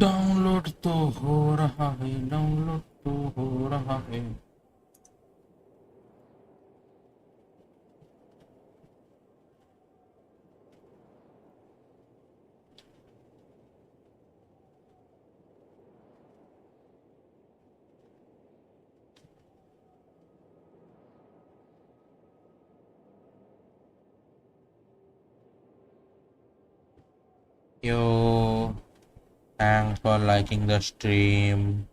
Download तो हो रहा है, डाउनलोड तो हो रहा है। Yo, thanks for liking the stream.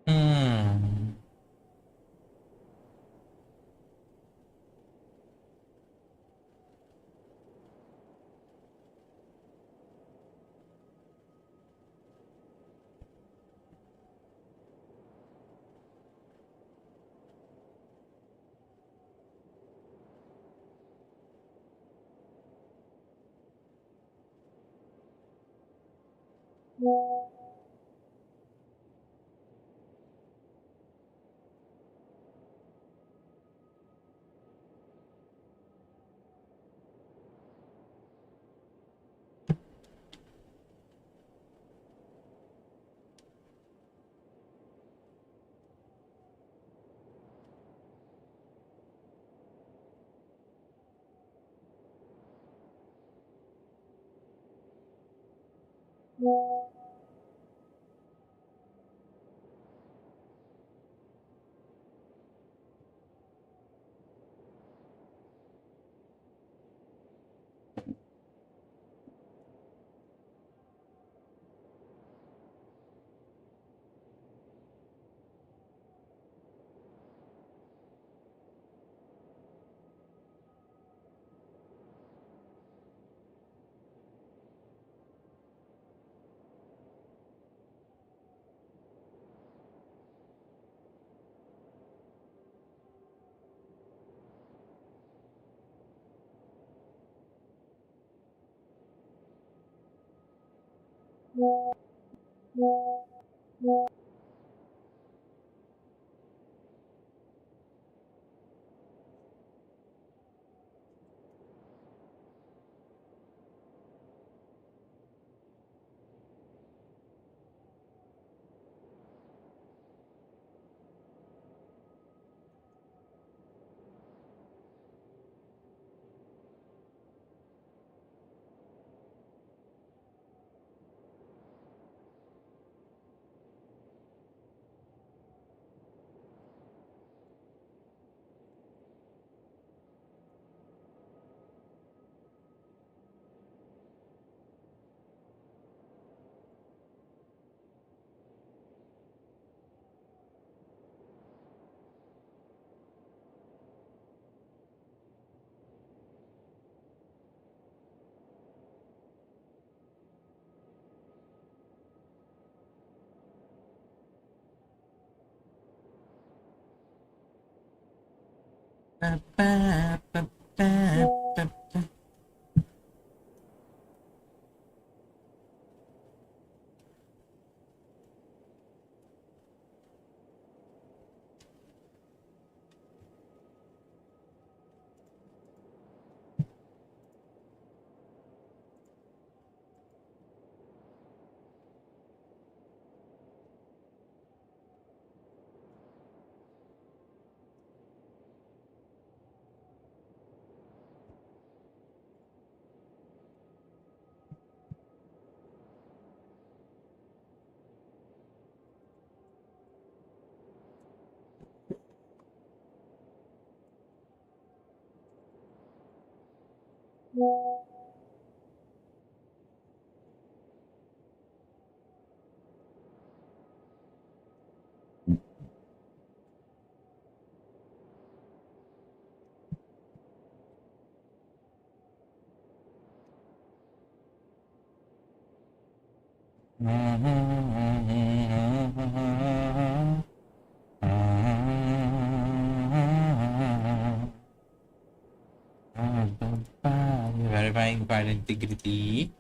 Hmm. Verifying file integrity.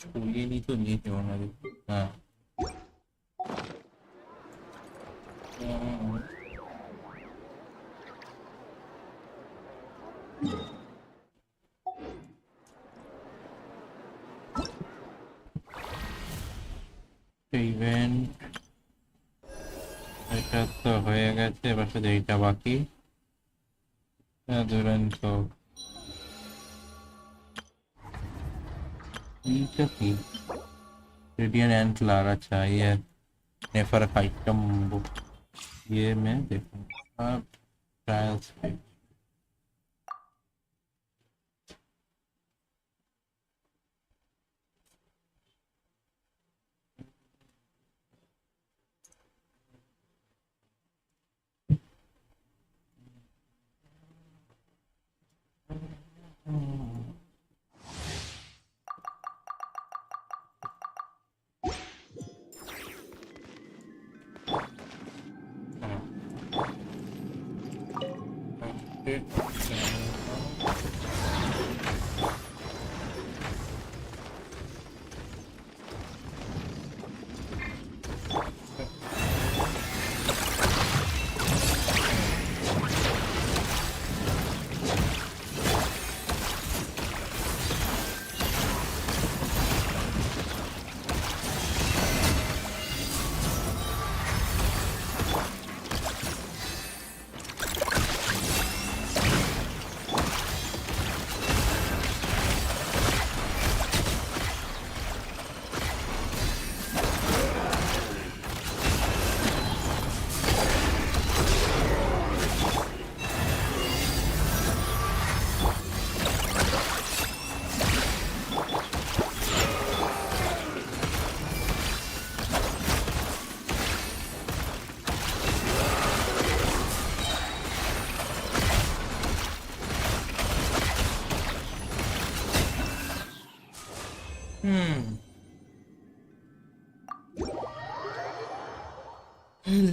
छूलिए नहीं तो नहीं होना। हाँ ইভেন্ট এটা তো হয়ে গেছে, এবার শুধু এইটা বাকি। দুরন্ত এইটা কি रेडियन एंटलर? अच्छा ये नेफर आइटम बुक, ये मैं देखूंगा ट्रायल्स पे।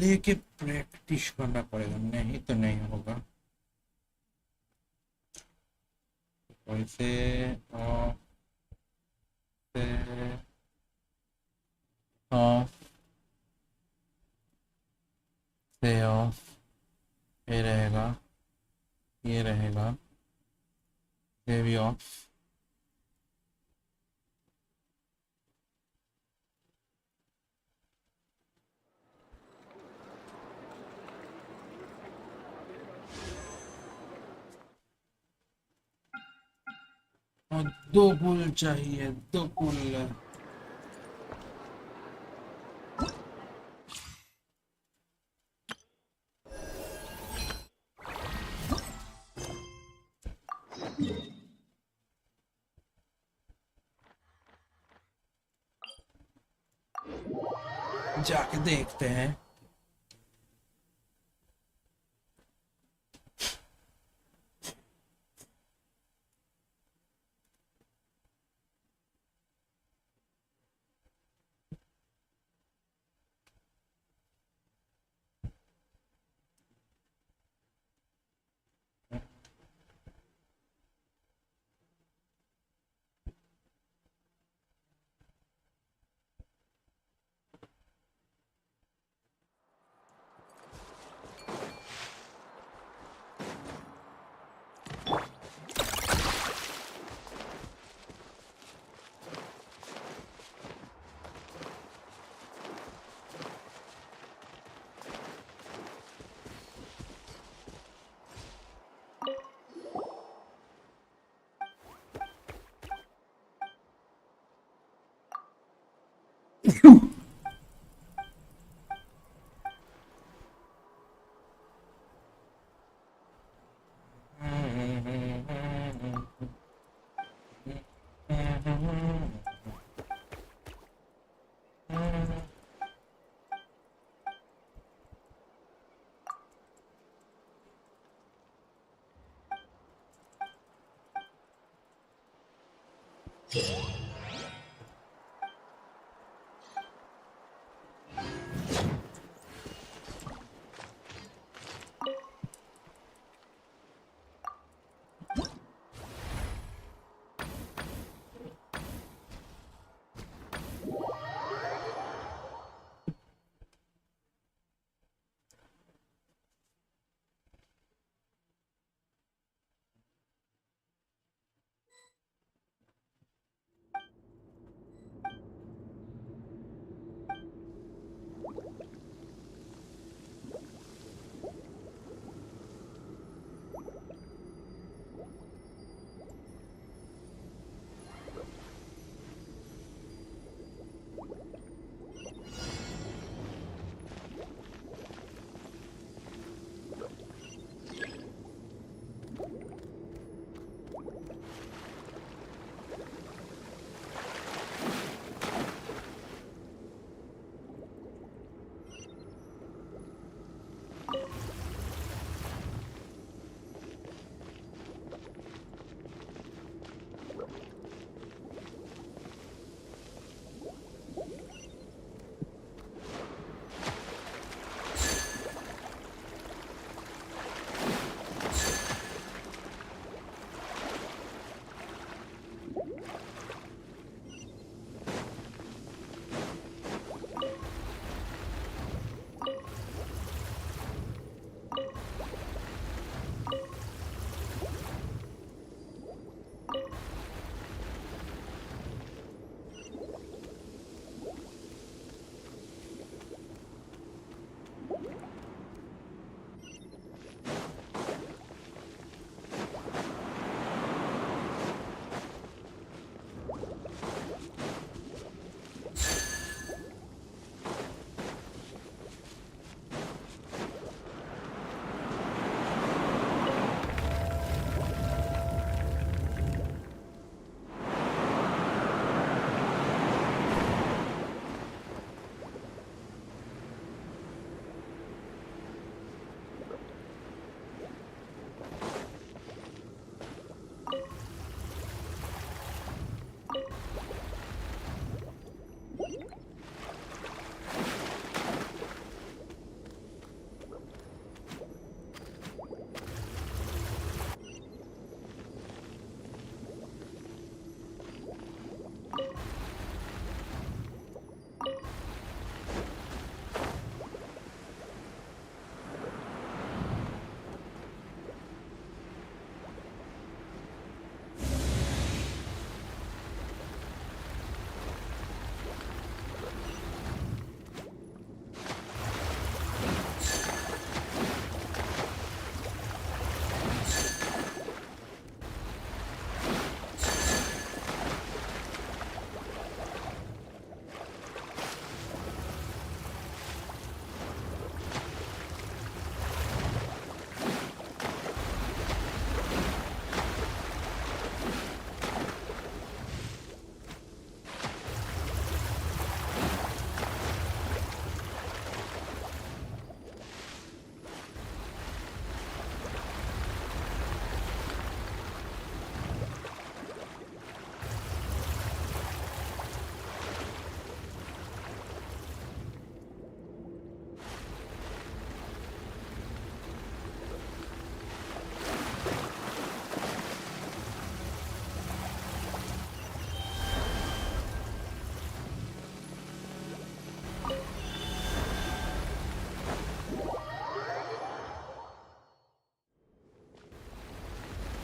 लेके प्रैक्टिस करना पड़ेगा, नहीं तो नहीं होगा। वैसे ऑफ से ऑफ से ऑफ, ये रहेगा, ये रहेगा, ये भी ऑफ। और 2 पुल चाहिए, 2 पुल। जाके देखते हैं।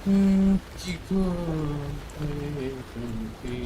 কি কোথায় তুমি?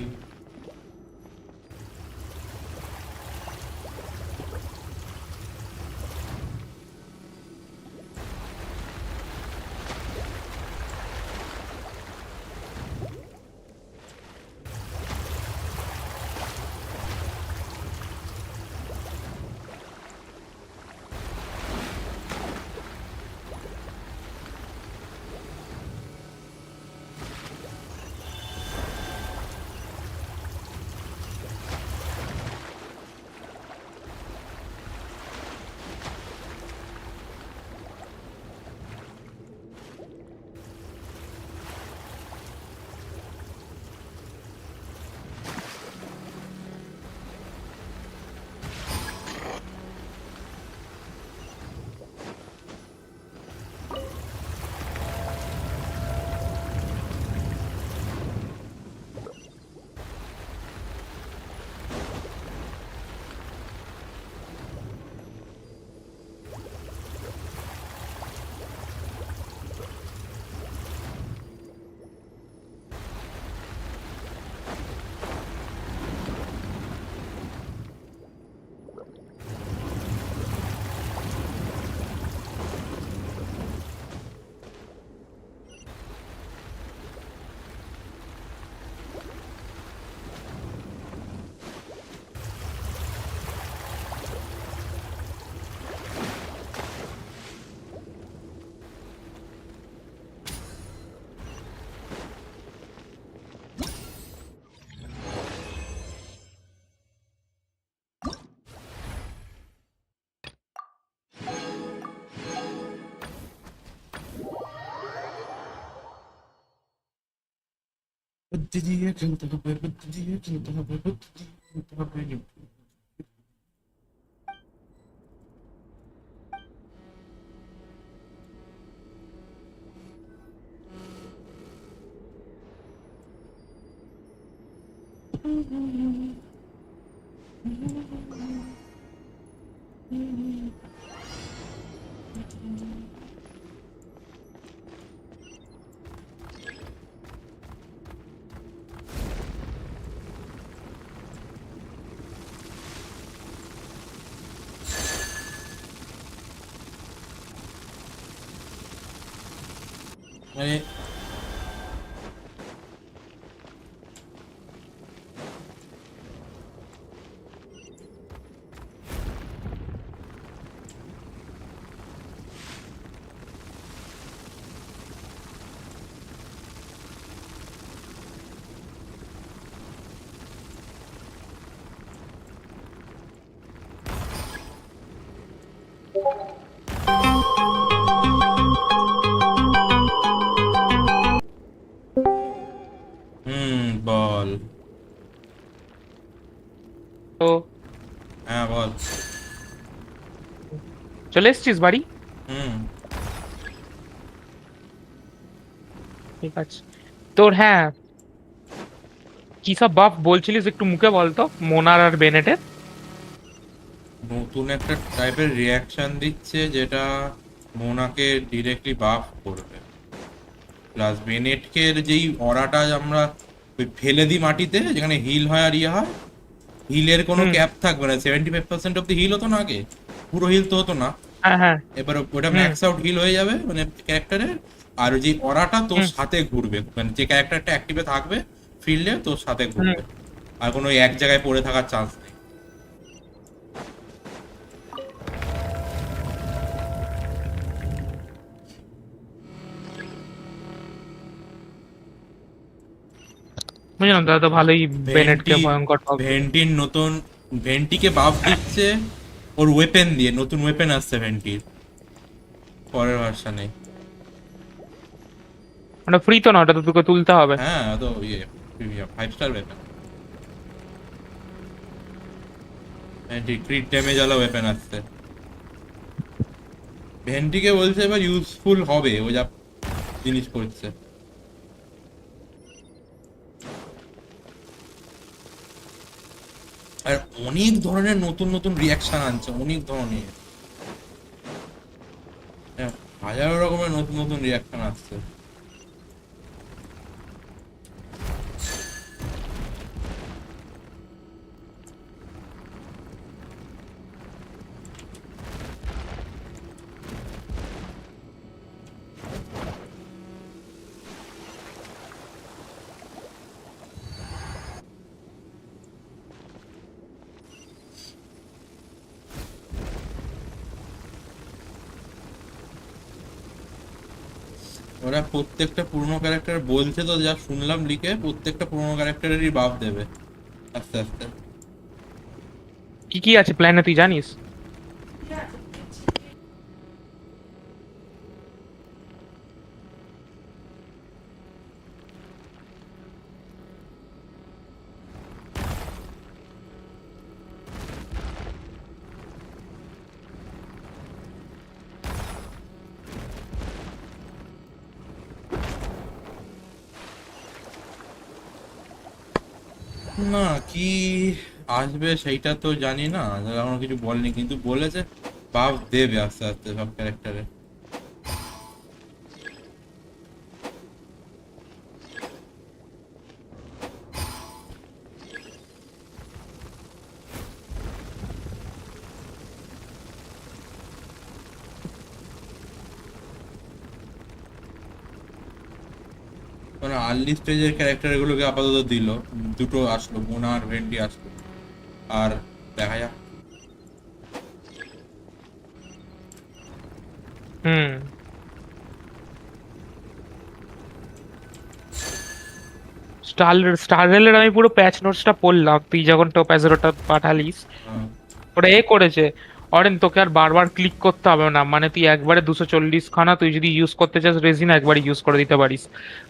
বুদ্ধি দিয়ে খেলতে হবে, বুদ্ধি দিয়ে খেলতে হবে, বুদ্ধি দিয়ে খেলতে হবে। মানে বল। তো হ্যাঁ বল। চলে এসছিস বাড়ি? হুম। ঠিক আছে তোর। হ্যাঁ, কি সব বাফ বলছিলিস একটু মুখে বলতো মোনার আর বেনেটের। নতুন একটা টাইপের রিয়াকশন দিচ্ছে যেটা মোনাকে ডিরেক্টলি বাফ করবে, প্লাস বেনেটকে যেই অরাটা আমরা ওই ফেলে দিই মাটিতে যেখানে হিল হয় আর ইয়ে হয়, হিলের কোনো হুম। ক্যাপ থাকবে না। 75% অব্দি হিল হতো না আগে, পুরো হিল তো হতো না। হ্যাঁ হ্যাঁ। এবার ওটা হুম ম্যাক্স আউট হিল হয়ে যাবে মানে ক্যারেক্টারের। আর যে অরাটা তোর হুম সাথে ঘুরবে, মানে যে ক্যারেক্টারটা অ্যাক্টিভে থাকবে ফিল্ডে তোর সাথে হুম। ঘুরবে, আর কোনো এক জায়গায় পড়ে থাকার চান্স নেই। বুঝলাম, তাহলে তো ভালোই বেনেটকে ভেন্টি ভয়ঙ্কর হবে। ভেন্টির নতুন, ভেন্টিকে বাফ দিচ্ছে ওর ওয়েপেন দিয়ে। নতুন ওয়েপেন আসছে ভেন্টির পরের ভার্সানে। মানে ফ্রি তো না, ওটা তো তোকে তুলতে হবে। হ্যাঁ তো ইয়ে প্রিমিয়াম 5 স্টার ওয়েপেন, ভেন্টি ক্রিট ড্যামেজ ওয়ালা ওয়েপেন আসছে। ভেন্টিকে বলছে এবার ইউজফুল হবে ও যা জিনিস করছে। আর অনেক ধরনের নতুন নতুন রিয়াকশন আনছে, অনেক ধরনের, হ্যাঁ, হাজারো রকমের নতুন নতুন রিয়াকশন আসছে। ওরা প্রত্যেকটা পুরনো ক্যারেক্টার বলছে, তো যা শুনলাম লিখে প্রত্যেকটা পুরনো ক্যারেক্টারেরই বাফ দেবে আস্তে আস্তে। কি কি আছে প্ল্যানে তুই জানিস? না, কি আসবে সেইটা তো জানি না, এখনো কিছু বলেনি, কিন্তু বলেছে বাফ দেবে আস্তে আস্তে সব ক্যারেক্টারে। মানে আর্লি স্টেজের ক্যারেক্টার গুলোকে আপাতত দিল, দুটো আসলো, মোনা আর ভেন্ডি আসলো, আর দেখা যাক। হুম। স্টার রেলের আমি পুরো প্যাচ নোটসটা পড়লাম, তুই যখন টোপ্যাজের ওটা পাঠালিস। হ্যাঁ, ওটা করেছে অরেন, তোকে আর বারবার ক্লিক করতে হবে না, মানে তুই একবারে 240 খানা তুই যদি ইউজ করতে চাস রেজিন একবারই ইউজ করে দিতে পারিস।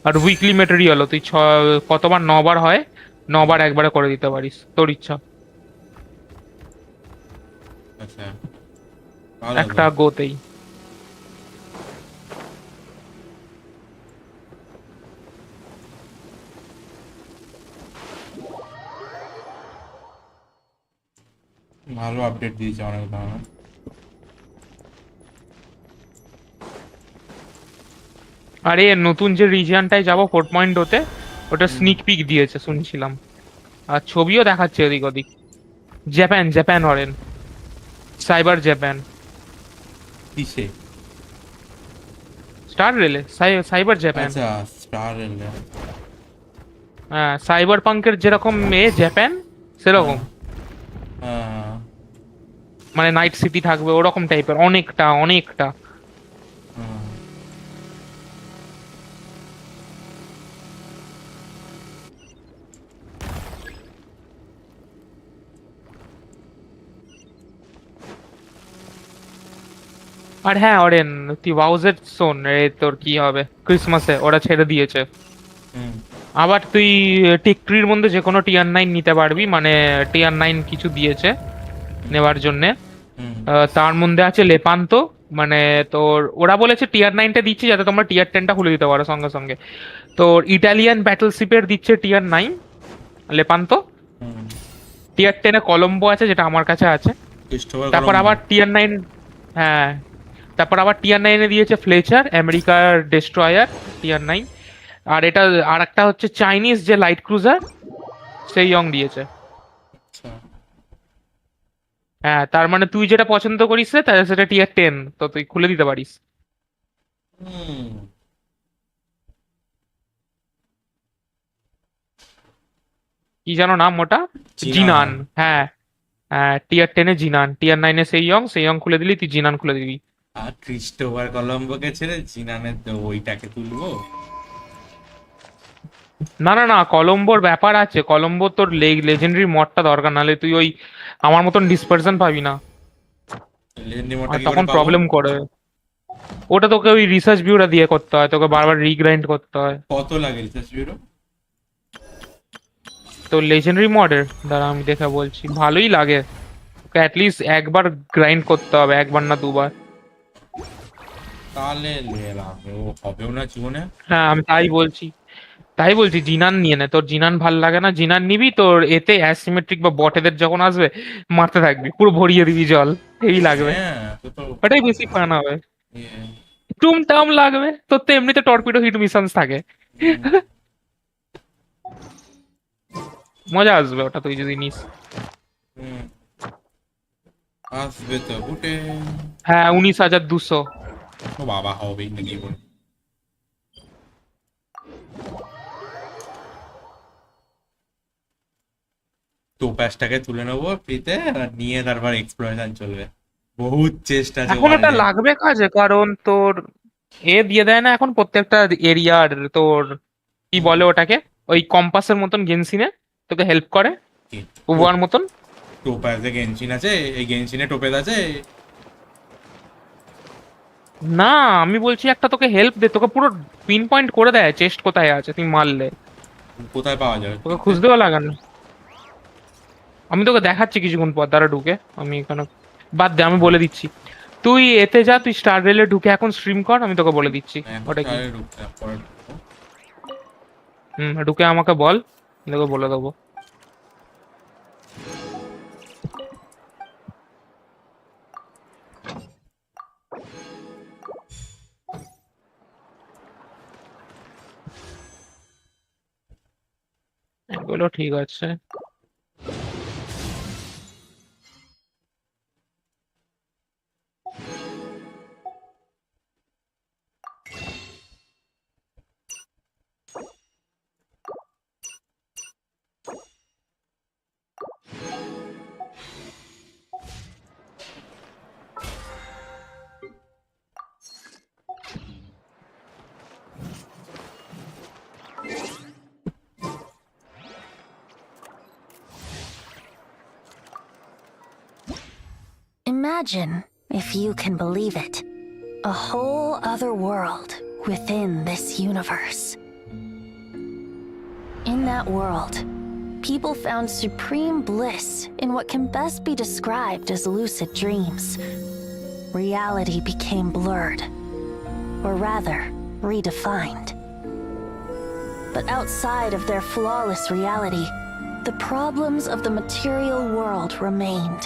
আর উইকলি মেটেরিয়ালও তুই কতবার 9 বার হয়, 9 বার একবারে করে দিতে পারিস, তোর ইচ্ছা। আচ্ছা, ভালো তো। একটা গোতেই। ভালো আপডেট দিয়েছে অনেক দাম। আরে নতুন যে রিজিয়নটায় যাবো 4.0-তে, ওটা হুম। স্নিক পিক দিয়েছে শুনছিলাম, আর ছবিও দেখাচ্ছে এদিক ওদিক। জাপান, জাপান অরেন, সাইবার জাপান। কিসে? স্টার রেলে সাইবার জাপান। আচ্ছা, স্টার রেলে। হ্যাঁ, সাইবার পাঙ্কের যেরকম জাপান হ্যাঁ, সেরকম, হ্যাঁ, মানে নাইট সিটি থাকবে ওরকম টাইপের, অনেকটা অনেকটা। হ্যাঁ। আর হ্যাঁ অরেন, তুই ওয়াউজের শোন রে, তোর কি হবে ক্রিসমাসে ওরা ছেড়ে দিয়েছে। হুম, আবার তুই টিকট্রির মধ্যে যে কোনো টিয়ার 9 নিতে পারবি, মানে টিয়ার 9 কিছু দিয়েছে হুম, নেওয়ার জন্য। হুম। তার মধ্যে আছে লেপান্তো, মানে তোর ওরা বলেছে টিয়ার 9টা দিচ্ছি যাতে তোমরা টিয়ার 10টা খুলে দিতে পারো সঙ্গে সঙ্গে। তোর ইটালিয়ান ব্যাটলশিপের দিচ্ছে টিয়ার 9 লেপান্তো। হুম। টিয়ার 10-এ কলম্বো আছে, যেটা আমার কাছে আছে। ক্রিস্টোফার তারপর কলম্বো। আবার টিয়ার 9, হ্যাঁ, তারপর আবার টিয়ার 9-এ দিয়েছে ফ্লেচার আমেরিকার ডেস্ট্রয়ার টিয়ার 9। আর এটা আর একটা হচ্ছে চাইনিজ যে লাইট ক্রুজার, সেই ইয়ং দিয়েছে। আচ্ছা। হ্যাঁ, তার মানে তুই যেটা পছন্দ করিস রে, তাহলে সেটা টিয়ার 10, তো তুই খুলে দিতে পারিস। হুম। কি জানো নাম ওটা? জিনান। চিনান। হ্যাঁ, হ্যাঁ, টিয়ার 10-এ জিনান, টিয়ার 9-এ সেই ইয়ং, সেই ইয়ং খুলে দিলি, তুই জিনান খুলে দিবি। আর ক্রিস্টোফার কলম্বোকে ছেড়ে জিনানের তো ওইটাকে তুলবো। না না না, কলম্বোর ব্যাপার আছে, কলম্বো তোর লেজেন্ডারি মডটা দরকার, নাহলে তুই ওই আমার মতন ডিসপারশন পাবি না, লেজেন্ডারি মোডটা আর কি করে তখন পাবো? প্রবলেম করে। ওটা তোকে ওই রিসার্চ ভিউটা দিয়ে করতে হয়, তোকে বারবার রিগ্রাইন্ড করতে হয়। কত লাগে রিসার্চ ব্যুরো? তো লেজেন্ডারি মডের দ্বারা আমি দেখে বলছি ভালোই লাগে, তোকে অ্যাটলিস্ট একবার গ্রাইন্ড করতে হবে, একবার না দুবার। তাহলে নিলাম, ও হবেও না জীবনে। হ্যাঁ, আমি তাই বলছি জিনান নিয়ে নে, তোর জিনান ভাল লাগে না, জিনান নিবি, তোর এতে অ্যাসিমেট্রিক বা বটেদের যখন আসবে মারতে থাকবি, পুরো ভরিয়ে দিবি জল, এই লাগবে। হ্যাঁ, তো তো ওটাই বেশি ফান হবে। ইয়ে, টুমটাম লাগবে তোর, তো এমনিতে টর্পিডো হিট মিশনস থাকে। হুম, মজা আসবে ওটা তুই যদি নিস। হুম, আসবে তো উঠে। হ্যাঁ, 19,200। ও বাবা, হবেই না জীবন। তো প্যাচটাকে তুলে নেবো ফ্রিতে, আর নিয়ে তারপর এক্সপ্লোরেশন চলবে। বহুত চেষ্টা আছে এখন ওটা ওয়ার্ল্ডে। লাগবে কাজে, কারণ তোর দিয়ে দেয় না এখন প্রত্যেকটা এরিয়ার তোর কি বলে ওটাকে, ওই কম্পাসের মতন গেনসিনে তোকে হেল্প করে ওয়ার মতন। টোপাজে গেনশিন আছে, এই গেনশিনে টোপেজ আছে? না আমি বলছি একটা তোকে হেল্প দে, তোকে পুরো পিন পয়েন্ট করে দেয় চেস্ট কোথায় আছে তুই মারলে, কোথায় পাওয়া যাবে তোকে খুঁজতেও লাগে না। আমি তোকে দেখাচ্ছি কিছুক্ষণ পর, দ্বারা ঢুকে আমি এখানে, বাদ দে আমি বলে দিচ্ছি। তুই এতে যা, তুই স্টার রেলে ঢুকে এখন স্ট্রিম কর, আমি তোকে বলে দিচ্ছি ওটা কি। ঢুকে আমাকে বল, আমি তোকে বলে দেবো। এগুলো ঠিক আছে। Imagine, if you can believe it, a whole other world within this universe. In that world, people found supreme bliss in what can best be described as lucid dreams. Reality became blurred, or rather, redefined. But outside of their flawless reality, the problems of the material world remained.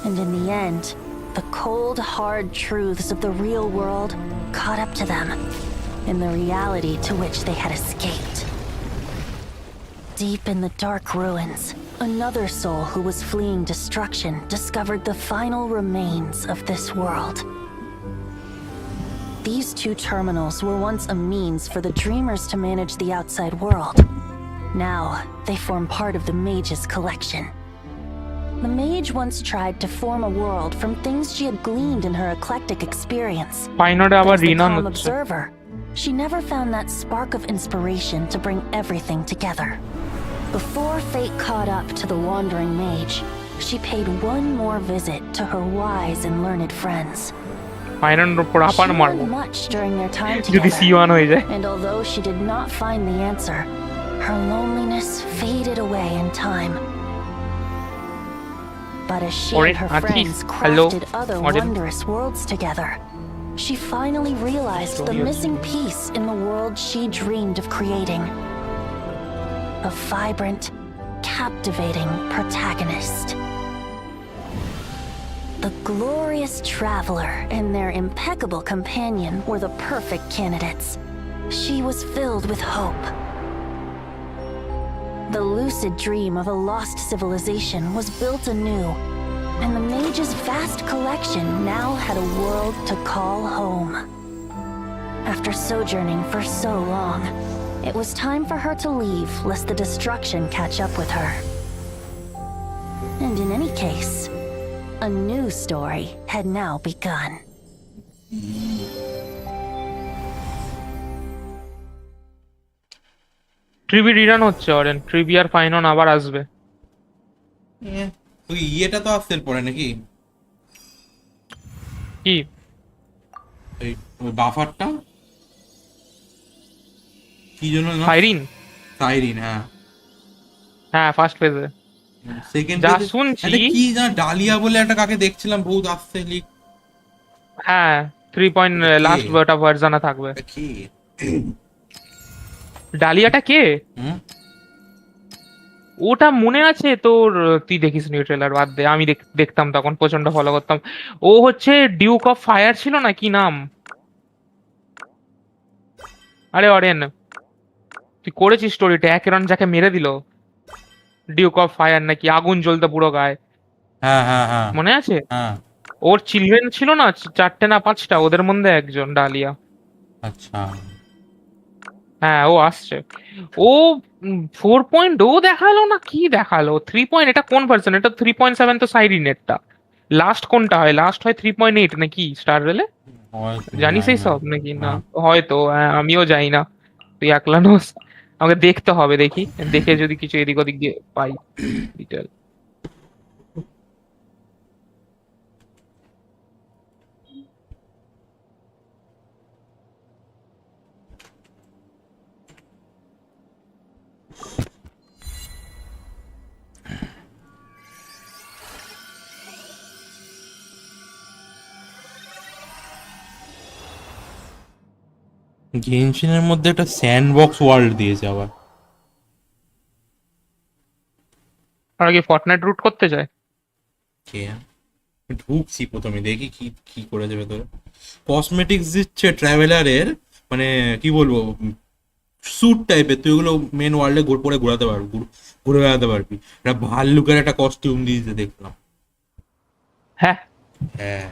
And in the end, the cold, hard truths of the real world caught up to them in the reality to which they had escaped. Deep in the dark ruins, another soul who was fleeing destruction discovered the final remains of this world. These two terminals were once a means for the dreamers to manage the outside world. Now, they form part of the mage's collection. The mage once tried to form a world from things she had gleaned in her eclectic experience. But as the calm observer, she never found that spark of inspiration to bring everything together. Before fate caught up to the wandering mage, she paid one more visit to her wise and learned friends. She learned much during their time together, and although she did not find the answer, her loneliness faded away in time. But as she and her friends crafted other wondrous worlds together, she finally realized the missing piece in the world she dreamed of creating. A vibrant, captivating protagonist. The glorious traveler and their impeccable companion were the perfect candidates. She was filled with hope. The lucid dream of a lost civilization was built anew, and the mage's vast collection now had a world to call home. After sojourning for so long, it was time for her to leave lest the destruction catch up with her. And in any case, a new story had now begun. ট্রিবি রিরান হচ্ছে অরেন, ট্রিবি আর ফাইনন আবার আসবে। ওই ইয়েটা তো আসছে পরে নাকি, কি এই বাফারটা কি জন্য না, সাইরিন, সাইরিন, হ্যাঁ হ্যাঁ ফার্স্ট ফেজে। সেকেন্ড যা ফেজে শুনছি কি জানা ডালিয়া বলে একটা কাকে দেখছিলাম বহুত আসছে লিক। হ্যাঁ 3 লাস্ট ওটা ভার্জনে থাকবে। কি ডালিয়াটা কে? ওটা মনে আছে তোর? তুই দেখিস নি ট্রেলার, বাদ দে, আমি দেখতাম তখন প্রচন্ড ফলো করতাম। ও হচ্ছে ডিউক অফ ফায়ার ছিল না, কি নাম? আরে অরেন তুই করেছিস স্টোরিটা, অ্যাকেরন যাকে মেরে দিল, ডিউক অফ ফায়ার নাকি, আগুন জ্বলতে পুরো গায়ে, হ্যাঁ হ্যাঁ হ্যাঁ মনে আছে? হ্যাঁ ওর চিলড্রেন ছিল না 4টে না 5টা, ওদের মধ্যে একজন ডালিয়া। আচ্ছা হ্যাঁ ও আসছে। ও 4.0 দেখালো না কি দেখালো, 3. এটা কোন ভার্সন? এটা 3.7 তো সাইরিনেরটা। লাস্ট কোনটা হয়? লাস্ট হয় 3.8 নাকি স্টার রেলে? হয়তো জানিস জানি এই না। সব নাকি না? না। হয়তো আমিও জানি না, তুই একলা নোস। আমাকে দেখতে হবে, দেখি দেখে যদি কিছু এদিক ওদিক দিয়ে পাই ডিটেল। গেনশিনের মধ্যে একটা স্যান্ডবক্স ওয়ার্ল্ড দিয়েছে আবার। আর কি ফর্টনাইট রুট করতে চায়? কে ঢুকছি প্রথমে দেখি কি কি করেছে ভেতরে। কসমেটিক্স দিচ্ছে ট্রাভেলারের, মানে কি বলবো, স্যুট টাইপের, তুই ওগুলো মেন ওয়ার্ল্ডে পরে ঘোরাতে পারবি, ঘুরে বেড়াতে পারবি। একটা ভাল্লুকের একটা কস্টিউম দিয়েছে দেখলাম। হ্যাঁ, হ্যাঁ,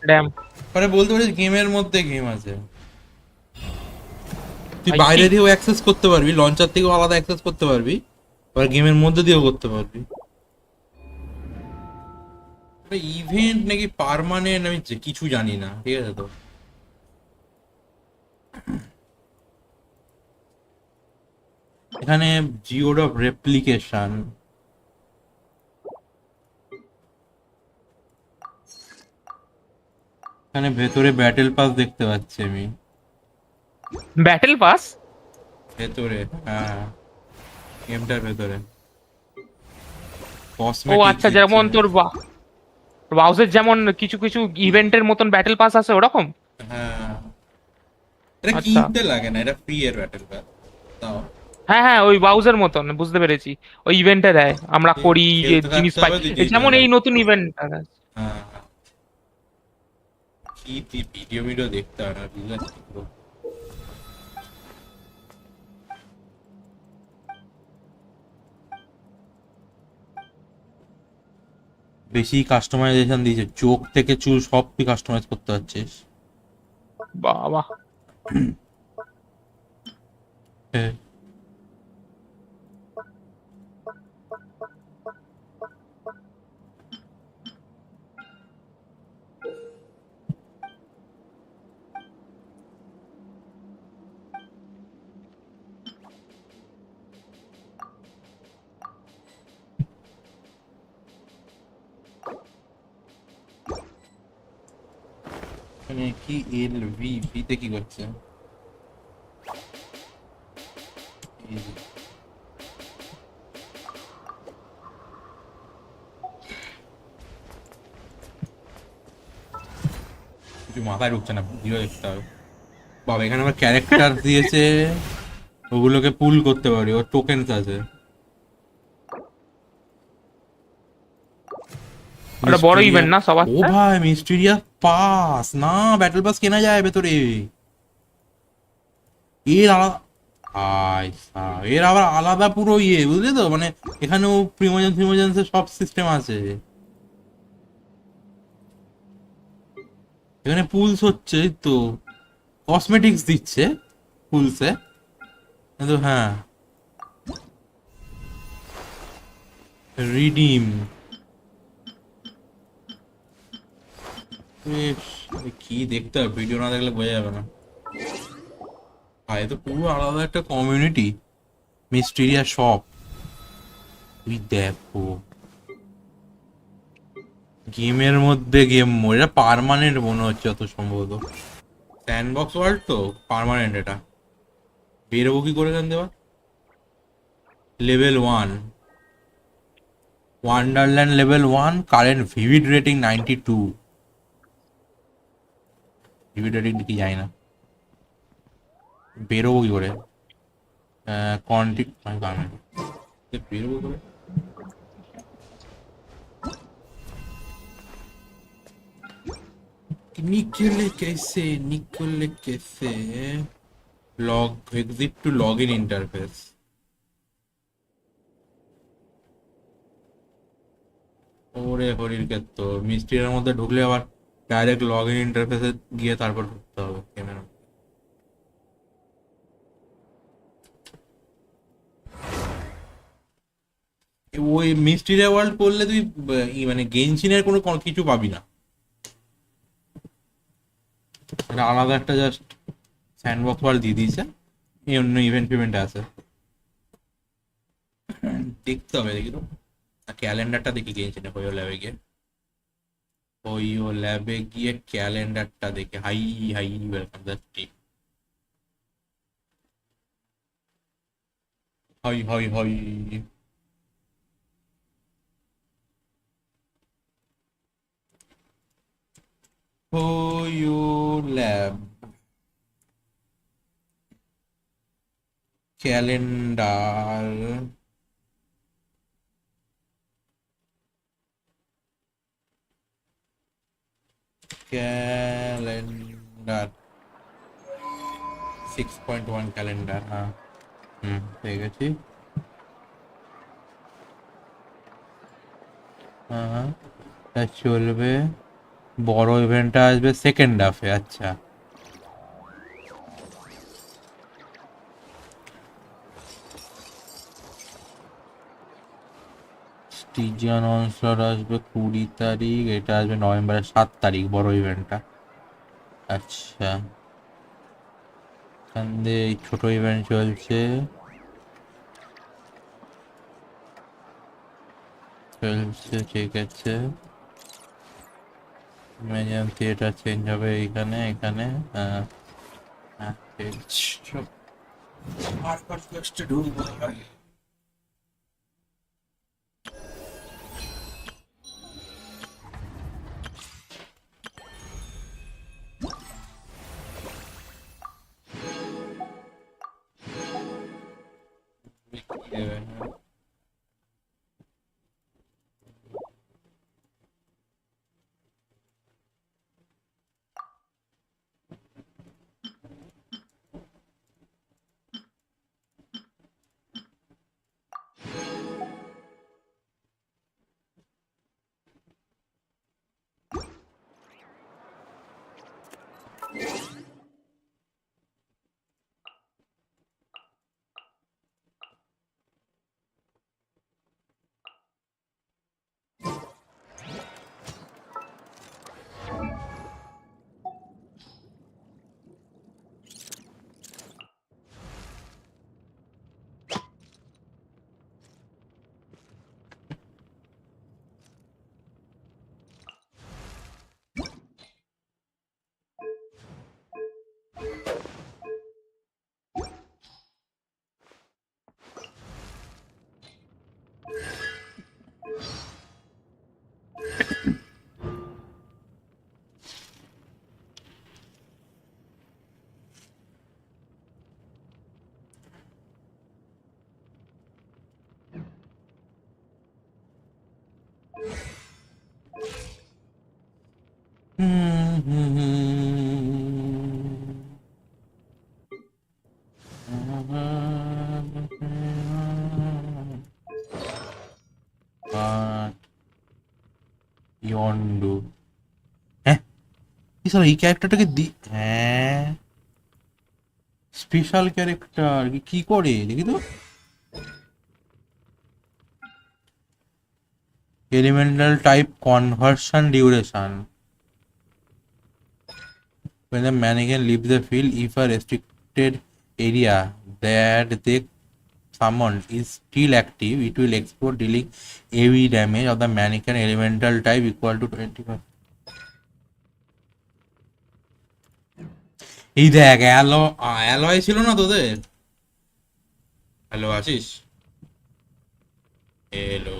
ড্যাম। মানে বলতে পারিস গেমের মধ্যে গেম আছে। তুই আই সি। বাইরে দিয়েও অ্যাক্সেস করতে পারবি, লঞ্চার থেকেও আলাদা অ্যাক্সেস করতে পারবি, আবার গেমের মধ্যে দিয়েও করতে পারবি। ইভেন্ট নাকি পার্মানেন্ট আমি কিছু জানি না, ঠিক আছে তো। এখানে জিওড অফ রেপ্লিকেশন, এখানে ভেতরে ব্যাটেল পাস দেখতে পাচ্ছি আমি। Battle pass? ভেতরে, হ্যাঁ, গেমটার ভেতরে ও কসমেটিক্স আচ্ছা, দিচ্ছে। যেমন তোর ব্রাউজার যেমন কিছু কিছু ইভেন্টের মতন ব্যাটেল পাস আছে ওরকম? হ্যাঁ, এটা আচ্ছা, কিনতে লাগে না, এটা ফ্রি এর ব্যাটেল পাস। তাও হ্যাঁ হ্যাঁ, ওই ব্রাউজার মতন, বুঝতে পেরেছি। ওই ইভেন্টে দেয়, আমরা করি যে খেলতে জিনিস থাকতে পাই। হবে, তুই এই জিনিস যেমন পেতে এই থাকবি। নতুন ইভেন্ট। হ্যাঁ হ্যাঁ। কি তুই ভিডিও ভিডিও দেখতে হয় না, বুঝলে? বেশি কাস্টমাইজেশন দিয়েছে, চোখ থেকে চুল সব তুই কাস্টমাইজ করতে পারছিস। বাবা, হ্যাঁ। মানে কি এল ভি ভি তে কি করছে? এই যে, কিছু মাথায় ঢুকছে না, ভিডিও দেখতে হবে। বাবা, এখানে আমার ক্যারেক্টার দিয়েছে, ওগুলোকে পুল করতে পারি, ওর টোকেনস আছে। ওটা বড় মিস্টেরিয়া, ইভেন্ট না সবার ও সাথে? ভাই মিস্টেরিয়া পাস না, ব্যাটল পাস কেনা যায় ভেতরে। এর আলাদা, এর আবার আলাদা পুরো ইয়ে, বুঝলি তো, মানে এখানেও প্রিমোজেন্সের সব সিস্টেম আছে। এখানে পুলস হচ্ছে, এই তো কসমেটিক্স দিচ্ছে পুলসে, কিন্তু হ্যাঁ, রিডিম। কি দেখতে হবে, ভিডিও না দেখলে বোঝা যাবে না। আর এ তো পুরো আলাদা একটা কমিউনিটি, মিস্টেরিয়া শপ। তুই দেখো, গেমের মধ্যে গেম মোড, এটা পার্মানেন্ট মনে হচ্ছে অত সম্ভবত। স্যান্ডবক্স ওয়ার্ল্ড তো পার্মানেন্ট, এটা বেরোবো কি করে এখান দেওয়া। Level 1, Wonderland level 1, current vivid rating 92। Vivid rating কি যায় না, বেরোবো কি করে? কন্টিক বেরোবো করে। निकले कैसे log exit to log in interface. ওরে হরির ক্ষেত্র, মিস্ট্রির মধ্যে ঢুকলে আবার ডাইরেক্ট লগ ইন ইন্টারফেসে গিয়ে তারপর ঢুকতে হবে ক্যামেরা। ওই মিস্ট্রিয়া ওয়ার্ল্ড করলে তুই মানে গেনশিনের কোনো কিছু পাবি না। এটা আলাদা একটা জাস্ট স্যান্ডবক্স ওয়াল দিয়ে দিয়েছে, এই অন্য ইভেন্ট ফিভেন্ট আছে। দেখতে হবে, দেখি তো ক্যালেন্ডারটা দেখি গিয়েছি না হইও ল্যাবে গিয়ে, হইও ল্যাবে গিয়ে ক্যালেন্ডারটা দেখে হাই হাই ওয়েলকাম দ্যাট হয় হয় হয়। Hoyo Lab calendar. Calendar 6.1 calendar, হ্যাঁ পেয়ে গেছি। হ্যাঁ তা চলবে, বড় ইভেন্টটা আসবে সেকেন্ড হাফে। আচ্ছা স্টিজিয়ান অনস্লট আসবে 20 তারিখ, এটা আসবে নভেম্বরের 7 তারিখ বড় ইভেন্টটা। আচ্ছা এখান দিয়ে এই ছোট ইভেন্ট চলছে চলছে, ঠিক আছে। ইমাজিন থিয়েটার চেঞ্জ হবে এইখানে এখানে, হ্যাঁ হ্যাঁ ঠিক আছে। চল, আর ফার্স্টে ঢুকবো এবার। কি দেবে? হুম হুম ইয়ন্ডু, হ্যাঁ এই ক্যারেক্টারটাকে দি, হ্যাঁ স্পেশাল ক্যারেক্টার কি করে দেখি তো। Elemental type conversion duration, when the mannequin leaves the field, if a restricted area that they summoned is still active, it will explode, dealing AV damage of the mannequin elemental type equal to 25. এই দেখ alloy ছিল না তোদের? Hello Ashis, hello.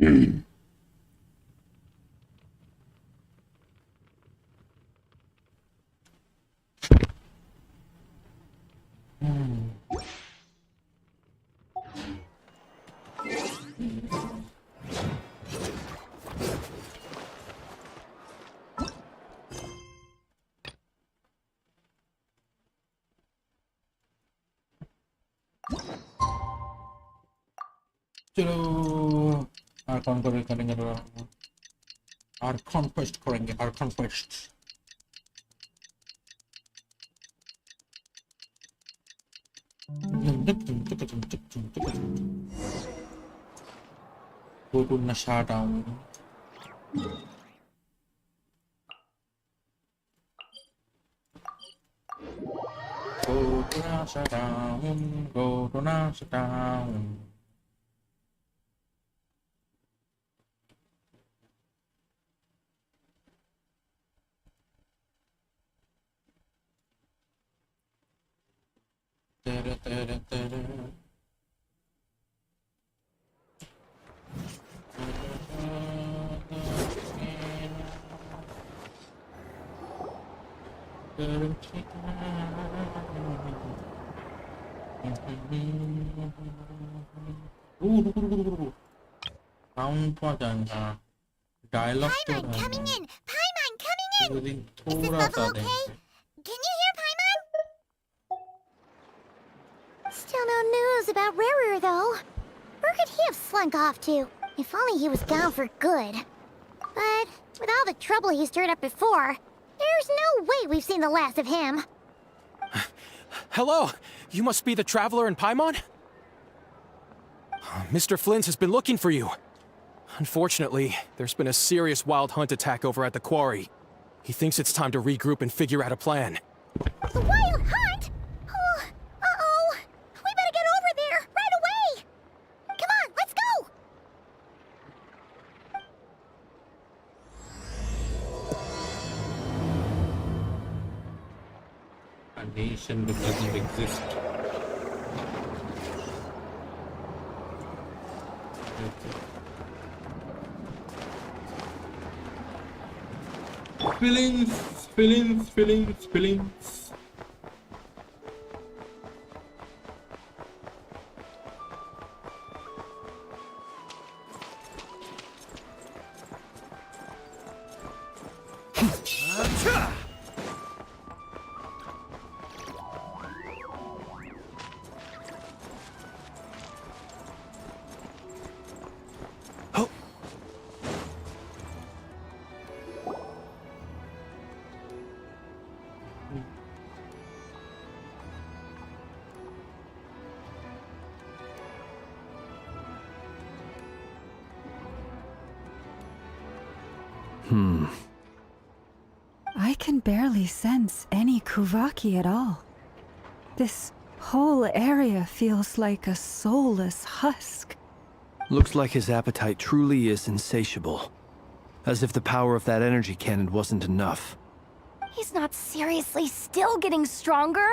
चलो आर करेंगे आर conquest करेंगे आर conquest go to Nasha Town. Go to Nasha Town. Go to Nasha Town. Tere, tere, tere. Sound पहुंचाएगा डायलॉग तो Paimon coming in! Paimon coming in! दिन Is this थोड़ा level सा okay? देंगे Can you hear Paimon? Still no news about Rarer though. Where could he have slunk off to? If only he was gone for good. But with all the trouble he stirred up before, there's no way we've seen the last of him. Hello! You must be the traveler in Paimon? Mr. Flynn has been looking for you. Unfortunately, there's been a serious wild hunt attack over at the quarry. He thinks it's time to regroup and figure out a plan. The wild hunt? Oh, uh-oh. We better get over there, right away! Come on, let's go! a nation that doesn't exist Fillings. I can barely sense any Kuvaki at all. This whole area feels like a soulless husk. Looks like his appetite truly is insatiable. As if the power of that energy cannon wasn't enough. He's not seriously still getting stronger?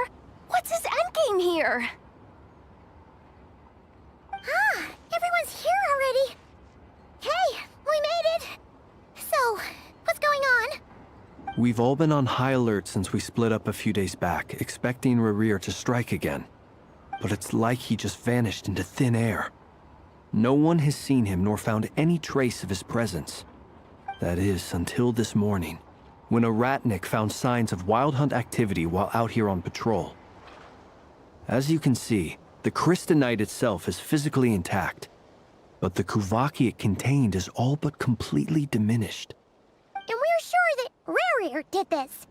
What's his endgame here? Ah, everyone's here already. Hey, we made it. So, what's going on? We've all been on high alert since we split up a few days back, expecting Rarir to strike again. But it's like he just vanished into thin air. No one has seen him nor found any trace of his presence. That is, until this morning, when a ratnik found signs of wild hunt activity while out here on patrol. As you can see, the crystalline itself is physically intact, but the Kuvaki it contained is all but completely diminished. And we're sure that Rarir did this.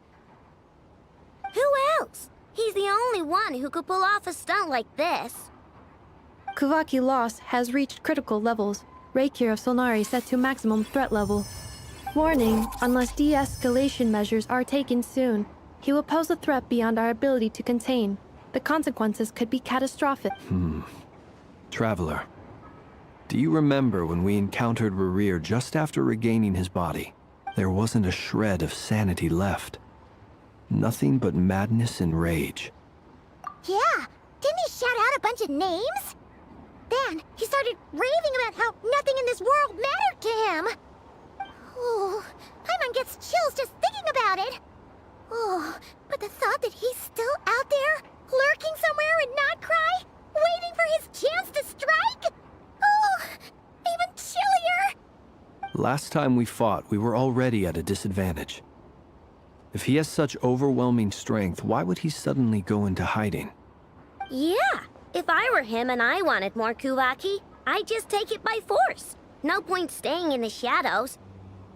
Who else? He's the only one who could pull off a stunt like this. Kuvaki loss has reached critical levels. Reikir of Solnari set to maximum threat level. Warning, unless de-escalation measures are taken soon, he will pose a threat beyond our ability to contain. The consequences could be catastrophic. Traveler, do you remember when we encountered Rarir just after regaining his body? There wasn't a shred of sanity left. Nothing but madness and rage. Yeah, didn't he shout out a bunch of names? Then he started raving about how nothing in this world mattered to him. Oh, Paimon gets chills just thinking about it. Oh, but the thought that he's still out there, lurking somewhere in Not Cry, waiting for his chance to strike? Oh, even chillier. Last time we fought, we were already at a disadvantage. If he has such overwhelming strength, why would he suddenly go into hiding? Yeah, if I were him and I wanted more Kuvaki, I'd just take it by force. No point staying in the shadows.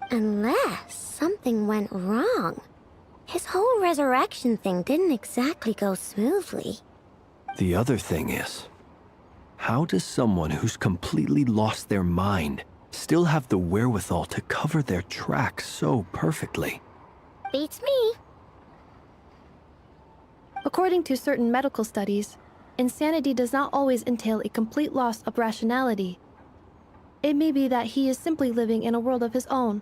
Unless something went wrong. His whole resurrection thing didn't exactly go smoothly. The other thing is, how does someone who's completely lost their mind still have the wherewithal to cover their tracks so perfectly? Beats me. According to certain medical studies, insanity does not always entail a complete loss of rationality. It may be that he is simply living in a world of his own.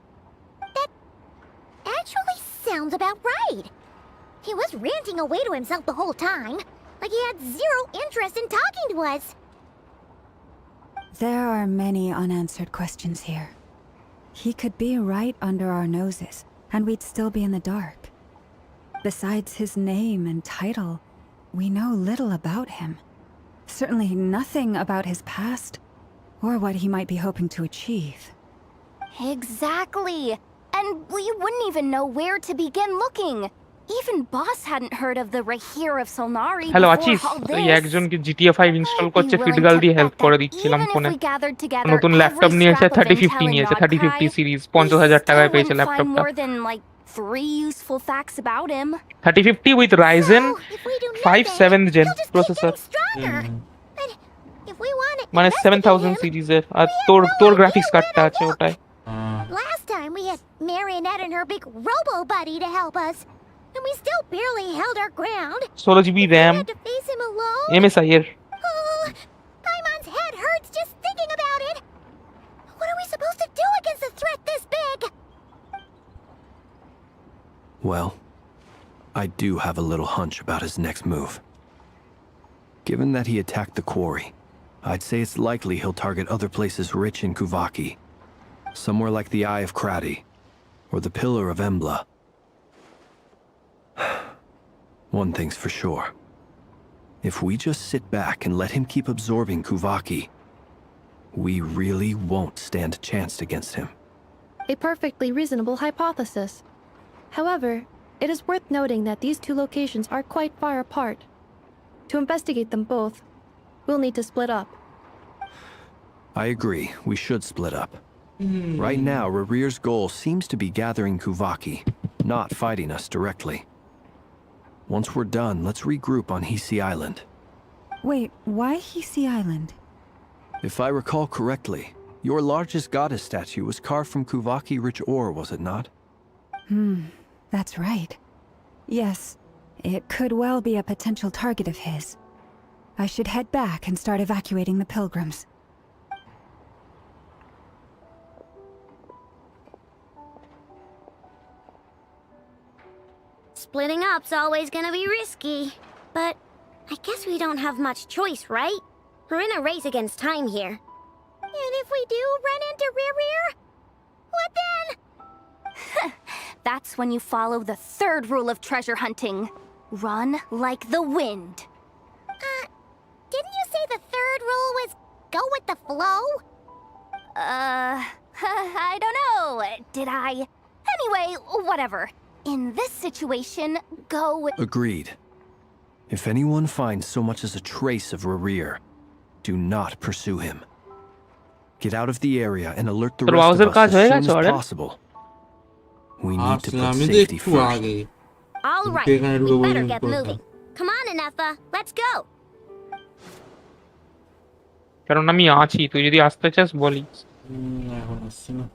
That actually sounds about right. He was ranting away to himself the whole time, like he had zero interest in talking to us. There are many unanswered questions here. He could be right under our noses, and we'd still be in the dark. Besides his name and title, we know little about him. Certainly nothing about his past, or what he might be hoping to achieve. Exactly. And we wouldn't even know where to begin looking. Even Boss hadn't heard of the Rahir of Solnari hello before আছিস all এই this. একজনকে GTA 5 install I'd be করছে willing ফিডগাল to দিয়ে help bet করে that দিচ্ছিলাম even if ফোনে we gathered together নতুন every laptop নিয়েছে scrap of 3050 intel in নিয়েছে Not 3050 Cry, সিরিজ we 50000 টাকায় still পেয়েছে wouldn't find ল্যাপটপটা more than like 3 useful facts about him. 3050 with Ryzen So, if we do 5 nothing, 7th gen he'll just keep processor getting stronger. But if we want to 7000 investigate him, সিরিজের আর we have তোর no তোর idea graphics where কার্ডটা to আছে look. ওটায় Last time we had Marionette and her big robo-buddy to help us, and we still barely held our ground. 16GB We RAM had to face him alone. MSI এর Oh, Paimon's head hurts just thinking about it. What are we supposed to do against a threat this big? Well, I do have a little hunch about his next move. Given that he attacked the quarry, I'd say it's likely he'll target other places rich in Kuvaki. Somewhere like the Eye of Krati, or the Pillar of Embla. One thing's for sure. If we just sit back and let him keep absorbing Kuvaki, we really won't stand a chance against him. A perfectly reasonable hypothesis. However, it is worth noting that these two locations are quite far apart. To investigate them both, we'll need to split up. I agree, we should split up. Right now, Rarir's goal seems to be gathering Kuvaki, not fighting us directly. Once we're done, let's regroup on Hisi Island. Wait, why Hisi Island? If I recall correctly, your largest goddess statue was carved from Kuvaki-rich ore, was it not? That's right. Yes, it could well be a potential target of his. I should head back and start evacuating the pilgrims. Splitting up's always gonna be risky. But I guess we don't have much choice, right? We're in a race against time here. And if we do run into Rear, what then? That's when you follow the third rule of treasure hunting. Run like the wind. Didn't you say the third rule was go with the flow? I don't know. Did I? Anyway, whatever. In this situation, go with... Agreed. If anyone finds so much as a trace of Rarir, do not pursue him. Get out of the area and alert the তোর rest browser of us কাজ হয়ে as গেছে soon as ওরে? possible. We need to Aslam put এই যে safety একটু first. আগে All right, এখানে we ঢুকে better পড়লাম get কোথায়? moving. Come on, Inefa, let's go. কারণ আমি আছি তুই যদি আসতে চাস বলিস এখন আসছি না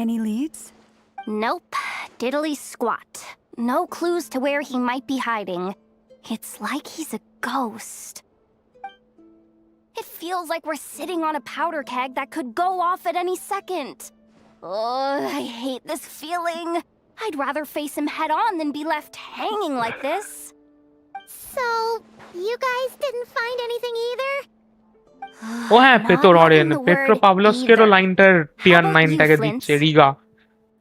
Any leads? Nope. Diddly squat. No clues to where he might be hiding. It's like he's a ghost. It feels like we're sitting on a powder keg that could go off at any second. Oh, I hate this feeling. I'd rather face him head on than be left hanging like this. So, you guys didn't find anything either? ও হ্যাঁ Not Petr loving অরেন the word পেট্রোপাভলস্কেরও either. লাইনটার টিয়ার How about 9 you, ট্যাগে Flint? দিচ্ছে Riga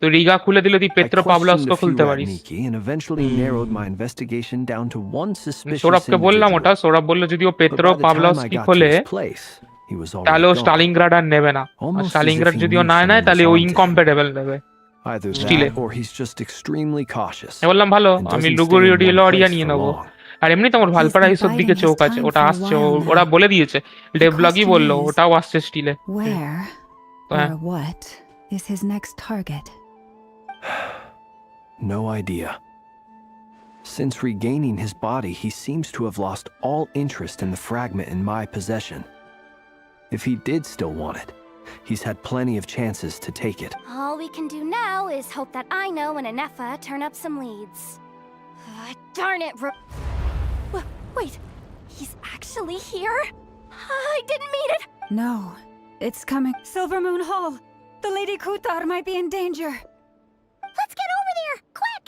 তো Riga খুলে দিলে তুই I questioned পেট্রোপাভলস্কও a few খুলতে পারিস Radniki and eventually narrowed my investigation down to one suspicious সৌরভকে বললাম ওটা individual. সৌরভ বললো যদি ও But by the time I পেট্রোপাভলস্কি got to খোলে his place, he was তাহলে ও already gone. স্টালিনগ্রাড আর নেবে না আর Almost as if স্টালিনগ্রাড he যদিও knew না নেয় someone তাহলে was O onto him. Incompatible নেবে Either Stile. that or he's just extremely cautious. আমি বললাম ভালো and আমি doesn't লুগুরি stay in one ডিলোরিয়া place নিয়ে for নেবো long. আর এমনি তো আমার ভালপাড়া been এইসব biding দিকে his চোখ আছে time ওটা for a আসছে while now. ওরা বলে দিয়েছে ডেভলগই question বললো is, ওটাও আসছে স্টিলে Where Yeah. or what is his next target? No idea. Since regaining his body, he seems to have lost all interest in the fragment in my possession. If he did still want it, he's had plenty of chances to take it. All we can do now is hope that I know and Anefa turn up some leads. Darn it, wait, he's actually here? I didn't mean it! No, it's coming. Silver Moon Hall! The Lady Kutar might be in danger. Let's get over there, quick!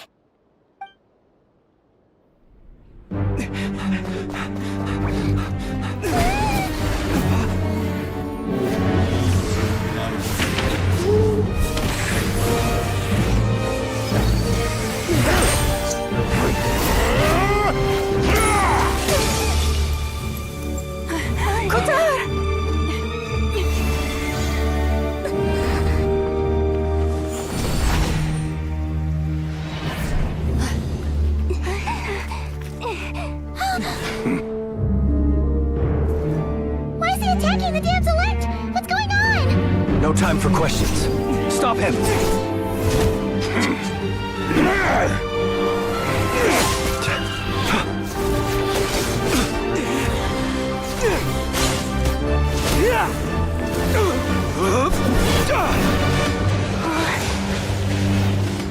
Why is he attacking the damn select? What's going on? No time for questions. Stop him!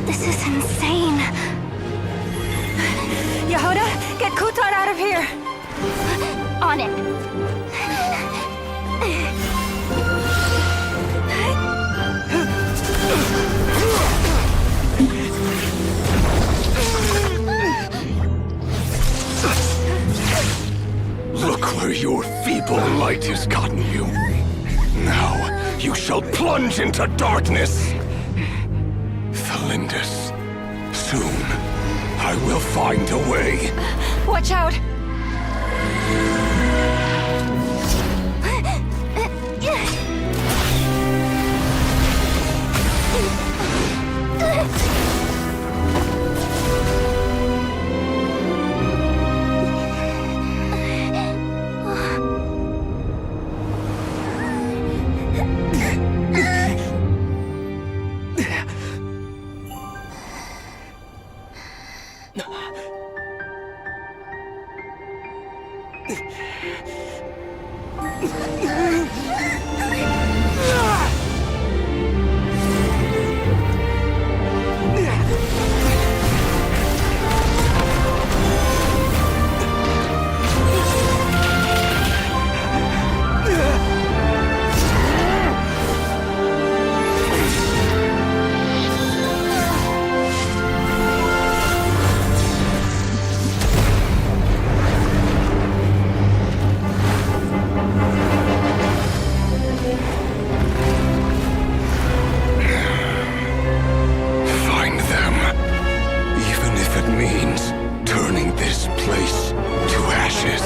This is insane. Yehuda, get Kutar out of here! On it. Look where your feeble light has gotten you. Now you shall plunge into darkness. Thalindus, soon I will find a way. Watch out! Find them. Even if it means turning this place to ashes.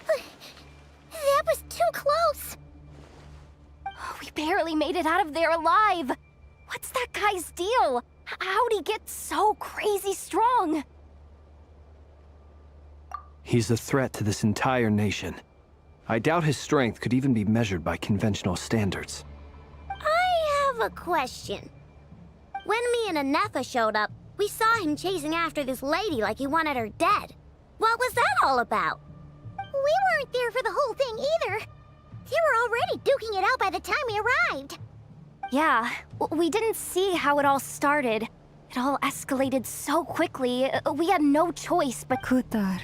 That was too close! We barely made it out of there alive. What's that guy's deal? How'd he get so crazy strong? He's a threat to this entire nation. I doubt his strength could even be measured by conventional standards. I have a question. When me and Anefa showed up, We saw him chasing after this lady like he wanted her dead. What was that all about? We weren't there for the whole thing either. They were already duking it out by the time we arrived. Yeah, we didn't see how it all started. It all escalated so quickly, we had no choice but... Kutar,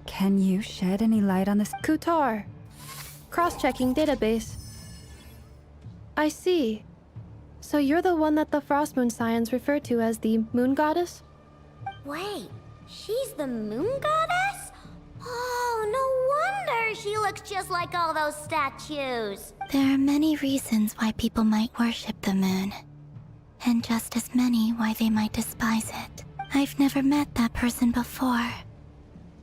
can you shed any light on this? Kutar. Cross-checking database. I see. So you're the one that the Frost Moon Scions refer to as the Moon Goddess? Wait, she's the moon goddess? Oh, no wonder she looks just like all those statues. There are many reasons why people might worship the moon, and just as many why they might despise it. I've never met that person before,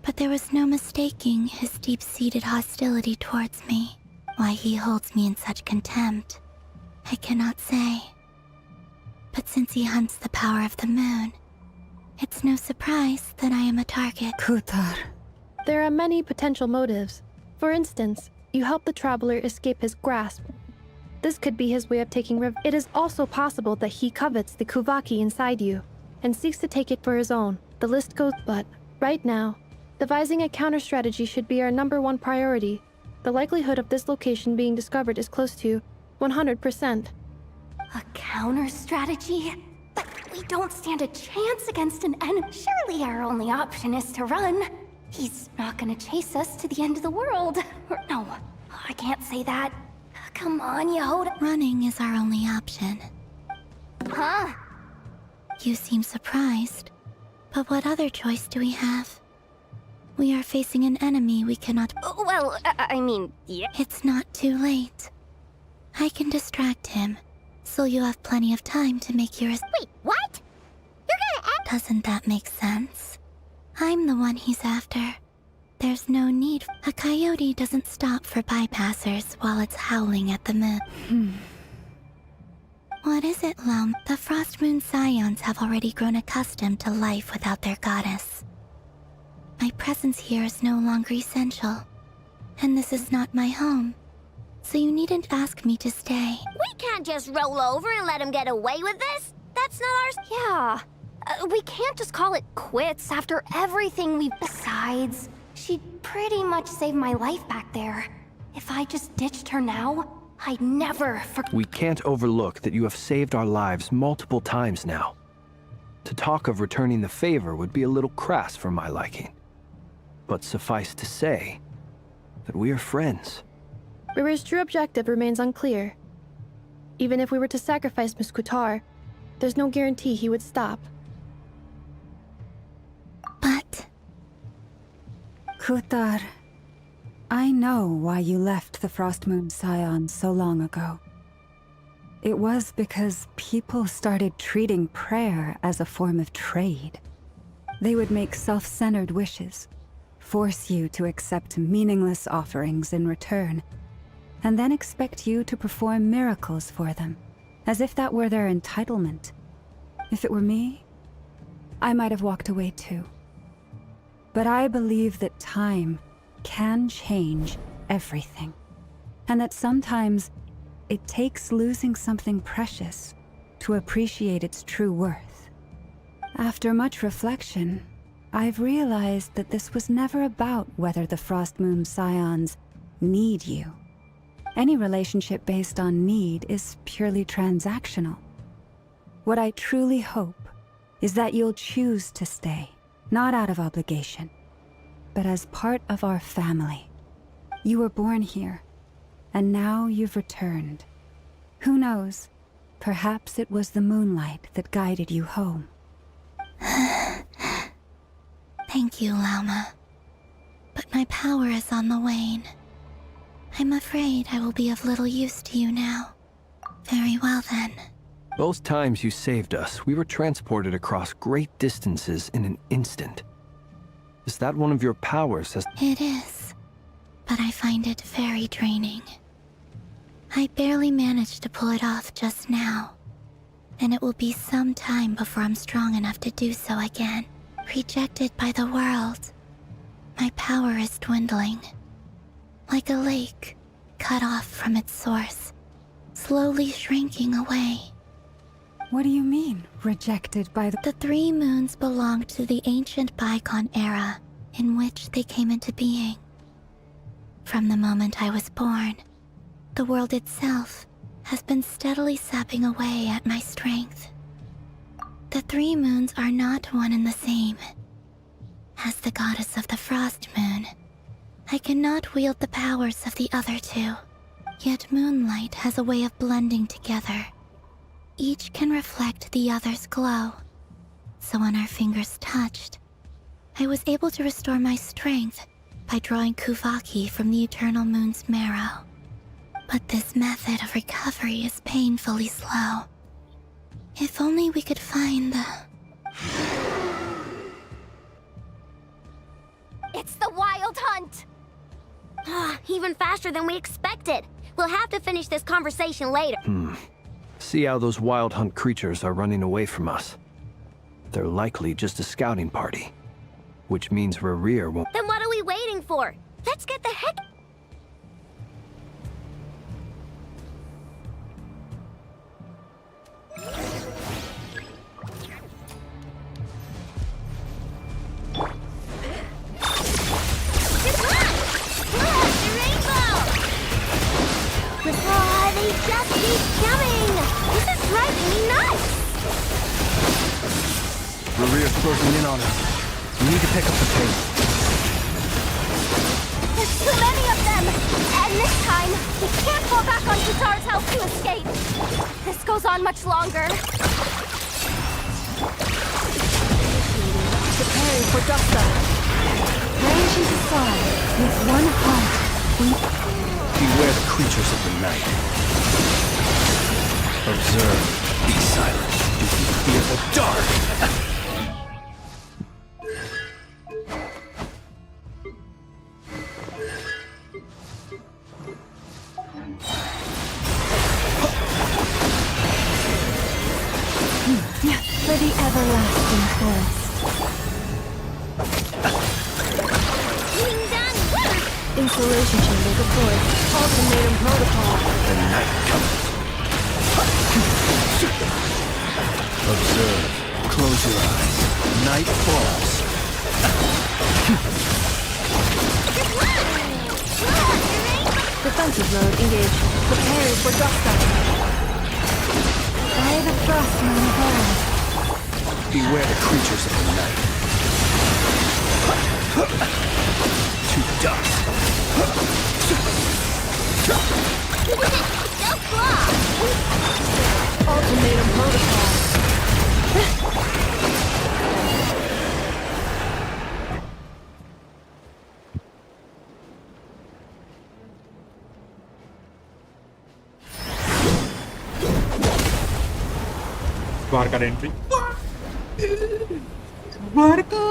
but there was no mistaking his deep-seated hostility towards me. Why he holds me in such contempt, I cannot say. But since he hunts the power of the moon, it's no surprise that I am a target. Kutar. There are many potential motives. For instance, you help the traveler escape his grasp. This could be his way of taking revenge. It is also possible that he covets the Kuvaki inside you and seeks to take it for his own. The list goes, but right now, devising a counter-strategy should be our #1 priority. The likelihood of this location being discovered is close to 100%. A counter-strategy? But we don't stand a chance against an enemy. Surely our only option is to run. He's not gonna chase us to the end of the world. Or no, I can't say that. Come on, Yehoda. Running is our only option. Huh? You seem surprised, but what other choice do we have? We are facing an enemy we cannot... Well, I mean, yeah. It's not too late. I can distract him, so you have plenty of time to make your... Wait, what? You're gonna act... Doesn't that make sense? I'm the one he's after. There's no need. A coyote doesn't stop for bypassers while it's howling at the moon. What is it, Lum? The Frost Moon Scions have already grown accustomed to life without their goddess. My presence here is no longer essential, and this is not my home, so you needn't ask me to stay. We can't just roll over and let him get away with this. That's not ours. Yeah. We can't just call it quits after everything we've... Besides, she'd pretty much saved my life back there. If I just ditched her now, I'd never We can't overlook that you have saved our lives multiple times now. To talk of returning the favor would be a little crass for my liking. But suffice to say that we are friends. Riri's true objective remains unclear. Even if we were to sacrifice Miss Kutar, there's no guarantee he would stop. But... Kutar, I know why you left the Frost Moon Scions so long ago. It was because people started treating prayer as a form of trade. They would make self-centered wishes, force you to accept meaningless offerings in return, and then expect you to perform miracles for them, as if that were their entitlement. If it were me, I might have walked away too. But I believe that time can change everything, and that sometimes it takes losing something precious to appreciate its true worth. After much reflection, I've realized that this was never about whether the Frost Moon Scions need you. Any relationship based on need is purely transactional. What I truly hope is that you'll choose to stay, not out of obligation, but as part of our family. You were born here, and now you've returned. Who knows? Perhaps it was the moonlight that guided you home. Thank you, Lauma. But my power is on the wane. I'm afraid I will be of little use to you now. Very well then. Both times you saved us, we were transported across great distances in an instant. Is that one of your powers? It is, but I find it very draining. I barely managed to pull it off just now, and it will be some time before I'm strong enough to do so again. Rejected by the world, my power is dwindling. Like a lake, cut off from its source, slowly shrinking away. What do you mean, rejected by the... The 3 moons belonged to the ancient bygone era in which they came into being. From the moment I was born, the world itself has been steadily sapping away at my strength. The 3 moons are not one and the same. As the goddess of the Frost Moon, I cannot wield the powers of the other 2. Yet moonlight has a way of blending together. Each can reflect the other's glow. So when our fingers touched, I was able to restore my strength by drawing Kuvaki from the eternal moon's marrow. But this method of recovery is painfully slow. If only we could find the... It's the Wild Hunt! Even faster than we expected. We'll have to finish this conversation later. See how those Wild Hunt creatures are running away from us. They're likely just a scouting party. Which means Rerir won't... Then what are we waiting for? Let's get the heck... They just keep coming! This is driving me nuts! Rerir's closing in on us. We need to pick up the pace. There's too many of them! And this time, we can't fall back on Qatar's health to escape. This goes on much longer. Preparing for Dusta. Ranging aside, with one heart, we... Beware the creatures of the night. Observe. Be silent. Do you fear the dark? For the everlasting forest. Installation chamber deployed. Ultimatum protocol. The night comes. Observe. Close your eyes. Night falls. Defensive mode engaged. Preparing for Dusta. By the Frost Moon of old. Beware the creatures of the night. To dust. Ultimatum protocol. Varka entry. Varka!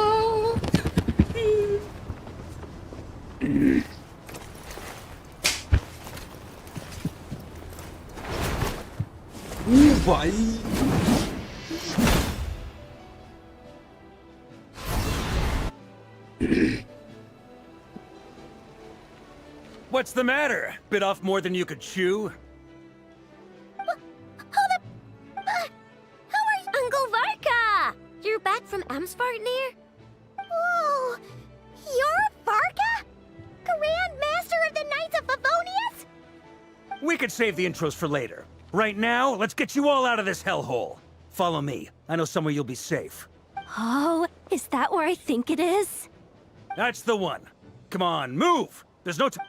भाई What's the matter? Bit off more than you could chew? Hold up! How are you? Uncle Varka! You're back from Amsvartnir? Whoa! You're Varka? Grand Master of the Knights of Favonius? We could save the intros for later. Right now, let's get you all out of this hellhole. Follow me. I know somewhere you'll be safe. Oh, is that where I think it is? That's the one. Come on, move! There's no time.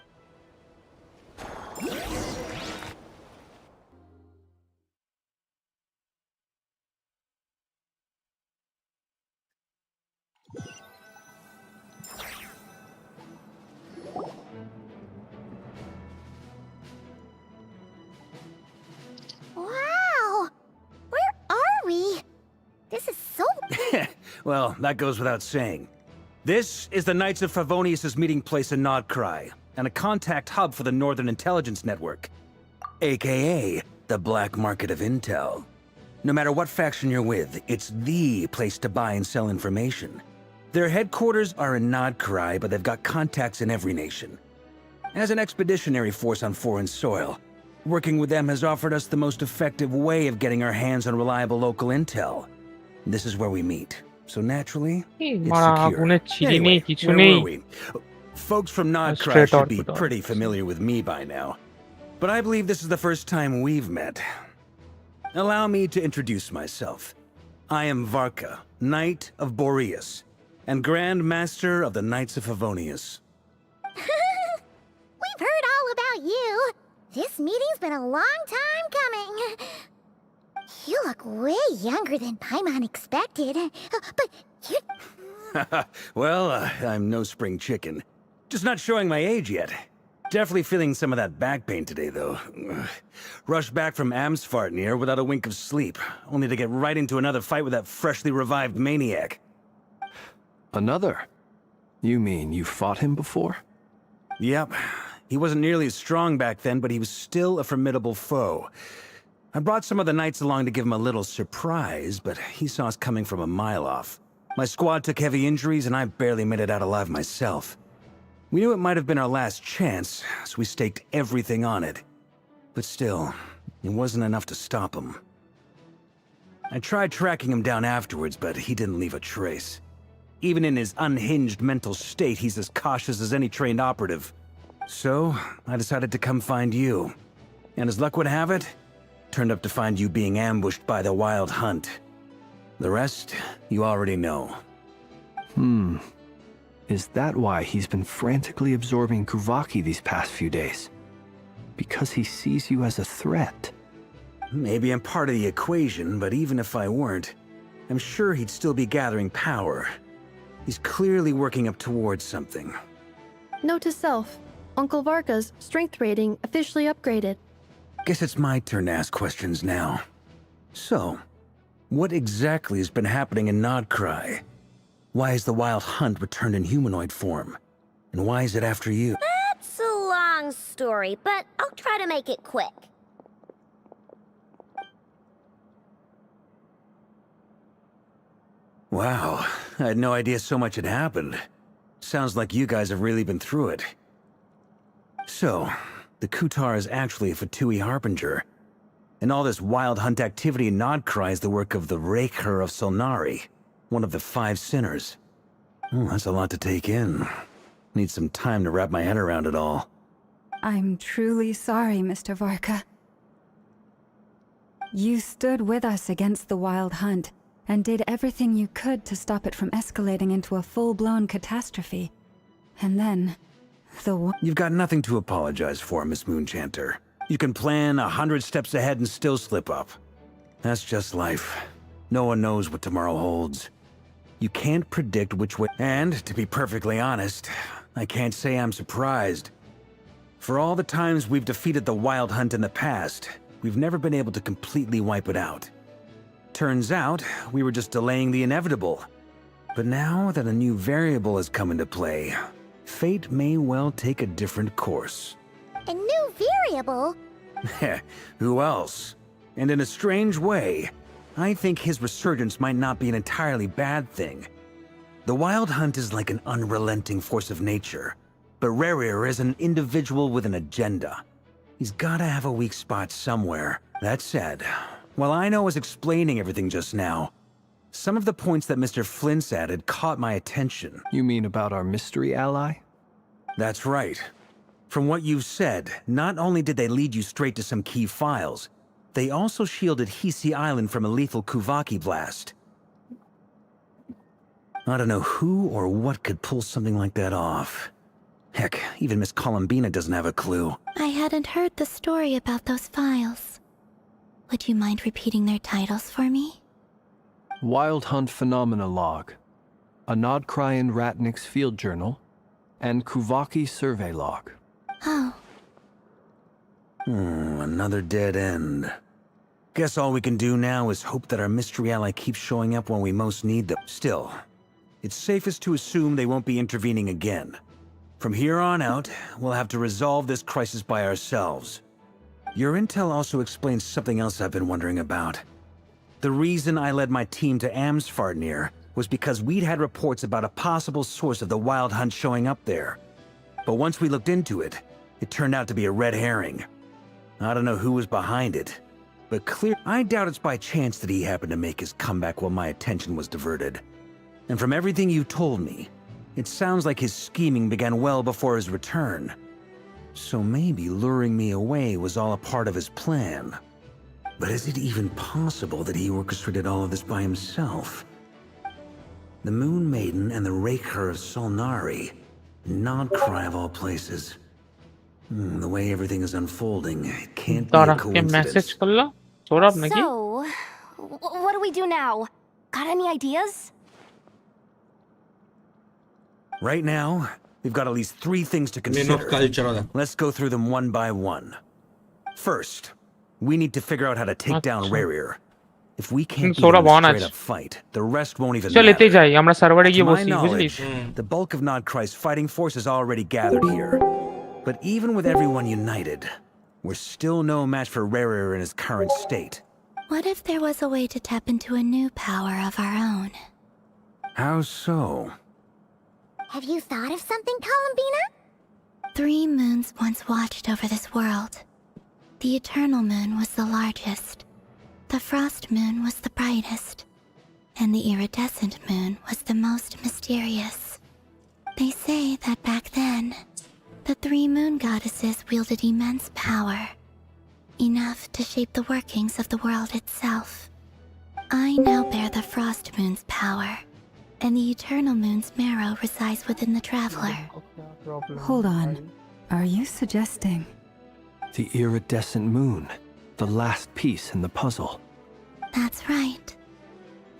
Wow! Where are we? This is so... Well, that goes without saying. This is the Knights of Favonius' meeting place in Nodcry, and a contact hub for the Northern Intelligence Network, aka the black market of intel. No matter what faction you're with, it's the place to buy and sell information. Their headquarters are in Nodcry, but they've got contacts in every nation. As an expeditionary force on foreign soil, Working with them has offered us the most effective way of getting our hands on reliable local intel. This is where we meet. So naturally, it's মারা secure. আগুনের ছিরি নেই Anyway, কিছু where নেই were we? Folks from Nodcry Straight should be output. pretty familiar with me by now. But I believe this is the first time we've met. Allow me to introduce myself. I am Varka, Knight of Boreas, and Grand Master of the Knights of Favonius. We've heard all about you. This meeting's been a long time coming. You look way younger than Paimon expected. But you... Well, I'm no spring chicken. Just not showing my age yet. Definitely feeling some of that back pain today, though. Rushed back from Amsfartnir without a wink of sleep, only to get right into another fight with that freshly revived maniac. Another? You mean you fought him before? Yep. He wasn't nearly as strong back then, but he was still a formidable foe. I brought some of the knights along to give him a little surprise, but he saw us coming from a mile off. My squad took heavy injuries, and I barely made it out alive myself. We knew it might have been our last chance, so we staked everything on it. But still, it wasn't enough to stop him. I tried tracking him down afterwards, but he didn't leave a trace. Even in his unhinged mental state, he's as cautious as any trained operative. So, I decided to come find you. And as luck would have it, turned up to find you being ambushed by the Wild Hunt. The rest, you already know. Is that why he's been frantically absorbing Kuvaki these past few days? Because he sees you as a threat? Maybe I'm part of the equation, but even if I weren't, I'm sure he'd still be gathering power. He's clearly working up towards something. Note to self, Uncle Varka's strength rating officially upgraded. Guess it's my turn to ask questions now. So, what exactly has been happening in Nodcry? Why has the Wild Hunt returned in humanoid form? And why is it after you? That's a long story, but I'll try to make it quick. Wow, I had no idea so much had happened. Sounds like you guys have really been through it. So, the Kutar is actually a Fatui Harbinger. And all this Wild Hunt activity in Nodcry is the work of the Raker of Solnari, one of the 5 sinners. That's a lot to take in. Need some time to wrap my head around it all. I'm truly sorry, Mr. Varka. You stood with us against the Wild Hunt, and did everything you could to stop it from escalating into a full-blown catastrophe. And then, You've got nothing to apologize for, Miss Moonchanter. You can plan 100 steps ahead and still slip up. That's just life. No one knows what tomorrow holds. You can't predict which way... And, to be perfectly honest, I can't say I'm surprised. For all the times we've defeated the Wild Hunt in the past, we've never been able to completely wipe it out. Turns out, we were just delaying the inevitable. But now that a new variable has come into play, fate may well take a different course. A new variable? Who else? And in a strange way, I think his resurgence might not be an entirely bad thing. The Wild Hunt is like an unrelenting force of nature, but Rerir is an individual with an agenda. He's gotta have a weak spot somewhere. That said, while I know I was explaining everything just now, some of the points that Mr. Flint's added caught my attention. You mean about our mystery ally? That's right. From what you've said, not only did they lead you straight to some key files, they also shielded Hisi Island from a lethal Kuvaki blast. I don't know who or what could pull something like that off. Heck, even Miss Columbina doesn't have a clue. I hadn't heard the story about those files. Would you mind repeating their titles for me? Wild Hunt Phenomena Log, a Nodcryan Ratnix Field Journal, and Kuvaki Survey Log. Oh. Another dead end. Guess all we can do now is hope that our mystery ally keeps showing up when we most need them. Still, it's safest to assume they won't be intervening again. From here on out, we'll have to resolve this crisis by ourselves. Your intel also explains something else I've been wondering about. The reason I led my team to Amsfartnir was because we'd had reports about a possible source of the Wild Hunt showing up there. But once we looked into it, it turned out to be a red herring. I don't know who was behind it, but I doubt it's by chance that he happened to make his comeback while my attention was diverted. And from everything you told me, it sounds like his scheming began well before his return. So maybe luring me away was all a part of his plan. But is it even possible that he orchestrated all of this by himself? The Moon Maiden and the Raker of Solnari. Nodcry of all places. The way everything is unfolding, it can't be a coincidence. So, what do we do now? Got any ideas? Right now, we've got at least 3 things to Men of consider. culture. Let's go through them one by one. First, we need to figure out how to take down Rarier. If we can't beat him in a straight-up fight, the rest won't even চল এতে matter. যাই, আমরা সার্ভারে To গিয়ে my বসি, বুঝলিস? knowledge, the bulk of Nodcry's fighting force is already gathered here. But even with everyone united, we're still no match for Rarier in his current state. What if there was a way to tap into a new power of our own? How so? Have you thought of something, Columbina? 3 moons once watched over this world. The Eternal Moon was the largest. The Frost Moon was the brightest. And the Iridescent Moon was the most mysterious. They say that back then, the 3 moon goddesses wielded immense power. Enough to shape the workings of the world itself. I now bear the Frost Moon's power. And the Eternal Moon's marrow resides within the Traveler. Hold on. Are you suggesting? The iridescent moon. The last piece in the puzzle. That's right.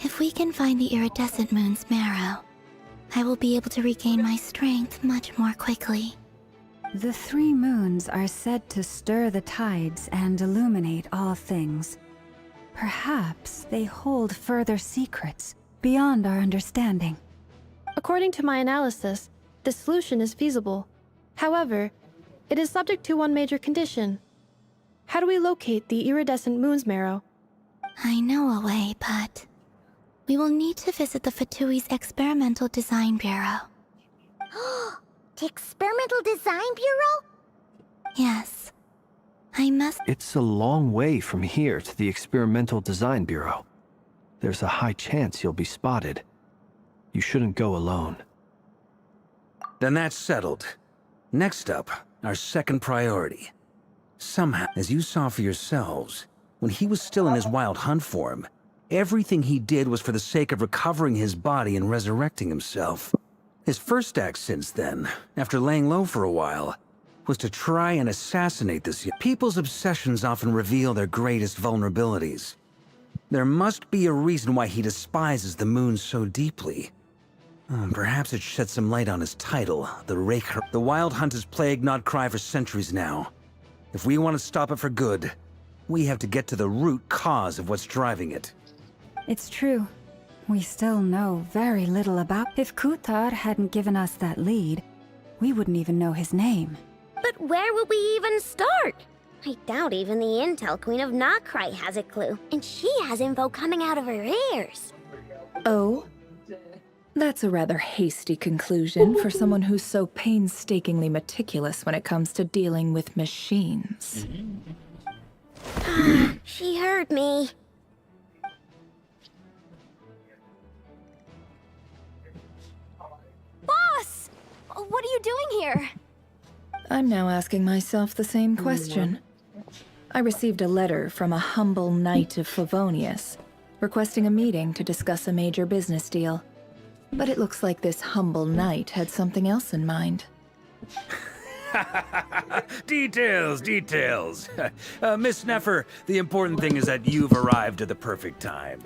If we can find the Iridescent Moon's marrow, I will be able to regain my strength much more quickly. The 3 moons are said to stir the tides and illuminate all things. Perhaps they hold further secrets beyond our understanding. According to my analysis, the solution is feasible. However, it is subject to one major condition. How do we locate the iridescent moon's marrow? I know a way, but we will need to visit the Fatui's Experimental Design Bureau. The Experimental Design Bureau? Yes. I must... It's a long way from here to the Experimental Design Bureau. There's a high chance you'll be spotted. You shouldn't go alone. Then that's settled. Next up, our second priority. Somehow, as you saw for yourselves, when he was still in his wild hunt form, everything he did was for the sake of recovering his body and resurrecting himself. His first act since then, after laying low for a while, was to try and assassinate this. People's obsessions often reveal their greatest vulnerabilities. There must be a reason why he despises the moon so deeply. Perhaps it sheds some light on his title, the Raker. The Wild Hunt has plagued Nodcry for centuries now. If we want to stop it for good, we have to get to the root cause of what's driving it. It's true. We still know very little about... If Kuthar hadn't given us that lead, we wouldn't even know his name. But where would we even start? I doubt even the Intel Queen of Nodcry has a clue, and she has info coming out of her ears. Oh? That's a rather hasty conclusion for someone who's so painstakingly meticulous when it comes to dealing with machines. She heard me. Boss! What are you doing here? I'm now asking myself the same question. I received a letter from a humble knight of Favonius, requesting a meeting to discuss a major business deal. But it looks like this humble knight had something else in mind. Details. Miss Neffer, the important thing is that you've arrived at the perfect time.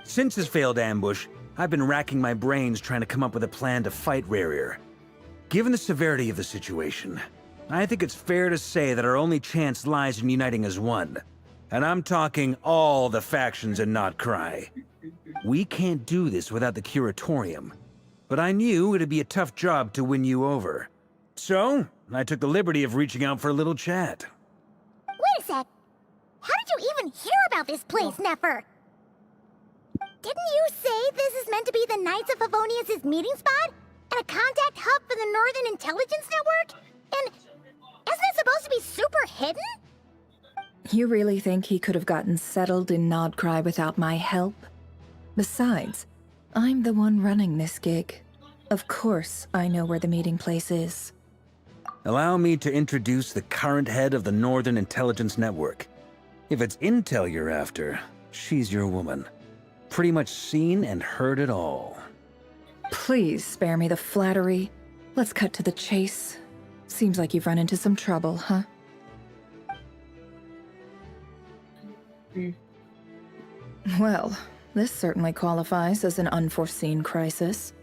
Since his failed ambush, I've been racking my brains trying to come up with a plan to fight Rarier. Given the severity of the situation, I think it's fair to say that our only chance lies in uniting as one. And I'm talking all the factions in Nodcry. We can't do this without the Curatorium, but I knew it'd be a tough job to win you over. So, I took the liberty of reaching out for a little chat. Wait a sec. How did you even hear about this place, Neffer? Didn't you say this is meant to be the Knights of Favonius' meeting spot? And a contact hub for the Northern Intelligence Network? And isn't it supposed to be super hidden? You really think he could have gotten settled in Nodcry without my help? Besides, I'm the one running this gig. Of course I know where the meeting place is. Allow me to introduce the current head of the Northern Intelligence Network. If it's intel you're after, she's your woman. Pretty much seen and heard it all. Please spare me the flattery. Let's cut to the chase. Seems like you've run into some trouble, huh? Well, this certainly qualifies as an unforeseen crisis.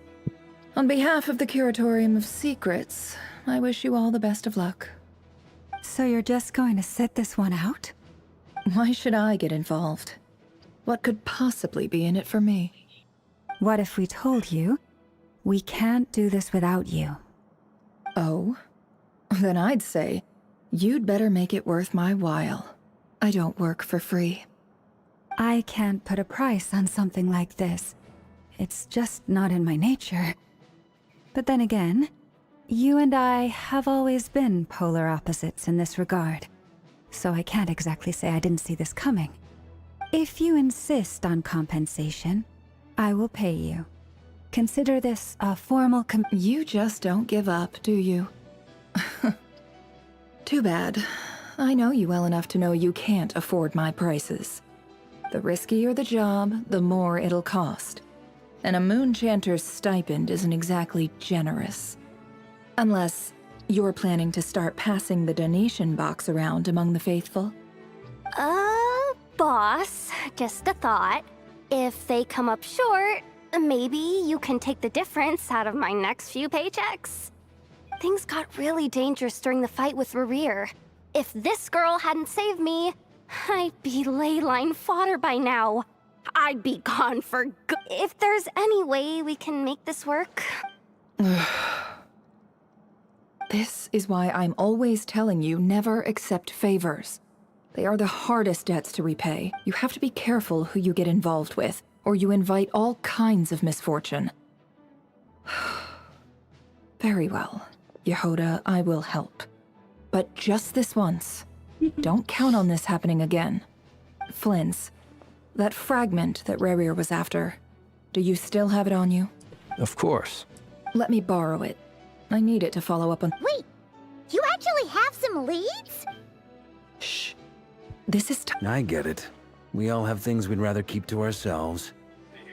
On behalf of the Curatorium of Secrets, I wish you all the best of luck. So you're just going to sit this one out? Why should I get involved? What could possibly be in it for me? What if we told you we can't do this without you? Oh? Then I'd say you'd better make it worth my while. I don't work for free. I can't put a price on something like this. It's just not in my nature. But then again, you and I have always been polar opposites in this regard. So I can't exactly say I didn't see this coming. If you insist on compensation, I will pay you. Consider this a formal You just don't give up, do you? Too bad. I know you well enough to know you can't afford my prices. The riskier the job, the more it'll cost. And a Moonchanter's stipend isn't exactly generous. Unless you're planning to start passing the donation box around among the faithful. Boss, just a thought. If they come up short, maybe you can take the difference out of my next few paychecks. Things got really dangerous during the fight with Rerir. If this girl hadn't saved me, I'd be ley line fodder by now. I'd be gone for good. If there's any way we can make this work. This is why I'm always telling you never accept favors. They are the hardest debts to repay. You have to be careful who you get involved with, or you invite all kinds of misfortune. Very well. Yehoda, I will help. But just this once. Don't count on this happening again. Flynn's, that fragment that Rerir was after, do you still have it on you? Of course. Let me borrow it. I need it to follow up on— Wait, you actually have some leads? Shh. This is I get it. We all have things we'd rather keep to ourselves.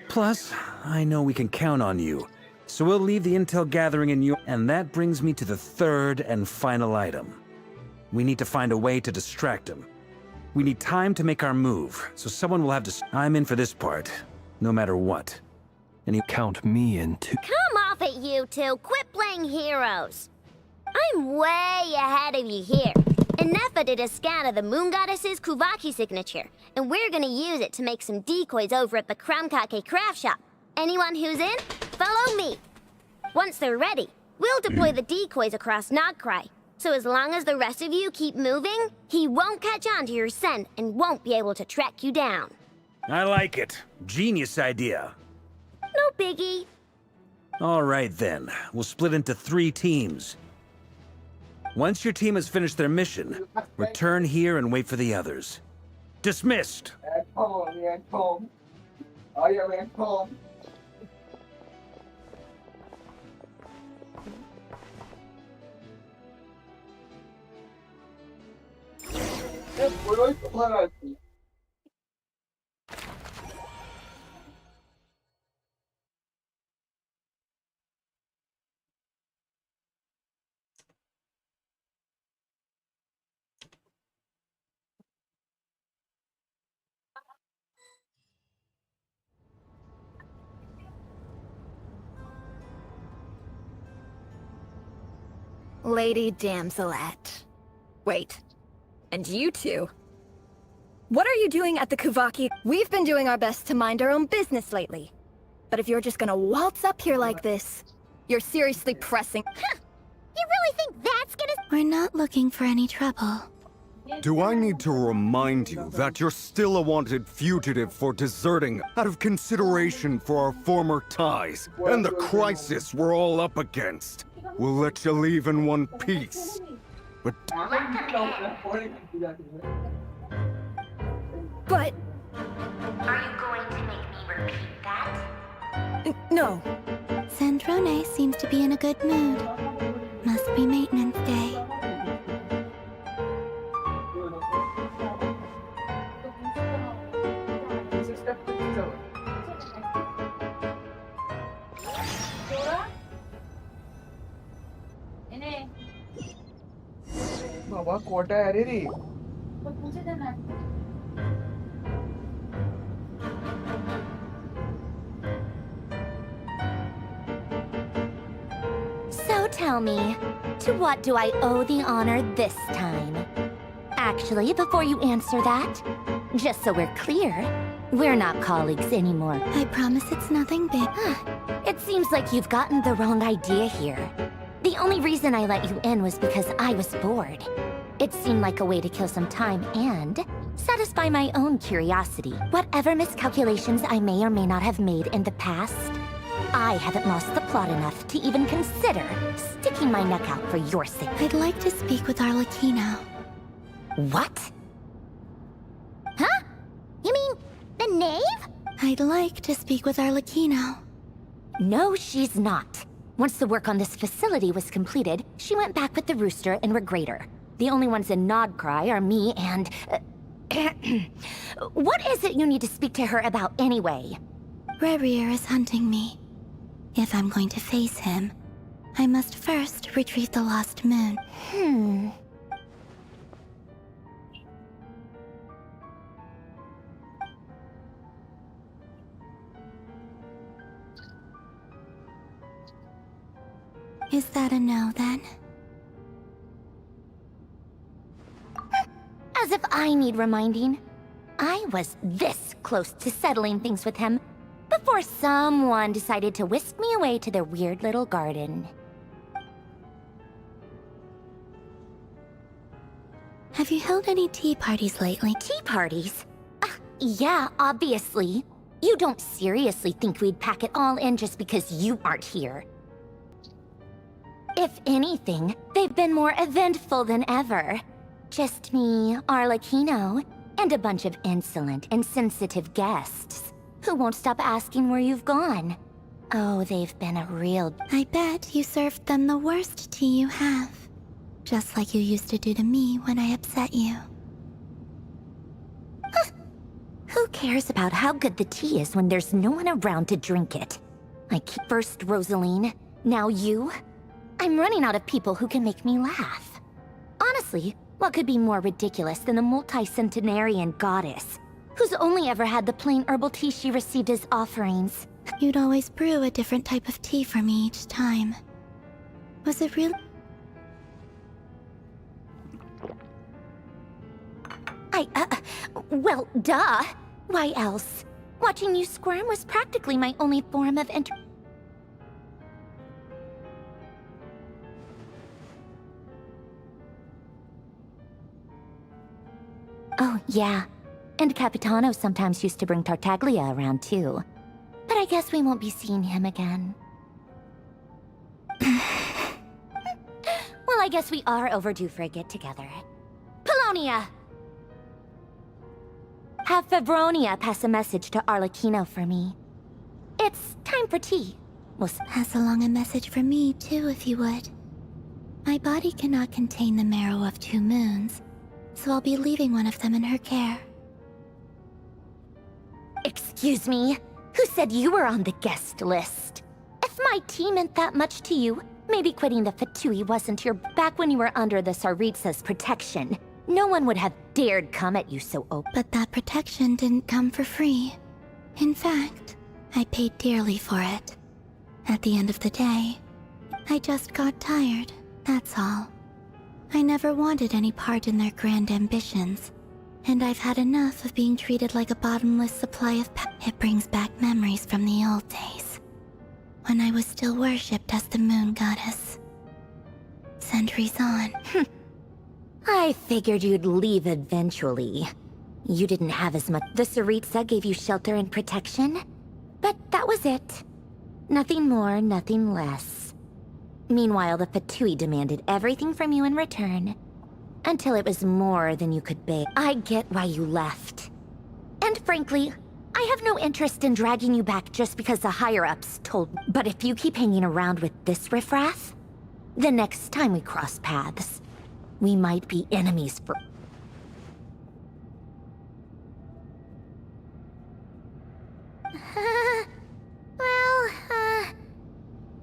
Plus, I know we can count on you. So we'll leave the intel gathering in your— And that brings me to the third and final item. We need to find a way to distract him. We need time to make our move, so someone will have to— I'm in for this part, no matter what. And you count me in too. Come off it, you two. Quit playing heroes. I'm way ahead of you here. Nefa did a scan of the Moon Goddess's Kuvaki signature, and we're gonna use it to make some decoys over at the Kramkake craft shop. Anyone who's in, follow me. Once they're ready, we'll deploy the decoys across Nodcry. So as long as the rest of you keep moving, he won't catch on to your scent and won't be able to track you down. I like it. Genius idea. No biggie. All right then, we'll split into 3 teams. Once your team has finished their mission, return here and wait for the others. Dismissed! Lady Damselette. Wait, and you two? What are you doing at the Kuvaki? We've been doing our best to mind our own business lately. But if you're just gonna waltz up here like this, you're seriously pressing— Huh! You really think that's gonna— We're not looking for any trouble. Do I need to remind you that you're still a wanted fugitive for deserting out of consideration for our former ties and the crisis we're all up against? We'll let you leave in one piece. But But... Are you going to make me repeat that? No. Zendrone seems to be in a good mood. Must be maintenance day. বাবা কটা আরে রে So tell me, to what do I owe the honor this time? Actually, before you answer that, just so we're clear, we're not colleagues anymore. I promise it's nothing big. It seems like you've gotten the wrong idea here. The only reason I let you in was because I was bored. It seemed like a way to kill some time and satisfy my own curiosity. Whatever miscalculations I may or may not have made in the past, I haven't lost the plot enough to even consider sticking my neck out for your sake. I'd like to speak with Arlecchino. What? Huh? You mean the knave? I'd like to speak with Arlecchino. No, she's not. Once the work on this facility was completed, she went back with the rooster and Regrator. The only ones in Nodcry are me and... What is it you need to speak to her about anyway? Rerir is hunting me. If I'm going to face him, I must first retrieve the lost moon. Is that a no, then? As if I need reminding. I was this close to settling things with him before someone decided to whisk me away to their weird little garden. Have you held any tea parties lately? Tea parties? Yeah, obviously. You don't seriously think we'd pack it all in just because you aren't here. If anything, they've been more eventful than ever. Just me, Arlecchino, and a bunch of insolent and sensitive guests who won't stop asking where you've gone. Oh, they've been a real... I bet you served them the worst tea you have. Just like you used to do to me when I upset you. Who cares about how good the tea is when there's no one around to drink it? First Rosaline, now you. I'm running out of people who can make me laugh. Honestly, what could be more ridiculous than a multi-centenarian goddess who's only ever had the plain herbal tea she received as offerings? You'd always brew a different type of tea for me each time. Was it really? Well, duh. Why else? Watching you squirm was practically my only form of Oh, yeah. And Capitano sometimes used to bring Tartaglia around, too. But I guess we won't be seeing him again. Well, I guess we are overdue for a get-together. Polonia! Have Fevronia pass a message to Arlecchino for me. It's time for tea. Pass along a message for me, too, if you would. My body cannot contain the marrow of 2 moons, so I'll be leaving one of them in her care. Excuse me? Who said you were on the guest list? If my tea meant that much to you, maybe quitting the Fatui wasn't your... Back when you were under the Tsaritsa's protection, no one would have dared come at you so open. But that protection didn't come for free. In fact, I paid dearly for it. At the end of the day, I just got tired, that's all. I never wanted any part in their grand ambitions, and I've had enough of being treated like a bottomless supply of It brings back memories from the old days, when I was still worshipped as the moon goddess. Centuries on. I figured you'd leave eventually. You didn't have as much. The Tsaritsa gave you shelter and protection, but that was it. Nothing more, nothing less. Meanwhile, the Fatui demanded everything from you in return, until it was more than you could bear. I get why you left. And frankly, I have no interest in dragging you back just because the higher-ups told me. But if you keep hanging around with this riffraff, the next time we cross paths, we might be enemies for...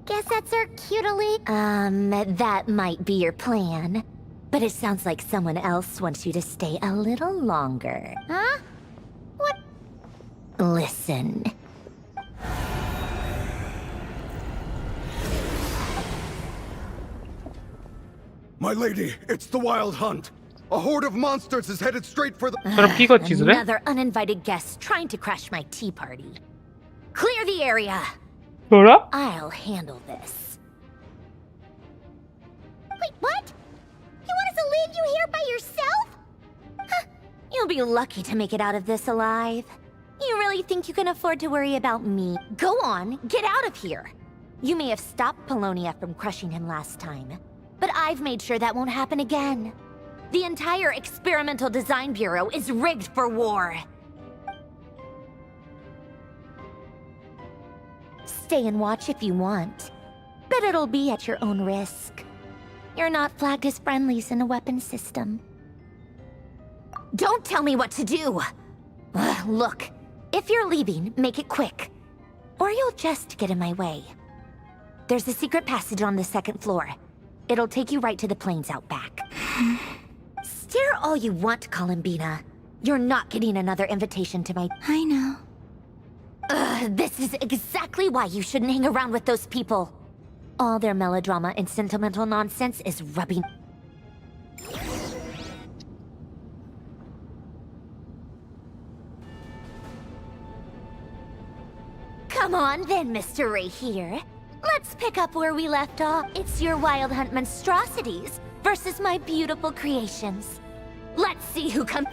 Guess that's our cutely. That might be your plan. But it sounds like someone else wants you to stay a little longer. Huh? What? Listen. My lady, it's the Wild Hunt. A horde of monsters is headed straight for the... Another uninvited guest trying to crash my tea party. Clear the area. I'll handle this. Wait, what? You want us to leave you here by yourself? Huh. You'll be lucky to make it out of this alive. You really think you can afford to worry about me? Go on, get out of here. You may have stopped Polonia from crushing him last time, but I've made sure that won't happen again. The entire Experimental Design Bureau is rigged for war. Stay and watch if you want, but it'll be at your own risk. You're not flagged as friendlies in the weapons system. Don't tell me what to do! Look, if you're leaving, make it quick, or you'll just get in my way. There's a secret passage on the second floor. It'll take you right to the plains out back. Stare all you want, Columbina. You're not getting another invitation to my... I know. This is exactly why you shouldn't hang around with those people. All their melodrama and sentimental nonsense is rubbing... Come on then, Mr. Ray here. Let's pick up where we left off. It's your Wild Hunt monstrosities versus my beautiful creations. Let's see who comes...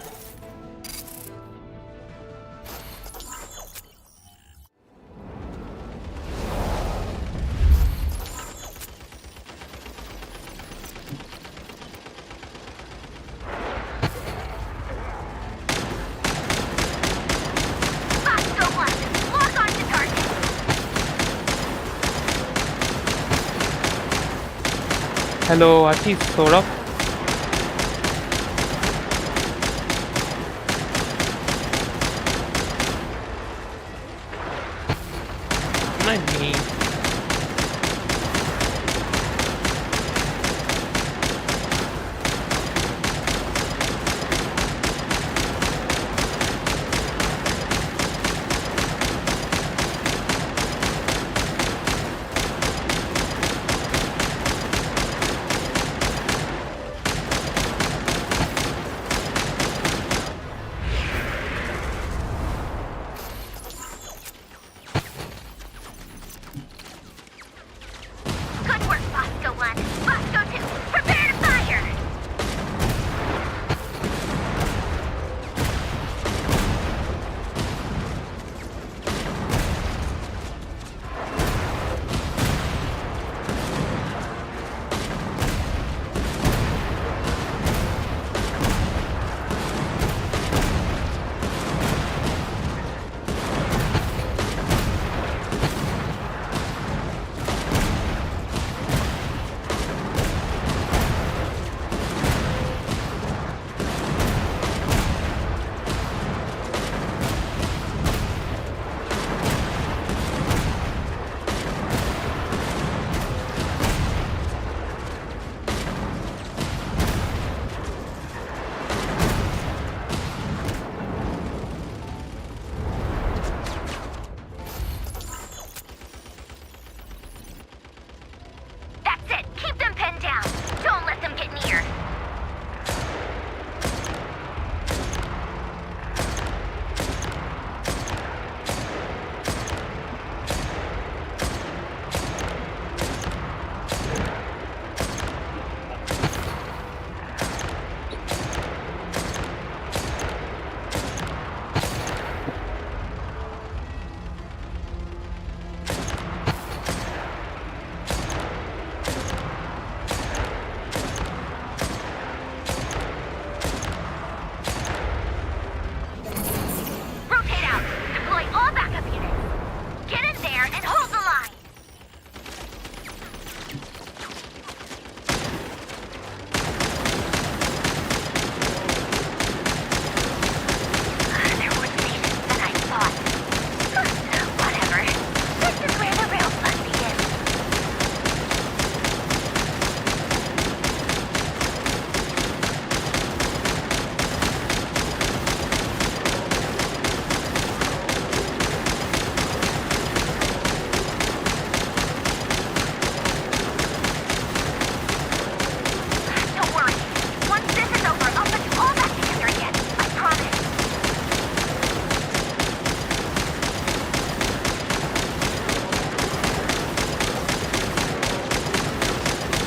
hello আছিস সৌরভ? নেই।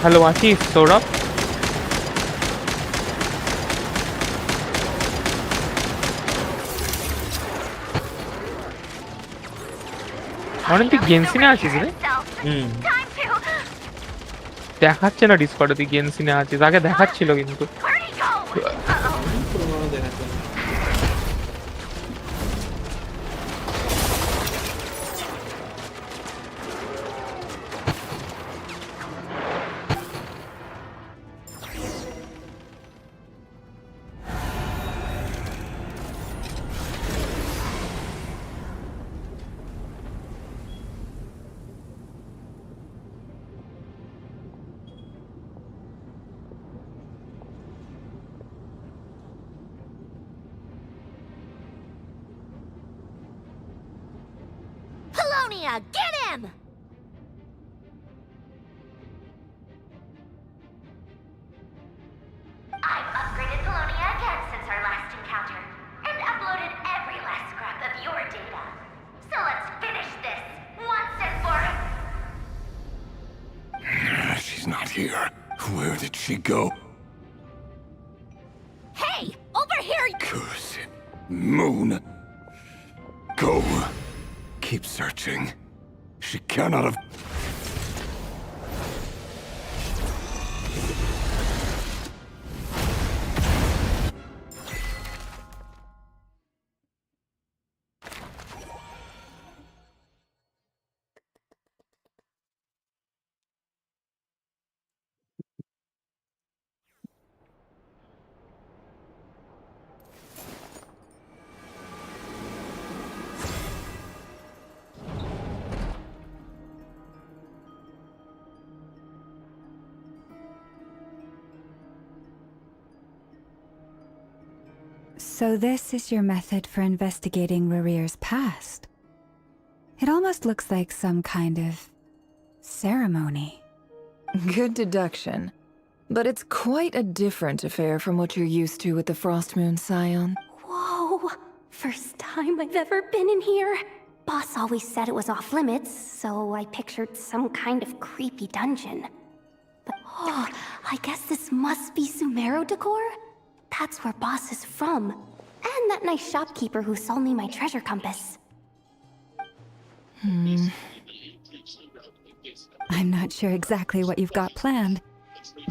ভালো আছিস সৌরভ? অনেক তুই গেনসিনে আছিস রে? হুম। দেখাচ্ছে না ডিসকর্ডে তুই গেনসিনে আছিস, আগে দেখাচ্ছিল কিন্তু। Polonia, get him! I've upgraded Polonia again since our last encounter, and uploaded every last scrap of your data. So let's finish this, once and for all. She's not here. Where did she go? Hey, over here! Curse it. Moon. Go. Keep searching. She cannot have... So this is your method for investigating Rarir's past. It almost looks like some kind of ceremony. Good deduction. But it's quite a different affair from what you're used to with the Frost Moon Scion. Whoa! First time I've ever been in here. Boss always said it was off limits, so I pictured some kind of creepy dungeon. But oh, I guess this must be Sumero decor? That's where Boss is from. And that nice shopkeeper who sold me my treasure compass. I'm not sure exactly what you've got planned,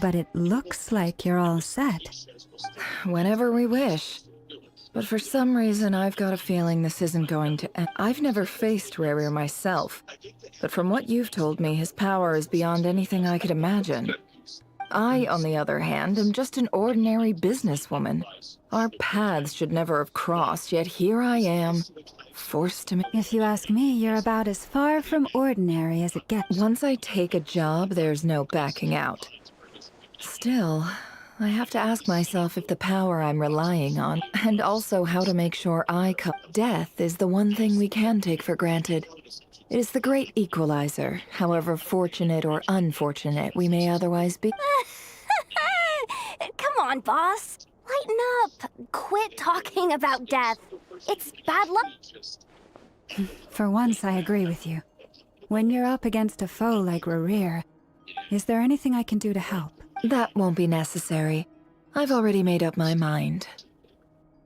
but it looks like you're all set. Whenever we wish. But for some reason, I've got a feeling this isn't going to end. I've never faced Rarir myself, but from what you've told me, his power is beyond anything I could imagine. I, on the other hand, am just an ordinary businesswoman. Our paths should never have crossed, yet here I am, forced to... If you ask me, you're about as far from ordinary as it gets. Once I take a job, there's no backing out. Still, I have to ask myself if the power I'm relying on, and also how to make sure death is the one thing we can take for granted. It is the great equalizer, however fortunate or unfortunate we may otherwise be. Come on, boss. Lighten up. Quit talking about death. It's bad luck. For once, I agree with you. When you're up against a foe like Rarir, is there anything I can do to help? That won't be necessary. I've already made up my mind.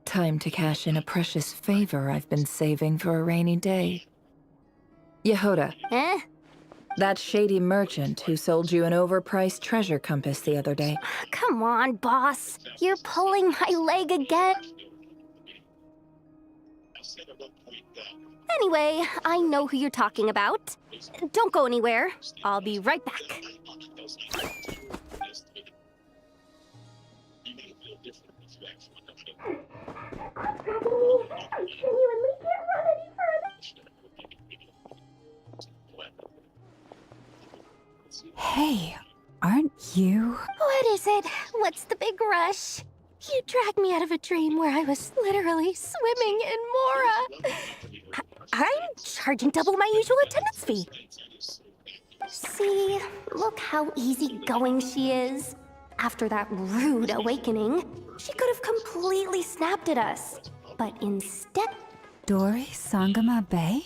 Time to cash in a precious favor I've been saving for a rainy day. Yehoda. Eh? That shady merchant who sold you an overpriced treasure compass the other day. Come on, boss. You're pulling my leg again. Anyway, I know who you're talking about. Don't go anywhere. I'll be right back. Hey, aren't you? What is it? What's the big rush? You dragged me out of a dream where I was literally swimming in Mora. I'm charging double my usual attendance fee. See, look how easygoing she is. After that rude awakening, she could have completely snapped at us. But instead... Dori Sangama Bay?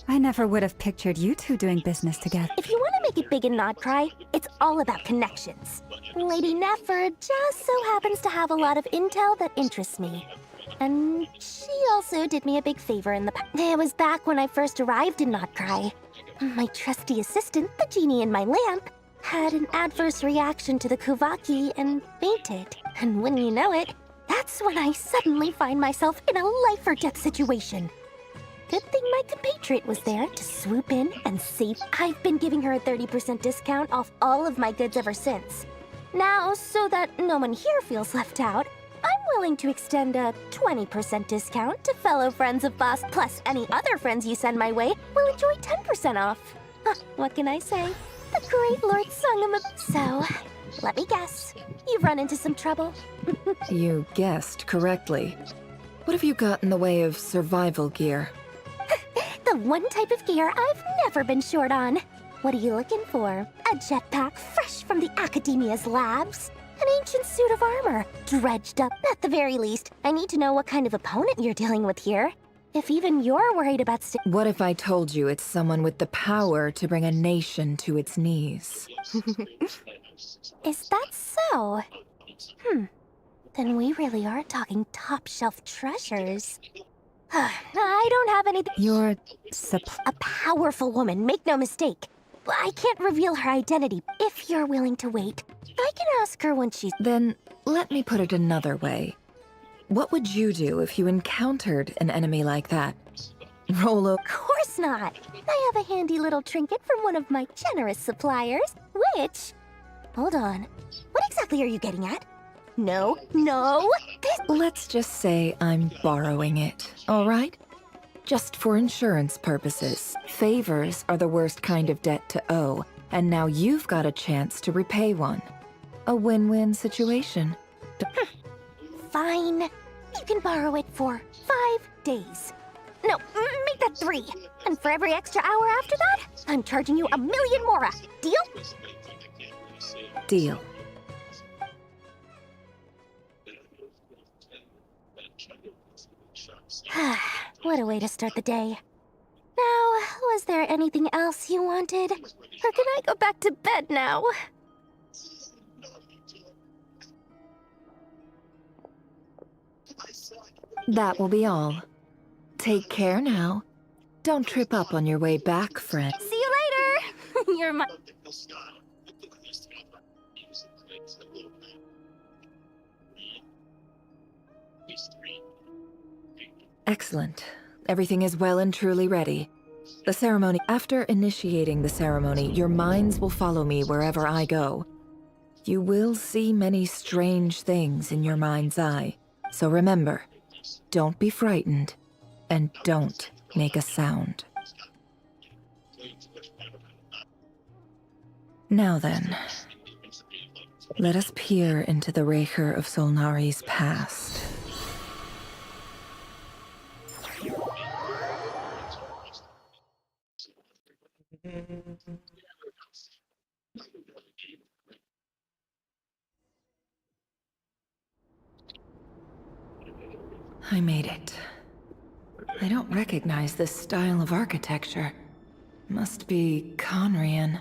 I never would have pictured you two doing business together. If you want to make it big in Nodcry, it's all about connections. Lady Nefer just so happens to have a lot of intel that interests me. And she also did me a big favor in the past. It was back when I first arrived in Nodcry. My trusty assistant, the genie in my lamp, had an adverse reaction to the Kuvaki and fainted. And when you know it, that's when I suddenly find myself in a life-or-death situation. Good thing my compatriot was there to swoop in and save. I've been giving her a 30% discount off all of my goods ever since. Now, so that no one here feels left out, I'm willing to extend a 20% discount to fellow friends of Boss, plus any other friends you send my way will enjoy 10% off. What can I say? The great Lord sung him a... So, let me guess. You've run into some trouble. You guessed correctly. What have you got in the way of survival gear? The one type of gear I've never been short on. What are you looking for? A jetpack fresh from the Academia's labs? An ancient suit of armor, dredged up at the very least. I need to know what kind of opponent you're dealing with here. If even you're worried about What if I told you it's someone with the power to bring a nation to its knees? Is that so? Then we really are talking top-shelf treasures. I don't have anything. You're a powerful woman, make no mistake. I can't reveal her identity. If you're willing to wait, I can ask her when she's... Then let me put it another way. What would you do if you encountered an enemy like that? Roll over. Of course not. I have a handy little trinket from one of my generous suppliers, which... Hold on. What exactly are you getting at? No. Let's just say I'm borrowing it, all right? Just for insurance purposes. Favors are the worst kind of debt to owe, and now you've got a chance to repay one. A win-win situation. Fine. You can borrow it for 5 days. No, make that 3. And for every extra hour after that, I'm charging you 1,000,000 mora. Deal? Deal. What a way to start the day. Now, was there anything else you wanted? Or can I go back to bed now? That will be all. Take care now. Don't trip up on your way back, friend. See you later! You're my... Excellent. Everything is well and truly ready. The ceremony... After initiating the ceremony, your minds will follow me wherever I go. You will see many strange things in your mind's eye. So remember, don't be frightened, and don't make a sound. Now then, let us peer into the Raker of Solnari's past. I made it. I don't recognize this style of architecture. Must be Conrian.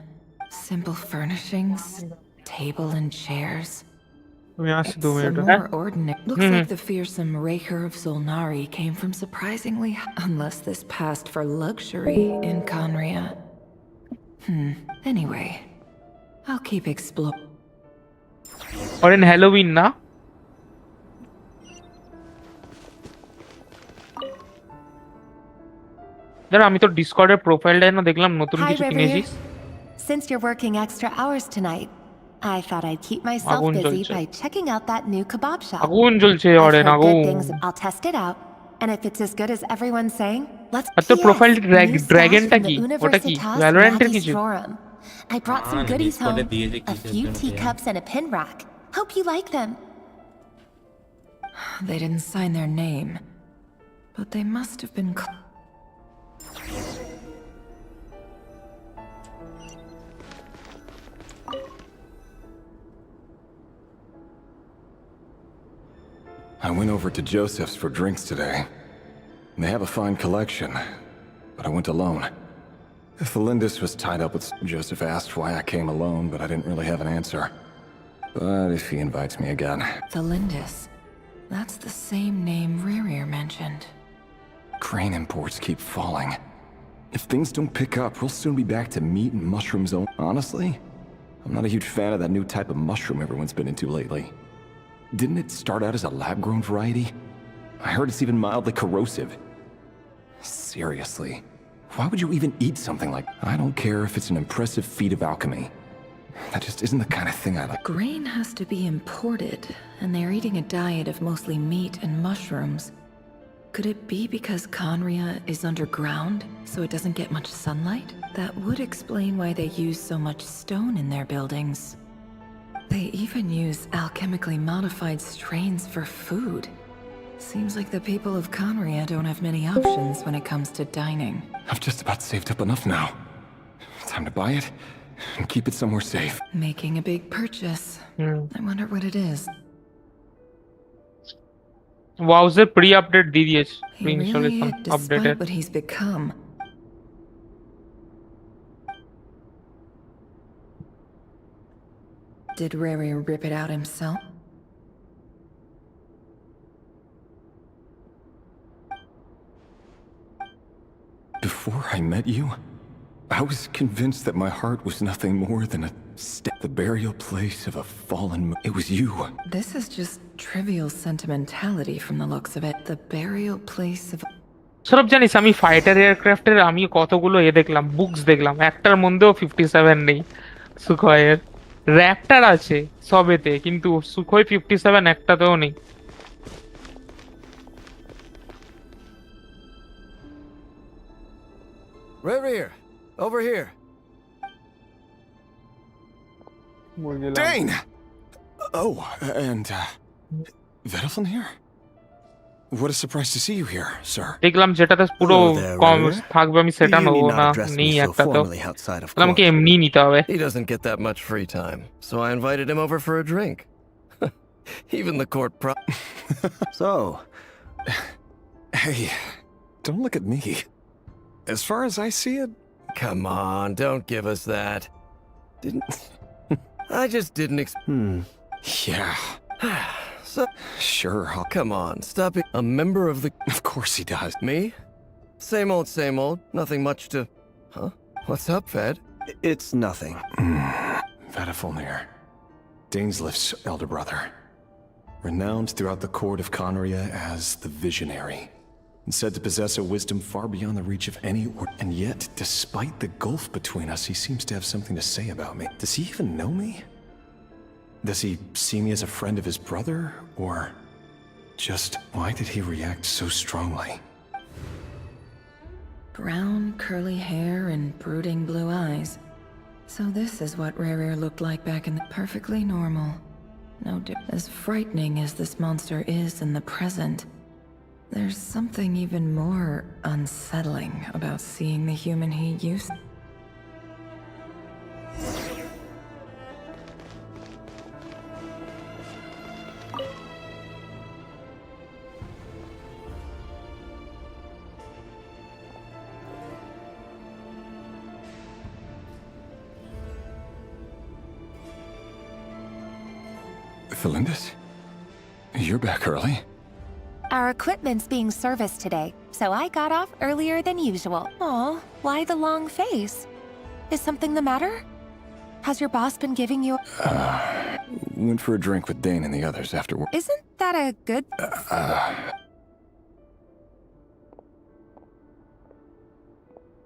Simple furnishings, table and chairs. It's more ordinary. Looks like the fearsome Raker of Solnari came from surprisingly... Unless this passed for luxury in Conria. Anyway, I'll keep exploring. Or in Halloween, na? দাঁড়া আমি তো ডিসকর্ডের প্রোফাইলটা না দেখলাম নতুন কিছু কিনেছিস। Since you're working extra hours tonight, I thought I'd keep myself busy by checking out that new kebab shop. আগুন জ্বলছে অরেন আগুন। I'll test it out, and if it's as good as everyone's saying, let's. আর তোর profile ড্রাগনটা কি? ওটা কি? ভ্যালোরেন্টের কিছু? I brought some goodies home, a few teacups and a pin rack. Hope you like them. They didn't sign their name, but they must have been... I went over to Joseph's for drinks today. They have a fine collection, but I went alone. Felindus was tied up with... Joseph asked why I came alone, but I didn't really have an answer. But if he invites me again... Felindus. That's the same name Rerir mentioned. Grain imports keep falling. If things don't pick up, we'll soon be back to meat and mushrooms only. Honestly, I'm not a huge fan of that new type of mushroom everyone's been into lately. Didn't it start out as a lab-grown variety? I heard it's even mildly corrosive. Seriously, why would you even eat something like... I don't care if it's an impressive feat of alchemy. That just isn't the kind of thing I like. Grain has to be imported, and they're eating a diet of mostly meat and mushrooms. Could it be because Conria is underground, so it doesn't get much sunlight? That would explain why they use so much stone in their buildings. They even use alchemically modified strains for food. Seems like the people of Conria don't have many options when it comes to dining. I've just about saved up enough now. Time to buy it and keep it somewhere safe. Making a big purchase. I wonder what it is. Wow's pre-update দিয়ে দিয়েছে He pre-installation really, despite updated. what he's become. Did Rary rip it out himself? Before I met you, I was convinced that my heart was nothing more than the burial place of a fallen... It was you. This is just trivial sentimentality from the looks of it. The burial place of... সরব জানিস আমি fighter এয়ারক্রাফটের আমি কতগুলো দেখলাম books দেখলাম একটার মধ্যেও 57 নেই সুখয়ের র্যাপটার আছে সবেতে কিন্তু সুখই 57 একটাতেও নেই Rerir, over here. Dane! Oh, and, Vedafin here? What a surprise to see you here, sir. দেখলাম যেটাতে পুরো কম থাকবে আমি সেটা নেব না নেই একটাতেও আমাকে এমনি নিতে হবে He doesn't get that much free time, so I invited him over for a drink. Even the court So, hey, don't look at me. As far as I see it... Come on, don't give us that. I just didn't Yeah. So... Sure, Come on, stop it. A member of the... Of course he does. Me? Same old, nothing much to... Huh? What's up, Ved? It's nothing. Vedafilnir, Dainslift's elder brother. Renowned throughout the court of Conria as the Visionary. And said to possess a wisdom far beyond the reach of any and yet, despite the gulf between us, he seems to have something to say about me. Does he even know me? Does he see me as a friend of his brother, or just why did he react so strongly? Brown, curly hair and brooding blue eyes. So this is what Rerir looked like back in the... Perfectly normal. No as frightening as this monster is in the present, there's something even more unsettling about seeing the human he used. Felindus? You're back early. Our equipment's being serviced today, so I got off earlier than usual. Aw, why the long face? Is something the matter? Has your boss been giving you... Went for a drink with Dane and the others afterward. Isn't that a good...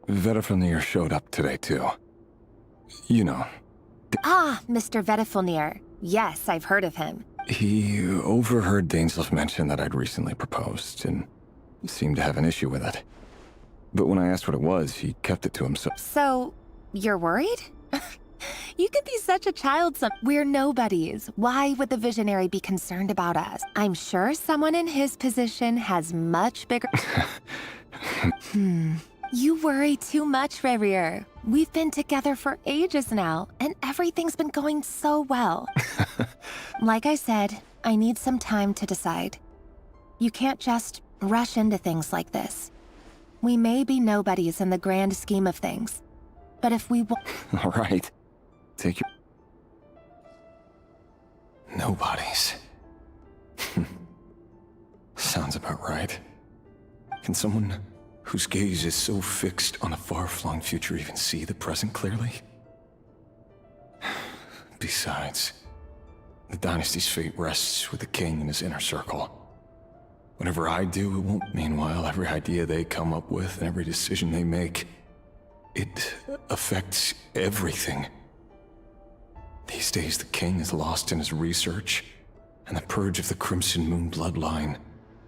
Vedafilnir showed up today, too. You know. Ah, Mr. Vedafilnir. Yes, I've heard of him. He overheard Dainsliff mention that I'd recently proposed, and seemed to have an issue with it. But when I asked what it was, he kept it to himself. So, you're worried? You could be such a child We're nobodies. Why would the Visionary be concerned about us? I'm sure someone in his position has much bigger... You worry too much, Rerir. We've been together for ages now, and everything's been going so well. Like I said, I need some time to decide. You can't just rush into things like this. We may be nobodies in the grand scheme of things, but if we All right. Take your... Nobodies. Sounds about right. Can someone whose gaze is so fixed on a far-flung future even see the present clearly? Besides, the dynasty's fate rests with the king and his inner circle. Whatever I do, it won't. Meanwhile, every idea they come up with and every decision they make, it affects everything. These days, the king is lost in his research, and the purge of the Crimson Moon bloodline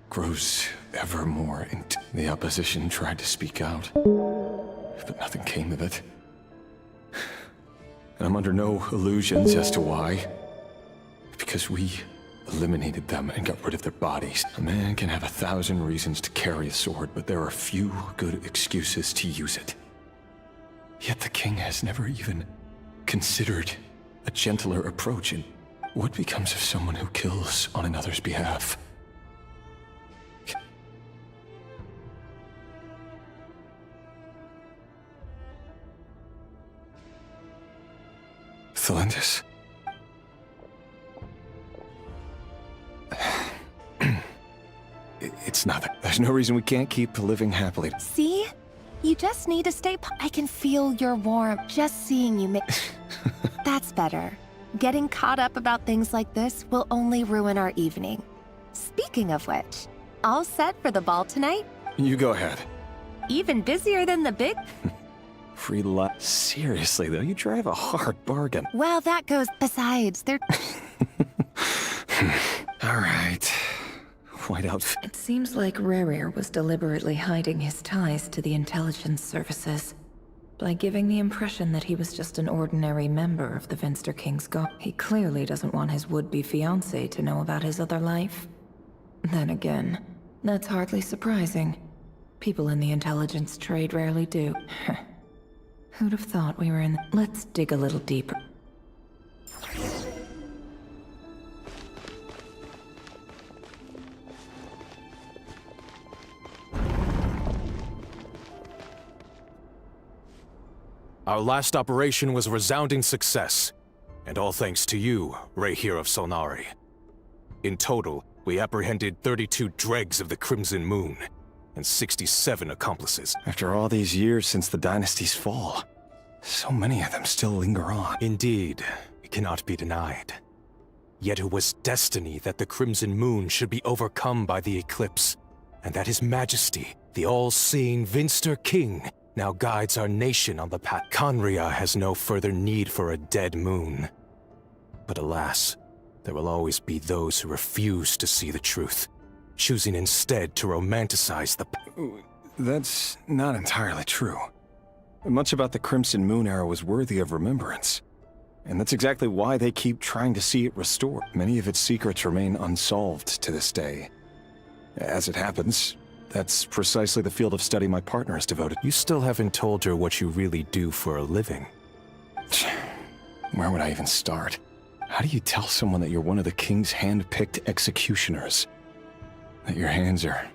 grows ever more into... The opposition tried to speak out, but nothing came of it. And I'm under no illusions as to why. Because we eliminated them and got rid of their bodies. A man can have 1,000 reasons to carry a sword, but there are few good excuses to use it. Yet the king has never even considered a gentler approach. And what becomes of someone who kills on another's behalf? Thelindis? It's nothing. There's no reason we can't keep living happily. See? You just need to stay I can feel your warmth. Just seeing you make... That's better. Getting caught up about things like this will only ruin our evening. Speaking of which, all set for the ball tonight? You go ahead. Even busier than the big... Free lot. Seriously, though, you drive a hard bargain. Well, that goes... Besides, they're... All right. White outfit. It seems like Rerir was deliberately hiding his ties to the intelligence services. By giving the impression that he was just an ordinary member of the Vinster King's guard. He clearly doesn't want his would-be fiancé to know about his other life. Then again, that's hardly surprising. People in the intelligence trade rarely do. Who'd have thought we were in... Let's dig a little deeper. Our last operation was a resounding success, and all thanks to you, Ray here of Solnari. In total, we apprehended 32 dregs of the Crimson Moon, and 67 accomplices. After all these years since the dynasty's fall, so many of them still linger on. Indeed, it cannot be denied. Yet it was destiny that the Crimson Moon should be overcome by the eclipse, and that His Majesty, the all-seeing Vinster King, now guides our nation on the path. Conria has no further need for a dead moon. But alas, there will always be those who refuse to see the truth, choosing instead to romanticize the... That's not entirely true. Much about the Crimson Moon era was worthy of remembrance. And that's exactly why they keep trying to see it restored. Many of its secrets remain unsolved to this day. As it happens, that's precisely the field of study my partner is devoted. You still haven't told her what you really do for a living. Where would I even start? How do you tell someone that you're one of the king's hand-picked executioners? That your hands are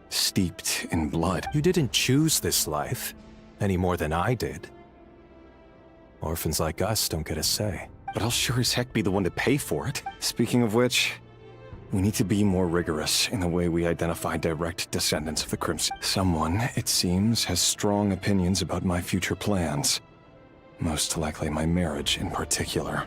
steeped in blood? You didn't choose this life, any more than I did. Orphans like us don't get a say. But I'll sure as heck be the one to pay for it. Speaking of which, we need to be more rigorous in the way we identify direct descendants of the Crimson. Someone, it seems, has strong opinions about my future plans. Most likely my marriage in particular.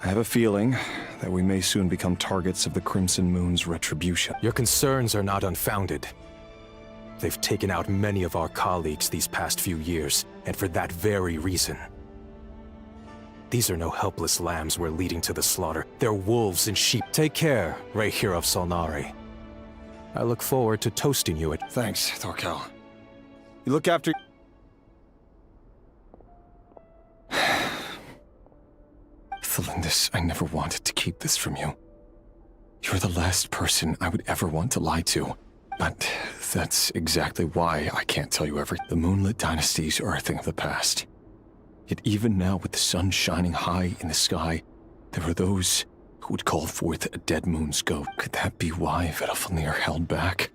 I have a feeling that we may soon become targets of the Crimson Moon's retribution. Your concerns are not unfounded. They've taken out many of our colleagues these past few years, and for that very reason. These are no helpless lambs we're leading to the slaughter. They're wolves in sheep. Take care, Ray here of Solnari. I look forward to toasting you at... Thanks, Thorkel. You look after... Thelindis, I never wanted to keep this from you. You're the last person I would ever want to lie to. But that's exactly why I can't tell you everything. The moonlit dynasties are a thing of the past. Yet even now, with the sun shining high in the sky, there are those who would call forth a dead moon's ghost. Could that be why Vedalfnir held back?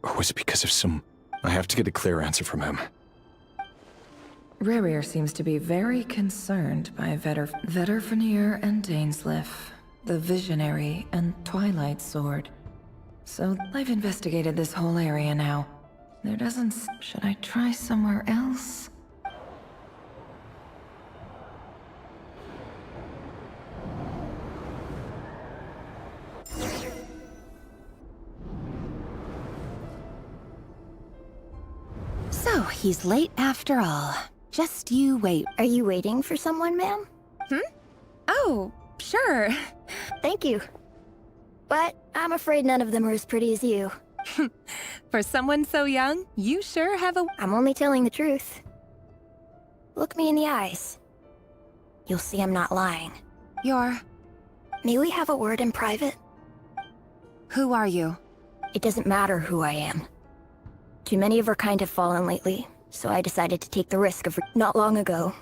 Or was it because of some... I have to get a clear answer from him. Rerir seems to be very concerned by Vetter and Dainsleif, the Visionary and Twilight Sword. So I've investigated this whole area now. There doesn't... Should I try somewhere else? So, he's late after all. Just you wait. Are you waiting for someone, ma'am? Oh, sure. Thank you. But I'm afraid none of them are as pretty as you. For someone so young, you sure have a... I'm only telling the truth. Look me in the eyes. You'll see I'm not lying. You're... May we have a word in private? Who are you? It doesn't matter who I am. Too many of our kind have fallen lately, so I decided to take the risk of... Not long ago,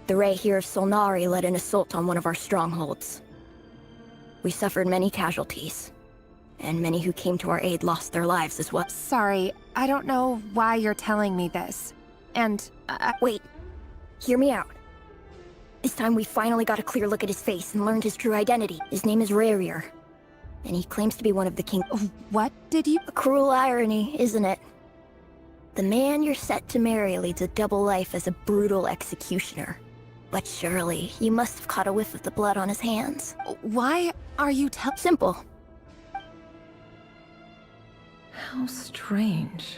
the Ray here of Solnari led an assault on one of our strongholds. We suffered many casualties, and many who came to our aid lost their lives as well. Sorry, I don't know why you're telling me this. And... Wait. Hear me out. This time we finally got a clear look at his face and learned his true identity. His name is Rerir, and he claims to be one of the king... What did you... A cruel irony, isn't it? The man you're set to marry leads a double life as a brutal executioner. But surely, you must have caught a whiff of the blood on his hands. Why are you Simple. How strange.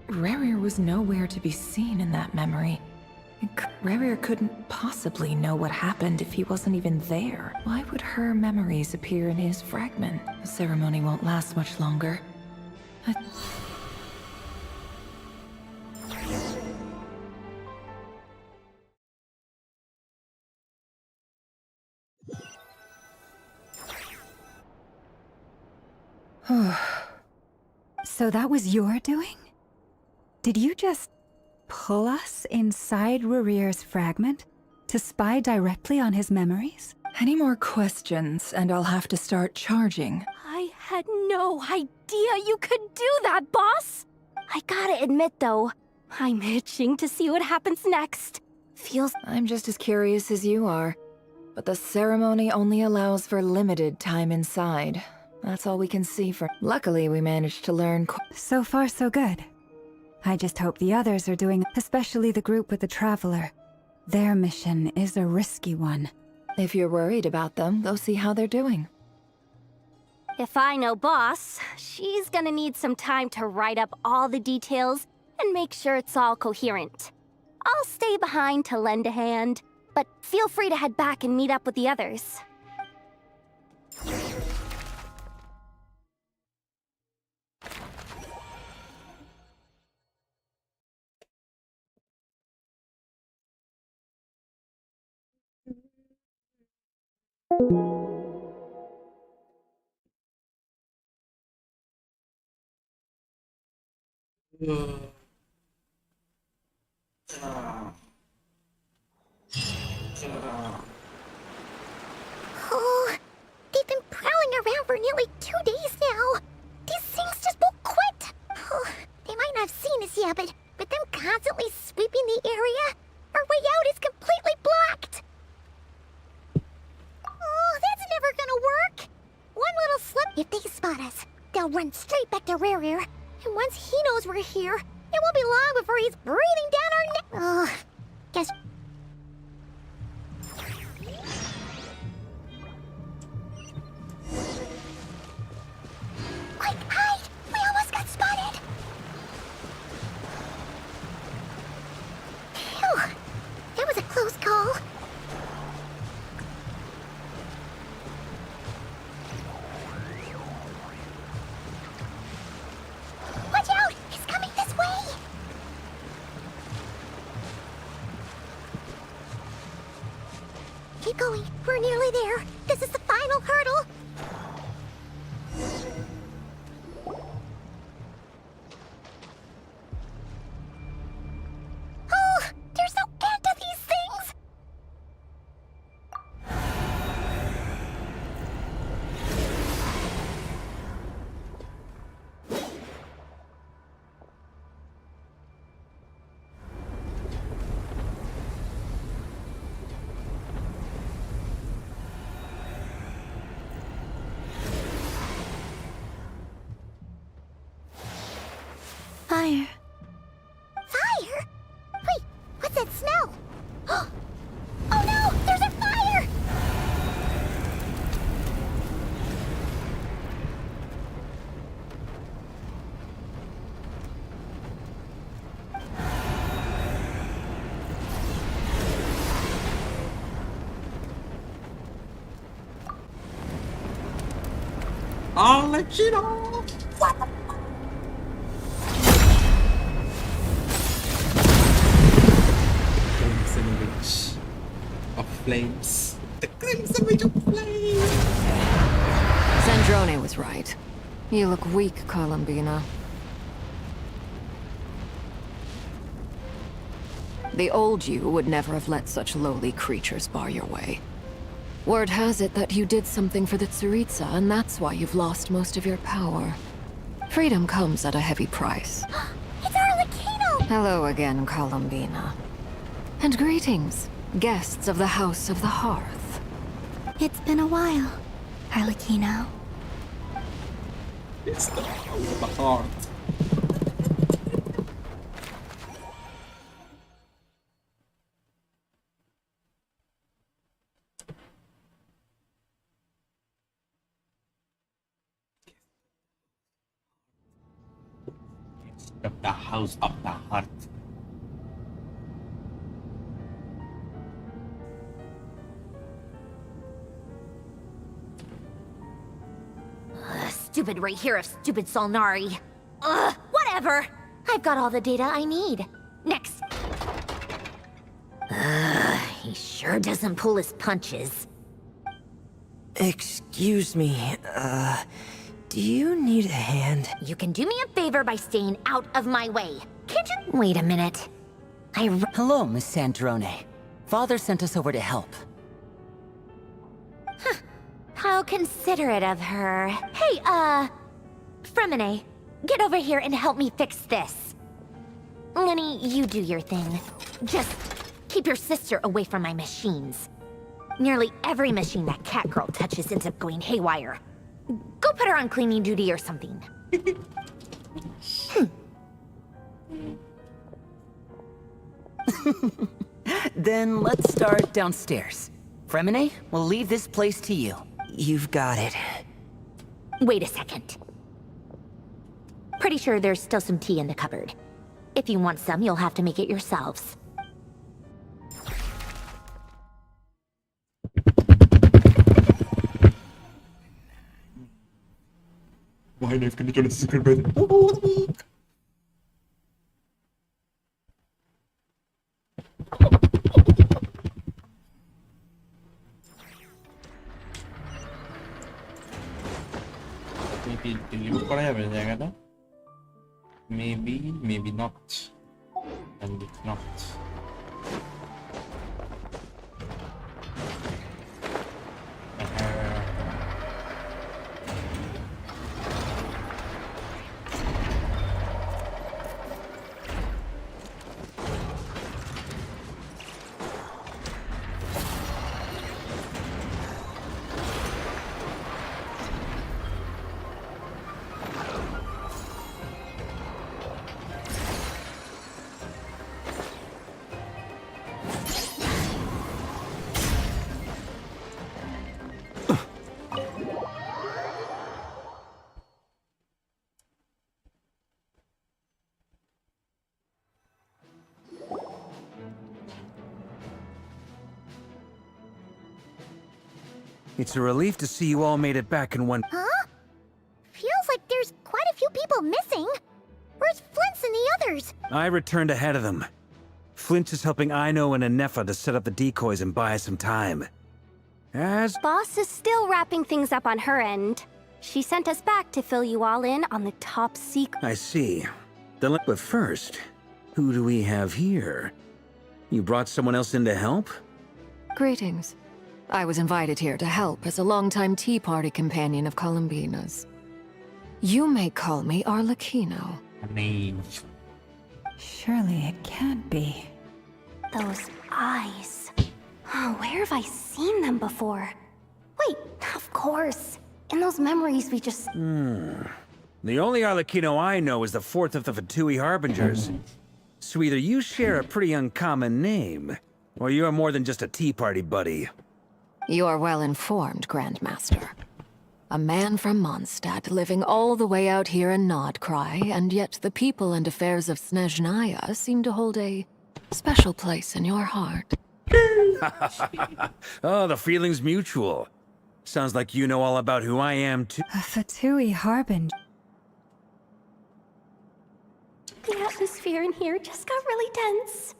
Rerir was nowhere to be seen in that memory. Rerir couldn't possibly know what happened if he wasn't even there. Why would her memories appear in his fragment? The ceremony won't last much longer. So that was your doing? Did you just pull us inside Rerir's fragment to spy directly on his memories? Any more questions, and I'll have to start charging. I had no idea you could do that, boss! I gotta admit, though, I'm itching to see what happens next. Feels... I'm just as curious as you are. But the ceremony only allows for limited time inside. That's all we can see for... Luckily, we managed to learn... So far, so good. I just hope the others are doing... Especially the group with the Traveler. Their mission is a risky one. If you're worried about them, go see how they're doing. If I know boss, she's gonna need some time to write up all the details and make sure it's all coherent. I'll stay behind to lend a hand, but feel free to head back and meet up with the others. Oh, they've been prowling around for nearly 2 days now. These things just won't quit. Oh, they might not have seen us yet, but them constantly sweeping the area, our way out is completely blocked. Oh, that's never gonna work. One little slip, if they spot us, they'll run straight back to Rerir. And once he knows we're here, it won't be long before he's breathing down our neck. Ugh, guess... Quick, hide! We almost got spotted! Phew, that was a close call. Watch out! He's coming this way! Keep going. We're nearly there. This is the final hurdle. Oh, there's no end to these things. fire. Fire? Wait, what's that smell? Oh no! There's a fire! I'll let you know. Crimson Witch of Flames. The Crimson Witch of Flames. Zandrone was right. You look weak, Columbina. The old you would never have let such lowly creatures bar your way. Word has it that you did something for the Tsaritsa, and that's why you've lost most of your power. Freedom comes at a heavy price. It's Arlecchino! Hello again, Columbina. And greetings, guests of the House of the Hearth. It's been a while, Arlecchino. It's the House of the Heart. Of the House of the Heart. Stupid right here of stupid Solnari. Ugh, whatever. I've got all the data I need. Next. He sure doesn't pull his punches. Excuse me, do you need a hand? You can do me a favor by staying out of my way. Can't you? Wait a minute. Hello, Miss Sandrone. Father sent us over to help. Huh. How considerate of her. Hey, Fremine, get over here and help me fix this. Lenny, you do your thing. Just keep your sister away from my machines. Nearly every machine that cat girl touches ends up going haywire. Go put her on cleaning duty or something. Then let's start downstairs. Fremine, we'll leave this place to you. You've got it. Wait a second. Pretty sure there's still some tea in the cupboard. If you want some, you'll have to make it yourselves. Why knife can you turn a secret bed? Maybe deliver করা যাবে জায়গাটা? Maybe not. And it's not. It's a relief to see you all made it back in one. Huh? Feels like there's quite a few people missing. Where's Flint's and the others? I returned ahead of them. Flint is helping Ino and Anefa to set up the decoys and buy us some time. As Boss is still wrapping things up on her end. She sent us back to fill you all in on the top secret. I see. But first, who do we have here? You brought someone else in to help? Greetings. I was invited here to help as a longtime Tea Party companion of Columbina's. You may call me Arlecchino. Surely it can't be. Those eyes. Oh, where have I seen them before? Wait, of course. In those memories we just... The only Arlecchino I know is the fourth of the Fatui Harbingers. So either you share a pretty uncommon name, or you're more than just a tea party buddy. You are well informed, Grandmaster. A man from Mondstadt living all the way out here in Nodcry, and yet the people and affairs of Snezhnaya seem to hold a special place in your heart. Oh, the feeling's mutual. Sounds like you know all about who I am, too. A Fatui Harbinger. The atmosphere in here just got really tense.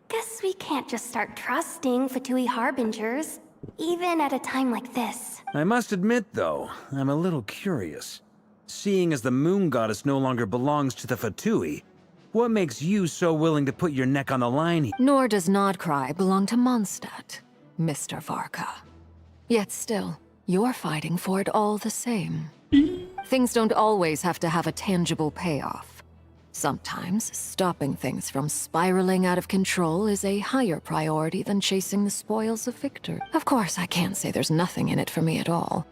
Guess we can't just start trusting Fatui Harbingers, even at a time like this. I must admit, though, I'm a little curious. Seeing as the moon goddess no longer belongs to the Fatui, what makes you so willing to put your neck on the line here? Nor does Nodcry belong to Mondstadt, Mr. Varka. Yet still, you're fighting for it all the same. Things don't always have to have a tangible payoff. Sometimes, stopping things from spiraling out of control is a higher priority than chasing the spoils of victory. Of course, I can't say there's nothing in it for me at all.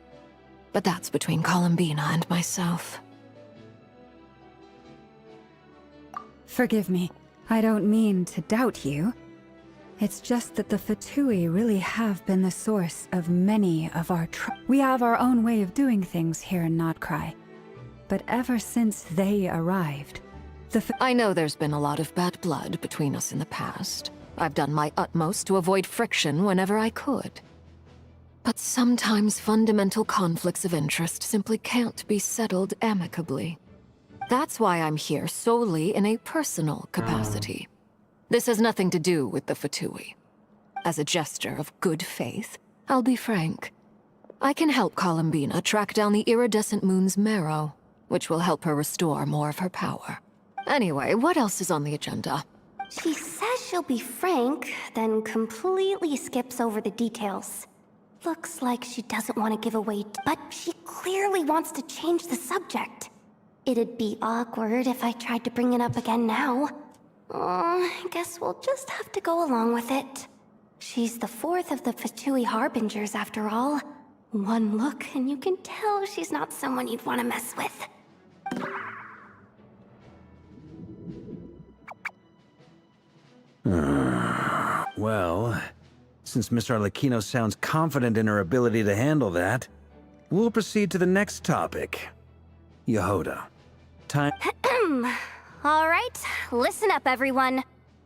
But that's between Columbina and myself. Forgive me. I don't mean to doubt you. It's just that the Fatui really have been the source of many of our We have our own way of doing things here in Nodcry. But ever since they arrived, I know there's been a lot of bad blood between us in the past. I've done my utmost to avoid friction whenever I could. But sometimes fundamental conflicts of interest simply can't be settled amicably. That's why I'm here solely in a personal capacity. This has nothing to do with the Fatui. As a gesture of good faith, I'll be frank. I can help Columbina track down the iridescent moon's marrow, which will help her restore more of her power. Anyway, what else is on the agenda? She says she'll be frank, then completely skips over the details. Looks like she doesn't want to give away, but she clearly wants to change the subject. It'd be awkward if I tried to bring it up again now. I guess we'll just have to go along with it. She's the fourth of the Fatui Harbingers, after all. One look and you can tell she's not someone you'd want to mess with. Well, since Miss Arlecchino sounds confident in her ability to handle that, we'll proceed to the next topic. Yehoda. Time. All right, listen up, everyone.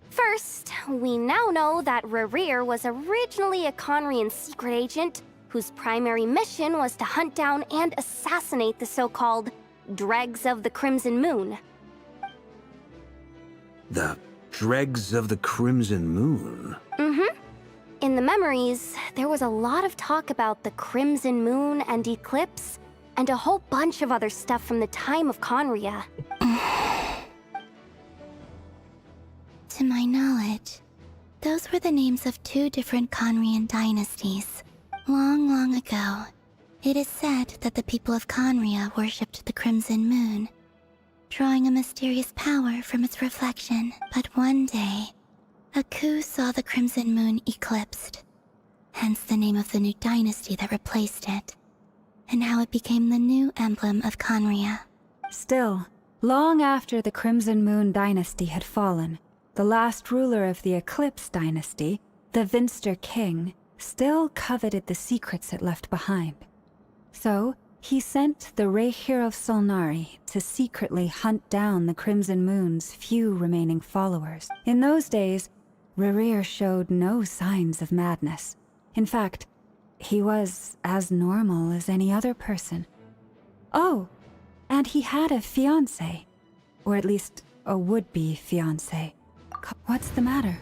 First, we now know that Rerir was originally a Conrian secret agent whose primary mission was to hunt down and assassinate the so-called Dregs of the Crimson Moon. The Dregs of the Crimson Moon? Mm-hmm. In the memories, there was a lot of talk about the Crimson Moon and Eclipse, and a whole bunch of other stuff from the time of Conria. To my knowledge, those were the names of two different Conrian dynasties. Long, long ago, it is said that the people of Conria worshipped the Crimson Moon, drawing a mysterious power from its reflection. But one day, a coup saw the Crimson Moon eclipsed, hence the name of the new dynasty that replaced it, and how it became the new emblem of Conria. Still, long after the Crimson Moon dynasty had fallen, the last ruler of the Eclipse dynasty, the Vinster King, still coveted the secrets it left behind. So, he sent the Rehir of Solnari to secretly hunt down the Crimson Moon's few remaining followers. In those days, Rerir showed no signs of madness. In fact, he was as normal as any other person. Oh, and he had a fiancé, or at least a would-be fiancé. What's the matter?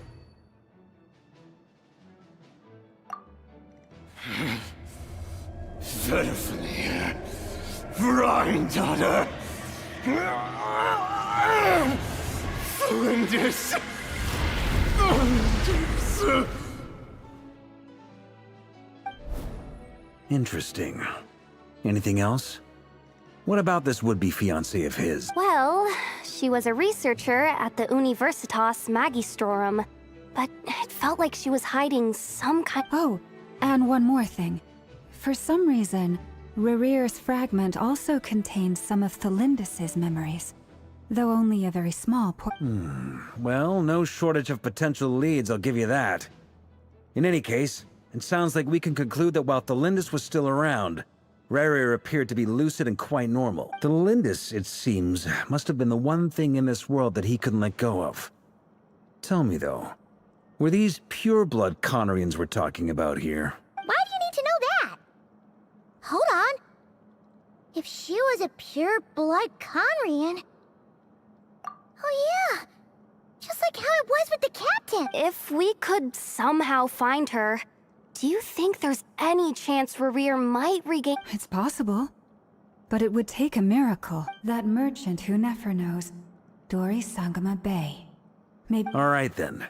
Verfnir, Granddaughter, Flinders. Interesting. Anything else? What about this would-be fiancé of his? Well, she was a researcher at the Universitas Magistrorum, but it felt like she was hiding some kind— Oh, and one more thing. For some reason, Rerear's fragment also contains some of Thelindis' memories, though only a very small portion. Well, no shortage of potential leads, I'll give you that. In any case, it sounds like we can conclude that while Thelindis was still around, Rerir appeared to be lucid and quite normal. Thelindis, it seems, must have been the one thing in this world that he couldn't let go of. Tell me, though, were these pure-blood Conorians we're talking about here? Why do you need to know that? Hold on. If she was a pure-blood Conrian... Oh yeah! Just like how it was with the captain! If we could somehow find her, do you think there's any chance Rerir might regain— It's possible. But it would take a miracle. That merchant who Nefer knows, Dori Sangama Bay. Maybe— Alright then.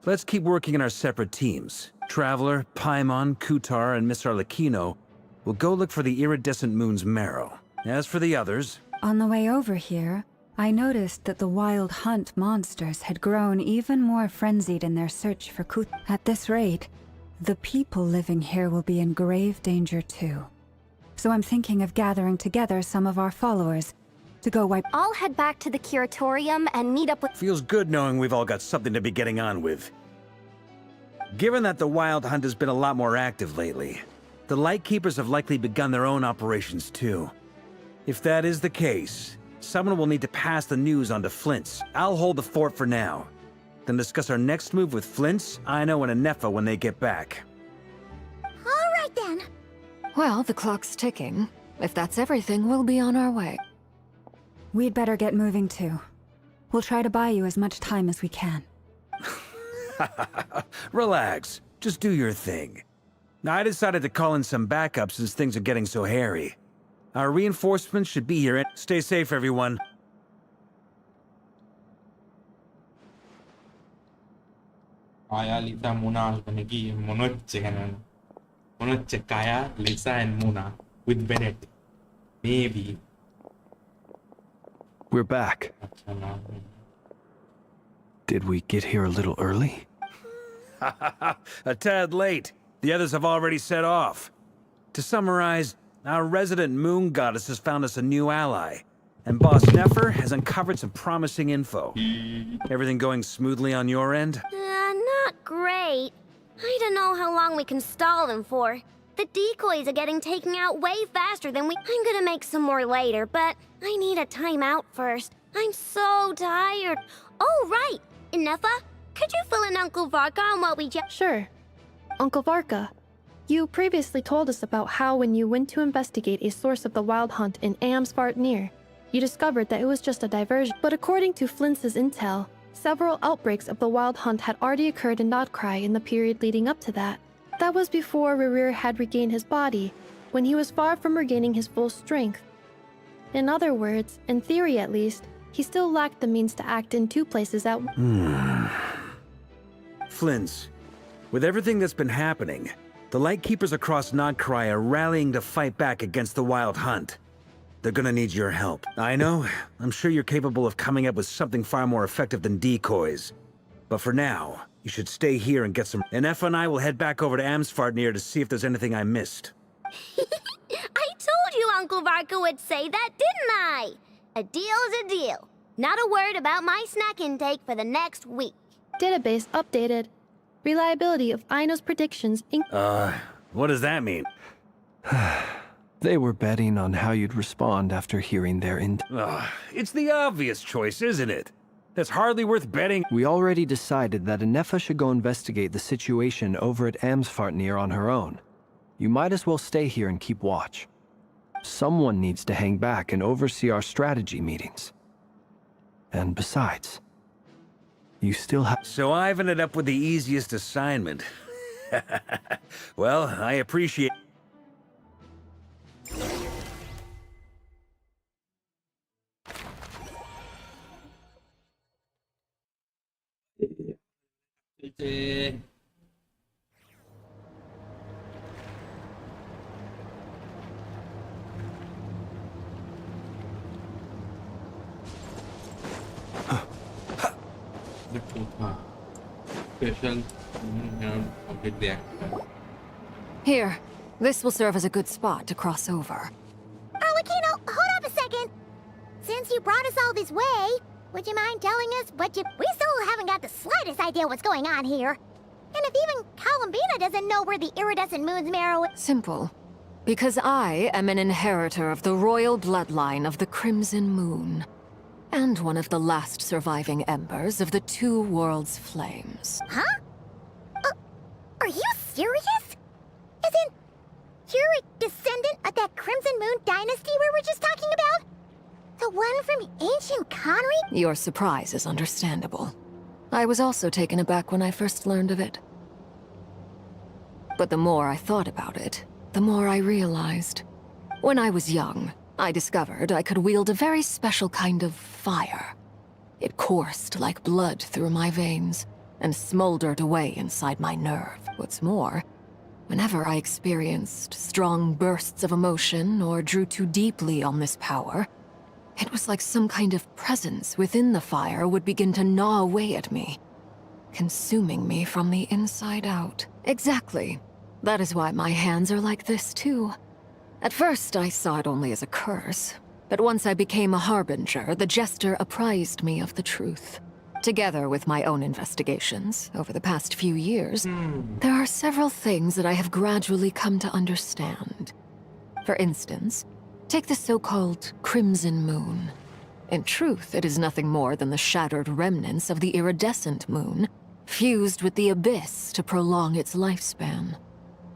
Let's keep working in our separate teams. Traveler, Paimon, Kutar, and Miss Arlecchino will go look for the iridescent moon's marrow. As for the others... On the way over here, I noticed that the Wild Hunt monsters had grown even more frenzied in their search for Kut. At this rate, the people living here will be in grave danger too. So I'm thinking of gathering together some of our followers to go wipe— I'll head back to the Curatorium and meet up with— Feels good knowing we've all got something to be getting on with. Given that the Wild Hunt has been a lot more active lately, the Lightkeepers have likely begun their own operations too. If that is the case, someone will need to pass the news on to Flint's. I'll hold the fort for now. Then discuss our next move with Flint's, Aino, and Anefa when they get back. Alright then. Well, the clock's ticking. If that's everything, we'll be on our way. We'd better get moving too. We'll try to buy you as much time as we can. Relax. Just do your thing. I decided to call in some backup since things are getting so hairy. Our reinforcements should be here. Stay safe, everyone. Kaya, Lisa, Mona আসবে নাকি মনে হচ্ছে কেন মনে হচ্ছে Kaya, Lisa and Mona with Bennett maybe. We're back. Did we get here a little early? A tad late. The others have already set off. To summarize, our resident moon goddess has found us a new ally, and Boss Nefer has uncovered some promising info. Everything going smoothly on your end? Not great. I don't know how long we can stall them for. The decoys are getting taken out way faster than we— I'm gonna make some more later, but I need a timeout first. I'm so tired. Oh, right! Nefa, could you fill in Uncle Varka on what we just— Sure. Uncle Varka, you previously told us about how when you went to investigate a source of the Wild Hunt in Amsvartnir, you discovered that it was just a diversion. But according to Flintz's intel, several outbreaks of the Wild Hunt had already occurred in Nodcry in the period leading up to that. That was before Rerir had regained his body, when he was far from regaining his full strength. In other words, in theory at least, he still lacked the means to act in two places at once. Flint's, with everything that's been happening, the Lightkeepers across Nodcry are rallying to fight back against the Wild Hunt. They're gonna need your help. I know, I'm sure you're capable of coming up with something far more effective than decoys. But for now, you should stay here and get some— And Efa and I will head back over to Amsvartnir to see if there's anything I missed. I told you Uncle Varka would say that, didn't I? A deal's a deal. Not a word about my snack intake for the next week. Database updated. Reliability of Aino's predictions What does that mean? They were betting on how you'd respond after hearing their It's the obvious choice, isn't it? That's hardly worth betting. We already decided that Anefa should go investigate the situation over at Amsvartnir on her own. You might as well stay here and keep watch. Someone needs to hang back and oversee our strategy meetings. And besides, you still have— So I've ended up with the easiest assignment. Well, I appreciate— Special completely active. Here, This will serve as a good spot to cross over. Arlecchino, hold up a second. Since you brought us all this way, would you mind telling us what you... We still haven't got the slightest idea what's going on here. And if even Columbina doesn't know where the iridescent moon's marrow is... Simple. Because I am an inheritor of the royal bloodline of the Crimson Moon. And one of the last surviving embers of the Two Worlds' flames. Huh? Are you serious? As in, you're a descendant of that Crimson Moon dynasty we were just talking about? The one from ancient Conry? Your surprise is understandable. I was also taken aback when I first learned of it. But the more I thought about it, the more I realized. When I was young, I discovered I could wield a very special kind of fire. It coursed like blood through my veins, and smoldered away inside my nerve. What's more, whenever I experienced strong bursts of emotion or drew too deeply on this power, it was like some kind of presence within the fire would begin to gnaw away at me, consuming me from the inside out. Exactly. That is why my hands are like this, too. At first, I saw it only as a curse, but once I became a harbinger, the Jester apprised me of the truth. Together with my own investigations over the past few years, there are several things that I have gradually come to understand. For instance, take the so-called Crimson Moon. In truth, it is nothing more than the shattered remnants of the iridescent moon, fused with the abyss to prolong its lifespan.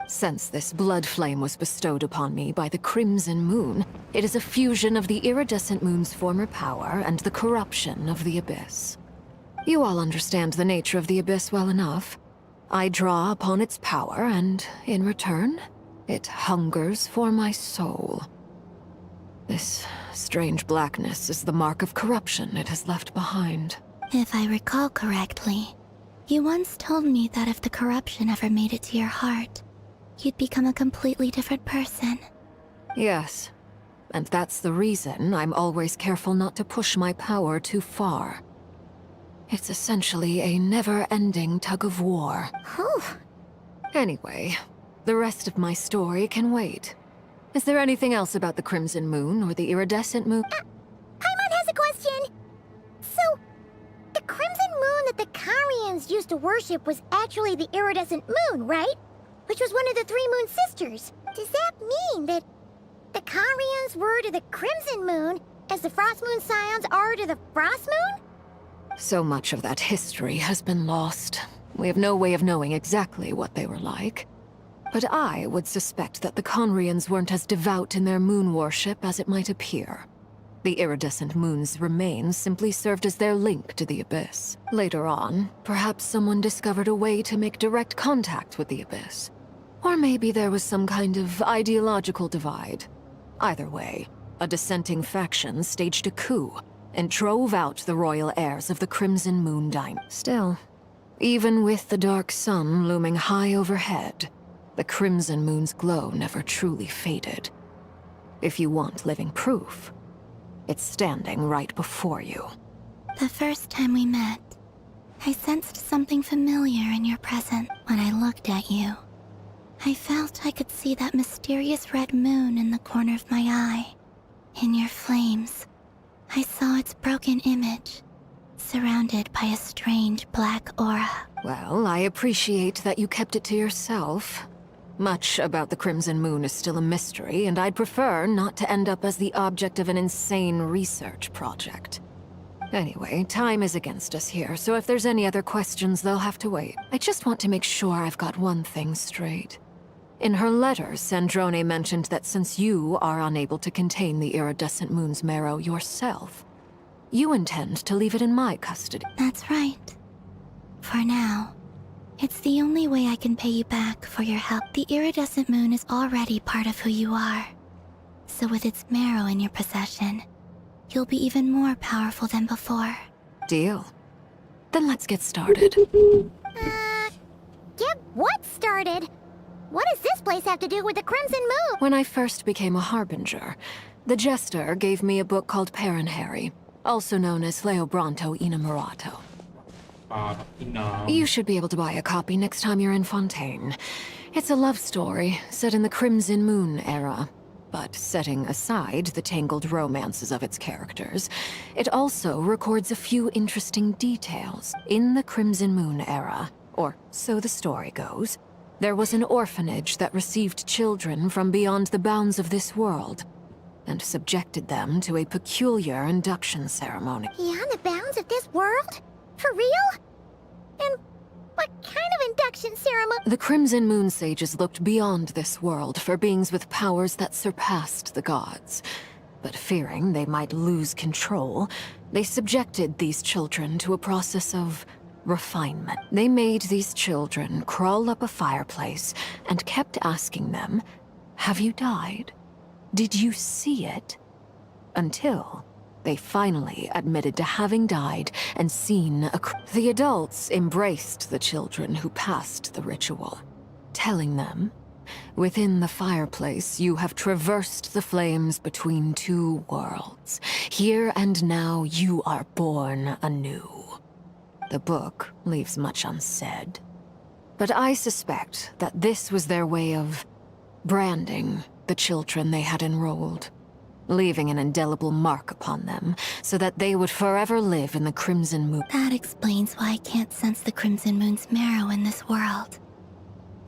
Since this blood flame was bestowed upon me by the Crimson Moon, it is a fusion of the iridescent moon's former power and the corruption of the abyss. You all understand the nature of the abyss well enough. I draw upon its power, and in return, it hungers for my soul. This strange blackness is the mark of corruption it has left behind. If I recall correctly, you once told me that if the corruption ever made it to your heart, you'd become a completely different person. Yes, and that's the reason I'm always careful not to push my power too far. It's essentially a never-ending tug-of-war. Anyway, the rest of my story can wait. Is there anything else about the Crimson Moon or the iridescent moon? Paimon has a question. So, the Crimson Moon that the Carians used to worship was actually the iridescent moon, right? Which was one of the three moon sisters. Does that mean that the Carians were to the Crimson Moon as the Frost Moon Scions are to the Frost Moon? So much of that history has been lost. We have no way of knowing exactly what they were like. But I would suspect that the Conrians weren't as devout in their moon worship as it might appear. The iridescent moon's remains simply served as their link to the Abyss. Later on, perhaps someone discovered a way to make direct contact with the Abyss. Or maybe there was some kind of ideological divide. Either way, a dissenting faction staged a coup and drove out the royal heirs of the Crimson Moon dynasty. Still, even with the dark sun looming high overhead, the Crimson Moon's glow never truly faded. If you want living proof, it's standing right before you. The first time we met, I sensed something familiar in your presence. When I looked at you, I felt I could see that mysterious red moon in the corner of my eye. In your flames, I saw its broken image, surrounded by a strange black aura. Well, I appreciate that you kept it to yourself. Much about the Crimson Moon is still a mystery, and I'd prefer not to end up as the object of an insane research project. Anyway, time is against us here, so if there's any other questions, they'll have to wait. I just want to make sure I've got one thing straight. In her letter, Sandrone mentioned that since you are unable to contain the iridescent moon's marrow yourself, you intend to leave it in my custody. That's right. For now. It's the only way I can pay you back for your help. The iridescent moon is already part of who you are. So with its marrow in your possession, you'll be even more powerful than before. Deal. Then let's get started. Get what started? What does this place have to do with the Crimson Moon? When I first became a harbinger, the Jester gave me a book called Paranhari, also known as Leobranto Innamorato. No. You should be able to buy a copy next time you're in Fontaine. It's a love story set in the Crimson Moon era. But setting aside the tangled romances of its characters, it also records a few interesting details. In the Crimson Moon era, or so the story goes, there was an orphanage that received children from beyond the bounds of this world, and subjected them to a peculiar induction ceremony. Beyond the bounds of this world? For real? And what kind of induction ceremony? The Crimson Moon sages looked beyond this world for beings with powers that surpassed the gods. But fearing they might lose control, they subjected these children to a process of refinement. They made these children crawl up a fireplace and kept asking them, "Have you died? Did you see it?" Until they finally admitted to having died and seen The adults embraced the children who passed the ritual, telling them, "Within the fireplace, you have traversed the flames between two worlds. Here and now, you are born anew." The book leaves much unsaid, but I suspect that this was their way of branding the children they had enrolled, leaving an indelible mark upon them so that they would forever live in the Crimson Moon. That explains why I can't sense the Crimson Moon's marrow in this world.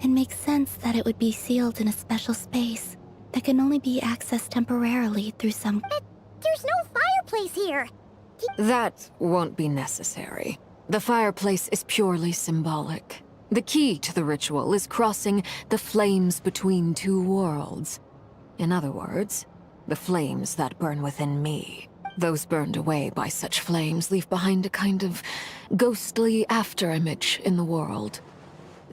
It makes sense that it would be sealed in a special space that can only be accessed temporarily through some... But there's no fireplace here! That won't be necessary. The fireplace is purely symbolic. The key to the ritual is crossing the flames between two worlds. In other words, the flames that burn within me. Those burned away by such flames leave behind a kind of ghostly afterimage in the world.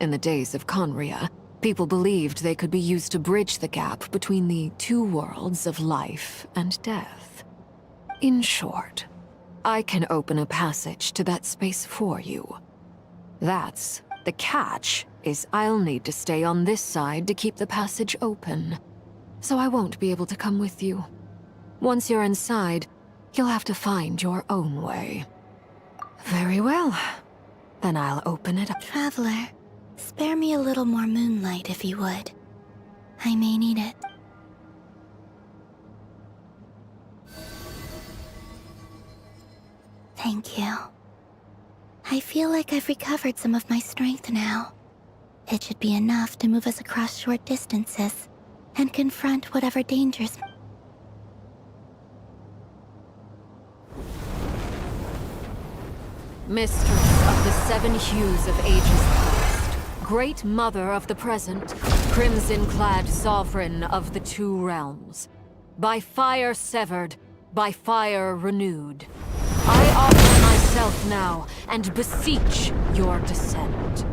In the days of Conria, people believed they could be used to bridge the gap between the two worlds of life and death. In short, I can open a passage to that space for you. That's the catch, is I'll need to stay on this side to keep the passage open. So I won't be able to come with you. Once you're inside, you'll have to find your own way. Very well. Then I'll open it up. Traveler, spare me a little more moonlight if you would. I may need it. Thank you. I feel like I've recovered some of my strength now. It should be enough to move us across short distances and confront whatever dangers... Mistress of the seven hues of ages past, great mother of the present, crimson-clad sovereign of the two realms, by fire severed, by fire renewed, I offer myself now and beseech your descent.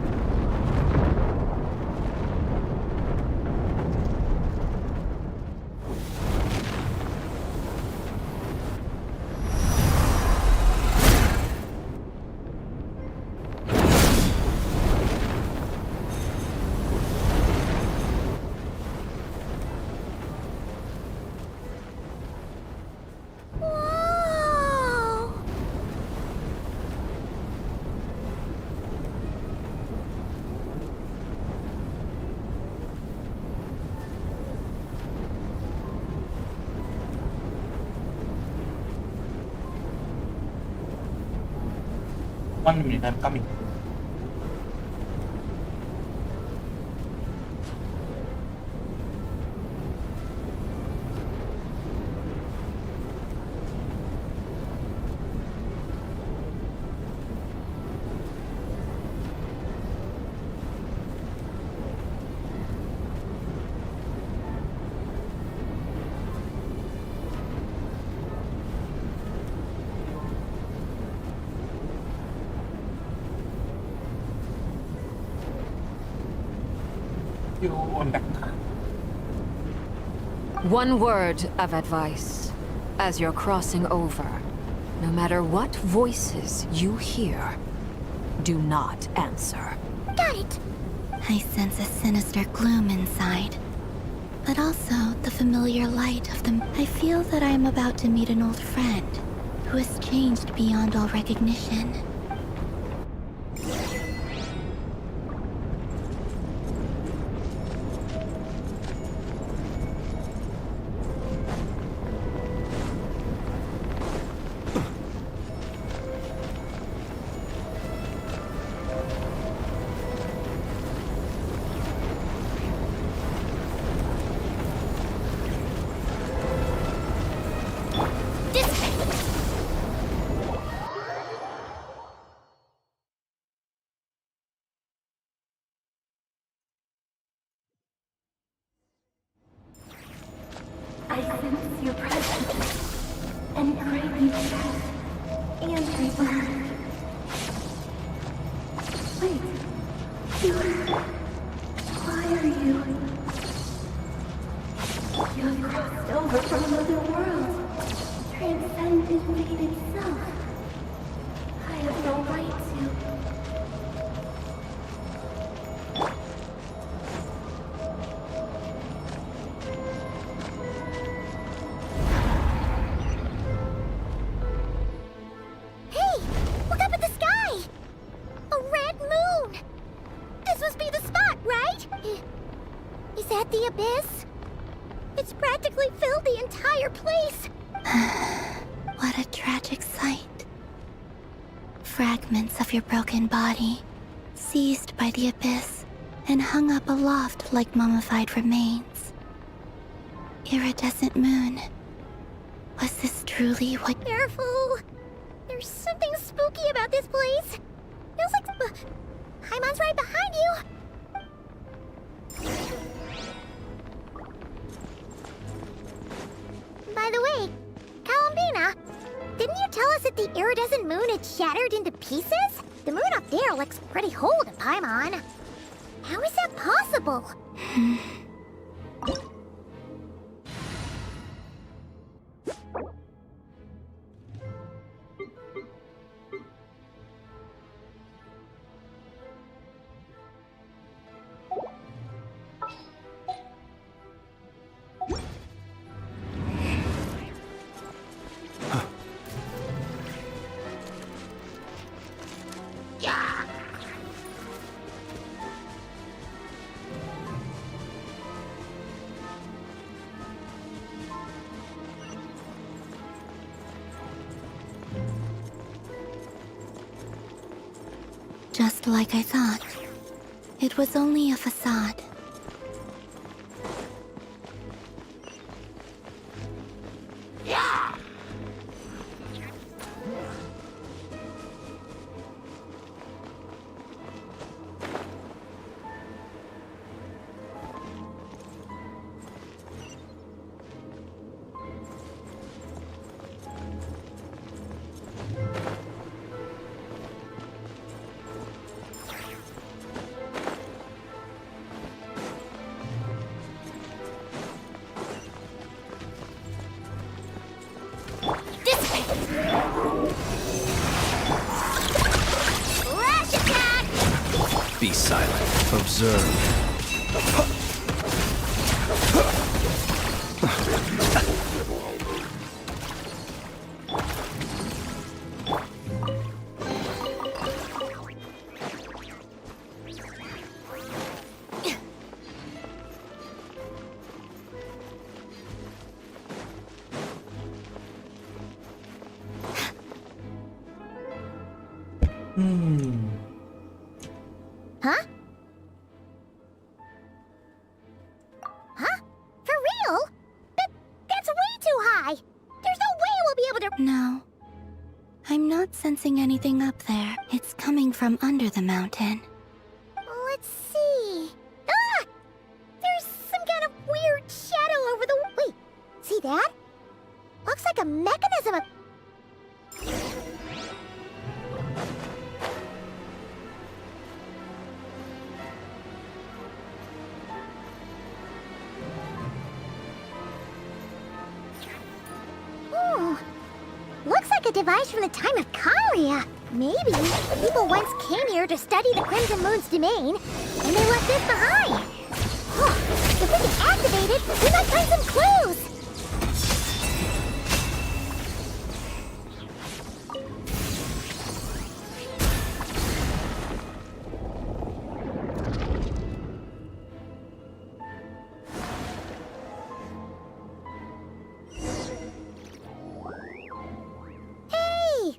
One minute, I'm coming. One word of advice. As you're crossing over, no matter what voices you hear, do not answer. Got it! I sense a sinister gloom inside, but also the familiar light of them. I feel that I am about to meet an old friend who has changed beyond all recognition. I sense your presence and crave you death and rebirth. Wait, why are you? You have crossed over from another world, transcended fate itself. I have no right to. The abyss? It's practically filled the entire place. What a tragic sight. Fragments of your broken body, seized by the abyss, and hung up aloft like mummified remains. Iridescent moon. Was this truly what— Careful! There's something spooky about this place. Feels like— Paimon's right behind you! By the way, Columbina, didn't you tell us that the iridescent moon had shattered into pieces? The moon up there looks pretty whole to Paimon. How is that possible? Just like I thought. It was only a facade. Be silent. Observe. Huh? Huh? For real? That's way too high! There's no way we'll be able to— No. I'm not sensing anything up there. It's coming from under the mountain. Let's see. Ah! There's some kind of weird shadow over the— Wait, see that? Looks like a mechanism of— Looks like a device from the time of Kyria. Maybe people once came here to study the Crimson Moon's domain, and they left this behind. If we can activate it, we might find some clues.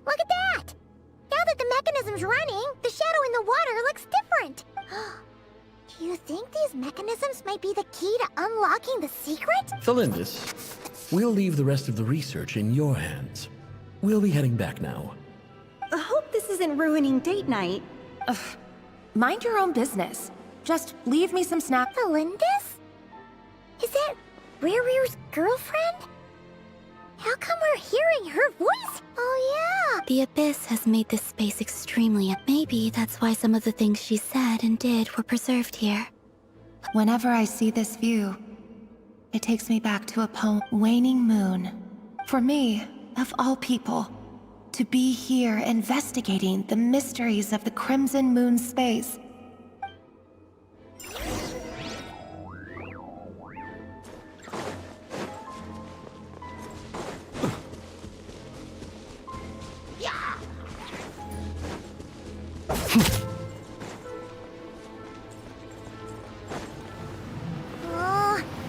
Look at that! Now that the mechanism's running, the shadow in the water looks different. Do you think these mechanisms might be the key to unlocking the secret? Felindis, we'll leave the rest of the research in your hands. We'll be heading back now. I hope this isn't ruining date night. Ugh. Mind your own business. Just leave me some snacks. Felindis? Is that Rear's girlfriend? How come we're hearing her voice? Oh yeah! The Abyss has made this space extremely... Maybe that's why some of the things she said and did were preserved here. Whenever I see this view, it takes me back to a poem, Waning Moon. For me, of all people, to be here investigating the mysteries of the Crimson Moon space.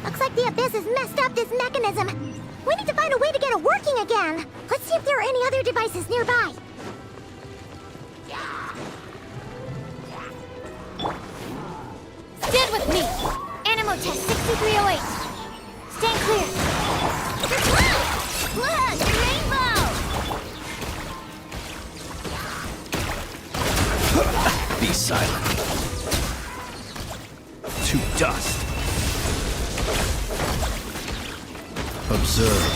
Looks like the Abyss has messed up this mechanism. We need to find a way to get it working again. Let's see if there are any other devices nearby. Stand with me! Animo test 6308. Stand clear. Look, the rainbow! Be silent. To dust. Observe.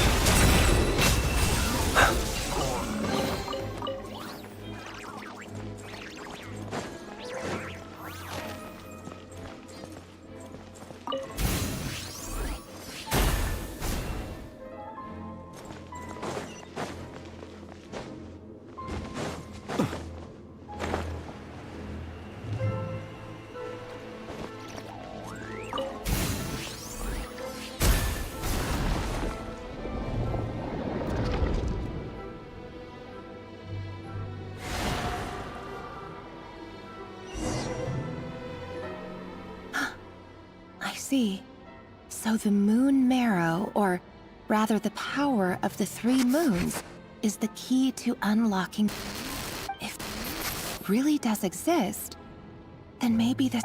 See. So the moon marrow, or rather the power of the 3 moons, is the key to unlocking... If it really does exist, then maybe the...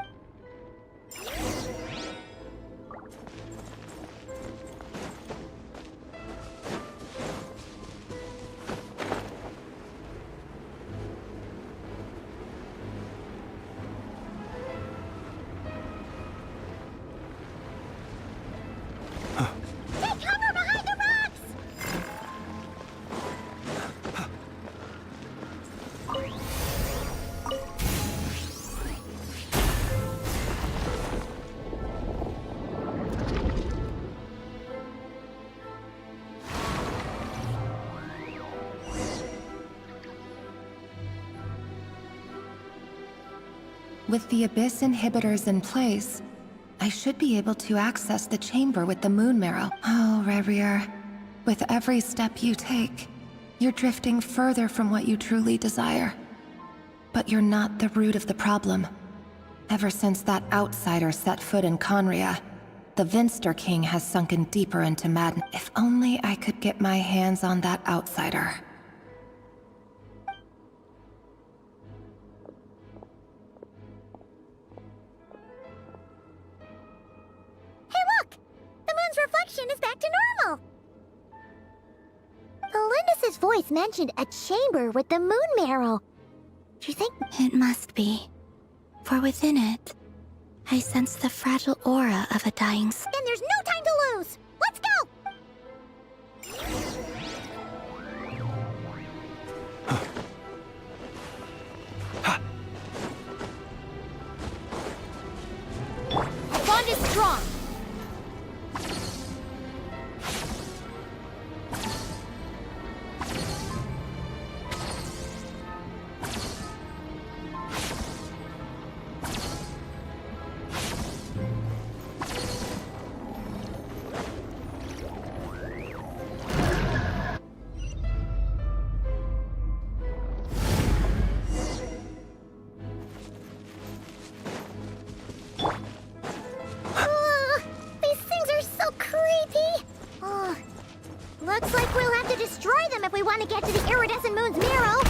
With the Abyss inhibitors in place, I should be able to access the chamber with the moon marrow. Oh, Rerir, with every step you take, you're drifting further from what you truly desire. But you're not the root of the problem. Ever since that outsider set foot in Conria, the Vinster King has sunken deeper into madness. If only I could get my hands on that outsider. Reflection is back to normal. Melindis' voice mentioned a chamber with the moon marrow. Do you think... It must be. For within it, I sense the fragile aura of a dying... Then there's no time to lose! Let's go! Our bond is strong! Looks like we'll have to destroy them if we want to get to the iridescent moon's marrow.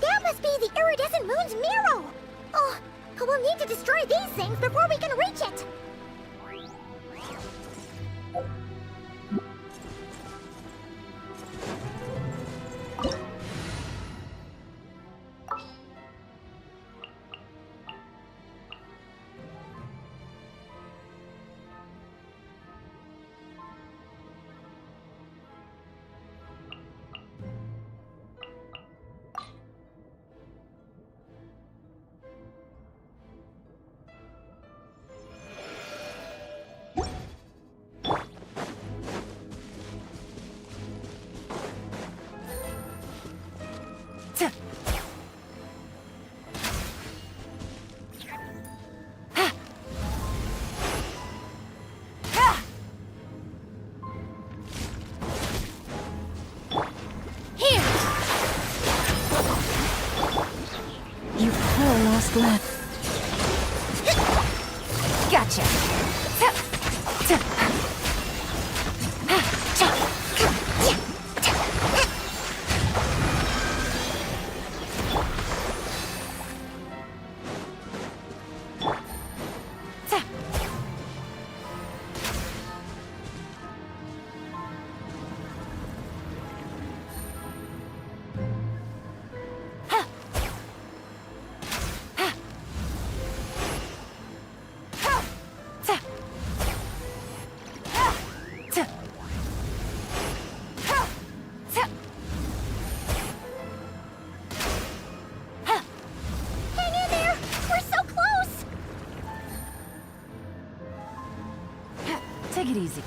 That must be the iridescent moon's marrow. Oh, we'll need to destroy these things before we can reach it. Here! You've had a last laugh. Gotcha. Take it easy.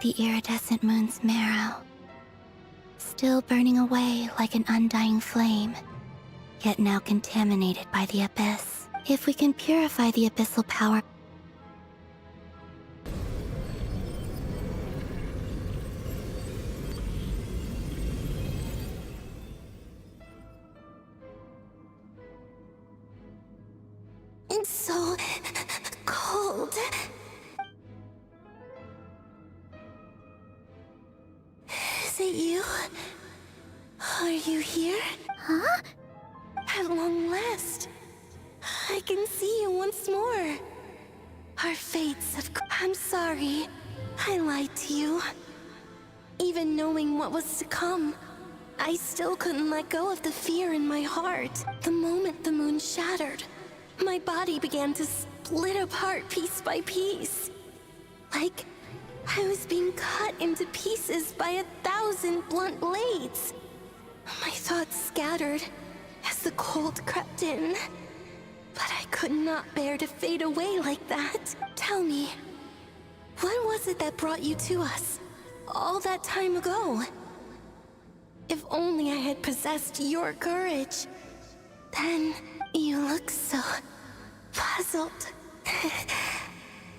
The iridescent moon's marrow, still burning away like an undying flame, yet now contaminated by the abyss. If we can purify the abyssal power... It's so cold. Is it you? Are you here? Huh? At long last, I can see you once more. Our fates have... I'm sorry. I lied to you. Even knowing what was to come, I still couldn't let go of the fear in my heart. The moment the moon shattered, my body began to split apart piece by piece. Like I was being cut into pieces by 1,000 blunt blades. My thoughts scattered as the cold crept in. But I could not bear to fade away like that. Tell me, what was it that brought you to us all that time ago? If only I had possessed your courage. Then you look so puzzled.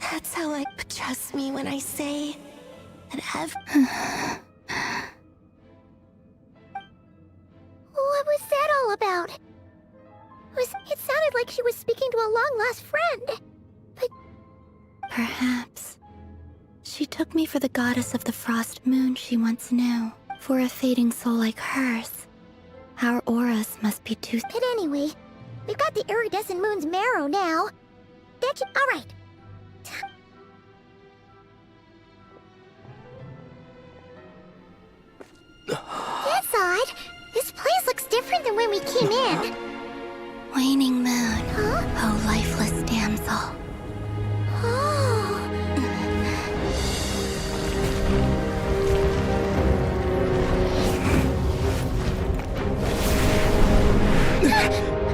That's how I... But trust me when I say that What was that all about? It sounded like she was speaking to a long-lost friend. But... Perhaps she took me for the goddess of the frost moon she once knew. For a fading soul like hers, our auras must be too... But anyway, we've got the iridescent moon's marrow now. That should... All right. That's odd. This place looks different than when we came in. Waning moon, oh lifeless damsel.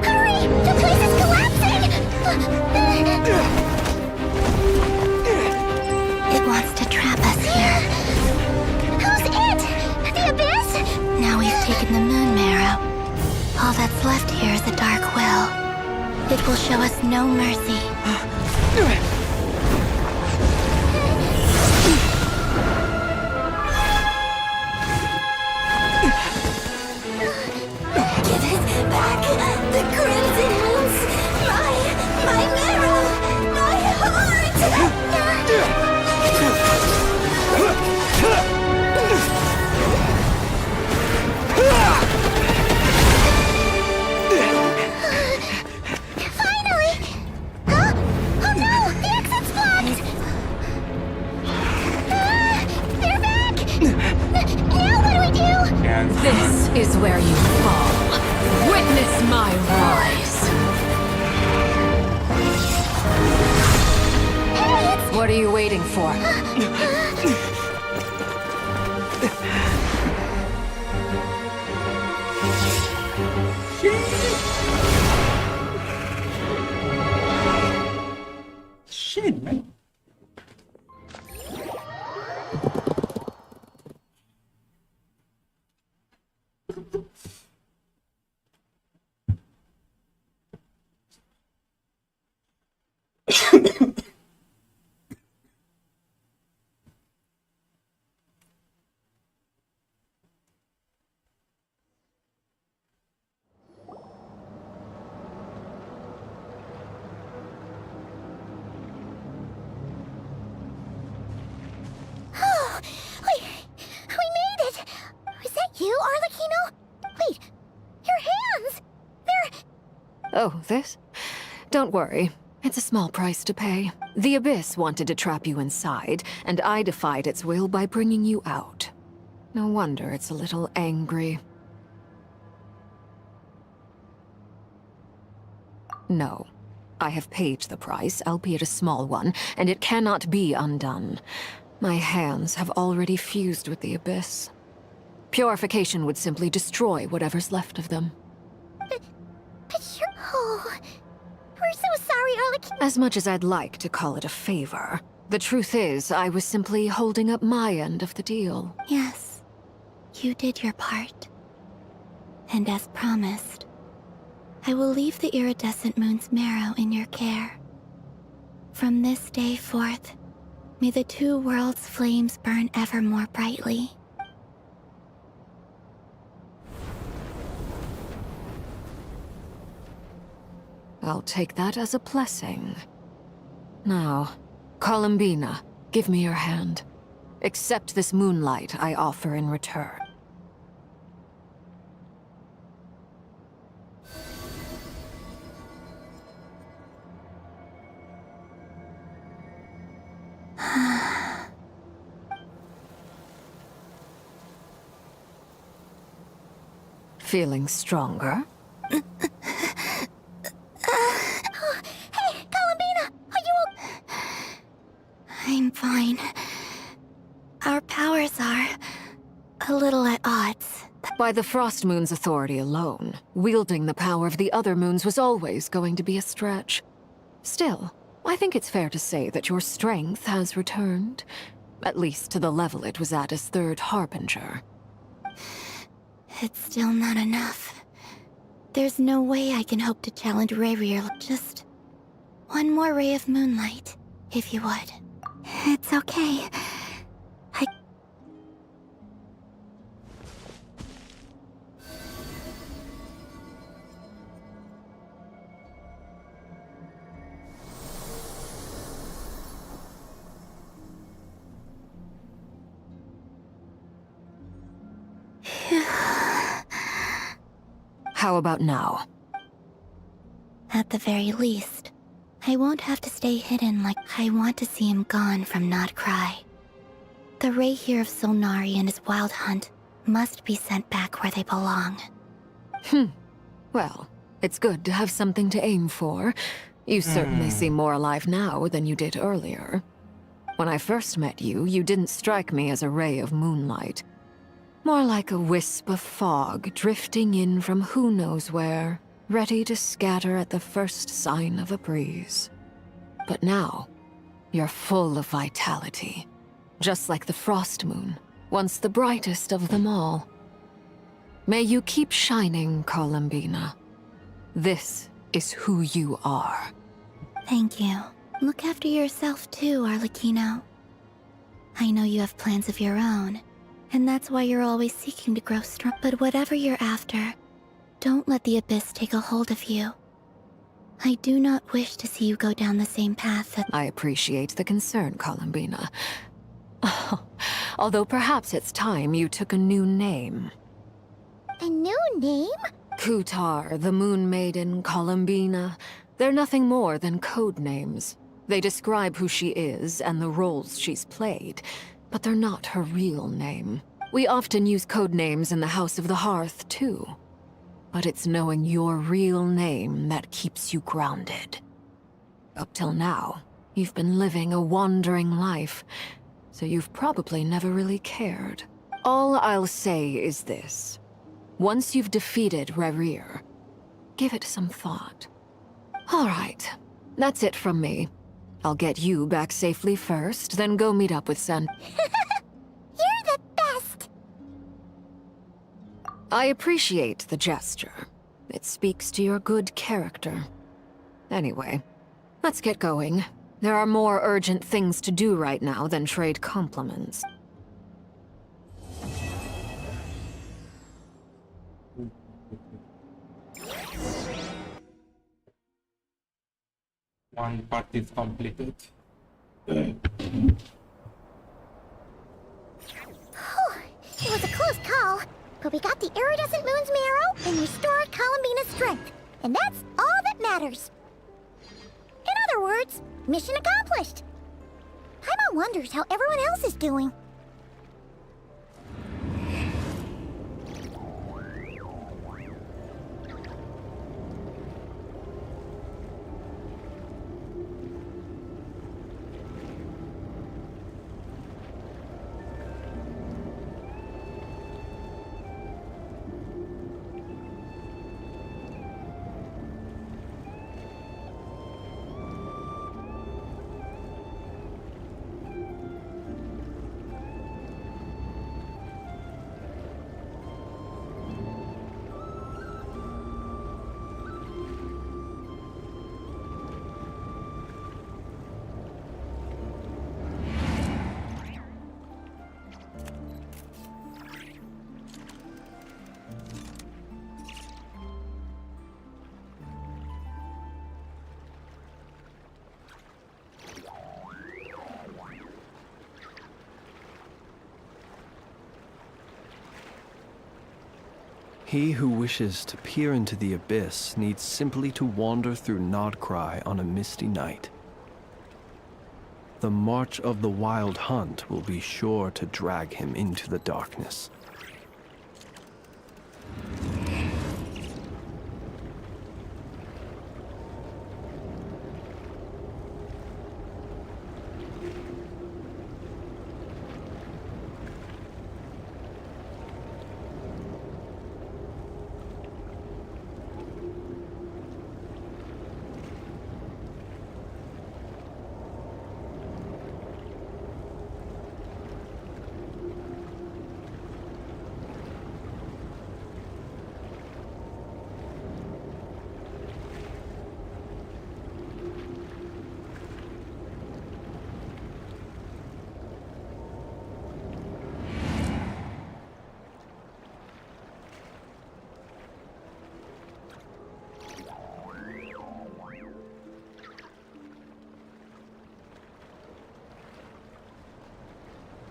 Hurry! The place is collapsing! It wants to trap us here. Who's it? The abyss? Now we've taken the moon marrow. All that's left here is a dark will. It will show us no mercy. Give it back! The crimson moons! My marrow! My heart! Finally! Huh? Oh no! The exit's blocked! They're back! Now what do we do? This is where you fall. Witness my rise. What are you waiting for? Shit, man. We made it! Is that you, Arlecchino? Wait, your hands! They're... Oh, this? Don't worry. It's a small price to pay. The Abyss wanted to trap you inside, and I defied its will by bringing you out. No wonder it's a little angry. No. I have paid the price, albeit a small one, and it cannot be undone. My hands have already fused with the Abyss. Purification would simply destroy whatever's left of them. But you're... Oh... We're so sorry, Arlecchino. As much as I'd like to call it a favor, the truth is I was simply holding up my end of the deal. Yes, you did your part. And as promised, I will leave the iridescent moon's marrow in your care. From this day forth, may the two worlds' flames burn ever more brightly. I'll take that as a blessing. Now, Columbina, give me your hand. Accept this moonlight I offer in return. Feeling stronger? Hey, Columbina! Are you I'm fine. Our powers are a little at odds. By the Frost Moon's authority alone, wielding the power of the other moons was always going to be a stretch. Still, I think it's fair to say that your strength has returned, at least to the level it was at as Third Harbinger. It's still not enough. There's no way I can hope to challenge Rayrier. Just one more ray of moonlight, if you would. It's okay. How about now? At the very least, I won't have to stay hidden like I want to see him gone from Not Cry. The Ray here of Solnari and his wild hunt must be sent back where they belong. Well, it's good to have something to aim for. You certainly seem more alive now than you did earlier. When I first met you, you didn't strike me as a ray of moonlight. More like a wisp of fog drifting in from who knows where, ready to scatter at the first sign of a breeze. But now, you're full of vitality, just like the Frost Moon, once the brightest of them all. May you keep shining, Columbina. This is who you are. Thank you. Look after yourself too, Arlecchino. I know you have plans of your own, and that's why you're always seeking to grow strong. But whatever you're after, don't let the Abyss take a hold of you. I do not wish to see you go down the same path that— I appreciate the concern, Columbina. Although perhaps it's time you took a new name. A new name? Kutar, the Moon Maiden, Columbina. They're nothing more than code names. They describe who she is and the roles she's played, but they're not her real name. We often use code names in the House of the Hearth, too. But it's knowing your real name that keeps you grounded. Up till now, You've been living a wandering life, so you've probably never really cared. All I'll say is this. Once you've defeated Rerir, give it some thought. All right, that's it from me. I'll get you back safely first, then go meet up with Sen. You're the best! I appreciate the gesture. It speaks to your good character. Anyway, let's get going. There are more urgent things to do right now than trade compliments. One part is completed. It was a close call, but we got the iridescent moon's marrow and restored Columbina's strength. And that's all that matters. In other words, mission accomplished. Paimon wonders how everyone else is doing. He who wishes to peer into the abyss needs simply to wander through Nodcry on a misty night. The march of the Wild Hunt will be sure to drag him into the darkness.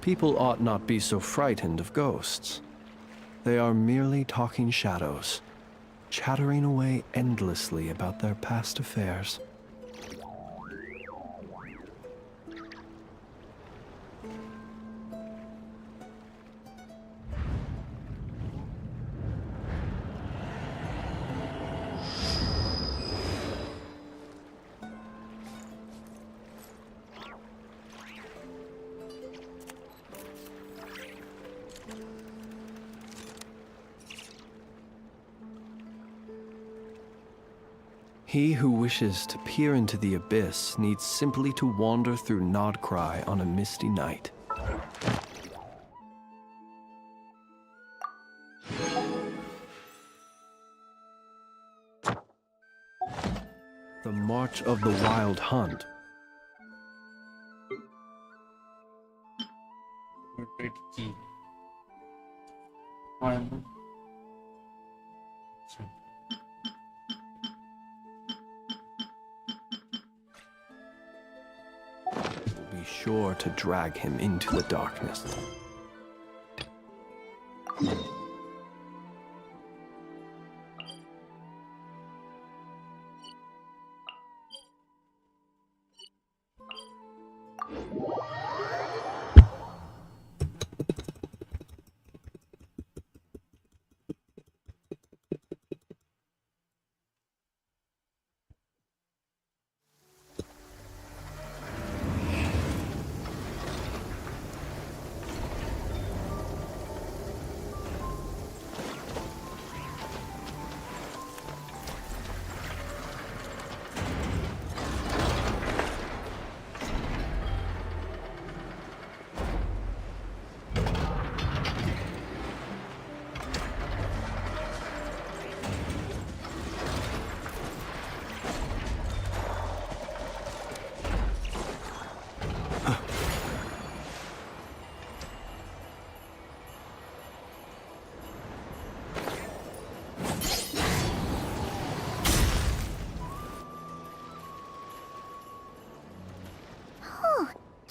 People ought not be so frightened of ghosts. They are merely talking shadows, chattering away endlessly about their past affairs. He who wishes to peer into the abyss needs simply to wander through Nodcry on a misty night. The march of the Wild Hunt. Great key. Be sure to drag him into the darkness.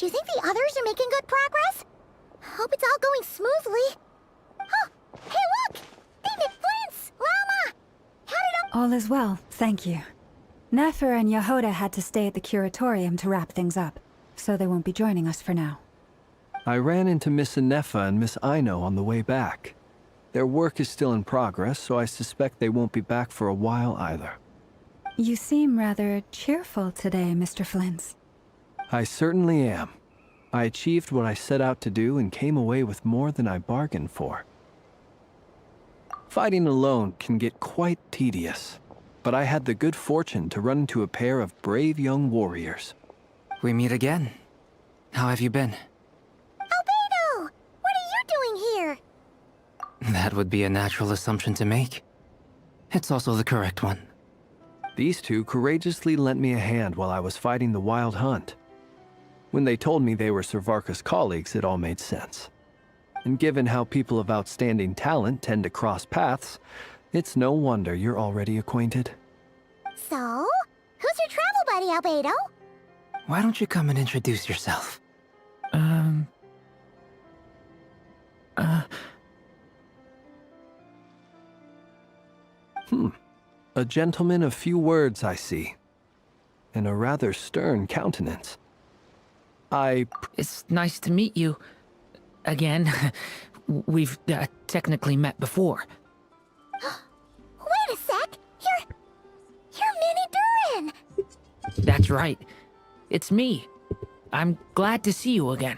you think the others are making good progress? Hope it's all going smoothly. Oh, hey look! David, Flint's! Lama! How did All is well, thank you. Nefer and Yehuda had to stay at the curatorium to wrap things up, so they won't be joining us for now. I ran into Miss Anefa and Miss Aino on the way back. Their work is still in progress, so I suspect they won't be back for a while either. You seem rather cheerful today, Mr. Flint's. I certainly am. I achieved what I set out to do and came away with more than I bargained for. Fighting alone can get quite tedious, but I had the good fortune to run into a pair of brave young warriors. We meet again. How have you been? Albedo! What are you doing here? That would be a natural assumption to make. It's also the correct one. These two courageously lent me a hand while I was fighting the Wild Hunt. When they told me they were Servarka's colleagues, it all made sense. And given how people of outstanding talent tend to cross paths, it's no wonder you're already acquainted. So, who's your travel buddy, Albedo? Why don't you come and introduce yourself? A gentleman of few words, I see. And a rather stern countenance. It's nice to meet you. Again. We've technically met before. Wait a sec! You're Minnie Durin! That's right. It's me. I'm glad to see you again.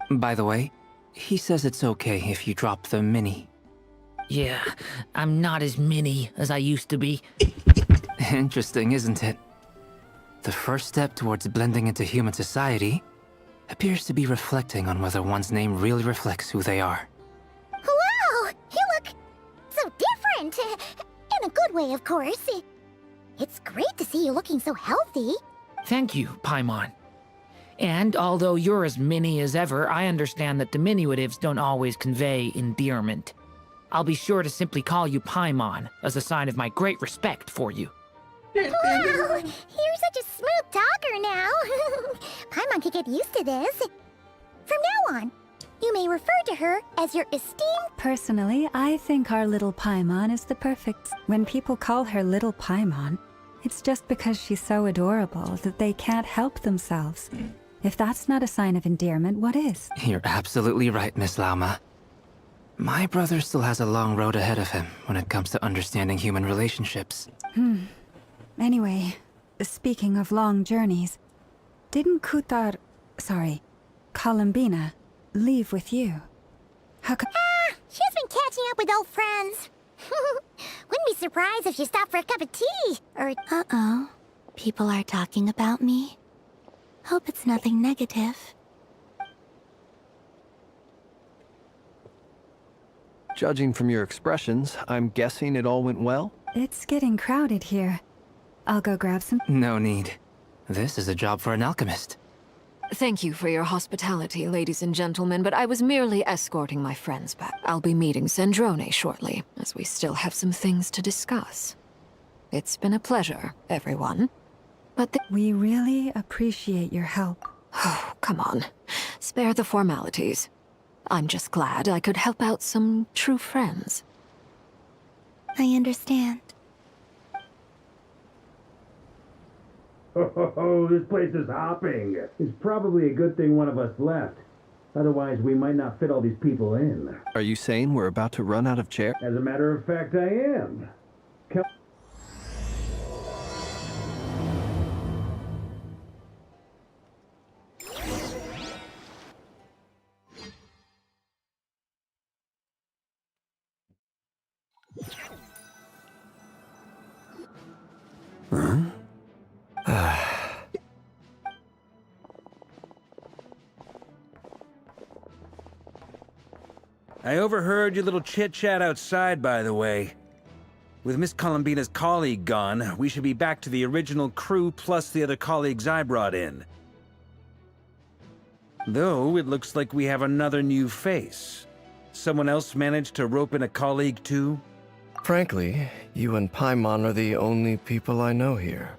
By the way, he says it's okay if you drop the mini. Yeah, I'm not as mini as I used to be. Interesting, isn't it? The first step towards blending into human society appears to be reflecting on whether one's name really reflects who they are. Wow! You look so different! In a good way, of course. It's great to see you looking so healthy. Thank you, Paimon. And although you're as mini as ever, I understand that diminutives don't always convey endearment. I'll be sure to simply call you Paimon as a sign of my great respect for you. Wow! You're such a smooth talker now. Paimon could get used to this. From now on, you may refer to her as your esteemed... Personally, I think our little Paimon is the perfect... When people call her little Paimon, it's just because she's so adorable that they can't help themselves. If that's not a sign of endearment, what is? You're absolutely right, Miss Lauma. My brother still has a long road ahead of him when it comes to understanding human relationships. Anyway, speaking of long journeys, didn't Columbina, leave with you? How come? She's been catching up with old friends. Wouldn't be surprised if she stopped for a cup of tea, or... Uh-oh. People are talking about me. Hope it's nothing negative. Judging from your expressions, I'm guessing it all went well? It's getting crowded here. I'll go grab some... No need. This is a job for an alchemist. Thank you for your hospitality, ladies and gentlemen, but I was merely escorting my friends back. I'll be meeting Zendrone shortly, as we still have some things to discuss. It's been a pleasure, everyone. But we really appreciate your help. Oh, come on. Spare the formalities. I'm just glad I could help out some true friends. I understand. Oh, this place is hopping. It's probably a good thing one of us left. Otherwise, we might not fit all these people in. Are you saying we're about to run out of chairs? As a matter of fact, I am. Come I overheard your little chit-chat outside, by the way. With Miss Columbina's colleague gone, we should be back to the original crew plus the other colleagues I brought in. Though, it looks like we have another new face. Someone else managed to rope in a colleague too? Frankly, you and Paimon are the only people I know here.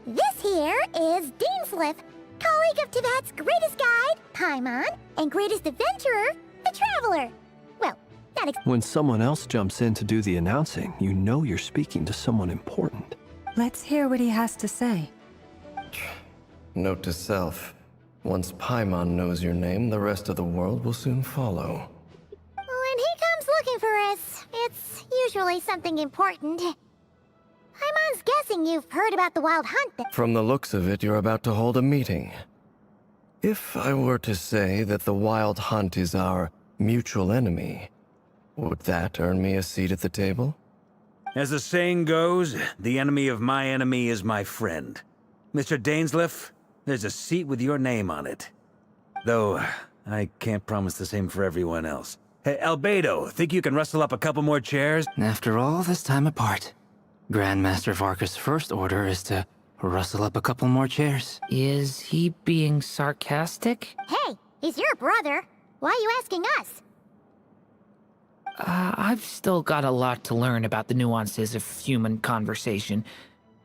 This here is Deanslip, colleague League of Tibet's greatest guide, Paimon, and greatest adventurer, the Traveler. Well, not When someone else jumps in to do the announcing, you know you're speaking to someone important. Let's hear what he has to say. Note to self. Once Paimon knows your name, the rest of the world will soon follow. When he comes looking for us, it's usually something important. Paimon's guessing you've heard about the Wild Hunt. From the looks of it, you're about to hold a meeting. If I were to say that the Wild Hunt is our mutual enemy, would that earn me a seat at the table? As the saying goes, the enemy of my enemy is my friend. Mr. Dainsleif, there's a seat with your name on it. Though, I can't promise the same for everyone else. Hey, Albedo, think you can rustle up a couple more chairs? After all this time apart, Grandmaster Varka's first order is to rustle up a couple more chairs. Is he being sarcastic? Hey, he's your brother. Why are you asking us? I've still got a lot to learn about the nuances of human conversation.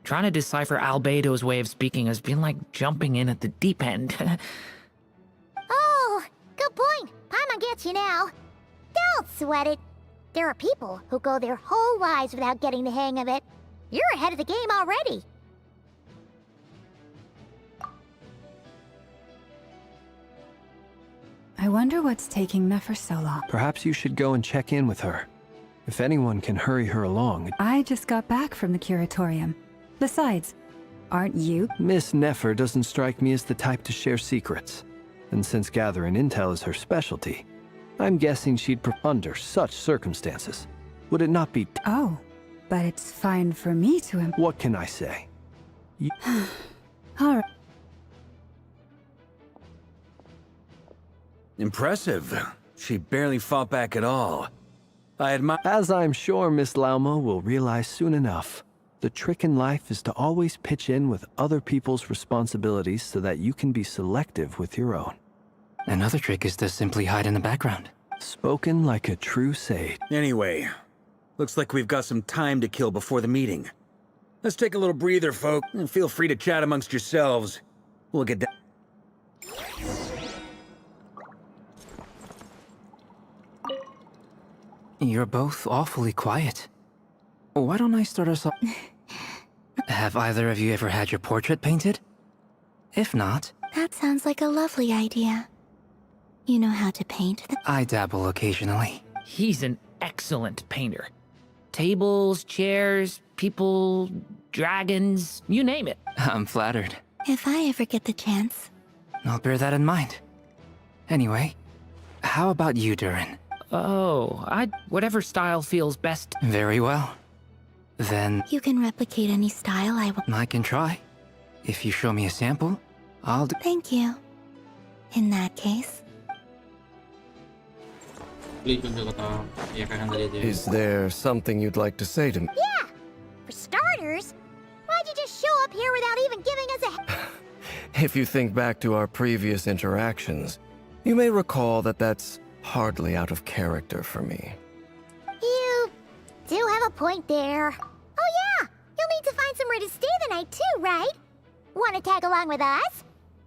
Trying to decipher Albedo's way of speaking has been like jumping in at the deep end. Oh, good point. Paimon gets you now. Don't sweat it. There are people who go their whole lives without getting the hang of it. You're ahead of the game already. I wonder what's taking Nefer so long. Perhaps you should go and check in with her. If anyone can hurry her along. I just got back from the curatorium. Besides, aren't you? Miss Nefer doesn't strike me as the type to share secrets. And since gathering intel is her specialty, I'm guessing she'd under such circumstances. Would it not be? Oh, but it's fine for me to What can I say? All right. Impressive. She barely fought back at all. I admire. As I'm sure Miss Lauma will realize soon enough, the trick in life is to always pitch in with other people's responsibilities so that you can be selective with your own. Another trick is to simply hide in the background. Spoken like a true sage. Anyway, looks like we've got some time to kill before the meeting. Let's take a little breather, folk, and feel free to chat amongst yourselves. We'll get down. You're both awfully quiet. Why don't I start us off? Have either of you ever had your portrait painted? If not... That sounds like a lovely idea. You know how to paint them? I dabble occasionally. He's an excellent painter. Tables, chairs, people, dragons, you name it. I'm flattered. If I ever get the chance. I'll bear that in mind. Anyway, how about you, Durin? Oh, whatever style feels best. Very well. Then... You can replicate any style I will. I can try. If you show me a sample, I'll do... Thank you. In that case... Is there something you'd like to say to me? Yeah! For starters, why'd you just show up here without even giving us a... If you think back to our previous interactions, you may recall that that's hardly out of character for me. You do have a point there. Oh yeah! You'll need to find somewhere to stay the night too, right? Want to tag along with us?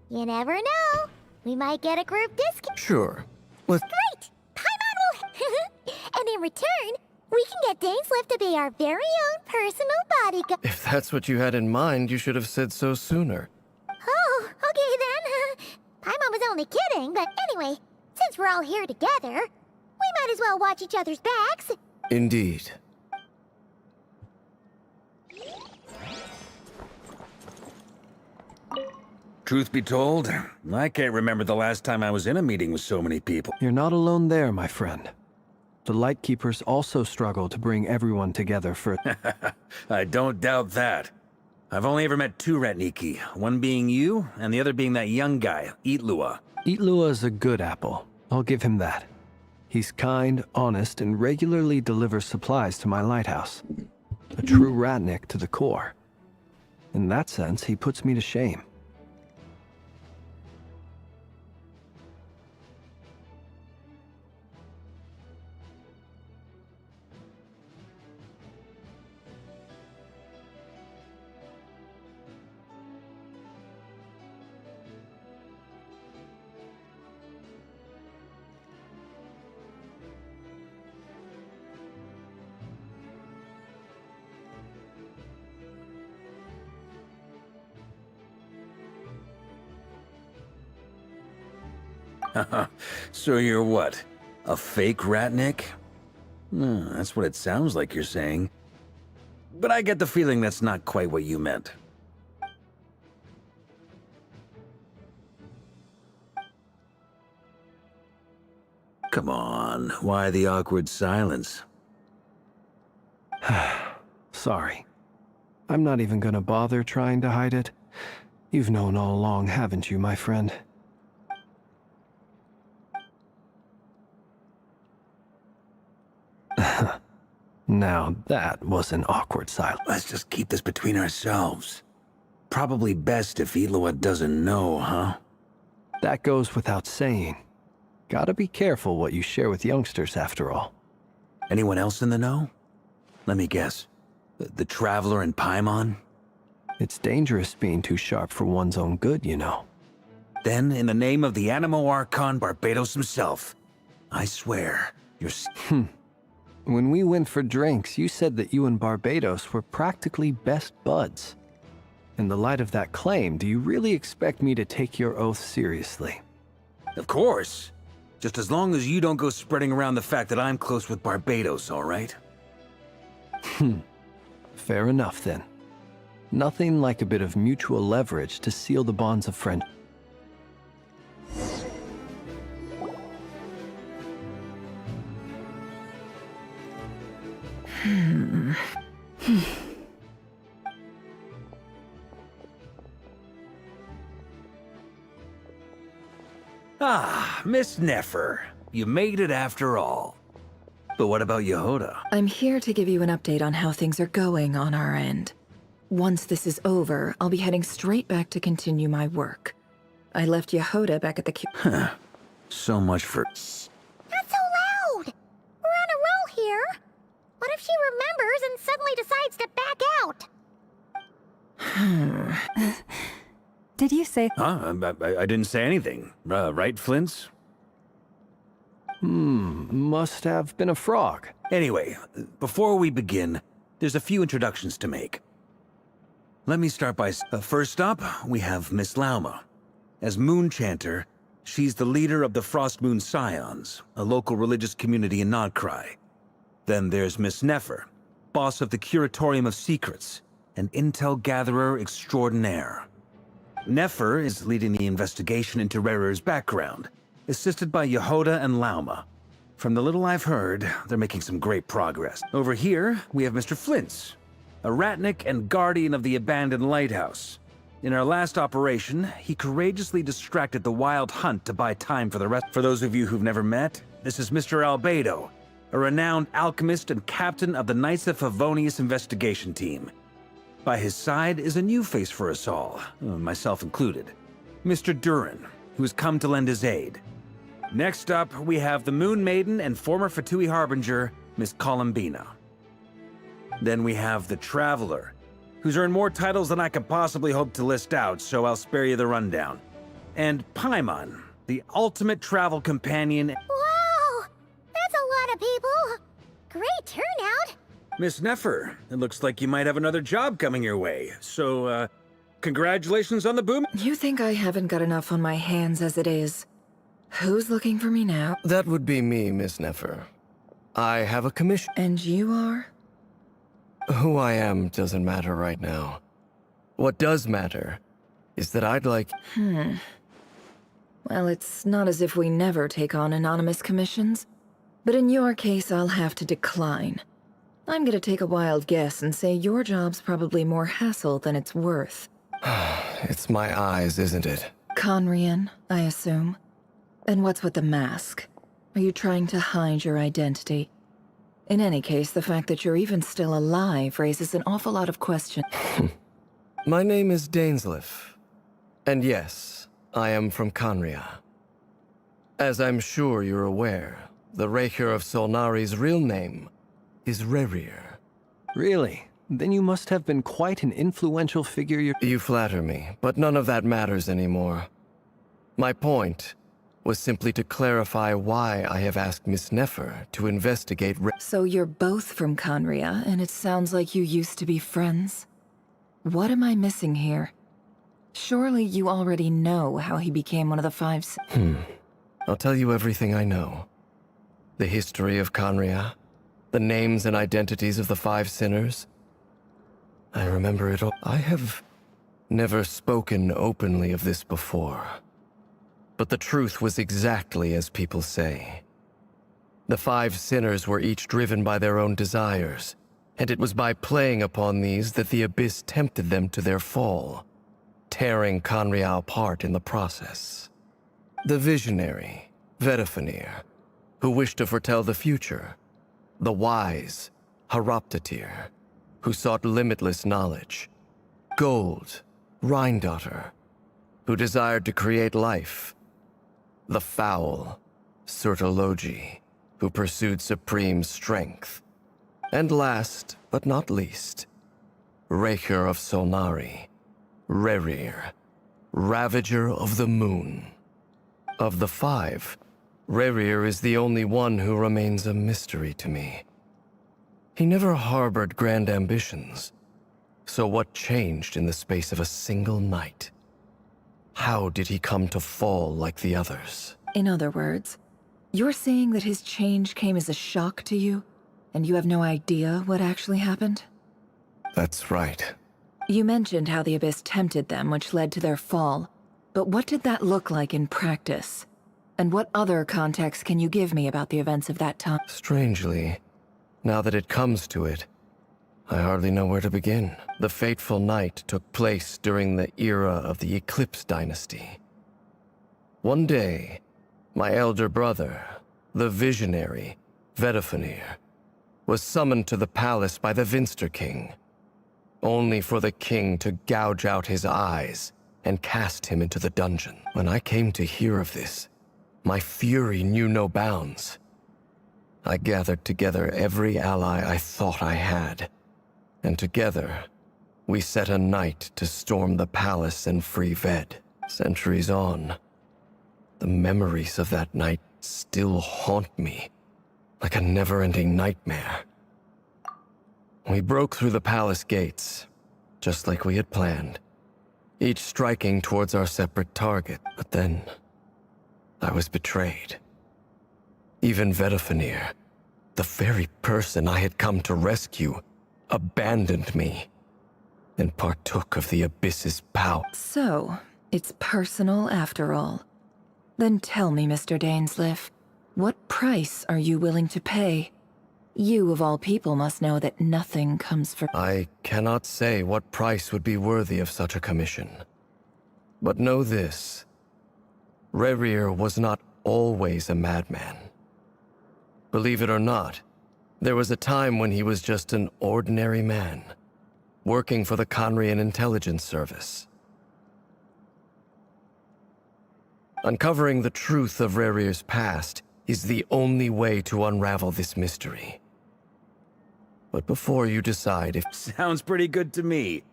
You never know. We might get a group discount. Sure. Let's... Great! Paimon will... And in return, we can get Dainsleif to be our very own personal bodyguard. If that's what you had in mind, you should have said so sooner. Oh, okay then. Paimon was only kidding, but anyway, since we're all here together, we might as well watch each other's backs. Indeed. Truth be told, I can't remember the last time I was in a meeting with so many people. You're not alone there, my friend. The Lightkeepers also struggle to bring everyone together for... I don't doubt that. I've only ever met two Ratniki, one being you, and the other being that young guy, Eatlua. Eatlua is a good apple. I'll give him that. He's kind, honest, and regularly delivers supplies to my lighthouse. A true Ratnik to the core. In that sense, he puts me to shame. So you're what? A fake Ratnik? That's what it sounds like you're saying. But I get the feeling that's not quite what you meant. Come on, why the awkward silence? Sorry. I'm not even gonna bother trying to hide it. You've known all along, haven't you, my friend? Now that was an awkward silence. Let's just keep this between ourselves. Probably best if Eloa doesn't know, huh? That goes without saying. Gotta be careful what you share with youngsters, after all. Anyone else in the know? Let me guess. The Traveler and Paimon? It's dangerous being too sharp for one's own good, you know. Then, in the name of the Animo Archon Barbados himself, I swear, you're... When we went for drinks, you said that you and Barbados were practically best buds. In the light of that claim, do you really expect me to take your oath seriously? Of course. Just as long as you don't go spreading around the fact that I'm close with Barbados, all right? Fair enough, then. Nothing like a bit of mutual leverage to seal the bonds of friendship. Ah, Miss Nefer. You made it after all. But what about Yehoda? I'm here to give you an update on how things are going on our end. Once this is over, I'll be heading straight back to continue my work. I left Yehoda back at the So much for... Shh! Not so loud! We're on a roll here. What if she remembers and suddenly decides to back out? Did you say... Huh? I didn't say anything. Right, Flint's? Must have been a frog. Anyway, before we begin, there's a few introductions to make. Let me start by... first up, we have Miss Lauma. As Moon Chanter, she's the leader of the Frost Moon Scions, a local religious community in Nodcry. Then there's Miss Nefer, boss of the Curatorium of Secrets, an intel gatherer extraordinaire. Nefer is leading the investigation into Rerer's background, assisted by Yehoda and Lauma. From the little I've heard, they're making some great progress. Over here, we have Mr. Flintz, a Ratnik and guardian of the abandoned lighthouse. In our last operation, he courageously distracted the Wild Hunt to buy time for the rest. For those of you who've never met, this is Mr. Albedo, a renowned alchemist and captain of the Knights of Favonius investigation team. By his side is a new face for us all, myself included, Mr. Durin, who has come to lend his aid. Next up, we have the Moon Maiden and former Fatui Harbinger, Miss Columbina. Then we have the Traveler, who's earned more titles than I could possibly hope to list out, so I'll spare you the rundown. And Paimon, the ultimate travel companion. Wow! That's a lot of people! Great turnout! Miss Nefer, it looks like you might have another job coming your way, so, congratulations on the boom. You think I haven't got enough on my hands as it is? Who's looking for me now? That would be me, Miss Nefer. I have a commission. And you are? Who I am doesn't matter right now. What does matter is that I'd like... Well, it's not as if we never take on anonymous commissions. But in your case, I'll have to decline. I'm gonna take a wild guess and say your job's probably more hassle than it's worth. It's my eyes, isn't it? Conrian, I assume. And what's with the mask? Are you trying to hide your identity? In any case, the fact that you're even still alive raises an awful lot of questions. My name is Dainsleif. And yes, I am from Conria. As I'm sure you're aware, the Raker of Solnari's real name is Rerir. Really? Then you must have been quite an influential figure. You flatter me, but none of that matters anymore. My point was simply to clarify why I have asked Miss Nefer to investigate So you're both from Conria, and it sounds like you used to be friends? What am I missing here? Surely you already know how he became one of the five... I'll tell you everything I know. The history of Conria, the names and identities of the 5 sinners. I remember it all. I have never spoken openly of this before. But the truth was exactly as people say. The 5 sinners were each driven by their own desires, and it was by playing upon these that the Abyss tempted them to their fall, tearing Conria apart in the process. The visionary, Vedifenir, who wished to foretell the future. The wise, Horoptatir, who sought limitless knowledge. Gold, Rhindaughter, who desired to create life. The foul, Surtologi, who pursued supreme strength. And last, but not least, Raker of Solnari, Rerir, Ravager of the Moon. Of the 5, Rerir is the only one who remains a mystery to me. He never harbored grand ambitions. So what changed in the space of a single night? How did he come to fall like the others? In other words, you're saying that his change came as a shock to you, and you have no idea what actually happened? That's right. You mentioned how the Abyss tempted them, which led to their fall. But what did that look like in practice? And what other context can you give me about the events of that time? Strangely, now that it comes to it, I hardly know where to begin. The fateful night took place during the era of the Eclipse Dynasty. One day, my elder brother, the visionary, Vedifenir, was summoned to the palace by the Vinster King, only for the king to gouge out his eyes and cast him into the dungeon. When I came to hear of this, my fury knew no bounds. I gathered together every ally I thought I had, and together, we set a night to storm the palace and free Ved. Centuries on, the memories of that night still haunt me, like a never-ending nightmare. We broke through the palace gates, just like we had planned, each striking towards our separate target. But then, I was betrayed. Even Vedifenir, the very person I had come to rescue, abandoned me and partook of the Abyss's power. So, it's personal after all. Then tell me, Mr. Dainsleif, what price are you willing to pay? You, of all people, must know that nothing comes for— I cannot say what price would be worthy of such a commission. But know this. Rerir was not always a madman. Believe it or not, there was a time when he was just an ordinary man, working for the Conrian Intelligence Service. Uncovering the truth of Rerir's past is the only way to unravel this mystery. But before you decide if— Sounds pretty good to me.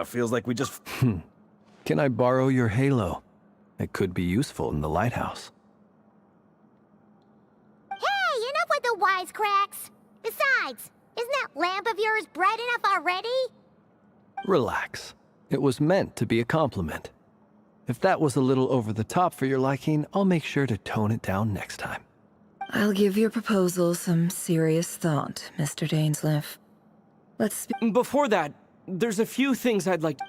Feels like we just— Can I borrow your halo? It could be useful in the lighthouse. Hey, enough with the wisecracks! Besides, isn't that lamp of yours bright enough already? Relax. It was meant to be a compliment. If that was a little over the top for your liking, I'll make sure to tone it down next time. I'll give your proposal some serious thought, Mr. Dainsleif. Let's— Before that, there's a few things I'd like to—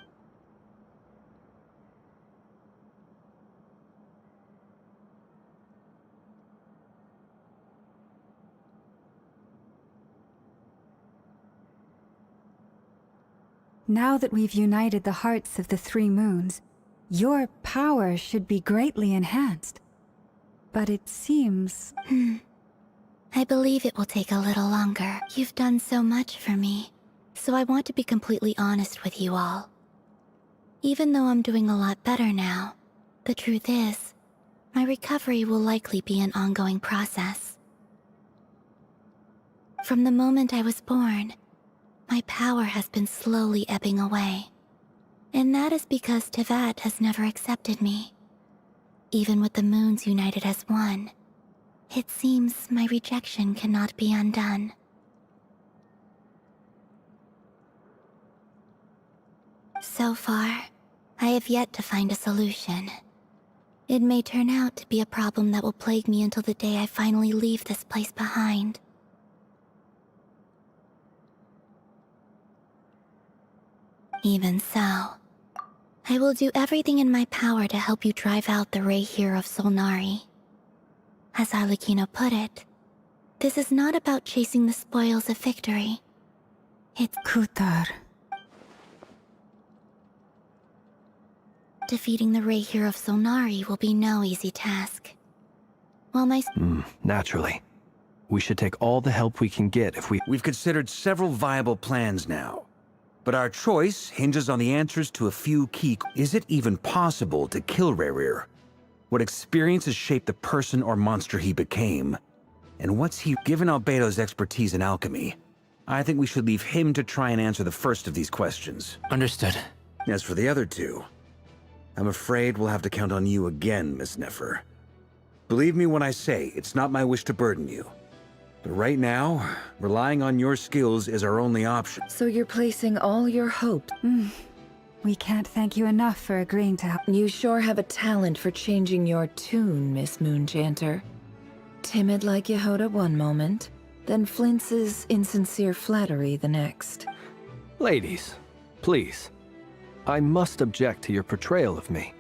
Now that we've united the hearts of the 3 moons, your power should be greatly enhanced. But it seems— I believe it will take a little longer. You've done so much for me, so I want to be completely honest with you all. Even though I'm doing a lot better now, the truth is, my recovery will likely be an ongoing process. From the moment I was born, my power has been slowly ebbing away. And that is because Tevat has never accepted me. Even with the moons united as one, it seems my rejection cannot be undone. So far, I have yet to find a solution. It may turn out to be a problem that will plague me until the day I finally leave this place behind. Even so, I will do everything in my power to help you drive out the Rayhir of Solnari. As Arlecchino put it, this is not about chasing the spoils of victory. It's Kutar. Defeating the Rayhir of Solnari will be no easy task. While my... Naturally. We should take all the help we can get if we... We've considered several viable plans now. But our choice hinges on the answers to a few key... Is it even possible to kill Rayhir? What experiences shaped the person or monster he became? And what's he... Given Albedo's expertise in alchemy, I think we should leave him to try and answer the first of these questions. Understood. As for the other two, I'm afraid we'll have to count on you again, Miss Nefer. Believe me when I say it's not my wish to burden you. But right now, relying on your skills is our only option. So you're placing all your hope? We can't thank you enough for agreeing to help. You sure have a talent for changing your tune, Miss Moonchanter. Timid like Yehoda one moment, then Flintz's insincere flattery the next. Ladies, please. I must object to your portrayal of me.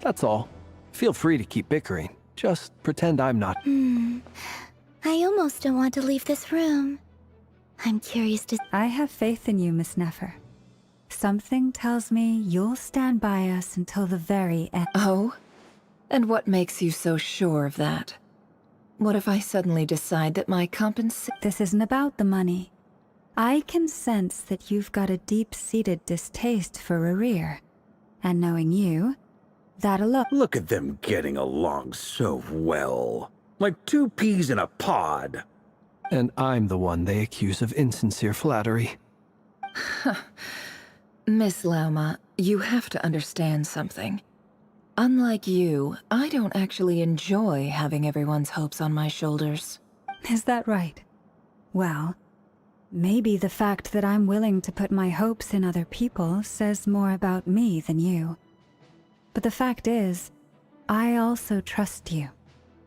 That's all. Feel free to keep bickering. Just pretend I'm not... I almost don't want to leave this room. I'm curious to... I have faith in you, Miss Nefer. Something tells me you'll stand by us until the very end. Oh? And what makes you so sure of that? What if I suddenly decide that my This isn't about the money. I can sense that you've got a deep-seated distaste for Rayhir. And knowing you, that alone... Look at them getting along so well. Like two peas in a pod. And I'm the one they accuse of insincere flattery. Miss Lauma, you have to understand something. Unlike you, I don't actually enjoy having everyone's hopes on my shoulders. Is that right? Well, maybe the fact that I'm willing to put my hopes in other people says more about me than you. But the fact is, I also trust you.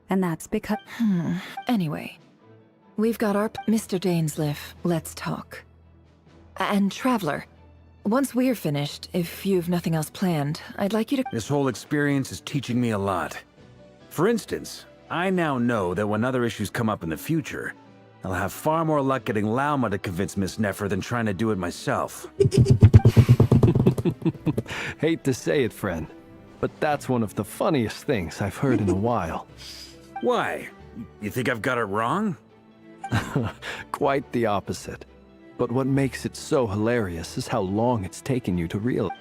And that's because... Anyway, we've got our... Mr. Dainsleif, let's talk. And Traveler, once we're finished, if you've nothing else planned, I'd like you to... This whole experience is teaching me a lot. For instance, I now know that when other issues come up in the future, I'll have far more luck getting Lauma to convince Miss Nefer than trying to do it myself. Hate to say it, friend, but that's one of the funniest things I've heard in a while. Why? You think I've got it wrong? Quite the opposite. But what makes it so hilarious is how long it's taken you to realize.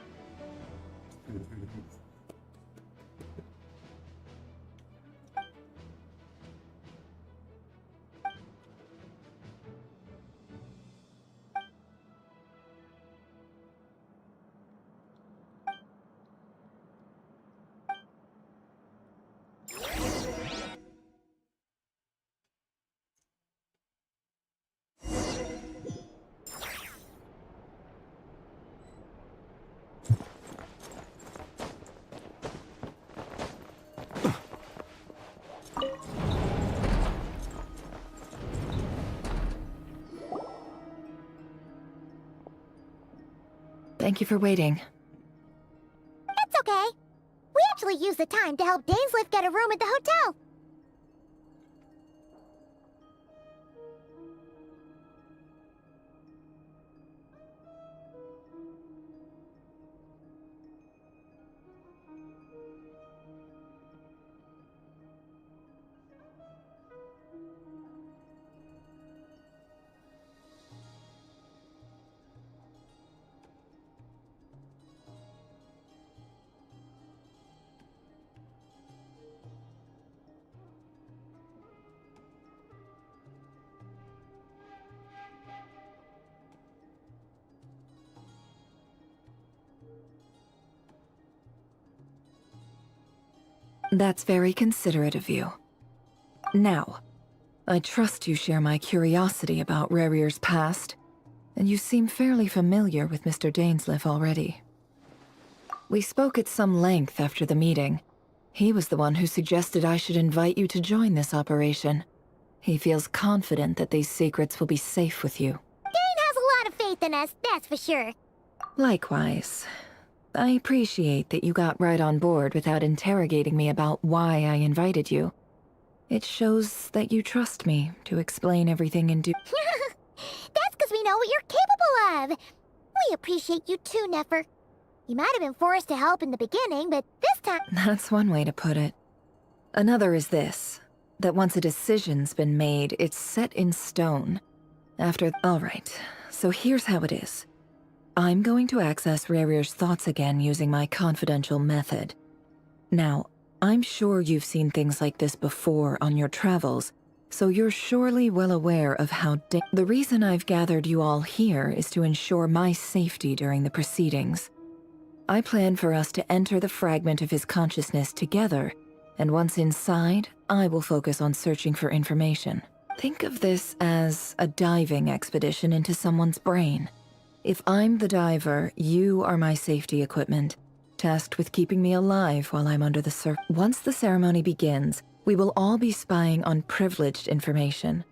Thank you for waiting. It's okay. We actually used the time to help Dainsleif get a room at the hotel. That's very considerate of you. Now, I trust you share my curiosity about Rayhir's past, and you seem fairly familiar with Mr. Dainsleif already. We spoke at some length after the meeting, He was the one who suggested I should invite you to join this operation. He feels confident that these secrets will be safe with you. Dane has a lot of faith in us, that's for sure. Likewise. I appreciate that you got right on board without interrogating me about why I invited you. It shows that you trust me to explain everything in due... That's because we know what you're capable of. We appreciate you too, Nefer. You might have been forced to help in the beginning, but this time... That's one way to put it. Another is this, that once a decision's been made, it's set in stone. All right, so here's how it is. I'm going to access Rarir's thoughts again using my confidential method. Now, I'm sure you've seen things like this before on your travels, so you're surely well aware of how the reason I've gathered you all here is to ensure my safety during the proceedings. I plan for us to enter the fragment of his consciousness together, and once inside, I will focus on searching for information. Think of this as a diving expedition into someone's brain. If I'm the diver, you are my safety equipment, tasked with keeping me alive while I'm under the surface. Once the ceremony begins, we will all be spying on privileged information.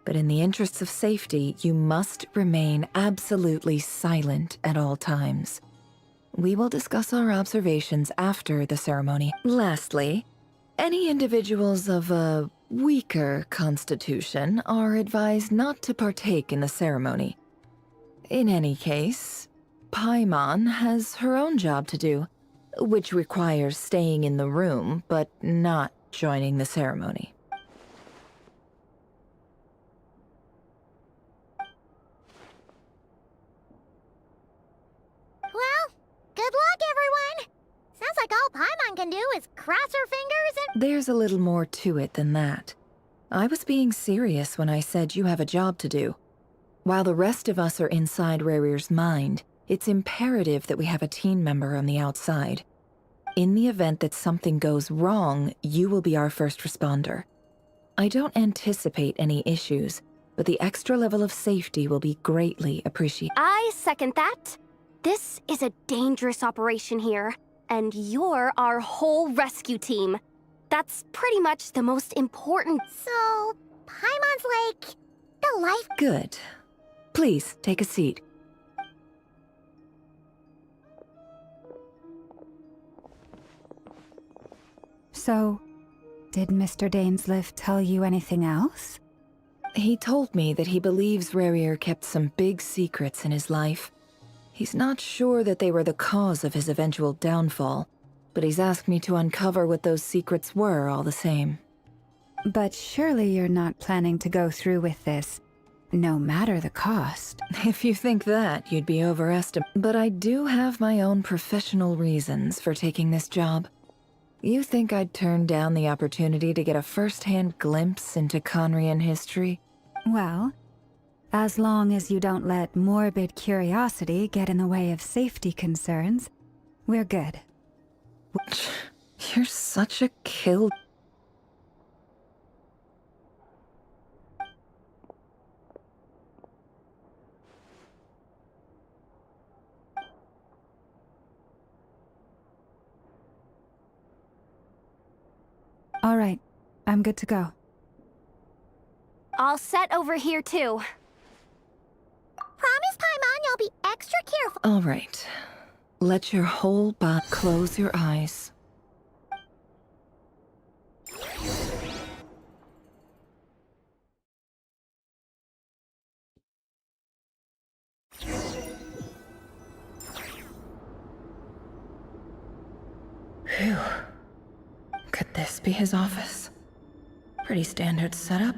But in the interests of safety, you must remain absolutely silent at all times. We will discuss our observations after the ceremony. Lastly, any individuals of a weaker constitution are advised not to partake in the ceremony. In any case, Paimon has her own job to do, which requires staying in the room, but not joining the ceremony. Well, good luck, everyone! Sounds like all Paimon can do is cross her fingers and... There's a little more to it than that. I was being serious when I said you have a job to do. While the rest of us are inside Rarir's mind, it's imperative that we have a team member on the outside. In the event that something goes wrong, you will be our first responder. I don't anticipate any issues, but the extra level of safety will be greatly appreciated. I second that. This is a dangerous operation here, and you're our whole rescue team. That's pretty much the most important. So, Paimon's like... the life... Good. Please, take a seat. So, did Mr. Dainsleif tell you anything else? He told me that he believes Rarir kept some big secrets in his life. He's not sure that they were the cause of his eventual downfall, but he's asked me to uncover what those secrets were all the same. But surely you're not planning to go through with this, no matter the cost. If you think that, you'd be overestimating. But I do have my own professional reasons for taking this job. You think I'd turn down the opportunity to get a first-hand glimpse into Conrian history? Well, as long as you don't let morbid curiosity get in the way of safety concerns, we're good. You're such a kill... All right, I'm good to go. All set over here, too. Promise, Paimon, you'll be extra careful. All right. Let your whole body close your eyes. Phew. Could this be his office? Pretty standard setup.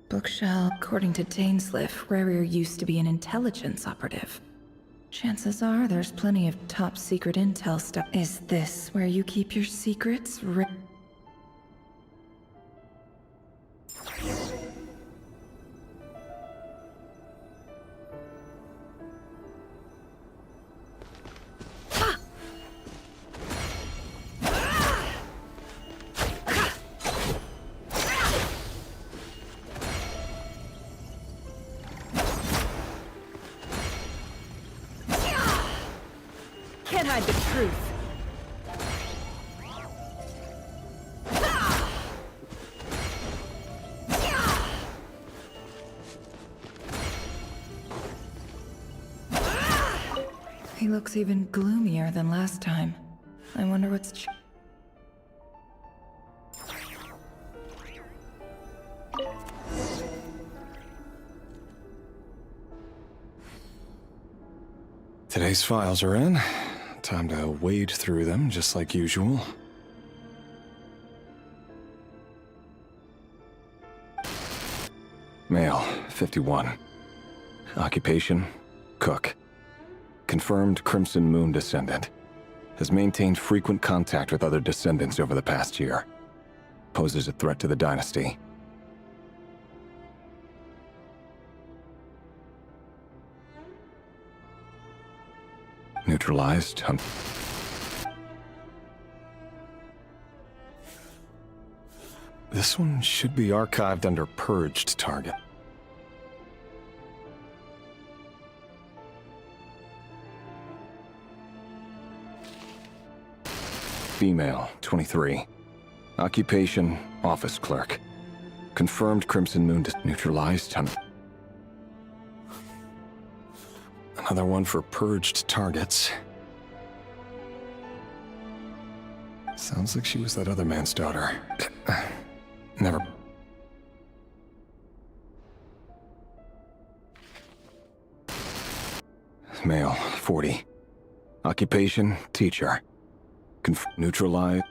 Bookshelf. According to Dainsleif, Rarir used to be an intelligence operative. Chances are there's plenty of top secret intel stuff. Is this where you keep your secrets? Can't hide the truth. He looks even gloomier than last time. I wonder what's Today's files are in. Time to wade through them, just like usual. Male, 51. Occupation, cook. Confirmed Crimson Moon descendant. Has maintained frequent contact with other descendants over the past year. Poses a threat to the dynasty. Neutralized. This one should be archived under purged target. Female, 23. Occupation, office clerk. Confirmed Crimson Moon neutralized. Another one for purged targets. Sounds like she was that other man's daughter. Never. Male, 40. Occupation, teacher. Neutralize.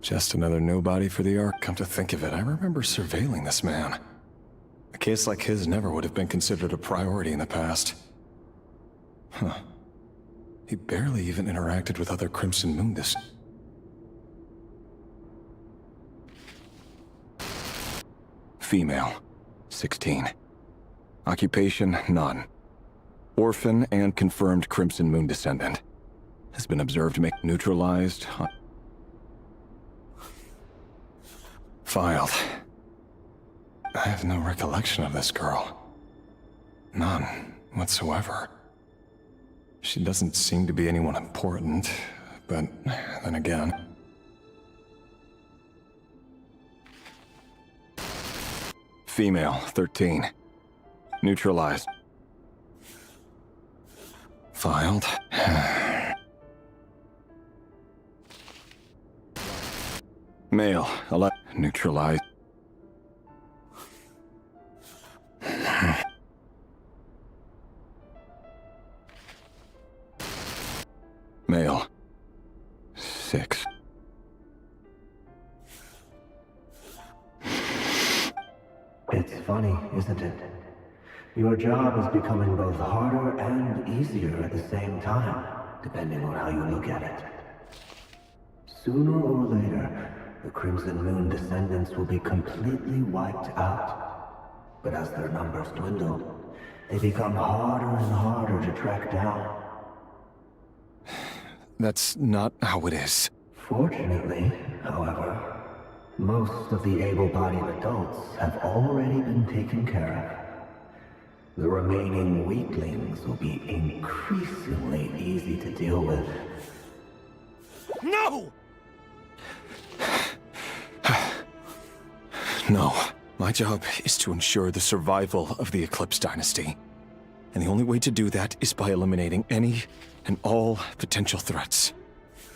Just another nobody for the Ark. Come to think of it, I remember surveilling this man. A case like his never would have been considered a priority in the past. Huh. He barely even interacted with other Crimson Moon Female, 16. Occupation, none. Orphan and confirmed Crimson Moon descendant. Has been observed to make neutralized. Filed. I have no recollection of this girl. None whatsoever. She doesn't seem to be anyone important, but then again. Female, 13. Neutralized. Filed. Male, 11. Neutralized. Male, 6. It's funny, isn't it? Your job is becoming both harder and easier at the same time, depending on how you look at it. Sooner or later, the Crimson Moon descendants will be completely wiped out. But as their numbers dwindle, they become harder and harder to track down. That's not how it is. Fortunately, however, most of the able-bodied adults have already been taken care of. The remaining weaklings will be increasingly easy to deal with. No! No. My job is to ensure the survival of the Eclipse Dynasty. And the only way to do that is by eliminating any and all potential threats.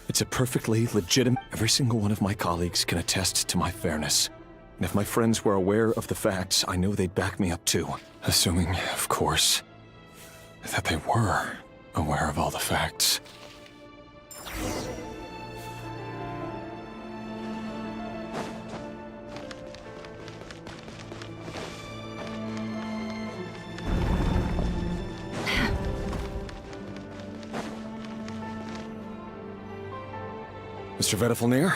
It's a perfectly legitimate... Every single one of my colleagues can attest to my fairness. And if my friends were aware of the facts, I know they'd back me up too. Assuming, of course, that they were aware of all the facts. Mr. Vedelfnir?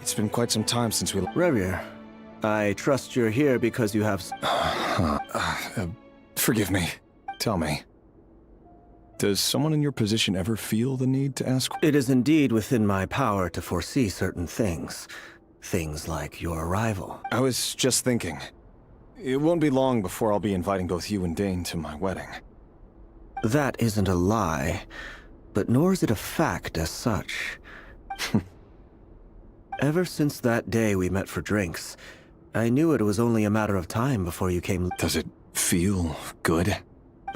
It's been quite some time since we... Rerir, I trust you're here because you have... Forgive me. Tell me. Does someone in your position ever feel the need to ask... It is indeed within my power to foresee certain things. Things like your arrival. I was just thinking. It won't be long before I'll be inviting both you and Dane to my wedding. That isn't a lie, but nor is it a fact as such. Ever since that day we met for drinks, I knew it was only a matter of time before you came... Does it feel good?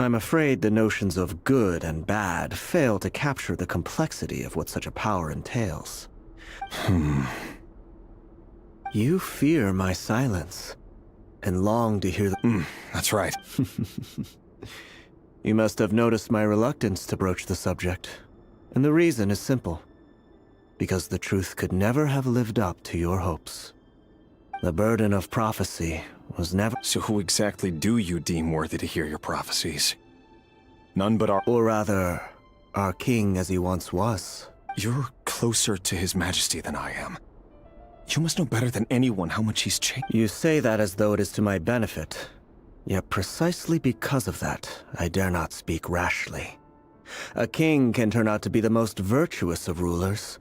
I'm afraid the notions of good and bad fail to capture the complexity of what such a power entails. You fear my silence, and long to hear the... That's right. You must have noticed my reluctance to broach the subject, and the reason is simple. Because the truth could never have lived up to your hopes. The burden of prophecy was never... So who exactly do you deem worthy to hear your prophecies? None but our... Or rather, our king as he once was. You're closer to his majesty than I am. You must know better than anyone how much he's changed. You say that as though it is to my benefit. Yet precisely because of that, I dare not speak rashly. A king can turn out to be the most virtuous of rulers,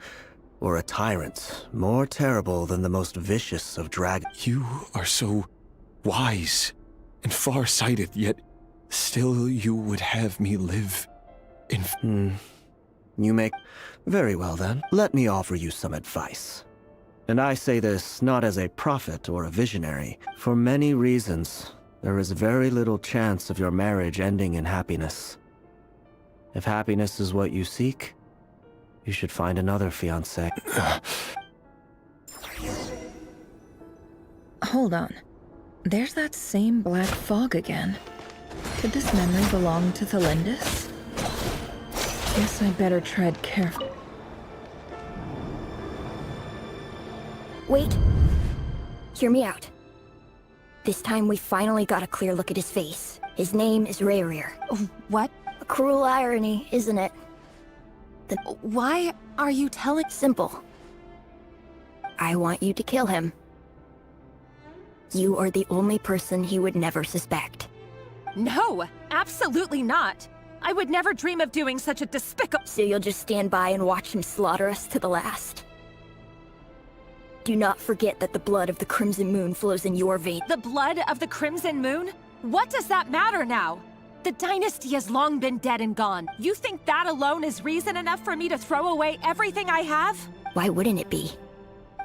or a tyrant more terrible than the most vicious of dragons. You are so wise and far-sighted, yet still you would have me live in... You make... Very well then, let me offer you some advice. And I say this not as a prophet or a visionary. For many reasons, there is very little chance of your marriage ending in happiness. If happiness is what you seek, you should find another fiancé. Hold on. There's that same black fog again. Could this memory belong to Thelindis? Guess I better tread carefully. Wait. Hear me out. This time we finally got a clear look at his face. His name is Rerir. What? A cruel irony, isn't it? Why are you telling... Simple. I want you to kill him. You are the only person he would never suspect. No, absolutely not. I would never dream of doing such a despicable... So you'll just stand by and watch him slaughter us to the last. Do not forget that the blood of the Crimson Moon flows in your veins. The blood of the Crimson Moon? What does that matter now? The dynasty has long been dead and gone. You think that alone is reason enough for me to throw away everything I have? Why wouldn't it be?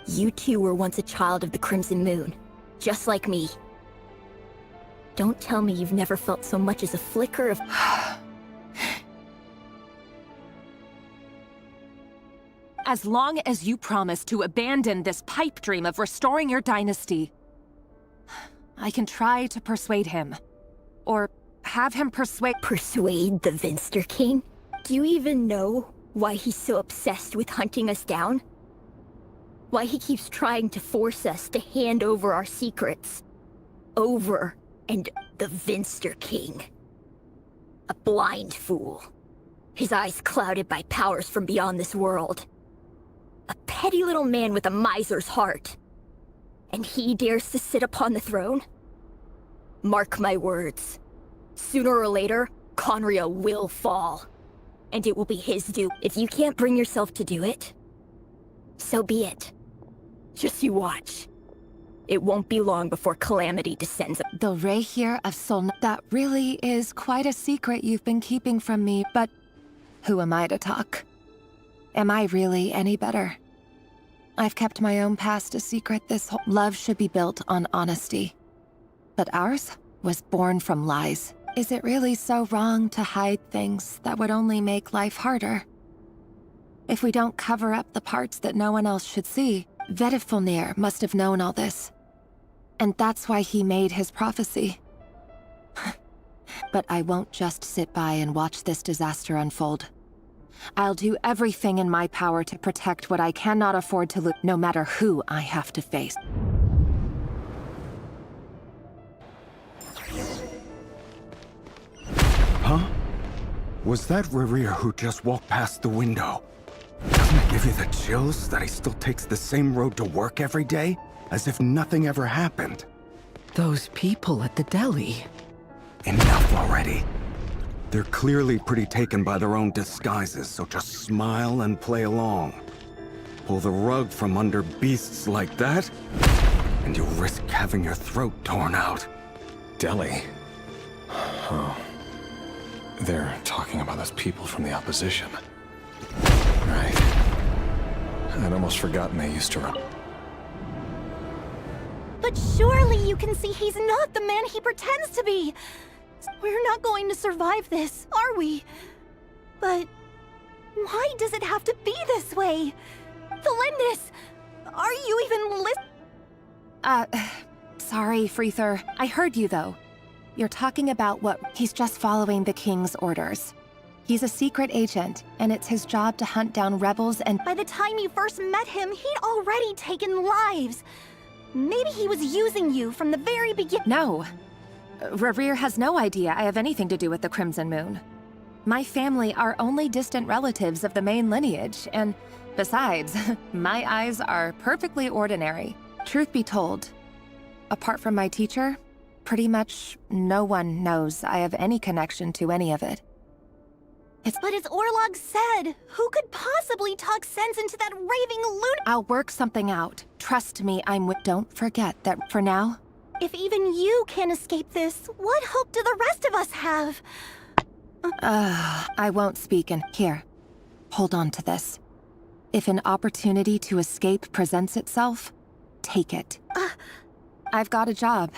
You too were once a child of the Crimson Moon, just like me. Don't tell me you've never felt so much as a flicker of... As long as you promise to abandon this pipe dream of restoring your dynasty, I can try to persuade him. Or have him persuade the Vinster King? Do you even know why he's so obsessed with hunting us down? Why he keeps trying to force us to hand over our secrets? Over and the Vinster King. A blind fool. His eyes clouded by powers from beyond this world. A petty little man with a miser's heart. And he dares to sit upon the throne? Mark my words. Sooner or later, Conria will fall. And it will be his due. If you can't bring yourself to do it, so be it. Just you watch. It won't be long before calamity descends. The Reir of Soln... That really is quite a secret you've been keeping from me, but who am I to talk? Am I really any better? I've kept my own past a secret this whole... Love should be built on honesty. But ours was born from lies. Is it really so wrong to hide things that would only make life harder? If we don't cover up the parts that no one else should see, Vedifulnir must have known all this. And that's why he made his prophecy. But I won't just sit by and watch this disaster unfold. I'll do everything in my power to protect what I cannot afford to lose, no matter who I have to face. Huh? Was that Rerir who just walked past the window? Doesn't it give you the chills that he still takes the same road to work every day? As if nothing ever happened. Those people at the deli. Enough already. They're clearly pretty taken by their own disguises, so just smile and play along. Pull the rug from under beasts like that, and you risk having your throat torn out. Deli? Oh. They're talking about those people from the opposition. Right. I'd almost forgotten they used to run. But surely you can see he's not the man he pretends to be! We're not going to survive this, are we? But why does it have to be this way? Thelindis, are you even listening? Sorry, Freether. I heard you, though. You're talking about what... He's just following the King's orders. He's a secret agent, and it's his job to hunt down rebels and... By the time you first met him, he'd already taken lives. Maybe he was using you from the very beginning. No. Rerir has no idea I have anything to do with the Crimson Moon. My family are only distant relatives of the main lineage, and besides, my eyes are perfectly ordinary. Truth be told, apart from my teacher, pretty much no one knows I have any connection to any of it. But as Orlog said, who could possibly talk sense into that raving lunatic? I'll work something out. Trust me, Don't forget that for now... If even you can't escape this, what hope do the rest of us have? I won't speak Here, hold on to this. If an opportunity to escape presents itself, take it. I've got a job.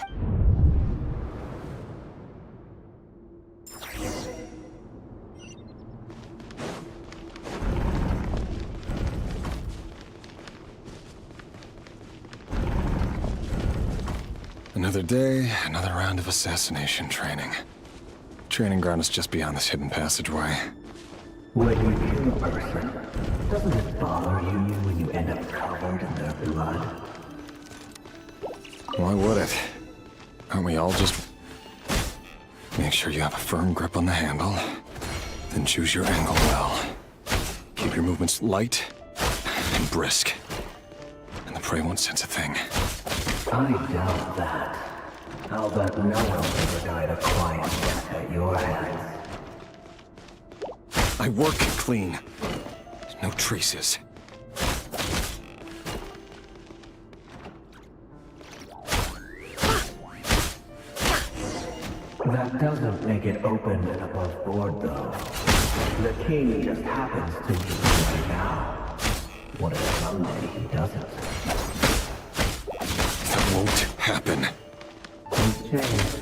Another day, another round of assassination training. Training ground is just beyond this hidden passageway. When you kill a person, doesn't it bother you when you end up covered in their blood? Why would it? Aren't we all just... Make sure you have a firm grip on the handle, then choose your angle well. Keep your movements light and brisk, and the prey won't sense a thing. I doubt that. I'll bet no one ever died a quiet death at your hands. I work clean. No traces. That doesn't make it open and above board, though. The king just happens to be right now. What if someday he doesn't? That won't happen. He's changed.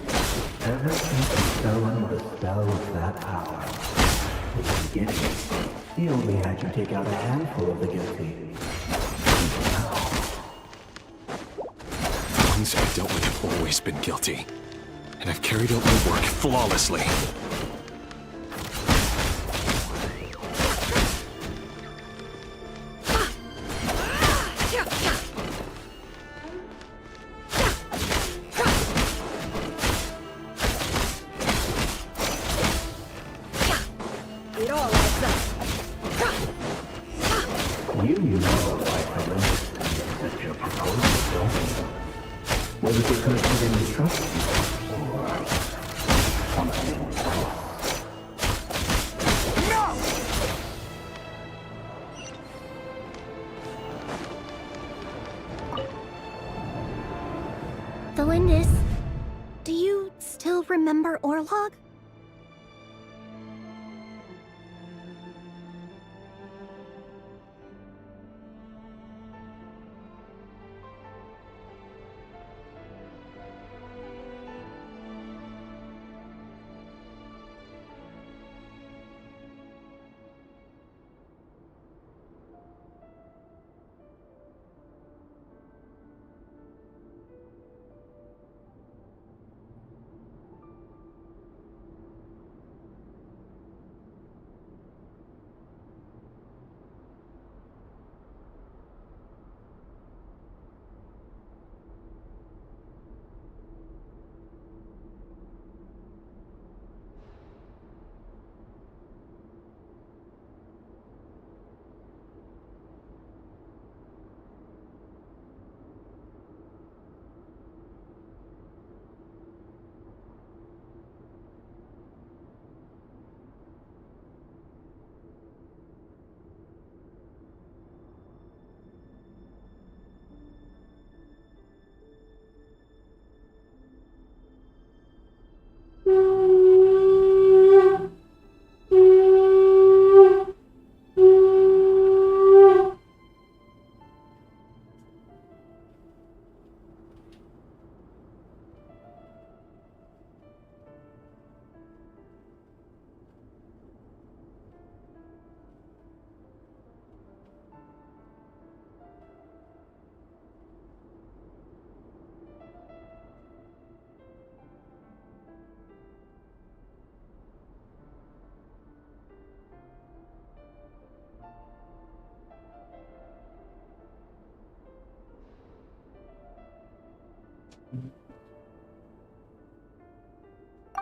Ever since he fell under the spell of that power. In the beginning, he only had you take out a handful of the guilty. The ones I've dealt with have always been guilty. And I've carried out my work flawlessly. It all adds up. You know why Thelindis accepted your proposal, don't you? Was it because he didn't trust you? Or something else? Thelindis, do you still remember Orlog?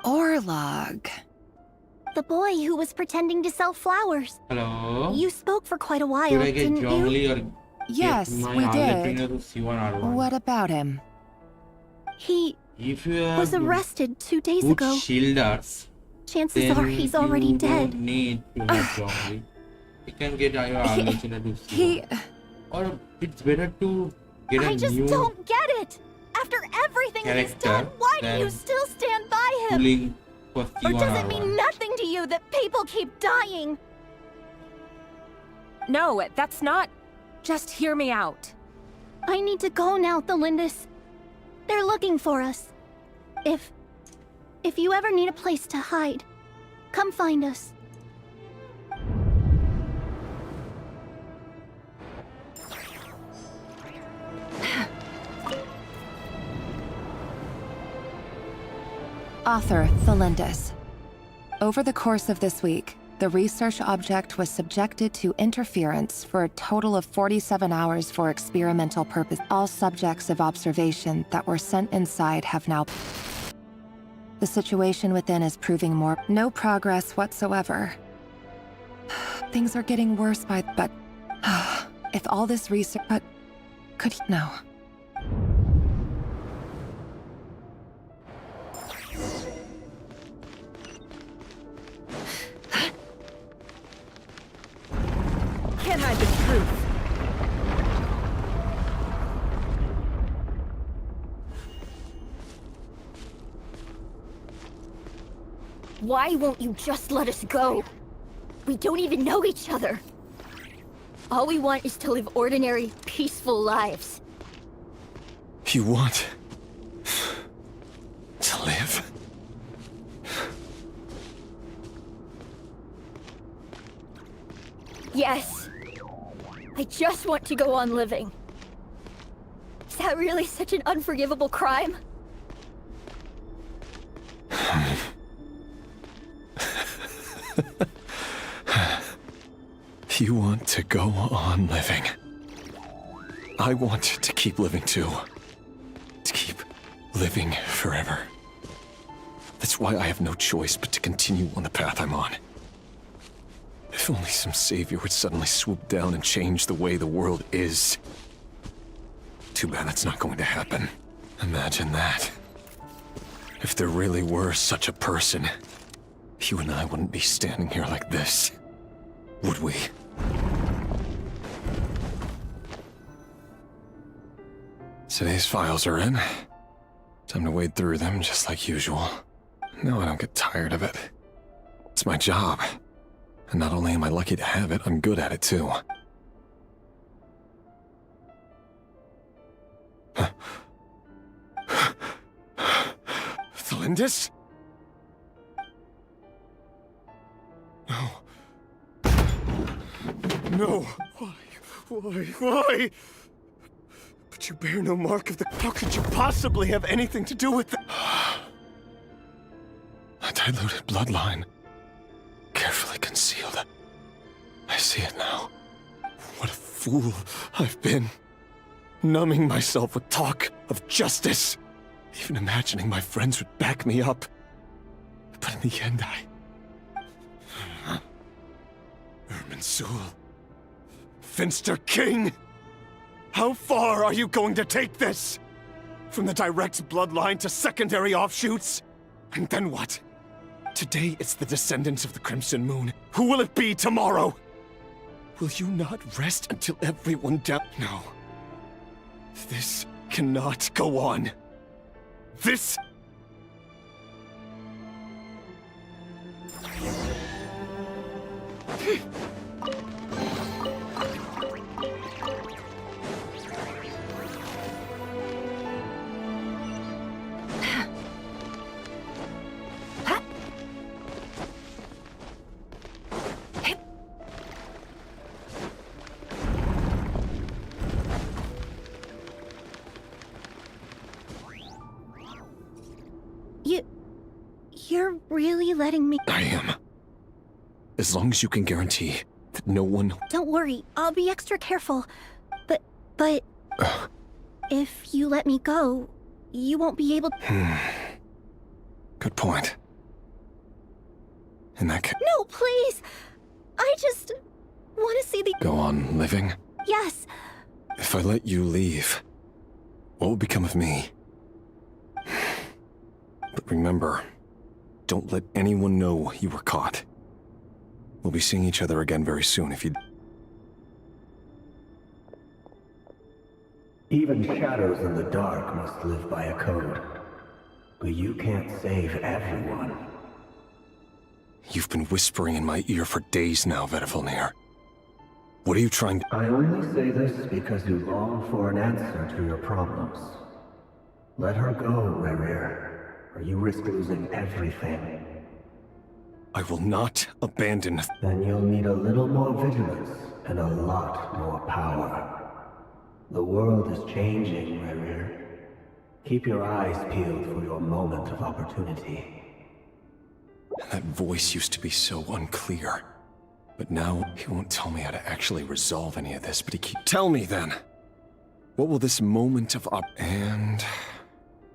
Orlog. The boy who was pretending to sell flowers. Hello? You spoke for quite a while, Should I get didn't jolly you? or Yes, get my we outlet did. ringer to C1R1? What about him? He If you have was arrested 2 days good ago. shielders, Chances then are he's already you dead. don't need to have jolly. You can get your outlet ringer to C1. Or it's better to get a I just new don't get it! After everything he's done, character why do you than still stand by him? pulling for Or does it C1R1. mean nothing to you that people keep dying? No, that's not... Just hear me out. I need to go now, Thelindis. They're looking for us. If you ever need a place to hide, come find us. Author, Thelindis. Over the course of this week, the research object was subjected to interference for a total of 47 hours for experimental purpose. All subjects of observation that were sent inside have now... The situation within is proving more... No progress whatsoever. Things are getting worse but... if all this research... But... Could he... No. Can't hide the truth. Why won't you just let us go? We don't even know each other. All we want is to live ordinary, peaceful lives. You want to live? Yes. I just want to go on living. Is that really such an unforgivable crime? You want to go on living. I want to keep living too. To keep living forever. That's why I have no choice but to continue on the path I'm on. If only some savior would suddenly swoop down and change the way the world is. Too bad that's not going to happen. Imagine that. If there really were such a person, you and I wouldn't be standing here like this, would we? Today's files are in. Time to wade through them just like usual. No, I don't get tired of it. It's my job. And not only am I lucky to have it, I'm good at it too. Thelindis? No. No. Why? But you bear no mark of the... How could you possibly have anything to do with the... A diluted bloodline. Carefully concealed. I see it now. What a fool I've been. Numbing myself with talk of justice. Even imagining my friends would back me up. But in the end, Irminsul. Finster King! How far are you going to take this? From the direct bloodline to secondary offshoots? And then what? Today it's the descendants of the Crimson Moon. Who will it be tomorrow? Will you not rest until everyone No. This cannot go on. This... You're really letting me... I am. As long as you can guarantee that no one... Don't worry, I'll be extra careful. But... if you let me go, you won't be able. Good point. In that case, No, please! I just want to see the. go on living? Yes. If I let you leave, what will become of me? But remember, don't let anyone know you were caught. We'll be seeing each other again very soon if you... Even shadows in the dark must live by a code. But you can't save everyone. You've been whispering in my ear for days now, Vedavulnir. What are you trying to... I only say this because you long for an answer to your problems. Let her go, Rerir, or you risk losing everything. I will not abandon... Then you'll need a little more vigilance and a lot more power. The world is changing, Rerir. Keep your eyes peeled for your moment of opportunity. That voice used to be so unclear. But now, he won't tell me how to actually resolve any of this, but he Tell me, then! What will this moment of And...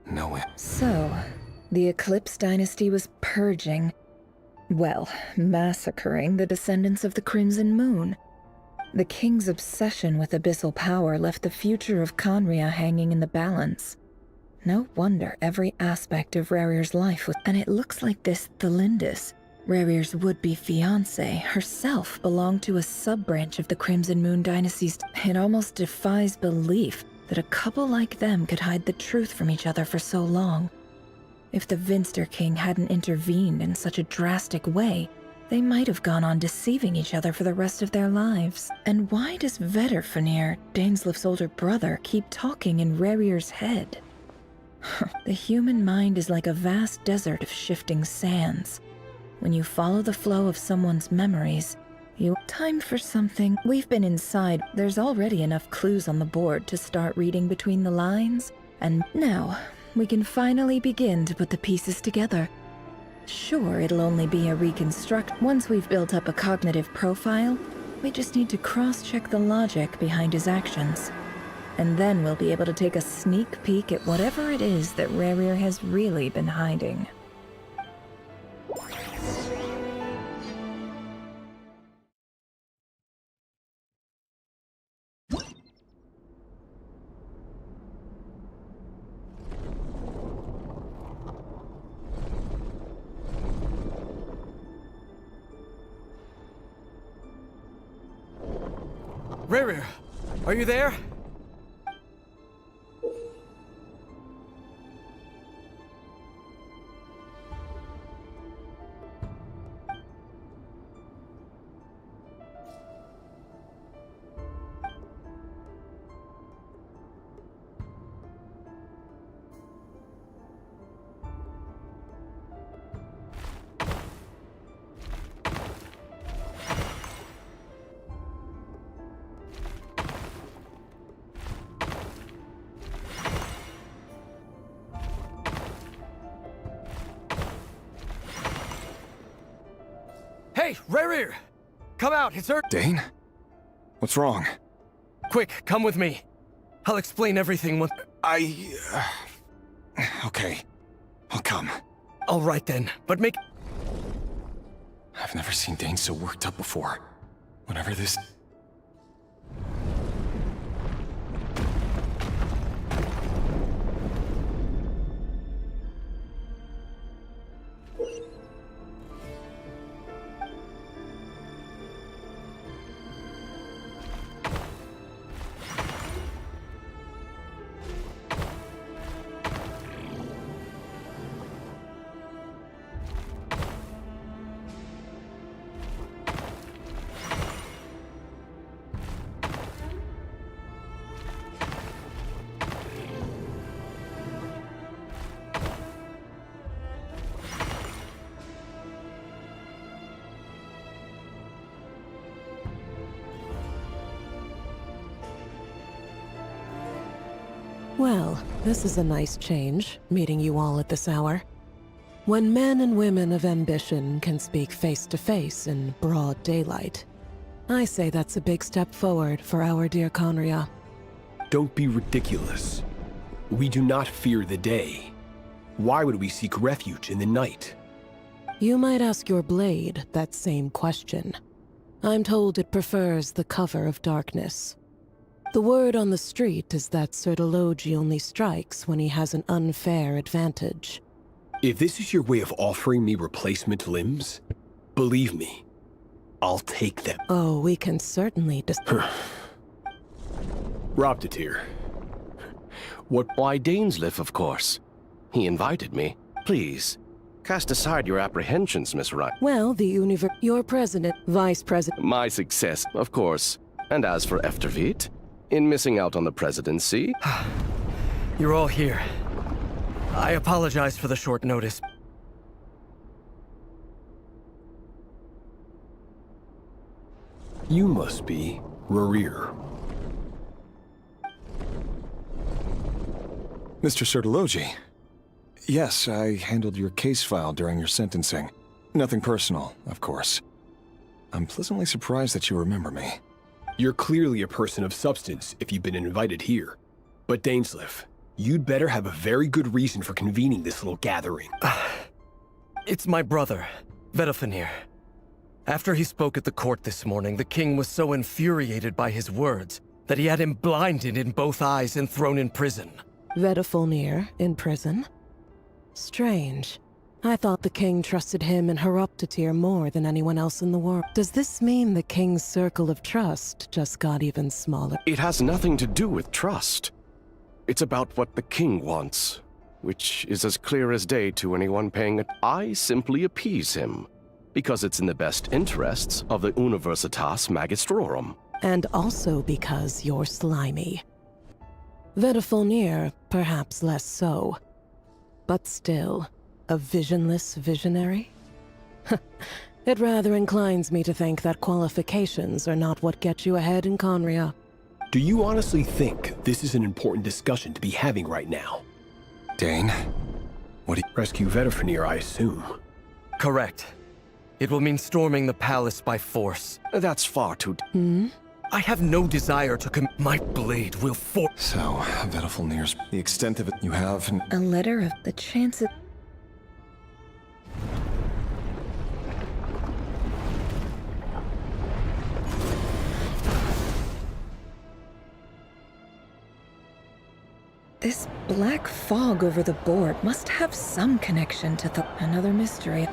no it. So, the Eclipse Dynasty was purging... well, massacring the descendants of the Crimson Moon. The King's obsession with abyssal power left the future of Khaenri'ah hanging in the balance. No wonder every aspect of Rerir's life was... And it looks like this Thelindis, Rerir's would-be fiancé, herself belonged to a sub-branch of the Crimson Moon Dynasty's... It almost defies belief that a couple like them could hide the truth from each other for so long. If the Vinster King hadn't intervened in such a drastic way, they might have gone on deceiving each other for the rest of their lives. And why does Vedderfanir, Dainslif's older brother, keep talking in Rerir's head? The human mind is like a vast desert of shifting sands. When you follow the flow of someone's memories, Time for something. We've been inside. There's already enough clues on the board to start reading between the lines. And now, we can finally begin to put the pieces together. Sure, it'll only be a reconstruct. Once we've built up a cognitive profile, we just need to cross-check the logic behind his actions. And then we'll be able to take a sneak peek at whatever it is that Rerir has really been hiding. Rerir, are you there? Hey, Rerir! Come out, it's urgent. Dane? What's wrong? Quick, come with me. I'll explain everything once... Okay. I'll come. All right then, but make... I've never seen Dane so worked up before. Whenever this... Well, this is a nice change, meeting you all at this hour. When men and women of ambition can speak face to face in broad daylight, I say that's a big step forward for our dear Khaenri'ah. Don't be ridiculous. We do not fear the day. Why would we seek refuge in the night? You might ask your blade that same question. I'm told it prefers the cover of darkness. The word on the street is that Sertology only strikes when he has an unfair advantage. If this is your way of offering me replacement limbs, believe me, I'll take them. Oh, we can certainly Roptatir. What? Why, Dainsleif, of course. He invited me. Please, cast aside your apprehensions, Miss Wright. Well, your president, vice president... My success, of course. And as for Eftervit, in missing out on the presidency... You're all here. I apologize for the short notice. You must be Rerir. Mr. Sertology. Yes, I handled your case file during your sentencing. Nothing personal, of course. I'm pleasantly surprised that you remember me. You're clearly a person of substance if you've been invited here. But Dainsleif, you'd better have a very good reason for convening this little gathering. It's my brother, Vedofenir. After he spoke at the court this morning, the king was so infuriated by his words that he had him blinded in both eyes and thrown in prison. Vedofenir in prison? Strange. I thought the king trusted him and Horoptatir more than anyone else in the world. Does this mean the king's circle of trust just got even smaller? It has nothing to do with trust. It's about what the king wants, which is as clear as day to anyone paying it. I simply appease him, because it's in the best interests of the Universitas Magistrorum. And also because you're slimy. Vedofenir, perhaps less so. But still, a visionless visionary? It rather inclines me to think that qualifications are not what get you ahead in Conria. Do you honestly think this is an important discussion to be having right now? Dane, what do you... Rescue Vedofenir, I assume. Correct. It will mean storming the palace by force. That's far too... I have no desire to my blade will So, Vedofenir's... The extent of it you have... A letter of the chances... This black fog over the board must have some connection to another mystery.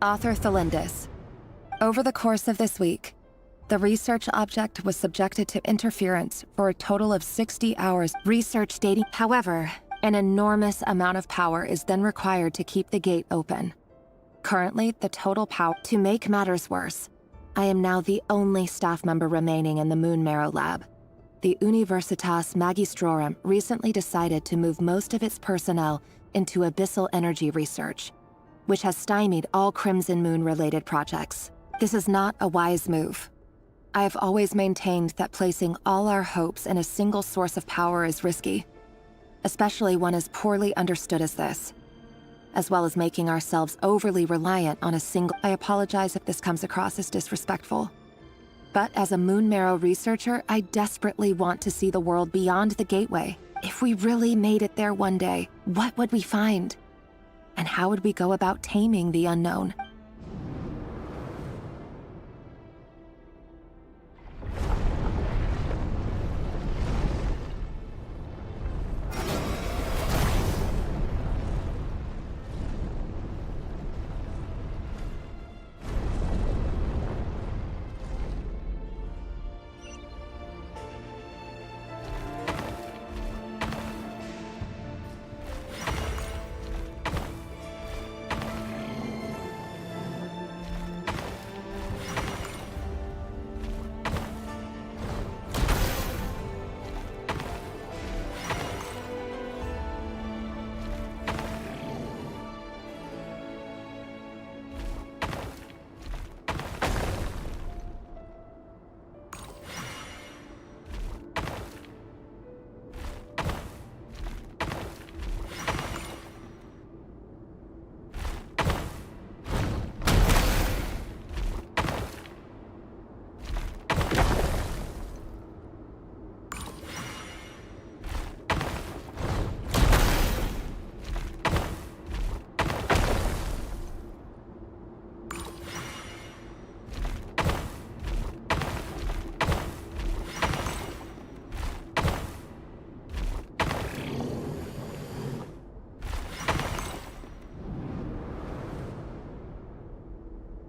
Author Thelindis. Over the course of this week, the research object was subjected to interference for a total of 60 hours. Research dating. However, an enormous amount of power is then required to keep the gate open. Currently, the total power. To make matters worse, I am now the only staff member remaining in the Moon Marrow lab. the Universitas Magistrorum recently decided to move most of its personnel into abyssal energy research, which has stymied all Crimson Moon-related projects. This is not a wise move. I have always maintained that placing all our hopes in a single source of power is risky, especially one as poorly understood as this, as well as making ourselves overly reliant on a single— I apologize if this comes across as disrespectful. But as a Moon Marrow researcher, I desperately want to see the world beyond the gateway. If we really made it there one day, what would we find? And how would we go about taming the unknown?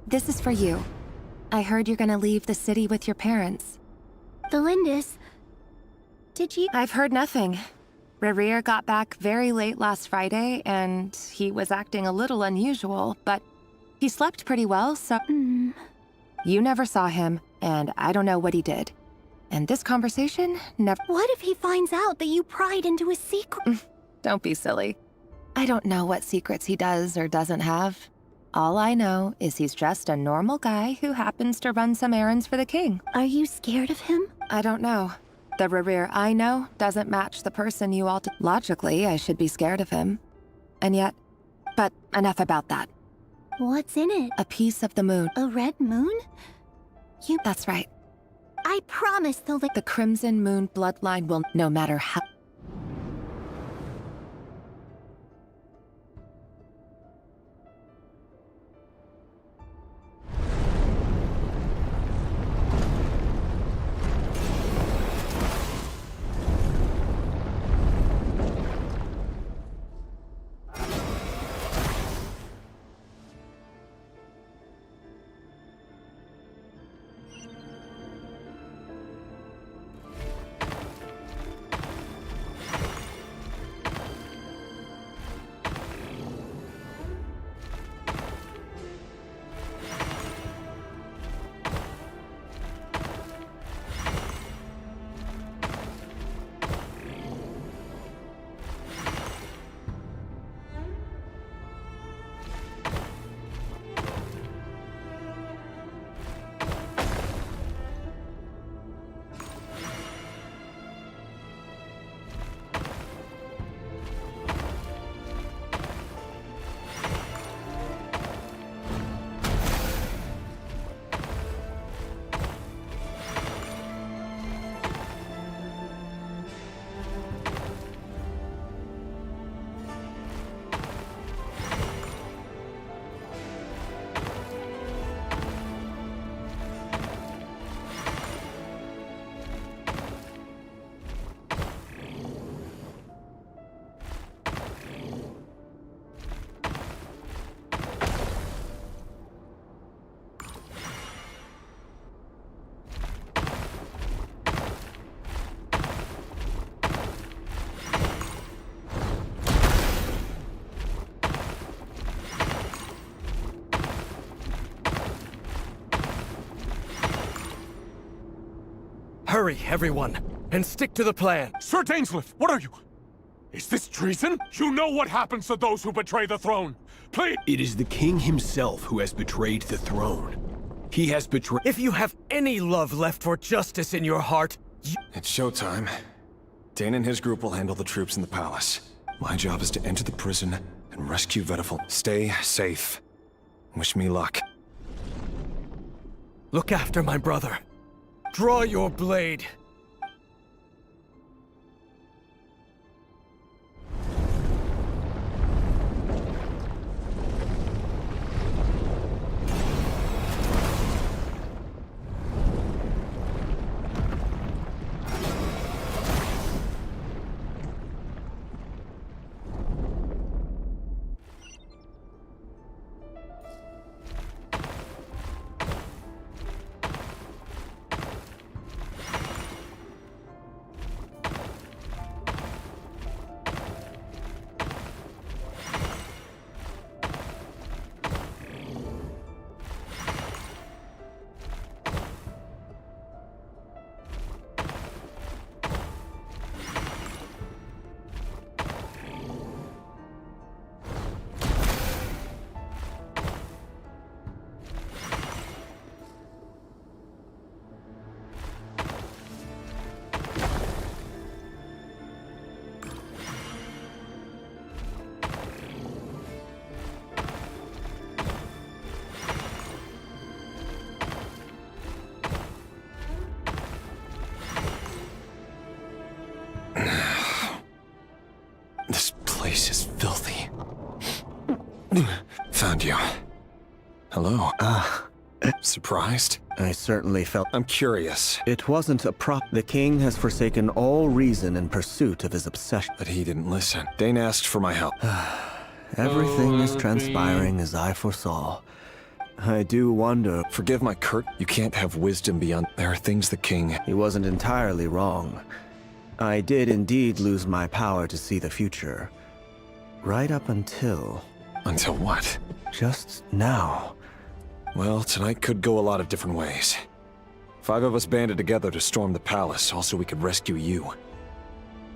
This is for you. I heard you're gonna leave the city with your parents. The Lindis... Did you... I've heard nothing. Rerir got back very late last Friday, and he was acting a little unusual, but he slept pretty well, so... You never saw him, and I don't know what he did. And this conversation never... What if he finds out that you pried into his secret? Don't be silly. I don't know what secrets he does or doesn't have. All I know is he's just a normal guy who happens to run some errands for the king. Are you scared of him? I don't know. The Rerir I know doesn't match the person you all... Logically, I should be scared of him. And yet... But enough about that. What's in it? A piece of the moon. A red moon? That's right. I promise the Crimson Moon bloodline will, no matter how... Hurry, everyone! and stick to the plan. Sir Dainsleif, what are you? Is this treason? You know what happens to those who betray the throne. Please! It is the king himself who has betrayed the throne. He has betrayed— If you have any love left for justice in your heart, It's showtime. Dane and his group will handle the troops in the palace. My job is to enter the prison and rescue Vedifel. Stay safe. Wish me luck. look after my brother. Draw your blade. This place is filthy. Found you. Hello. Surprised? I certainly felt— I'm curious. It wasn't a prop. The king has forsaken all reason in pursuit of his obsession. But he didn't listen. Dane asked for my help. Everything is transpiring as I foresaw. I do wonder— Forgive my curt— You can't have wisdom beyond— There are things the king— He wasn't entirely wrong. I did indeed lose my power to see the future. Right up until— Until what? Just now. Well, tonight could go a lot of different ways. 5 of us banded together to storm the palace, also we could rescue you.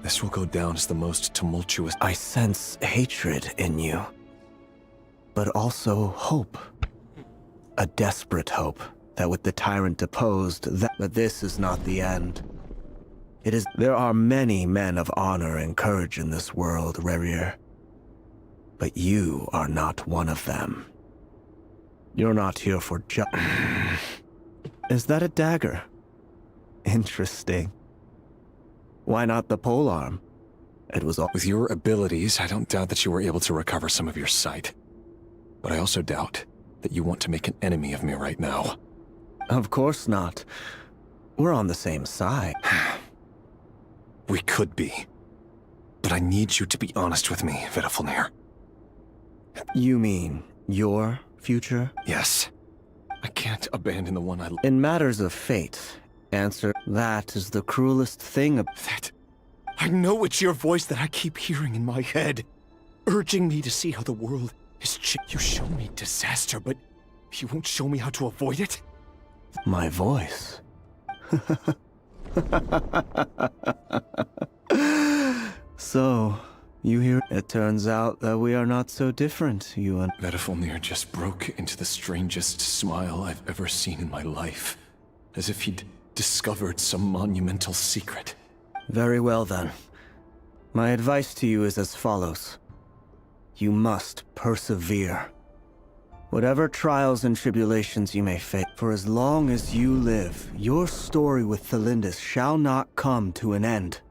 This will go down as the most tumultuous— I sense hatred in you. But also hope. A desperate hope that with the tyrant deposed, but this is not the end. It is— There are many men of honor and courage in this world, Rerir. But you are not one of them. You're not here for Is that a dagger? Interesting. Why not the polearm? It was all— With your abilities, I don't doubt that you were able to recover some of your sight. But I also doubt that you want to make an enemy of me right now. Of course not. We're on the same side. We could be. But I need you to be honest with me, Vedifel. You mean your future? Yes. I can't abandon the one I— In matters of fate, answer— That is the cruelest thing That— I know it's your voice that I keep hearing in my head, urging me to see how the world is You show me disaster, but you won't show me how to avoid it? My voice? So, you hear— It turns out that we are not so different, you and— Vedifel just broke into the strangest smile I've ever seen in my life, as if he'd discovered some monumental secret. Very well then. My advice to you is as follows. You must persevere. Whatever trials and tribulations you may face, for as long as you live, your story with Thelindis shall not come to an end.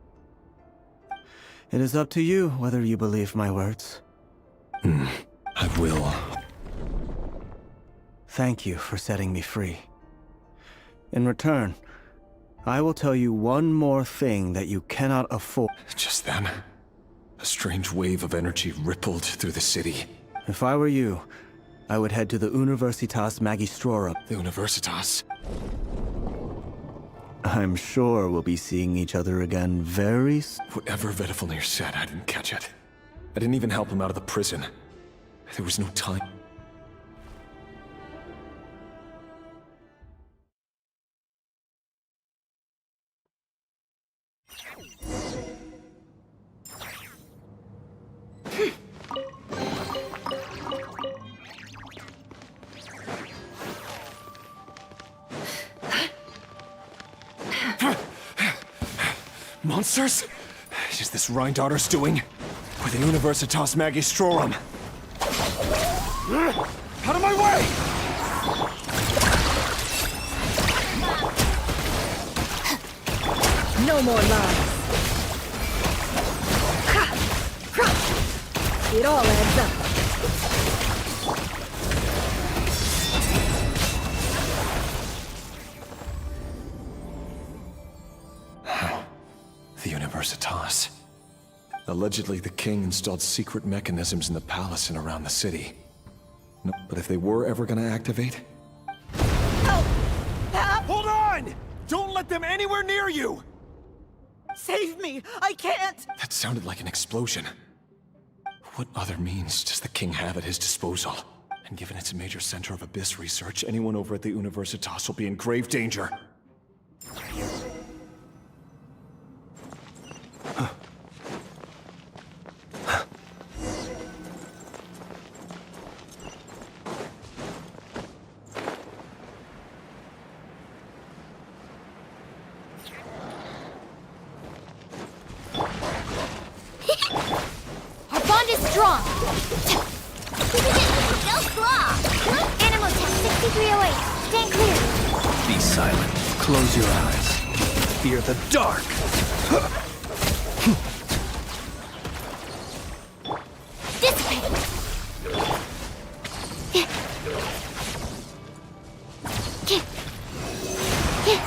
It is up to you whether you believe my words. I will. Thank you for setting me free. In return, I will tell you one more thing that you cannot afford. Just then, a strange wave of energy rippled through the city. If I were you, I would head to the Universitas Magistrorum. The Universitas? I'm sure we'll be seeing each other again very soon. Whatever Vedifel said, I didn't catch it. I didn't even help him out of the prison. There was no time. Monsters? Is this Rheindarter's doing? With the Universitas Magistrorum? Out of my way! No more lies. It all adds up. The Universitas. Allegedly, the king installed secret mechanisms in the palace and around the city. No, but if they were ever gonna activate... Hold on! Don't let them anywhere near you! Save me! I can't! That sounded like an explosion. What other means does the king have at his disposal? And given it's a major center of abyss research, anyone over at the Universitas will be in grave danger. Our bond is strong. Go strong. Animal test 6308. Stand clear. Be silent. Close your eyes. Fear the dark. Dissipate.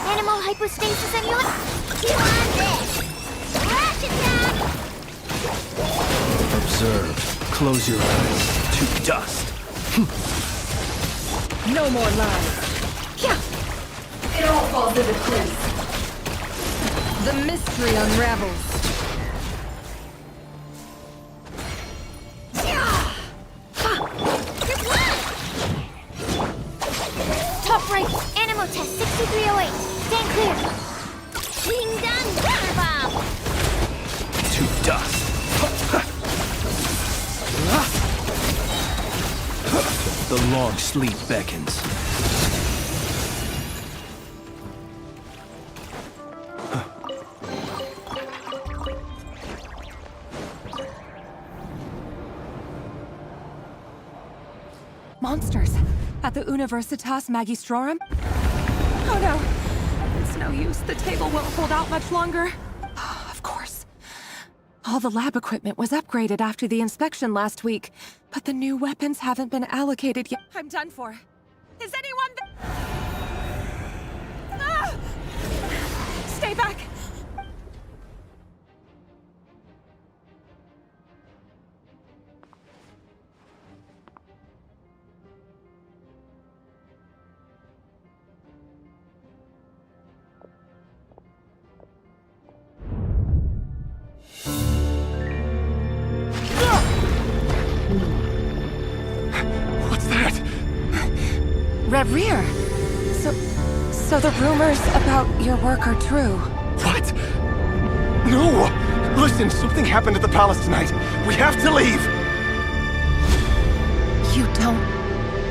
Animal hypostasis amulet. You want this? Rush attack. Observe. Close your eyes. To dust. No more lies. It all falls into place. The mystery unravels. Top right. Animal test 6308. Stand clear. Ding dong water bomb. To dust. The long sleep beckons. Monsters! At the Universitas Magistrorum? Oh no! It's no use. The table won't hold out much longer. Of course. All the lab equipment was upgraded after the inspection last week, but the new weapons haven't been allocated yet. I'm done for. Is anyone Ah! Stay back! Red Rear! So the rumors about your work are true. What? No! Listen, something happened at the palace tonight. We have to leave! You don't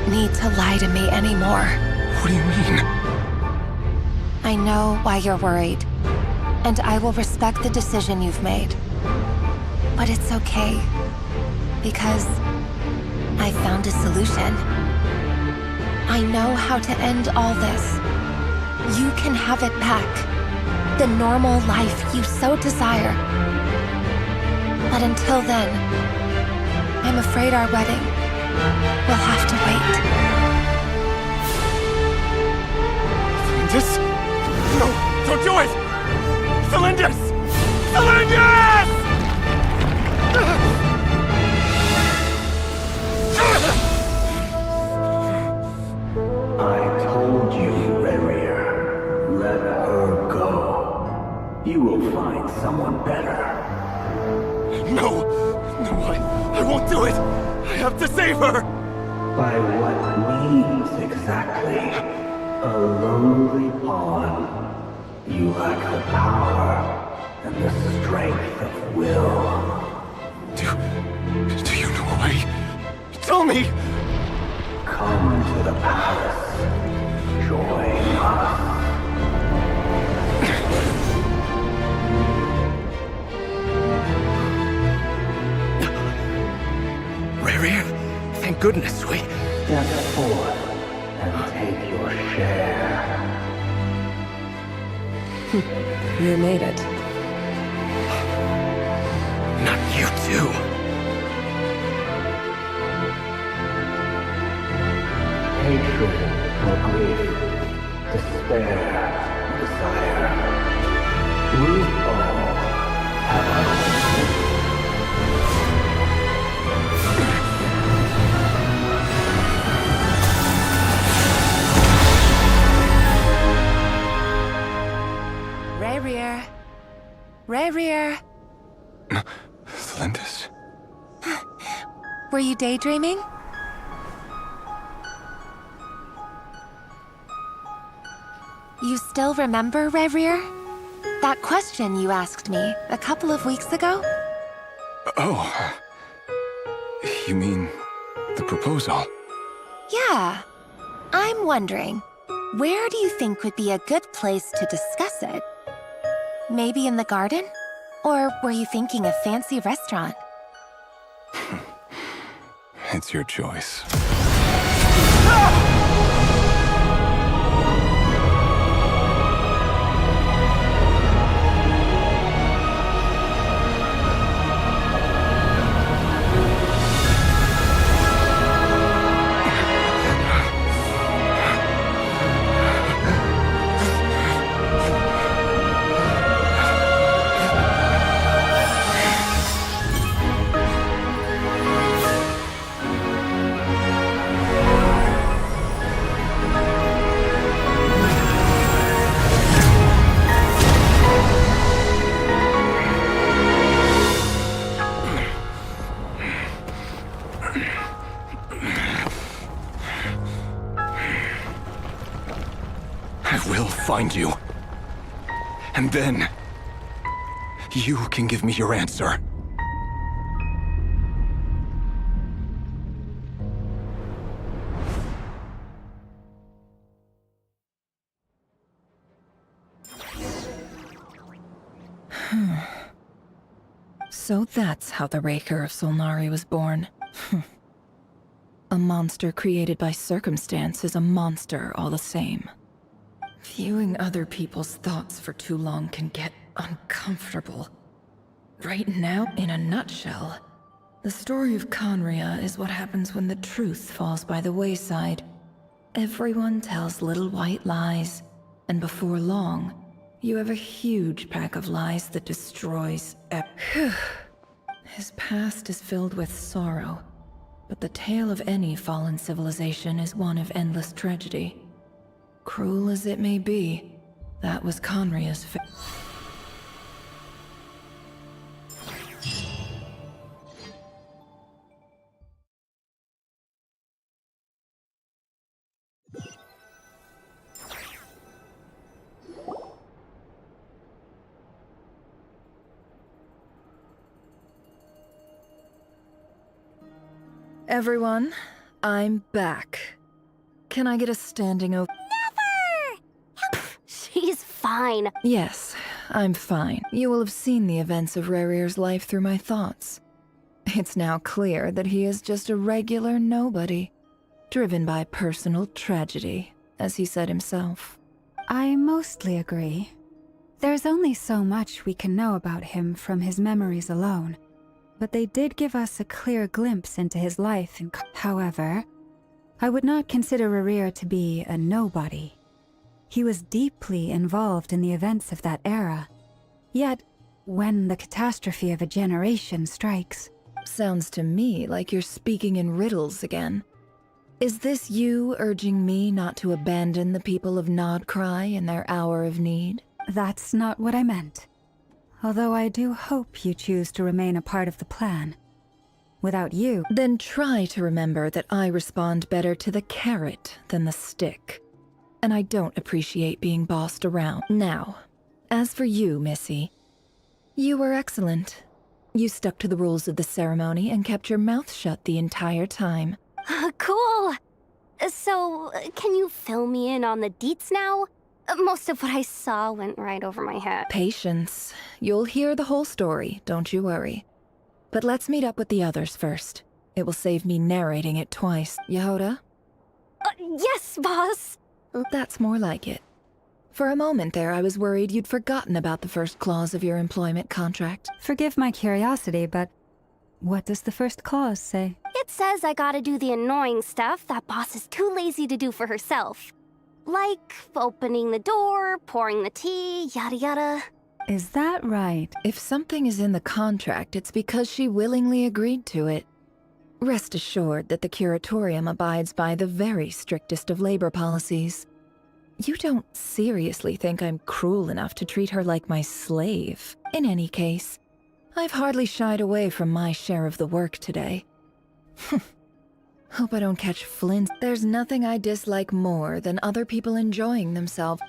need to lie to me anymore. What do you mean? I know why you're worried, and I will respect the decision you've made. But it's okay, because I found a solution. I know how to end all this. You can have it back. The normal life you so desire. But until then, I'm afraid our wedding will have to wait. Celindus? No, don't do it! Celindus! Celindus! I told you, Rerir. Let her go. You will find someone better. No! No, I won't do it! I have to save her! By what means exactly? A lowly pawn. You lack the power and the strength of will. Do you know a way? Tell me! Come to the palace. Join us. Rary, thank goodness we... Step forth and take your share. You made it. Not you too. Hatred or grief, despair, desire. We all have our own. Rarier. Rarier. Lindis. Were you daydreaming? You still remember, Rarier? That question you asked me a couple of weeks ago? Oh. You mean the proposal? Yeah. I'm wondering, where do you think would be a good place to discuss it? Maybe in the garden? Or were you thinking a fancy restaurant? It's your choice. Find you. And then, you can give me your answer. So that's how the Raker of Solnari was born. A monster created by circumstance is a monster all the same. Viewing other people's thoughts for too long can get uncomfortable. Right now, in a nutshell, the story of Conria is what happens when the truth falls by the wayside. Everyone tells little white lies, and before long, you have a huge pack of lies that destroys His past is filled with sorrow, but the tale of any fallen civilization is one of endless tragedy. Cruel as it may be, that was Conria's fate. Everyone, I'm back. Can I get a standing ovation? She's fine. Yes, I'm fine. You will have seen the events of Rarier's life through my thoughts. It's now clear that he is just a regular nobody, driven by personal tragedy, as he said himself. I mostly agree. There's only so much we can know about him from his memories alone, but they did give us a clear glimpse into his life. However, I would not consider Rarier to be a nobody. He was deeply involved in the events of that era. Yet, when the catastrophe of a generation strikes... Sounds to me like you're speaking in riddles again. Is this you urging me not to abandon the people of Nodcry in their hour of need? That's not what I meant. Although I do hope you choose to remain a part of the plan. Without you... Then try to remember that I respond better to the carrot than the stick. And I don't appreciate being bossed around. Now, as for you, Missy, you were excellent. You stuck to the rules of the ceremony and kept your mouth shut the entire time. Cool. So, can you fill me in on the deets now? Most of what I saw went right over my head. Patience. You'll hear the whole story, don't you worry. But let's meet up with the others first. It will save me narrating it twice. Yehoda? Yes, boss! That's more like it. For a moment there, I was worried you'd forgotten about the first clause of your employment contract. Forgive my curiosity, but what does the first clause say? It says I gotta do the annoying stuff that boss is too lazy to do for herself. Like opening the door, pouring the tea, yada yada. Is that right? If something is in the contract, it's because she willingly agreed to it. Rest assured that the curatorium abides by the very strictest of labor policies. You don't seriously think I'm cruel enough to treat her like my slave? In any case, I've hardly shied away from my share of the work today. Hope I don't catch Flint. There's nothing I dislike more than other people enjoying themselves.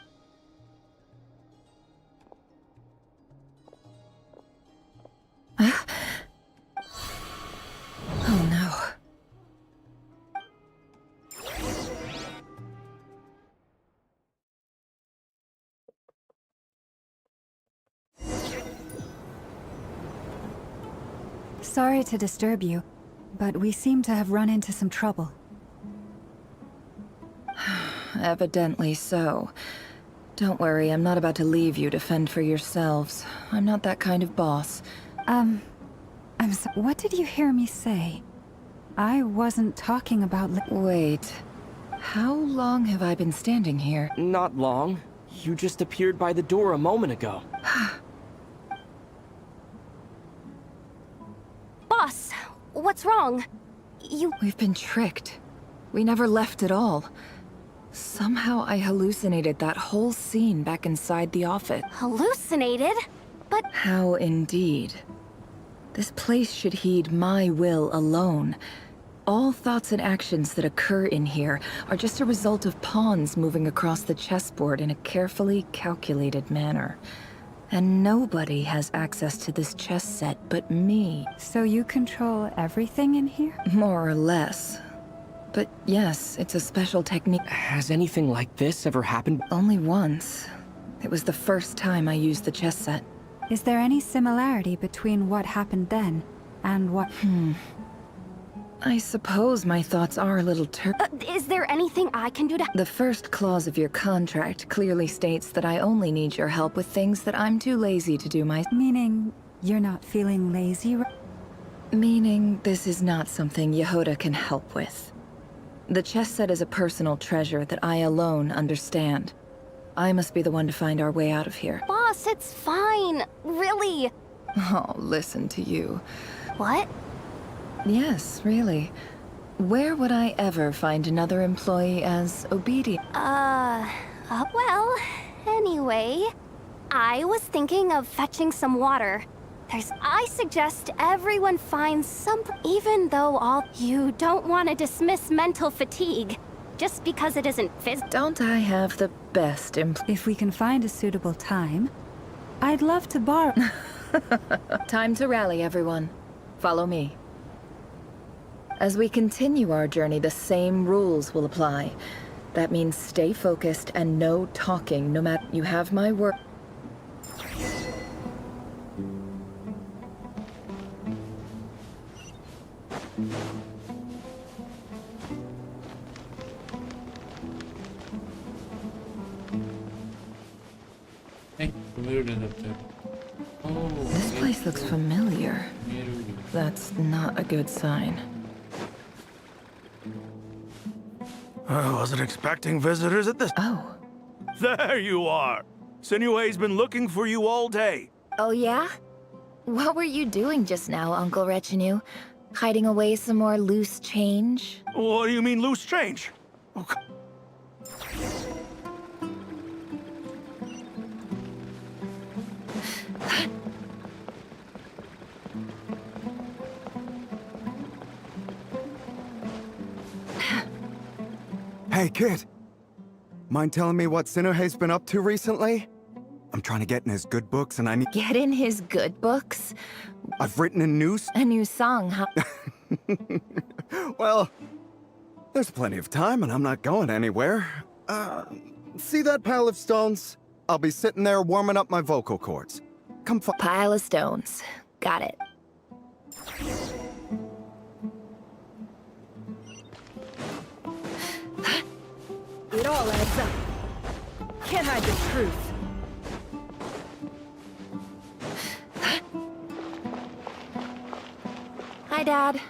Oh no. Sorry to disturb you, but we seem to have run into some trouble. Evidently so. Don't worry, I'm not about to leave you to fend for yourselves. I'm not that kind of boss. What did you hear me say? I wasn't talking about Wait. How long have I been standing here? Not long. You just appeared by the door a moment ago. Boss, what's wrong? We've been tricked. We never left at all. Somehow I hallucinated that whole scene back inside the office. Hallucinated? But... How indeed. This place should heed my will alone. All thoughts and actions that occur in here are just a result of pawns moving across the chessboard in a carefully calculated manner. And nobody has access to this chess set but me. So you control everything in here? More or less. But yes, it's a special technique. Has anything like this ever happened? Only once. It was the first time I used the chess set. Is there any similarity between what happened then and what... I suppose my thoughts are a little is there anything I can do to... The first clause of your contract clearly states that I only need your help with things that I'm too lazy to do Meaning, you're not feeling lazy? Meaning, this is not something Yehoda can help with. The chess set is a personal treasure that I alone understand. I must be the one to find our way out of here. Boss, it's fine. Really. Oh, listen to you. What? Yes, really. Where would I ever find another employee as obedient? Well, anyway, I was thinking of fetching some water. I suggest everyone finds some, even though you don't want to dismiss mental fatigue, just because it isn't Don't I have the best If we can find a suitable time, I'd love to borrow... Time to rally, everyone. Follow me. As we continue our journey, the same rules will apply. That means stay focused and no talking, no matter... You have my word. Hey, This place looks familiar. That's not a good sign. I wasn't expecting visitors at this. Oh. There you are. Sinue's been looking for you all day. Oh yeah? What were you doing just now, Uncle Retinue? Hiding away some more loose change? What do you mean loose change? Hey, kid. Mind telling me what Sinuhe's been up to recently? I'm trying to get in his good books and I need... Get in his good books? I've written a new song, huh? Well, there's plenty of time and I'm not going anywhere. See that pile of stones? I'll be sitting there warming up my vocal cords. Come Pile of stones. Got it. truth. Hi, Dad.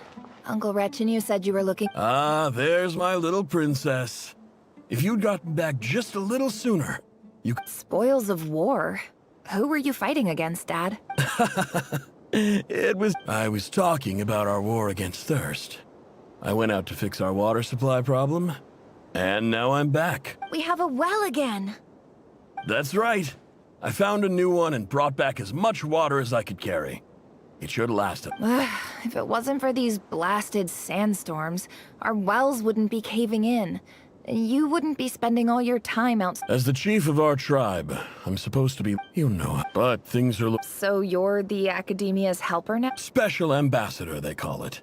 Uncle Wretch and you said you were looking. Ah, there's my little princess. If you'd gotten back just a little sooner, you could... Spoils of war? Who were you fighting against, Dad? I was talking about our war against thirst. I went out to fix our water supply problem, and now I'm back. We have a well again. That's right. I found a new one and brought back as much water as I could carry. It should last. If it wasn't for these blasted sandstorms, our wells wouldn't be caving in. You wouldn't be spending all your time out. As the chief of our tribe, I'm supposed to be, you know, but things are... So you're the Academia's helper now? Special ambassador, they call it.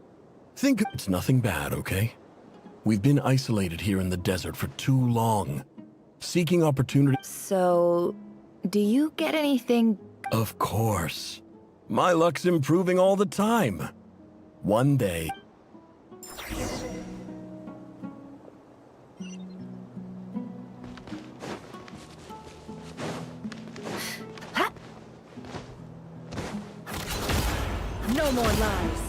Think it's nothing bad, okay? We've been isolated here in the desert for too long, seeking opportunity. So, do you get anything? Of course. My luck's improving all the time. One day... No more lies.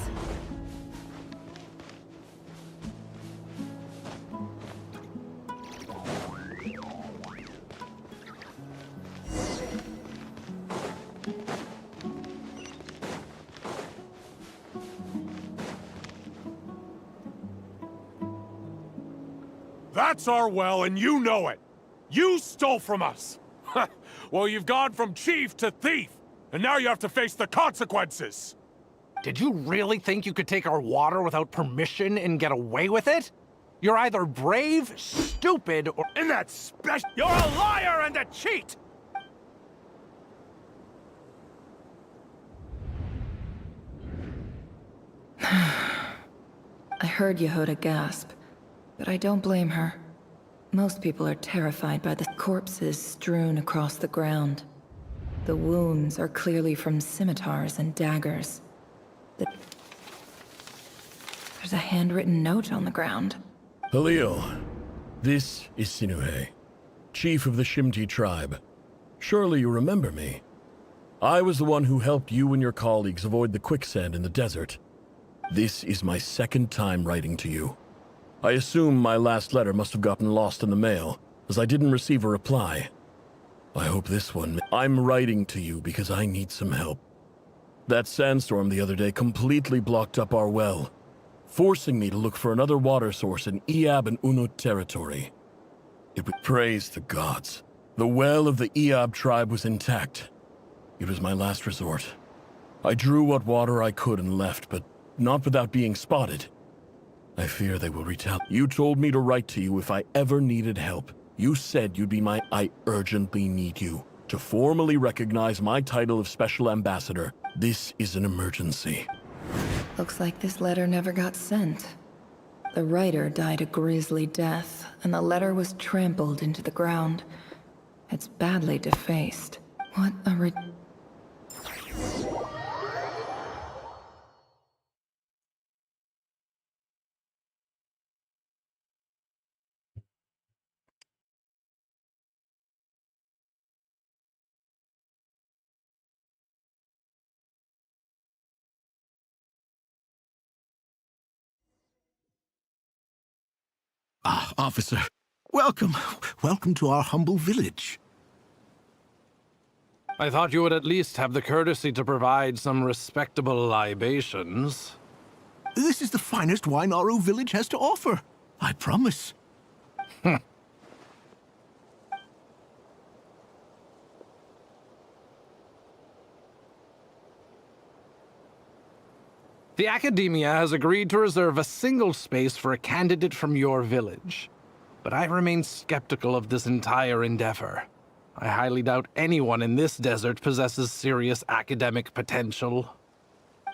That's our well, and you know it! You stole from us! Well, you've gone from chief to thief, and now you have to face the consequences! Did you really think you could take our water without permission and get away with it? You're either brave, stupid, or... In that special... You're a liar and a cheat! I heard Yehuda gasp, but I don't blame her. Most people are terrified by the corpses strewn across the ground. The wounds are clearly from scimitars and daggers. There's a handwritten note on the ground. Halil, this is Sinuhe, chief of the Shimti tribe. Surely you remember me. I was the one who helped you and your colleagues avoid the quicksand in the desert. This is my second time writing to you. I assume my last letter must have gotten lost in the mail, as I didn't receive a reply. I hope this one... I'm writing to you because I need some help. That sandstorm the other day completely blocked up our well, forcing me to look for another water source in Eab and Unut territory. It would praise the gods. The well of the Eab tribe was intact. It was my last resort. I drew what water I could and left, but not without being spotted. I fear they will retaliate. You told me to write to you if I ever needed help. You said you'd be my... I urgently need you to formally recognize my title of Special Ambassador. This is an emergency. Looks like this letter never got sent. The writer died a grisly death, and the letter was trampled into the ground. It's badly defaced. What a Ah, officer. Welcome. Welcome to our humble village. I thought you would at least have the courtesy to provide some respectable libations. This is the finest wine our village has to offer. I promise. The Academia has agreed to reserve a single space for a candidate from your village. But I remain skeptical of this entire endeavor. I highly doubt anyone in this desert possesses serious academic potential.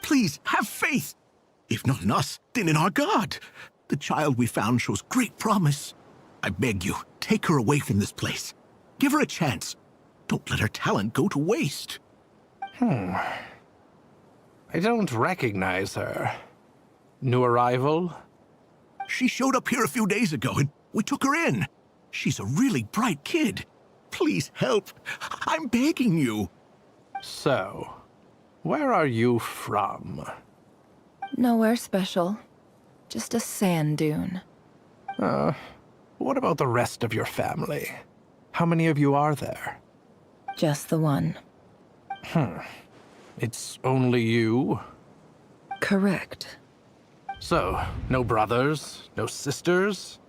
Please, have faith. If not in us, then in our God. The child we found shows great promise. I beg you, take her away from this place. Give her a chance. Don't let her talent go to waste. I don't recognize her. New arrival? She showed up here a few days ago and we took her in. She's a really bright kid. Please help. I'm begging you. So, where are you from? Nowhere special. Just a sand dune. What about the rest of your family? How many of you are there? Just the one. It's only you? Correct. So, no brothers, no sisters,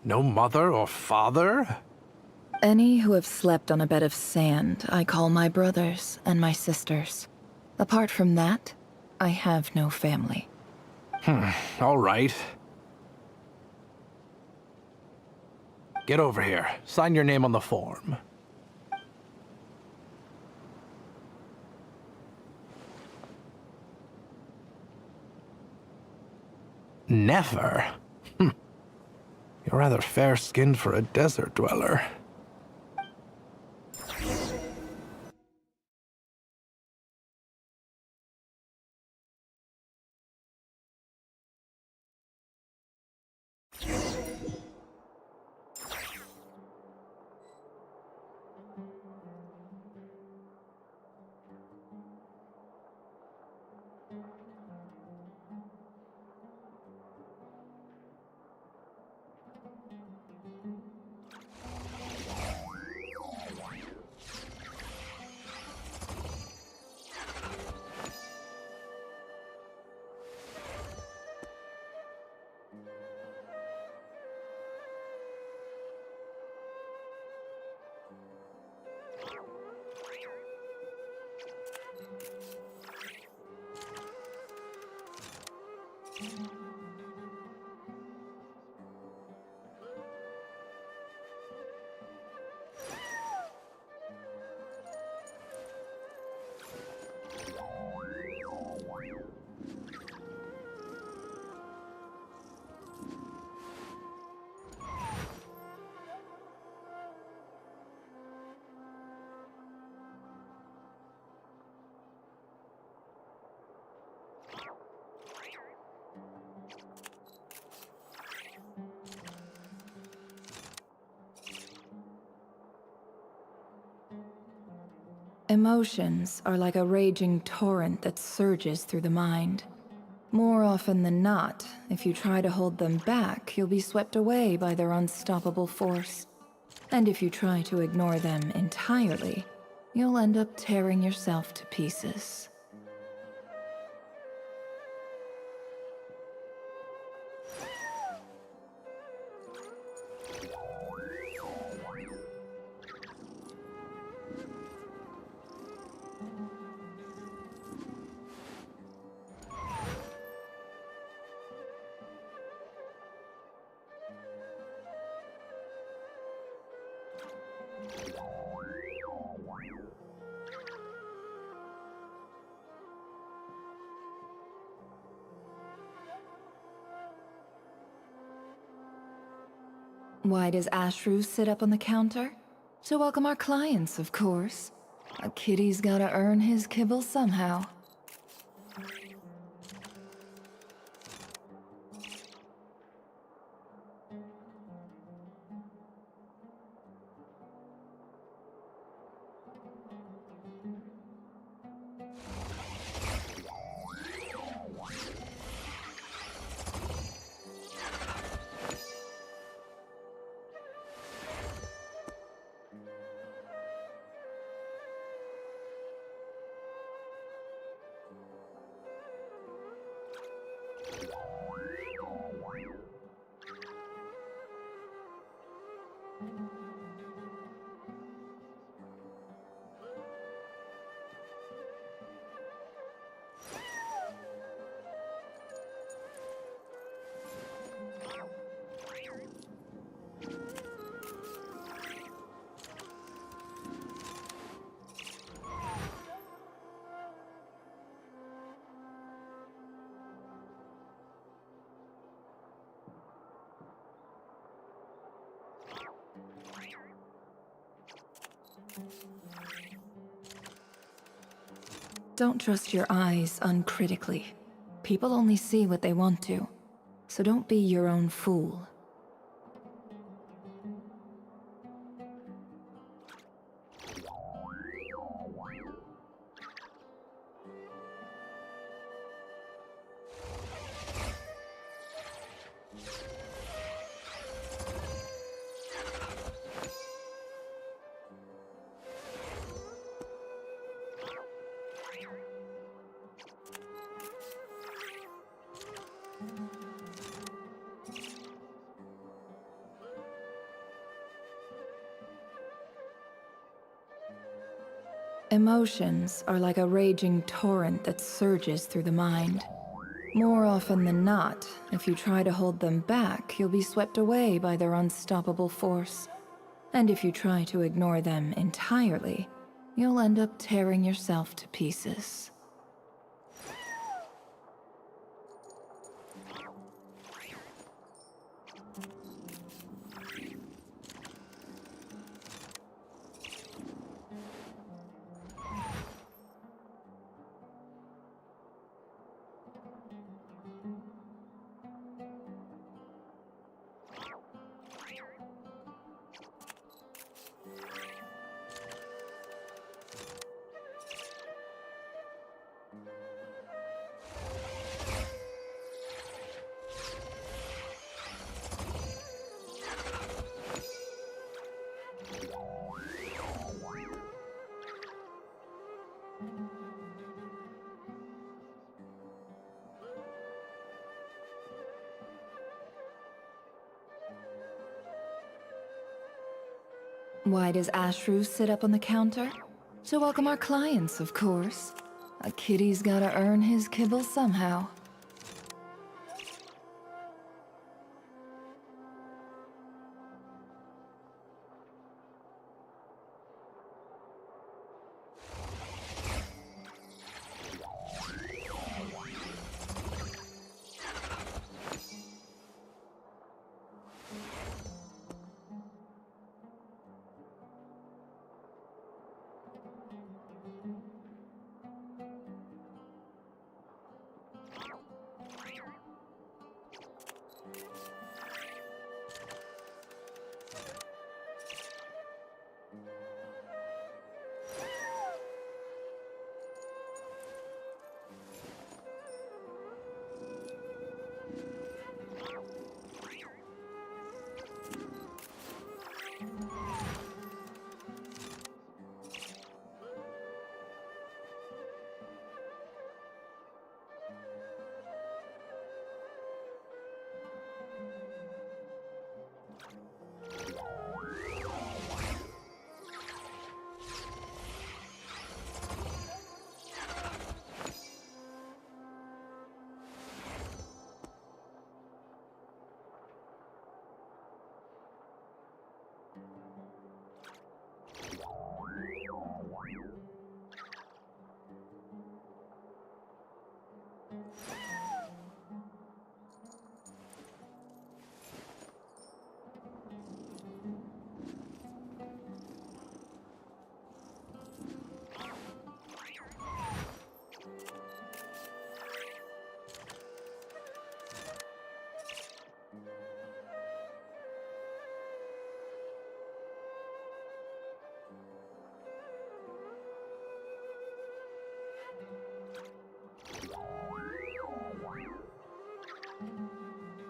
no mother or father? Any who have slept on a bed of sand, I call my brothers and my sisters. Apart from that, I have no family. All right. Get over here. Sign your name on the form. Never? You're rather fair-skinned for a desert dweller. Emotions are like a raging torrent that surges through the mind. More often than not, if you try to hold them back, you'll be swept away by their unstoppable force. And if you try to ignore them entirely, you'll end up tearing yourself to pieces. Why does Ashru sit up on the counter? To welcome our clients, of course. A kitty's gotta earn his kibble somehow. Don't trust your eyes uncritically. People only see what they want to, so don't be your own fool. Emotions are like a raging torrent that surges through the mind. More often than not, if you try to hold them back, you'll be swept away by their unstoppable force. And if you try to ignore them entirely, you'll end up tearing yourself to pieces. Why does Ashru sit up on the counter? To welcome our clients, of course. A kitty's gotta earn his kibble somehow.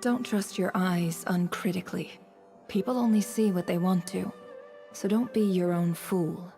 Don't trust your eyes uncritically. People only see what they want to, so don't be your own fool.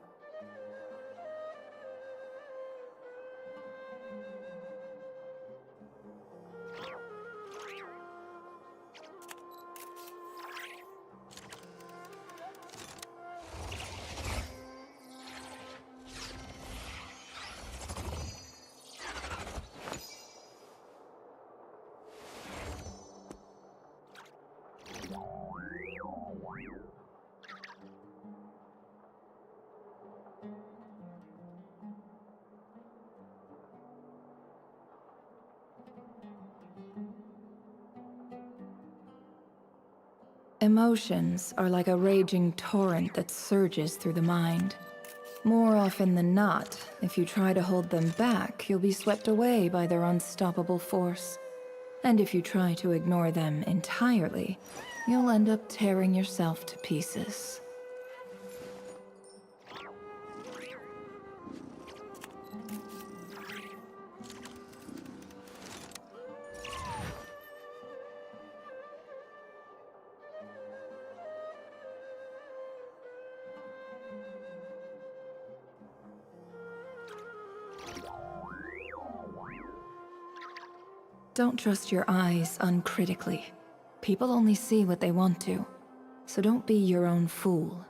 Emotions are like a raging torrent that surges through the mind. More often than not, if you try to hold them back, you'll be swept away by their unstoppable force. And if you try to ignore them entirely, you'll end up tearing yourself to pieces. Don't trust your eyes uncritically. People only see what they want to, so don't be your own fool.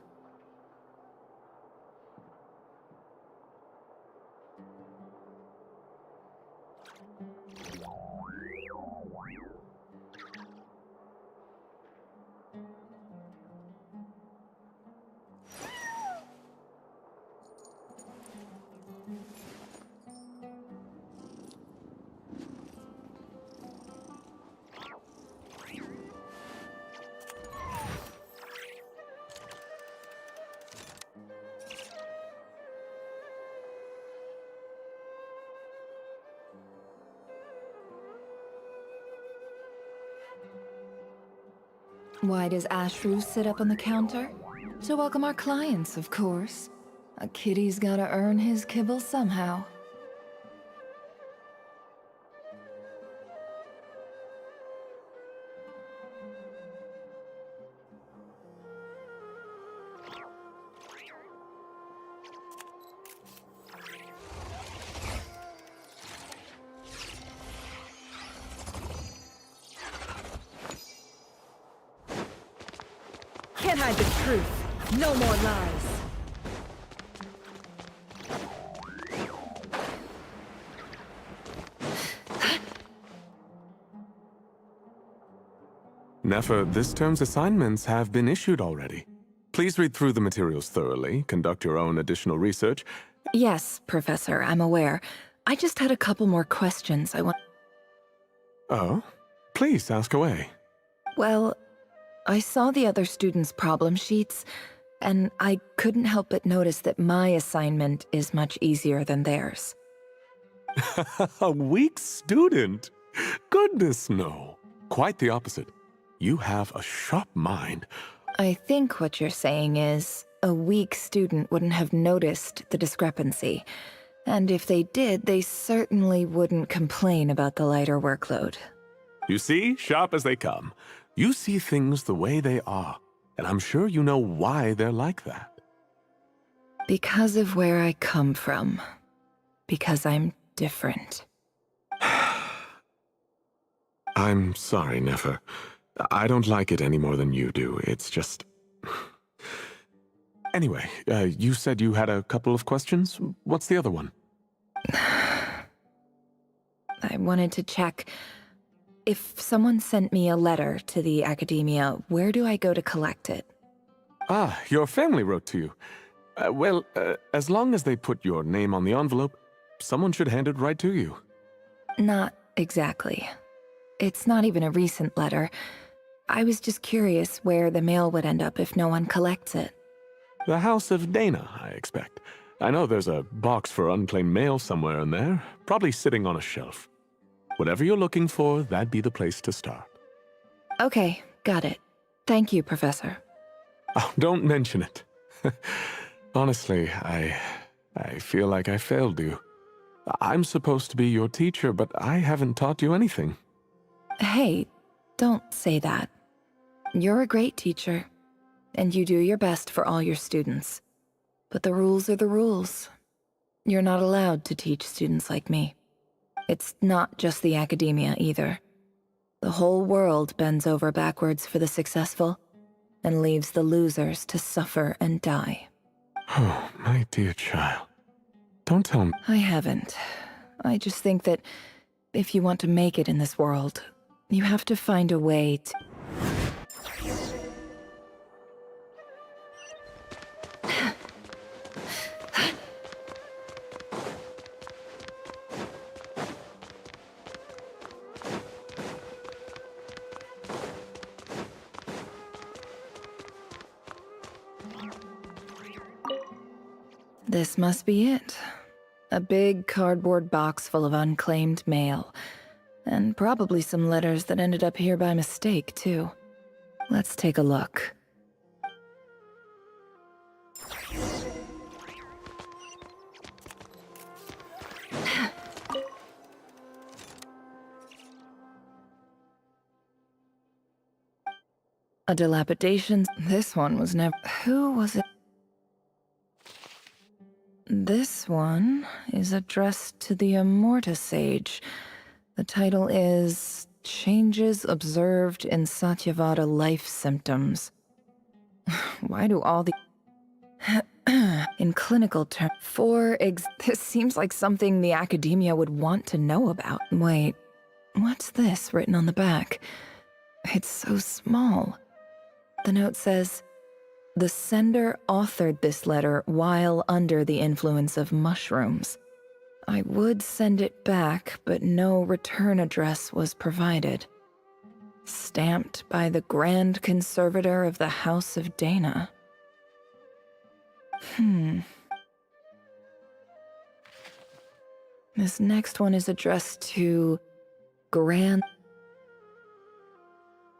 Why does Ashru sit up on the counter? To welcome our clients, of course. A kitty's gotta earn his kibble somehow. Can't hide the truth. No more lies. Nefer, this term's assignments have been issued already. Please read through the materials thoroughly, conduct your own additional research. Yes, Professor, I'm aware. I just had a couple more questions I want... Oh? Please, ask away. Well, I saw the other students' problem sheets, and I couldn't help but notice that my assignment is much easier than theirs. A weak student? Goodness, no. Quite the opposite. You have a sharp mind. I think what you're saying is, a weak student wouldn't have noticed the discrepancy. And if they did, they certainly wouldn't complain about the lighter workload. You see, sharp as they come. You see things the way they are, and I'm sure you know why they're like that. Because of where I come from. Because I'm different. I'm sorry, Nefer. I don't like it any more than you do. It's just... Anyway, you said you had a couple of questions. What's the other one? I wanted to check... If someone sent me a letter to the academia, where do I go to collect it? Ah, your family wrote to you. Well, as long as they put your name on the envelope, someone should hand it right to you. Not exactly. It's not even a recent letter. I was just curious where the mail would end up if no one collects it. The House of Dana, I expect. I know there's a box for unclaimed mail somewhere in there, probably sitting on a shelf. Whatever you're looking for, that'd be the place to start. Okay, got it. Thank you, Professor. Oh, don't mention it. Honestly, I feel like I failed you. I'm supposed to be your teacher, but I haven't taught you anything. Hey, don't say that. You're a great teacher, and you do your best for all your students. But the rules are the rules. You're not allowed to teach students like me. It's not just the academia, either. The whole world bends over backwards for the successful, and leaves the losers to suffer and die. Oh, my dear child. Don't tell me. I haven't. I just think that if you want to make it in this world, you have to find a way to... This must be it. A big cardboard box full of unclaimed mail. And probably some letters that ended up here by mistake, too. Let's take a look. A dilapidation. This one was never... Who was it? This one is addressed to the Immorta Sage, The title is Changes Observed in Satyavada Life Symptoms. Why do all the... in clinical terms, this seems like something the academia would want to know about. Wait, what's this written on the back? It's so small. The note says, the sender authored this letter while under the influence of mushrooms. I would send it back, but no return address was provided. Stamped by the Grand Conservator of the House of Dana. This next one is addressed to Grand...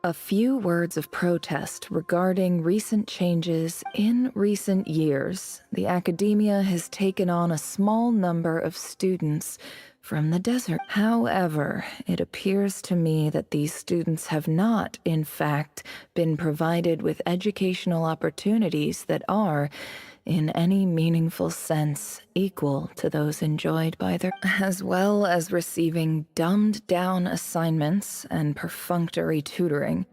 A few words of protest regarding recent changes in recent years. The academia has taken on a small number of students from the desert. However, it appears to me that these students have not, in fact, been provided with educational opportunities that are, in any meaningful sense, equal to those enjoyed by their, as well as receiving dumbed-down assignments and perfunctory tutoring.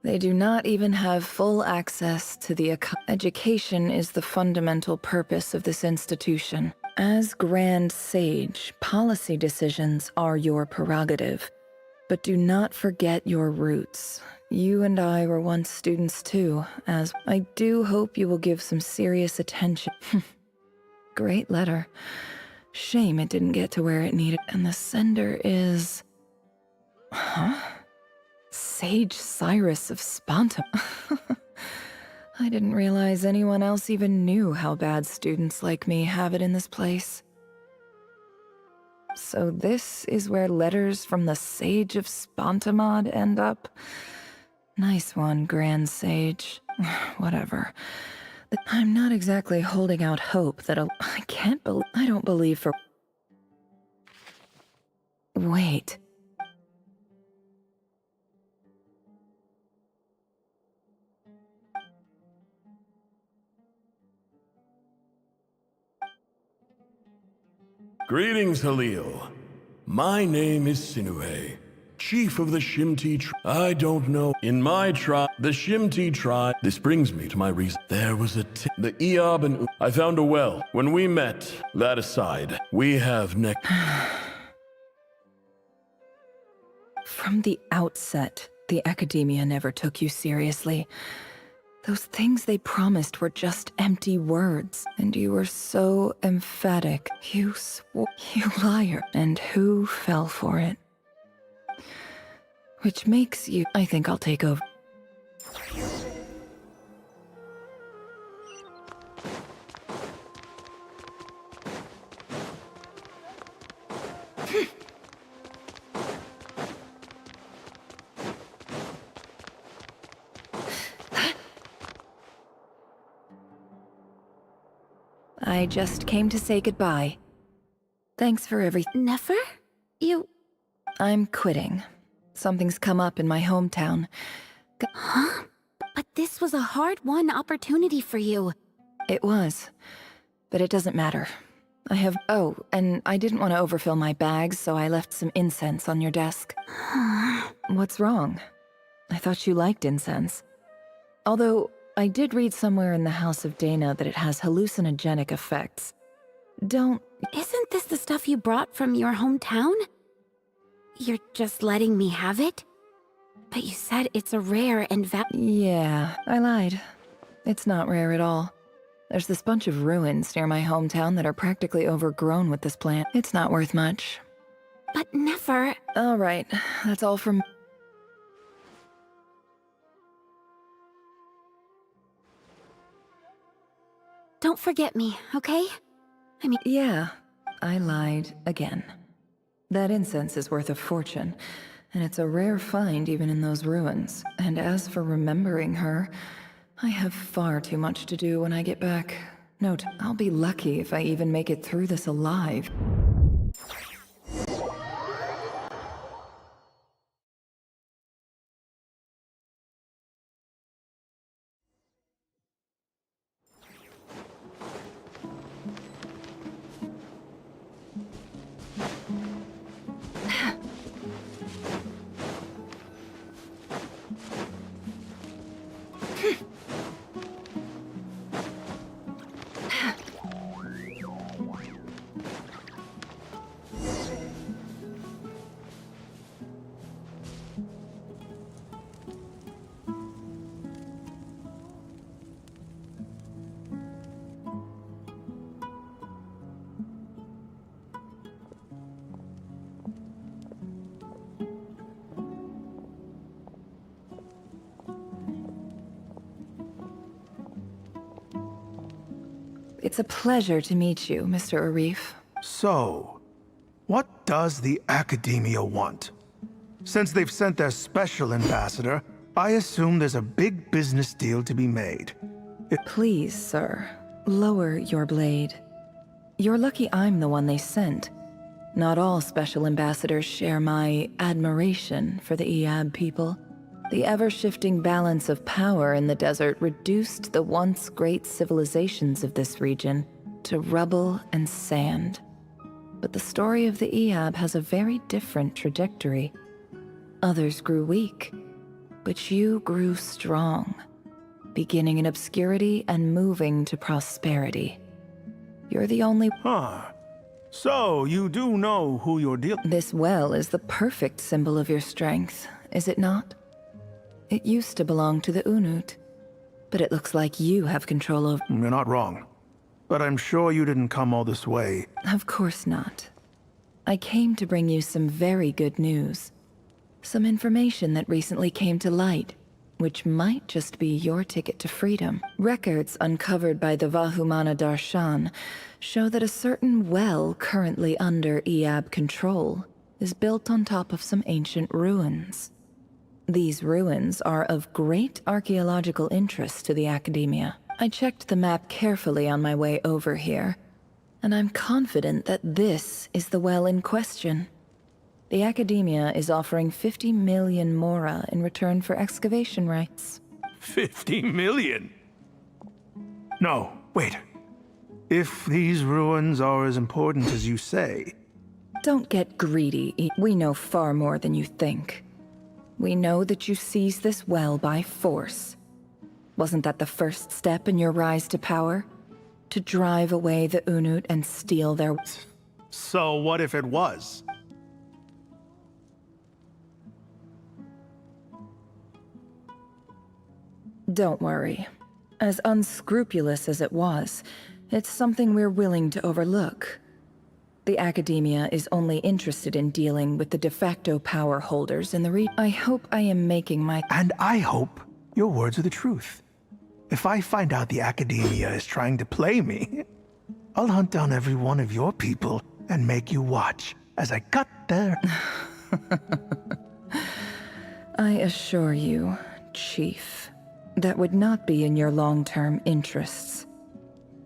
They do not even have full access to the education is the fundamental purpose of this institution. As Grand Sage, policy decisions are your prerogative, but do not forget your roots. You and I were once students too, as I do hope you will give some serious attention. Great letter. Shame it didn't get to where it needed. And the sender is... Huh? Sage Cyrus of Spontum. I didn't realize anyone else even knew how bad students like me have it in this place. So this is where letters from the Sage of Spontamod end up? Nice one, Grand Sage. Whatever. I'm not exactly holding out hope that I don't believe for... Wait. Greetings, Halil. My name is Sinuhe, chief of the Shimti tribe. I don't know. In my tribe, the Shimti tribe. This brings me to my reason. There was the Eob and I found a well. When we met, that aside, we have From the outset, the academia never took you seriously. Those things they promised were just empty words, and you were so emphatic. You swore, you liar. And who fell for it? Which makes you... I think I'll take over. I just came to say goodbye. Thanks for everything. Nefer? You... I'm quitting. Something's come up in my hometown. Huh? But this was a hard-won opportunity for you. It was. But it doesn't matter. I have... Oh, and I didn't want to overfill my bags, so I left some incense on your desk. What's wrong? I thought you liked incense. Although, I did read somewhere in the House of Dana that it has hallucinogenic effects. Don't... Isn't this the stuff you brought from your hometown? You're just letting me have it? But you said it's a rare and Yeah, I lied. It's not rare at all. There's this bunch of ruins near my hometown that are practically overgrown with this plant. It's not worth much. But never... All right, that's all from... Don't forget me, okay? I mean... Yeah, I lied again. That incense is worth a fortune, and it's a rare find even in those ruins. And as for remembering her, I have far too much to do when I get back. Note, I'll be lucky if I even make it through this alive. It's a pleasure to meet you, Mr. Arif. So, what does the Academia want? Since they've sent their special ambassador, I assume there's a big business deal to be made. Please, sir, lower your blade. You're lucky I'm the one they sent. Not all special ambassadors share my admiration for the EAB people. The ever-shifting balance of power in the desert reduced the once great civilizations of this region to rubble and sand. But the story of the EAB has a very different trajectory. Others grew weak, but you grew strong, beginning in obscurity and moving to prosperity. You're the only— Huh. So, you do know who you're dealing— This well is the perfect symbol of your strength, is it not? It used to belong to the Unut, but it looks like you have control over— You're not wrong. But I'm sure you didn't come all this way. Of course not. I came to bring you some very good news. Some information that recently came to light, which might just be your ticket to freedom. Records uncovered by the Vahumana Darshan show that a certain well currently under EAB control is built on top of some ancient ruins. These ruins are of great archaeological interest to the Academia. I checked the map carefully on my way over here, and I'm confident that this is the well in question. The Academia is offering 50 million mora in return for excavation rights. 50 million? No, wait. If these ruins are as important as you say— Don't get greedy. We know far more than you think. We know that you seized this well by force. Wasn't that the first step in your rise to power? To drive away the Unut and steal their— So what if it was? Don't worry. As unscrupulous as it was, it's something we're willing to overlook. The Academia is only interested in dealing with the de facto power holders in the region. I hope I am making my— And I hope your words are the truth. If I find out the Academia is trying to play me, I'll hunt down every one of your people and make you watch as I cut their— I assure you, Chief, that would not be in your long-term interests.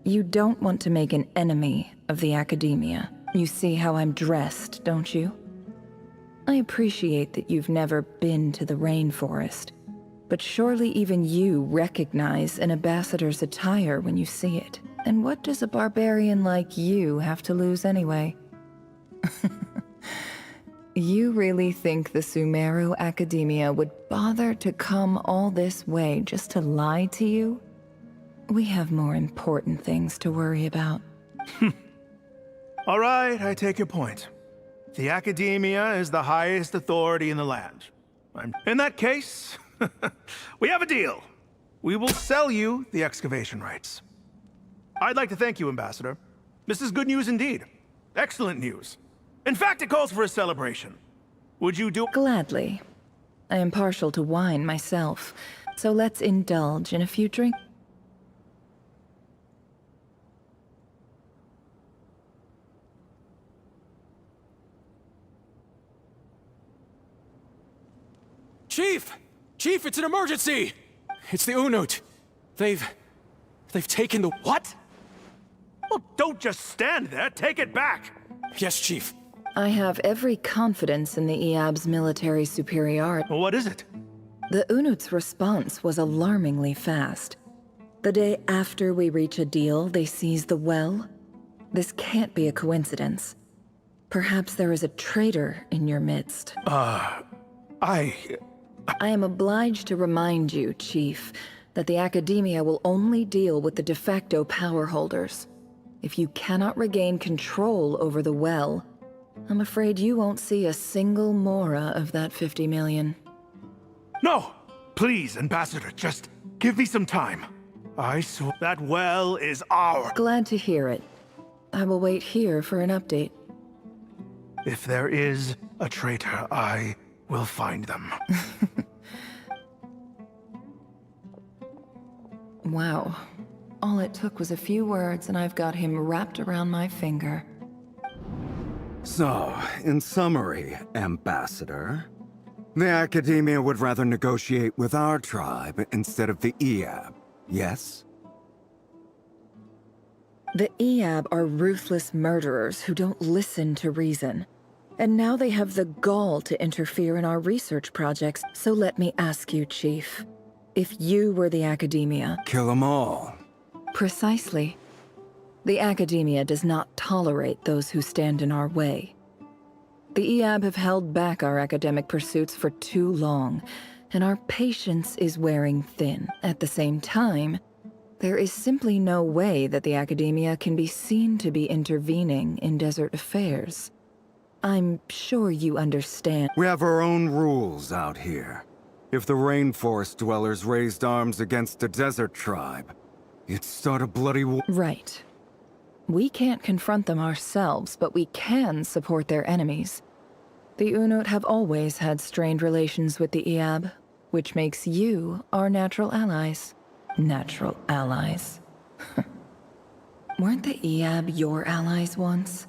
You don't want to make an enemy of the Academia. You see how I'm dressed, don't you? I appreciate that you've never been to the rainforest, but surely even you recognize an ambassador's attire when you see it. And what does a barbarian like you have to lose anyway? You really think the Sumeru Academia would bother to come all this way just to lie to you? We have more important things to worry about. All right, I take your point. The Academia is the highest authority in the land. In that case, we have a deal. We will sell you the excavation rights. I'd like to thank you, Ambassador. This is good news indeed. Excellent news. In fact, it calls for a celebration. Would you do— Gladly. I am partial to wine myself, so let's indulge in a few drinks. Chief! Chief, it's an emergency! It's the Unut. They've taken the— What? Well, don't just stand there. Take it back. Yes, Chief. I have every confidence in the EAB's military superiority. What is it? The Unut's response was alarmingly fast. The day after we reach a deal, they seize the well. This can't be a coincidence. Perhaps there is a traitor in your midst. I am obliged to remind you, Chief, that the Academia will only deal with the de facto power holders. If you cannot regain control over the well, I'm afraid you won't see a single mora of that 50 million. No! Please, Ambassador, just give me some time. I swear that well is ours. Glad to hear it. I will wait here for an update. If there is a traitor, I will find them. Wow. All it took was a few words and I've got him wrapped around my finger. So, in summary, Ambassador, the Academia would rather negotiate with our tribe instead of the EAB, yes? The EAB are ruthless murderers who don't listen to reason. And now they have the gall to interfere in our research projects, so let me ask you, Chief. If you were the Academia... Kill them all. Precisely. The Academia does not tolerate those who stand in our way. The EAB have held back our academic pursuits for too long, and our patience is wearing thin. At the same time, there is simply no way that the Academia can be seen to be intervening in desert affairs. I'm sure you understand. We have our own rules out here. If the rainforest dwellers raised arms against a desert tribe, you'd start a bloody war. Right. We can't confront them ourselves, but we can support their enemies. The Unut have always had strained relations with the EAB, which makes you our natural allies. Natural allies. Weren't the EAB your allies once?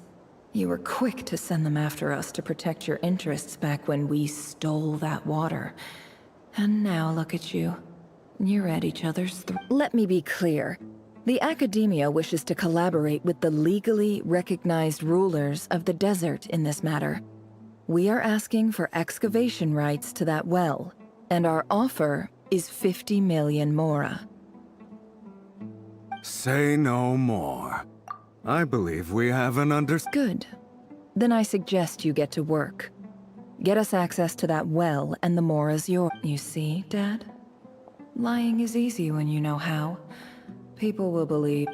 You were quick to send them after us to protect your interests back when we stole that water. And now look at you. You're at each other's throats. Let me be clear. The Academia wishes to collaborate with the legally recognized rulers of the desert in this matter. We are asking for excavation rights to that well, and our offer is 50 million mora. Say no more. I believe we have an Good. Then I suggest you get to work. Get us access to that well, and the mora's yours. You see, Dad? Lying is easy when you know how. People will believe.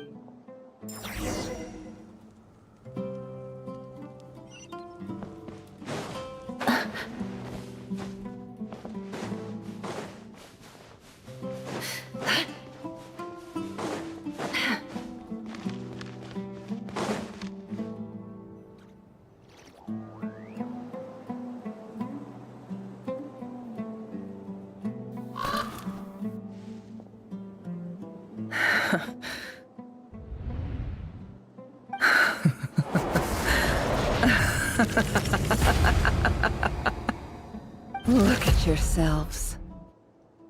Look at yourselves.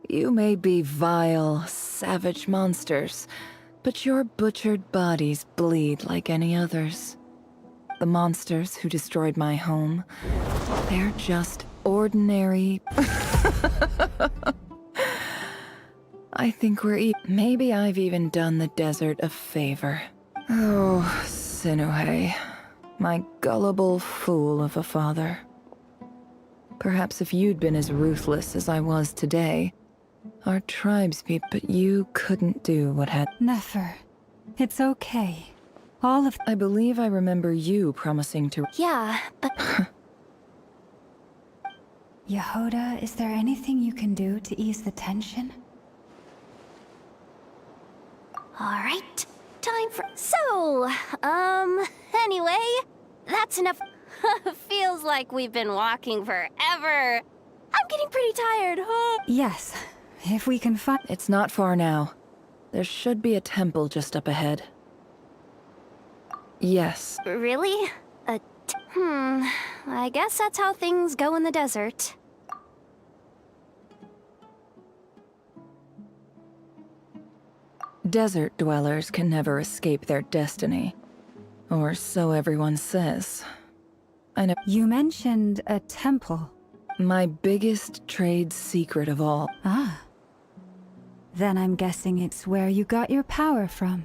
You may be vile, savage monsters, but your butchered bodies bleed like any others. The monsters who destroyed my home, they're just ordinary... I think maybe I've even done the desert a favor. Oh, Sinuhe, my gullible fool of a father. Perhaps if you'd been as ruthless as I was today, our tribespeople, but you couldn't do what had... Nefer, it's okay. I believe I remember you promising to... Yeah, but... Yehoda, is there anything you can do to ease the tension? Alright, time for... So, anyway, that's enough. Feels like we've been walking forever. I'm getting pretty tired, huh? Yes, if we can find... It's not far now. There should be a temple just up ahead. Yes. Really? I guess that's how things go in the desert. Desert dwellers can never escape their destiny. Or so everyone says. I know. You mentioned a temple. My biggest trade secret of all. Ah. Then I'm guessing it's where you got your power from.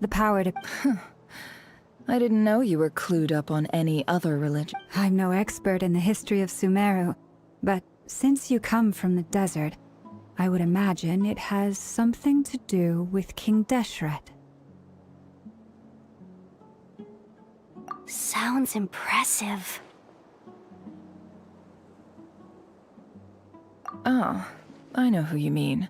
The power to... I didn't know you were clued up on any other religion. I'm no expert in the history of Sumeru, but Since you come from the desert, I would imagine it has something to do with King Deshret. Sounds impressive. Oh, I know who you mean.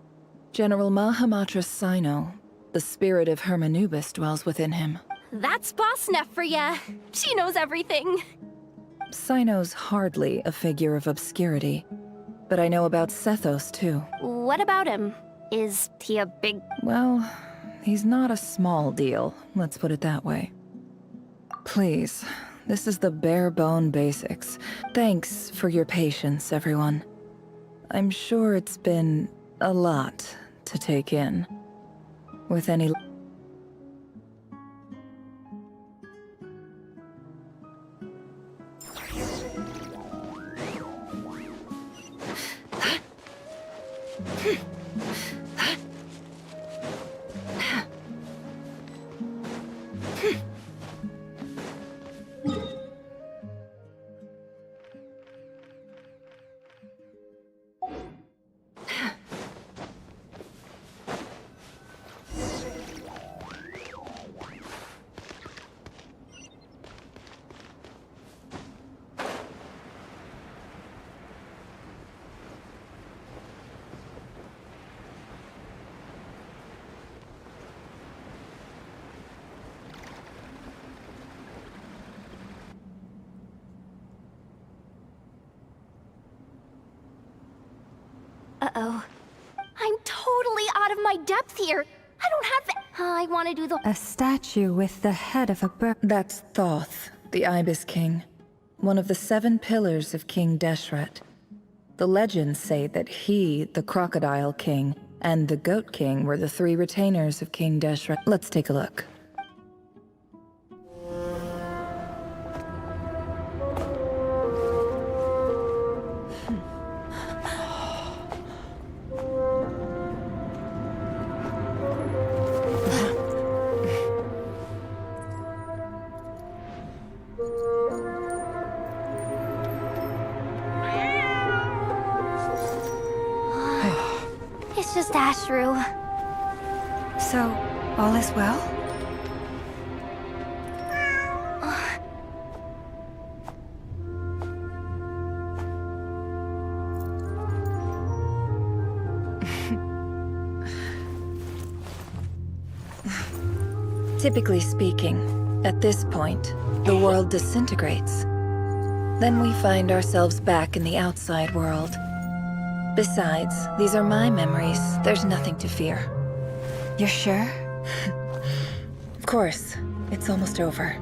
General Mahamatra Sino. The spirit of Hermanubis dwells within him. That's Boss Neff for ya. She knows everything. Sino's hardly a figure of obscurity, but I know about Sethos too. What about him? Is he a big... Well, he's not a small deal, let's put it that way. Please, this is the bare-bone basics. Thanks for your patience, everyone. I'm sure it's been a lot to take in. With any... Uh-oh. I'm totally out of my depth here. I don't have the... I want to do the... A statue with the head of a bird. That's Thoth, the Ibis King. One of the 7 pillars of King Deshret. The legends say that he, the Crocodile King, and the Goat King were the 3 retainers of King Deshret. Let's take a look. It's just Ashru. So, all is well? Typically speaking, at this point, the world disintegrates. Then we find ourselves back in the outside world. Besides, these are my memories. There's nothing to fear. You're sure? Of course. It's almost over.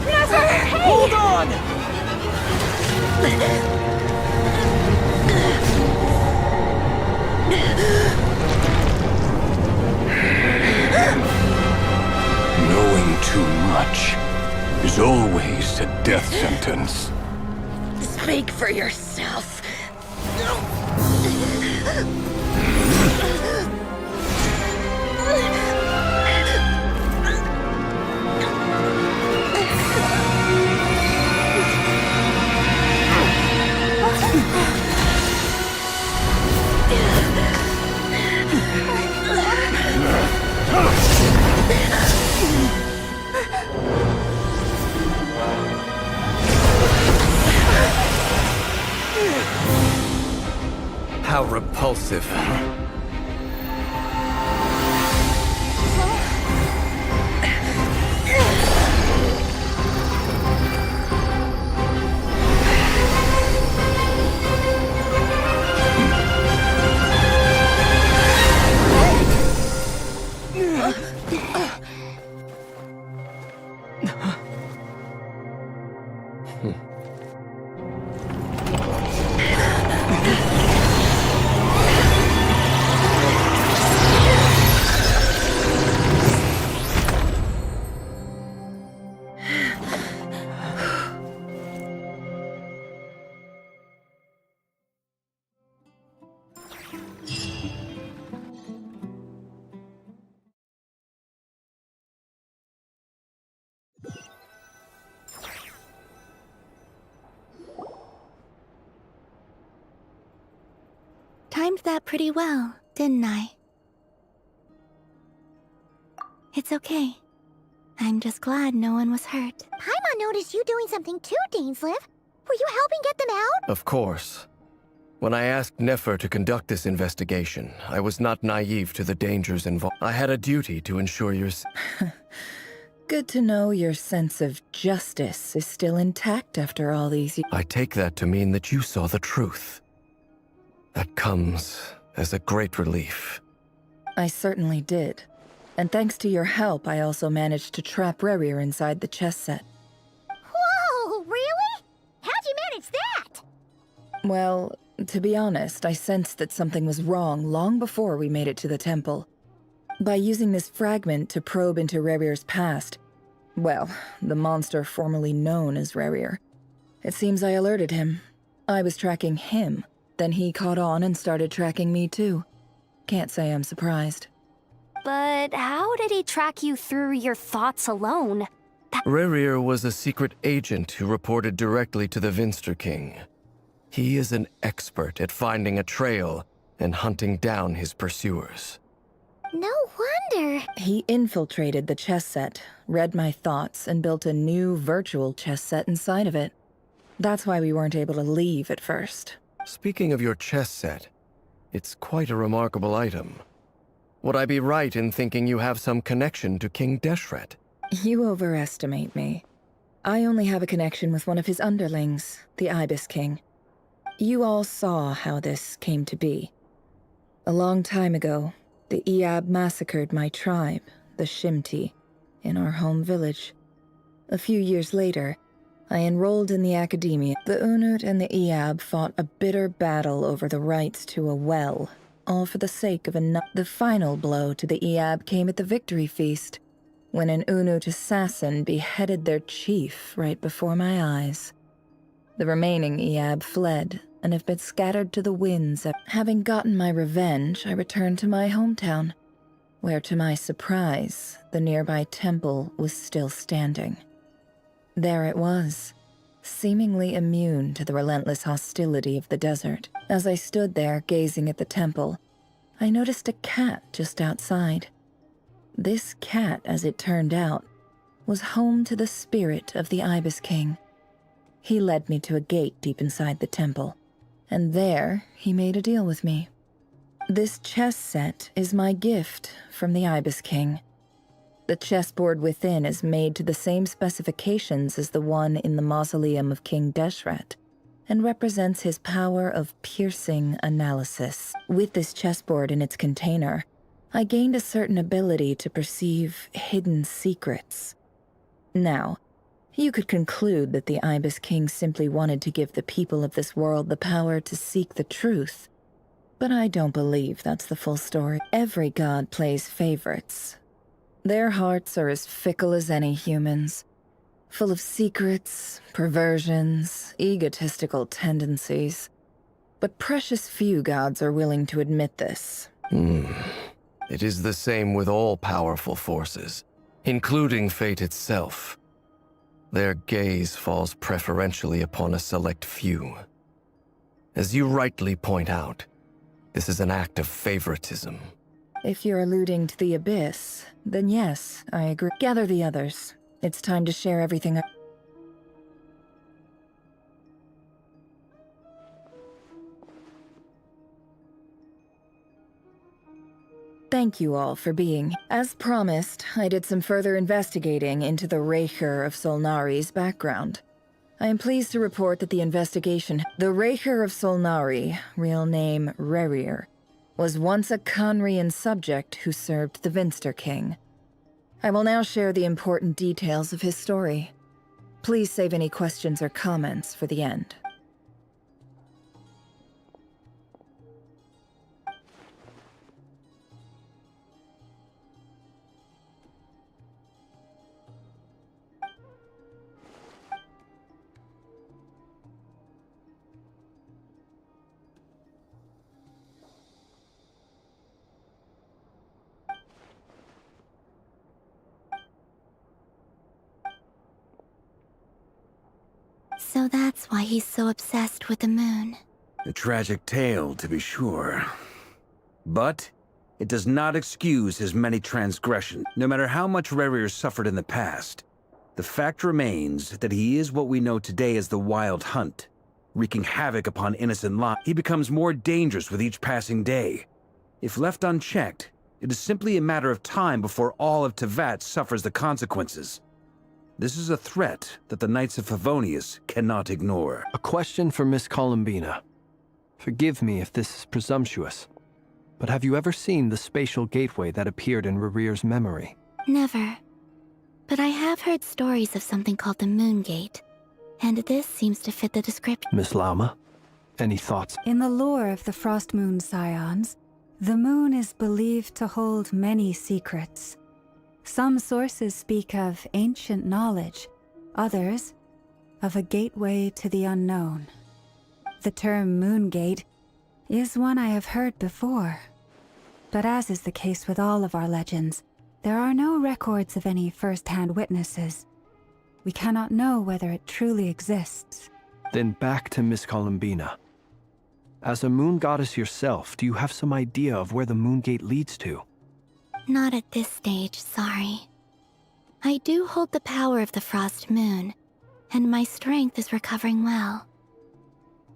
Never! Hey! Hold on! Knowing too much is always a death sentence. Speak for yourself. How repulsive. timed that pretty well, didn't I? It's okay. I'm just glad no one was hurt. Paimon noticed you doing something too, Dainsleif. Were you helping get them out? Of course. When I asked Nefer to conduct this investigation, I was not naive to the dangers involved. I had a duty to ensure your... Good to know your sense of justice is still intact after all these years. I take that to mean that you saw the truth. That comes as a great relief. I certainly did. And thanks to your help, I also managed to trap Rerir inside the chess set. Whoa, really? How'd you manage that? Well, to be honest, I sensed that something was wrong long before we made it to the temple. By using this fragment to probe into Rerir's past, well, the monster formerly known as Rerir, it seems I alerted him. I was tracking him, then he caught on and started tracking me too. Can't say I'm surprised. But how did he track you through your thoughts alone? Rerir was a secret agent who reported directly to the Vinster King. He is an expert at finding a trail and hunting down his pursuers. No wonder. He infiltrated the chess set, read my thoughts, and built a new virtual chess set inside of it. That's why we weren't able to leave at first. Speaking of your chess set, it's quite a remarkable item. Would I be right in thinking you have some connection to King Deshret? You overestimate me. I only have a connection with one of his underlings, the Ibis King. You all saw how this came to be. A long time ago, the Eab massacred my tribe, the Shimti, in our home village. A few years later, I enrolled in the academia. The Unut and the Eab fought a bitter battle over the rights to a well, all for the sake of the final blow to the Eab came at the victory feast, when an Unut assassin beheaded their chief right before my eyes. The remaining Eab fled and have been scattered to the winds. Having gotten my revenge, I returned to my hometown, where to my surprise, the nearby temple was still standing. There it was, seemingly immune to the relentless hostility of the desert. As I stood there gazing at the temple, I noticed a cat just outside. This cat, as it turned out, was home to the spirit of the Ibis King. He led me to a gate deep inside the temple, and there he made a deal with me. This chess set is my gift from the Ibis King. The chessboard within is made to the same specifications as the one in the mausoleum of King Deshret, and represents his power of piercing analysis. With this chessboard in its container, I gained a certain ability to perceive hidden secrets. Now, you could conclude that the Ibis King simply wanted to give the people of this world the power to seek the truth. But I don't believe that's the full story. Every god plays favorites. Their hearts are as fickle as any human's, full of secrets, perversions, egotistical tendencies. But precious few gods are willing to admit this. It is the same with all powerful forces, including fate itself. Their gaze falls preferentially upon a select few. As you rightly point out, this is an act of favoritism. If you're alluding to the Abyss, then yes, I agree. Gather the others. It's time to share everything I... Thank you all for being. As promised, I did some further investigating into the Reicher of Solnari's background. I am pleased to report that the investigation... The Reicher of Solnari, real name Rerir, was once a Conrian subject who served the Vinster King. I will now share the important details of his story. Please save any questions or comments for the end. So that's why he's so obsessed with the moon. A tragic tale, to be sure. But it does not excuse his many transgressions. No matter how much Rerir suffered in the past, the fact remains that he is what we know today as the Wild Hunt, wreaking havoc upon innocent lives. He becomes more dangerous with each passing day. If left unchecked, it is simply a matter of time before all of Teyvat suffers the consequences. This is a threat that the Knights of Favonius cannot ignore. A question for Miss Columbina. Forgive me if this is presumptuous, but have you ever seen the spatial gateway that appeared in Rerir's memory? Never. But I have heard stories of something called the Moon Gate, and this seems to fit the description. Miss Lama, any thoughts? In the lore of the Frost Moon Scions, the moon is believed to hold many secrets. Some sources speak of ancient knowledge, others of a gateway to the unknown. The term Moon Gate is one I have heard before, but as is the case with all of our legends, there are no records of any first-hand witnesses. We cannot know whether it truly exists. Then back to Miss Columbina. As a moon goddess yourself, do you have some idea of where the Moon Gate leads to? Not at this stage, sorry. I do hold the power of the Frost Moon, and my strength is recovering well.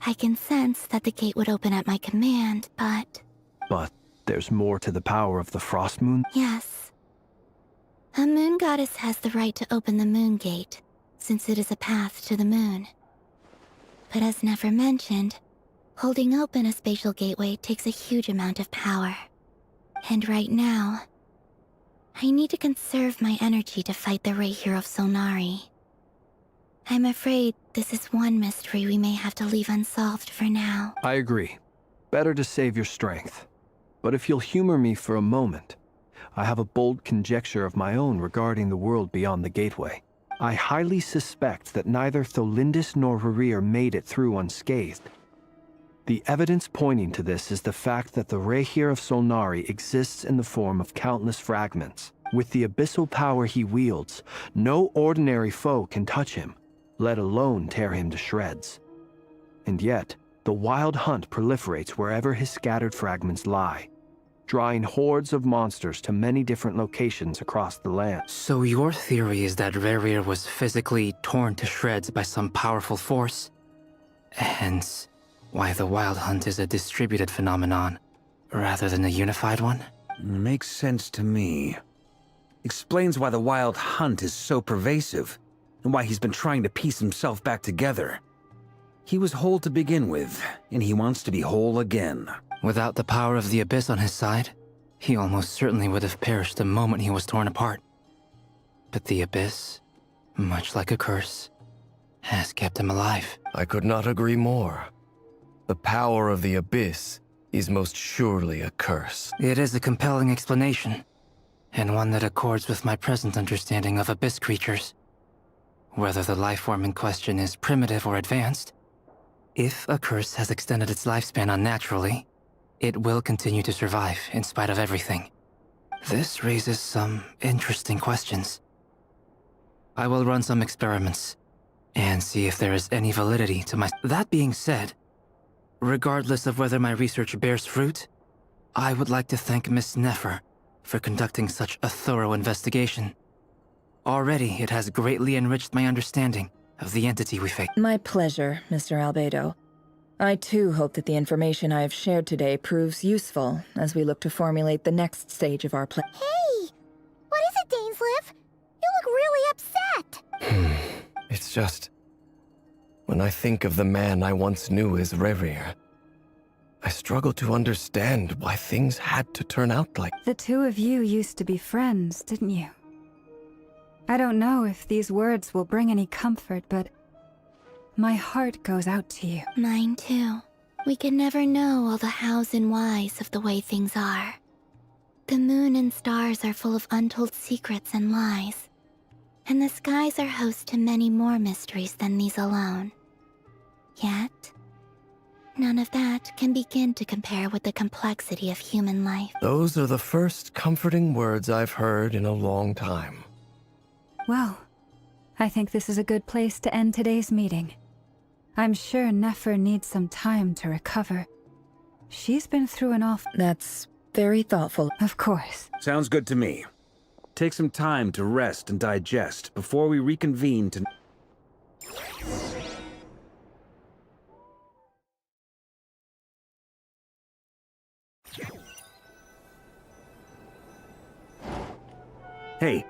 I can sense that the gate would open at my command, but... But there's more to the power of the Frost Moon? Yes. A moon goddess has the right to open the Moon Gate, since it is a path to the moon. But as never mentioned, holding open a spatial gateway takes a huge amount of power. And right now, I need to conserve my energy to fight the Rerir of Solnari. I'm afraid this is one mystery we may have to leave unsolved for now. I agree. Better to save your strength. But if you'll humor me for a moment, I have a bold conjecture of my own regarding the world beyond the gateway. I highly suspect that neither Tholindis nor Rerir made it through unscathed. The evidence pointing to this is the fact that the Rerir of Solnari exists in the form of countless fragments. With the abyssal power he wields, no ordinary foe can touch him, let alone tear him to shreds. And yet, the Wild Hunt proliferates wherever his scattered fragments lie, drawing hordes of monsters to many different locations across the land. So your theory is that Rerir was physically torn to shreds by some powerful force? Hence, why the Wild Hunt is a distributed phenomenon, rather than a unified one? Makes sense to me. Explains why the Wild Hunt is so pervasive, and why he's been trying to piece himself back together. He was whole to begin with, and he wants to be whole again. Without the power of the Abyss on his side, he almost certainly would have perished the moment he was torn apart. But the Abyss, much like a curse, has kept him alive. I could not agree more. The power of the Abyss is most surely a curse. It is a compelling explanation, and one that accords with my present understanding of Abyss creatures. Whether the life form in question is primitive or advanced, if a curse has extended its lifespan unnaturally, it will continue to survive in spite of everything. This raises some interesting questions. I will run some experiments and see if there is any validity to my... That being said, regardless of whether my research bears fruit, I would like to thank Miss Nefer for conducting such a thorough investigation. Already, it has greatly enriched my understanding of the entity we face. My pleasure, Mr. Albedo. I too hope that the information I have shared today proves useful as we look to formulate the next stage of our plan. Hey! What is it, Dainsleif? You look really upset! It's just... when I think of the man I once knew as Rerir, I struggle to understand why things had to turn out like... The two of you used to be friends, didn't you? I don't know if these words will bring any comfort, but my heart goes out to you. Mine too. We can never know all the hows and whys of the way things are. The moon and stars are full of untold secrets and lies, and the skies are host to many more mysteries than these alone. Yet, none of that can begin to compare with the complexity of human life. Those are the first comforting words I've heard in a long time. Well, I think this is a good place to end today's meeting. I'm sure Nefer needs some time to recover. She's been through an awful... That's very thoughtful. Of course. Sounds good to me. Take some time to rest and digest before we reconvene to... Hey,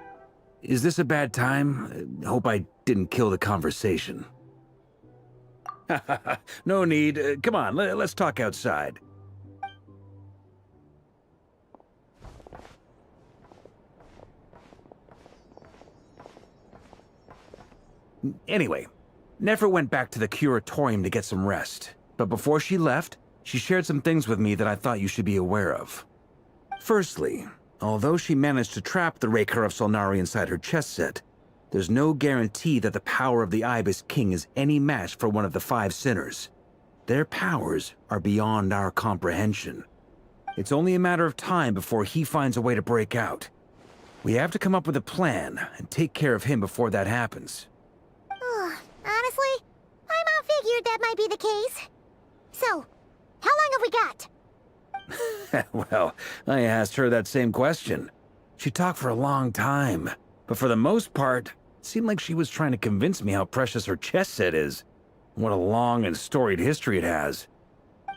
is this a bad time? Hope I didn't kill the conversation. No need. Come on, let's talk outside. Anyway, Nefer went back to the curatorium to get some rest. But before she left, she shared some things with me that I thought you should be aware of. Firstly, although she managed to trap the Raker of Solnari inside her chess set, there's no guarantee that the power of the Ibis King is any match for one of the 5 sinners. Their powers are beyond our comprehension. It's only a matter of time before he finds a way to break out. We have to come up with a plan and take care of him before that happens. Honestly, my mom figured that might be the case. So, how long have we got? Well, I asked her that same question. She talked for a long time, but for the most part, it seemed like she was trying to convince me how precious her chess set is. What a long and storied history it has.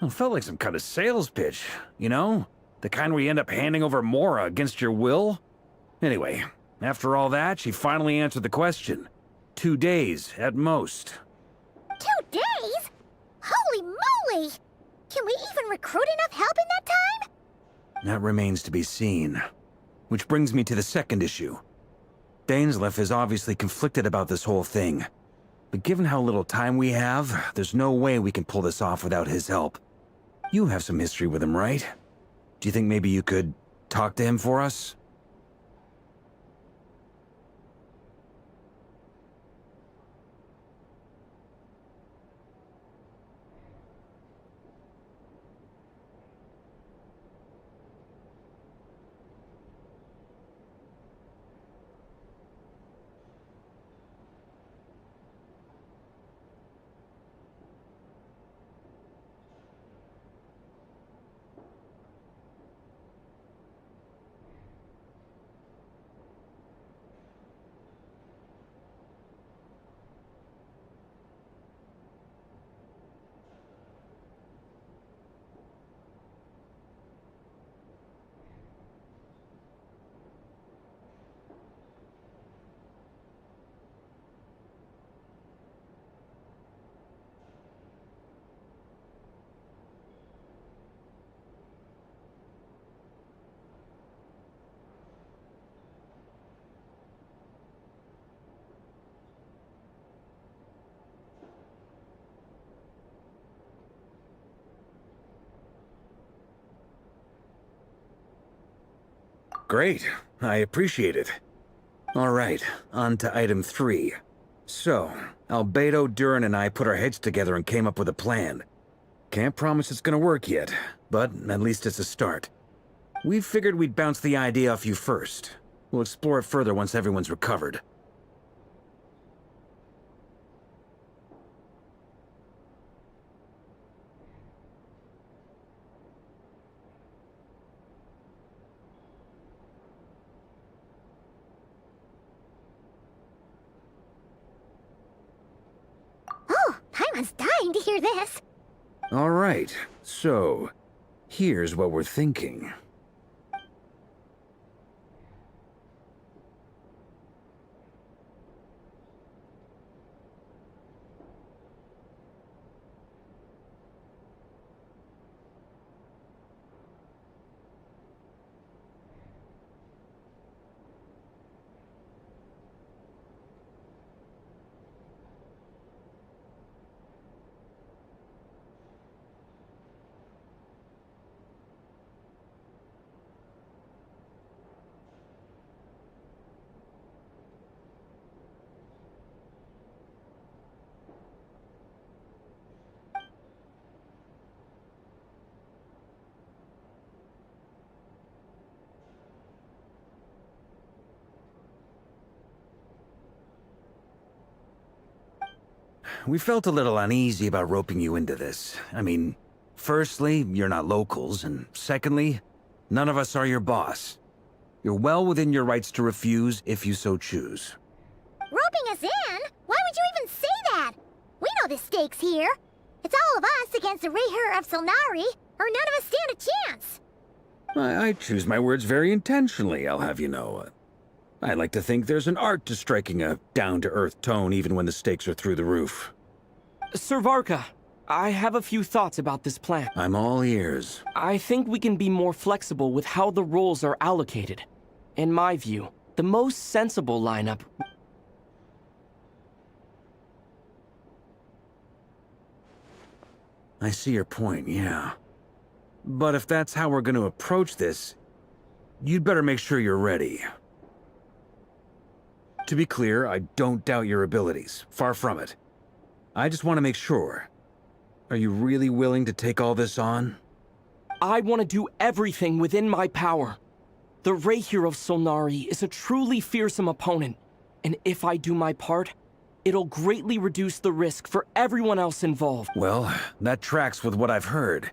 It felt like some kind of sales pitch, you know? The kind where you end up handing over Mora against your will? Anyway, after all that, she finally answered the question. 2 days, at most. 2 days? Holy moly! Can we even recruit enough help in that time? That remains to be seen. Which brings me to the second issue. Dainsleif is obviously conflicted about this whole thing. But given how little time we have, there's no way we can pull this off without his help. You have some history with him, right? Do you think maybe you could talk to him for us? Great. I appreciate it. All right, on to item 3. So, Albedo, Duran, and I put our heads together and came up with a plan. Can't promise it's gonna work yet, but at least it's a start. We figured we'd bounce the idea off you first. We'll explore it further once everyone's recovered. Paimon's dying to hear this. All right, so here's what we're thinking. we felt a little uneasy about roping you into this. I mean, firstly, you're not locals, and secondly, none of us are your boss. You're well within your rights to refuse if you so choose. Roping us in? Why would you even say that? We know the stakes here. It's all of us against the Rayher of Solnari, or none of us stand a chance. I choose my words very intentionally, I'll have you know. I like to think there's an art to striking a down-to-earth tone even when the stakes are through the roof. Sir Varka, I have a few thoughts about this plan. I'm all ears. I think we can be more flexible with how the roles are allocated. In my view, the most sensible lineup... I see your point, yeah. But if that's how we're going to approach this, you'd better make sure you're ready. To be clear, I don't doubt your abilities. Far from it. I just want to make sure. Are you really willing to take all this on? I want to do everything within my power. The Rayher of Solnari is a truly fearsome opponent, and if I do my part, it'll greatly reduce the risk for everyone else involved. Well, that tracks with what I've heard.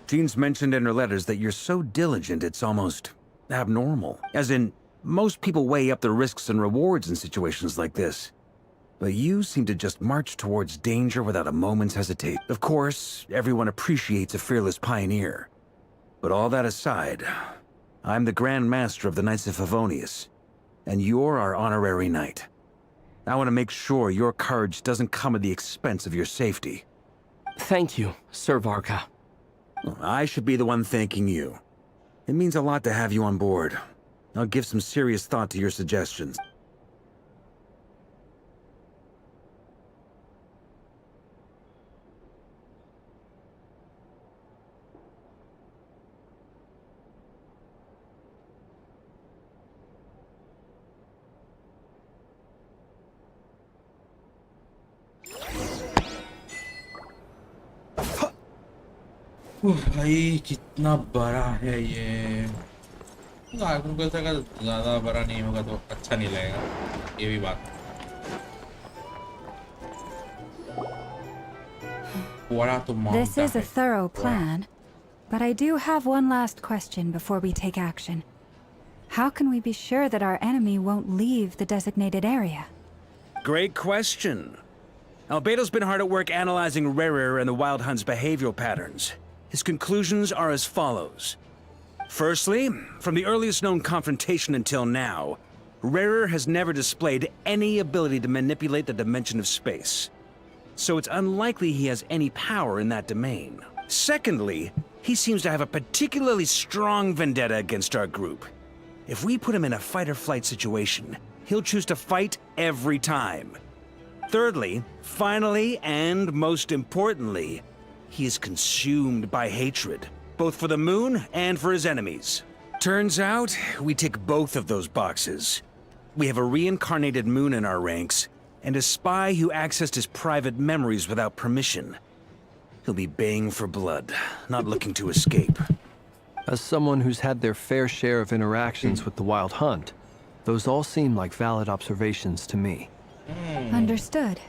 Jean's mentioned in her letters that you're so diligent it's almost abnormal. As in, most people weigh up the risks and rewards in situations like this. But you seem to just march towards danger without a moment's hesitation. Of course, everyone appreciates a fearless pioneer. But all that aside, I'm the Grand Master of the Knights of Favonius, and you're our honorary knight. I want to make sure your courage doesn't come at the expense of your safety. Thank you, Sir Varka. I should be the one thanking you. It means a lot to have you on board. I'll give some serious thought to your suggestions. भाई कितना बड़ा है ये। IPhone को अगर ज़्यादा बड़ा नहीं होगा तो अच्छा नहीं लगेगा, ये भी बात। This is a thorough plan, but I do have one last question before we take action. How can we be sure that our enemy won't leave the designated area? Great question. Albedo's been hard at work analyzing Rayher and the Wild Hunt's behavioral patterns. His conclusions are as follows. Firstly, from the earliest known confrontation until now, Rayher has never displayed any ability to manipulate the dimension of space. So it's unlikely he has any power in that domain. Secondly, he seems to have a particularly strong vendetta against our group. If we put him in a fight-or-flight situation, he'll choose to fight every time. Thirdly, finally, and most importantly, he is consumed by hatred, both for the moon and for his enemies. Turns out, we tick both of those boxes. We have a reincarnated moon in our ranks, and a spy who accessed his private memories without permission. He'll be baying for blood, not looking to escape. As someone who's had their fair share of interactions with the Wild Hunt, those all seem like valid observations to me. Understood.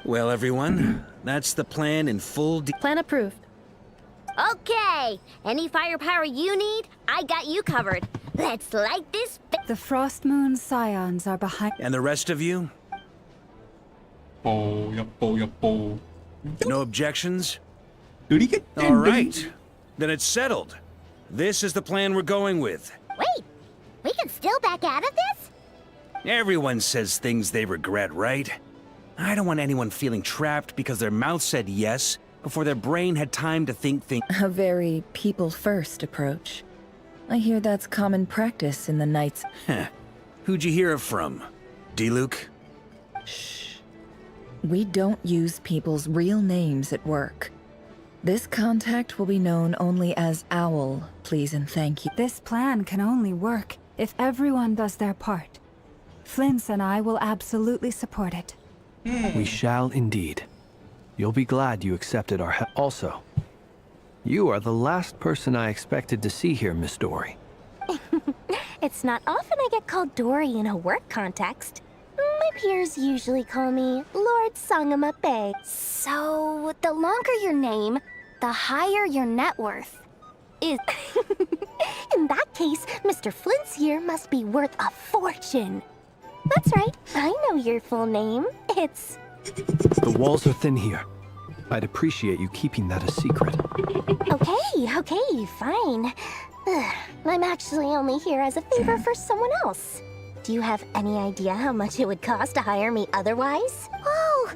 Well, everyone, that's the plan in full Plan approved. Okay, any firepower you need, I got you covered. Let's light this. The Frost Moon Scions are behind. And the rest of you? No objections? All right, then it's settled. This is the plan we're going with. Wait, we can still back out of this? Everyone says things they regret, right? I don't want anyone feeling trapped because their mouth said yes before their brain had time to think things. A very people-first approach. I hear that's common practice in the Knights. Who'd you hear it from? D-Luke? Shh. We don't use people's real names at work. This contact will be known only as Owl, please and thank you. This plan can only work if everyone does their part. Flint's and I will absolutely support it. We shall indeed. You'll be glad you accepted our help. Also, you are the last person I expected to see here, Miss Dory. It's not often I get called Dory in a work context. My peers usually call me Lord Sangamabe. So, the longer your name, the higher your net worth. Is In that case, Mr. Flint's here must be worth a fortune. That's right, I know your full name. It's... The walls are thin here. I'd appreciate you keeping that a secret. Okay, fine. Ugh, I'm actually only here as a favor for someone else. Do you have any idea how much it would cost to hire me otherwise? Whoa!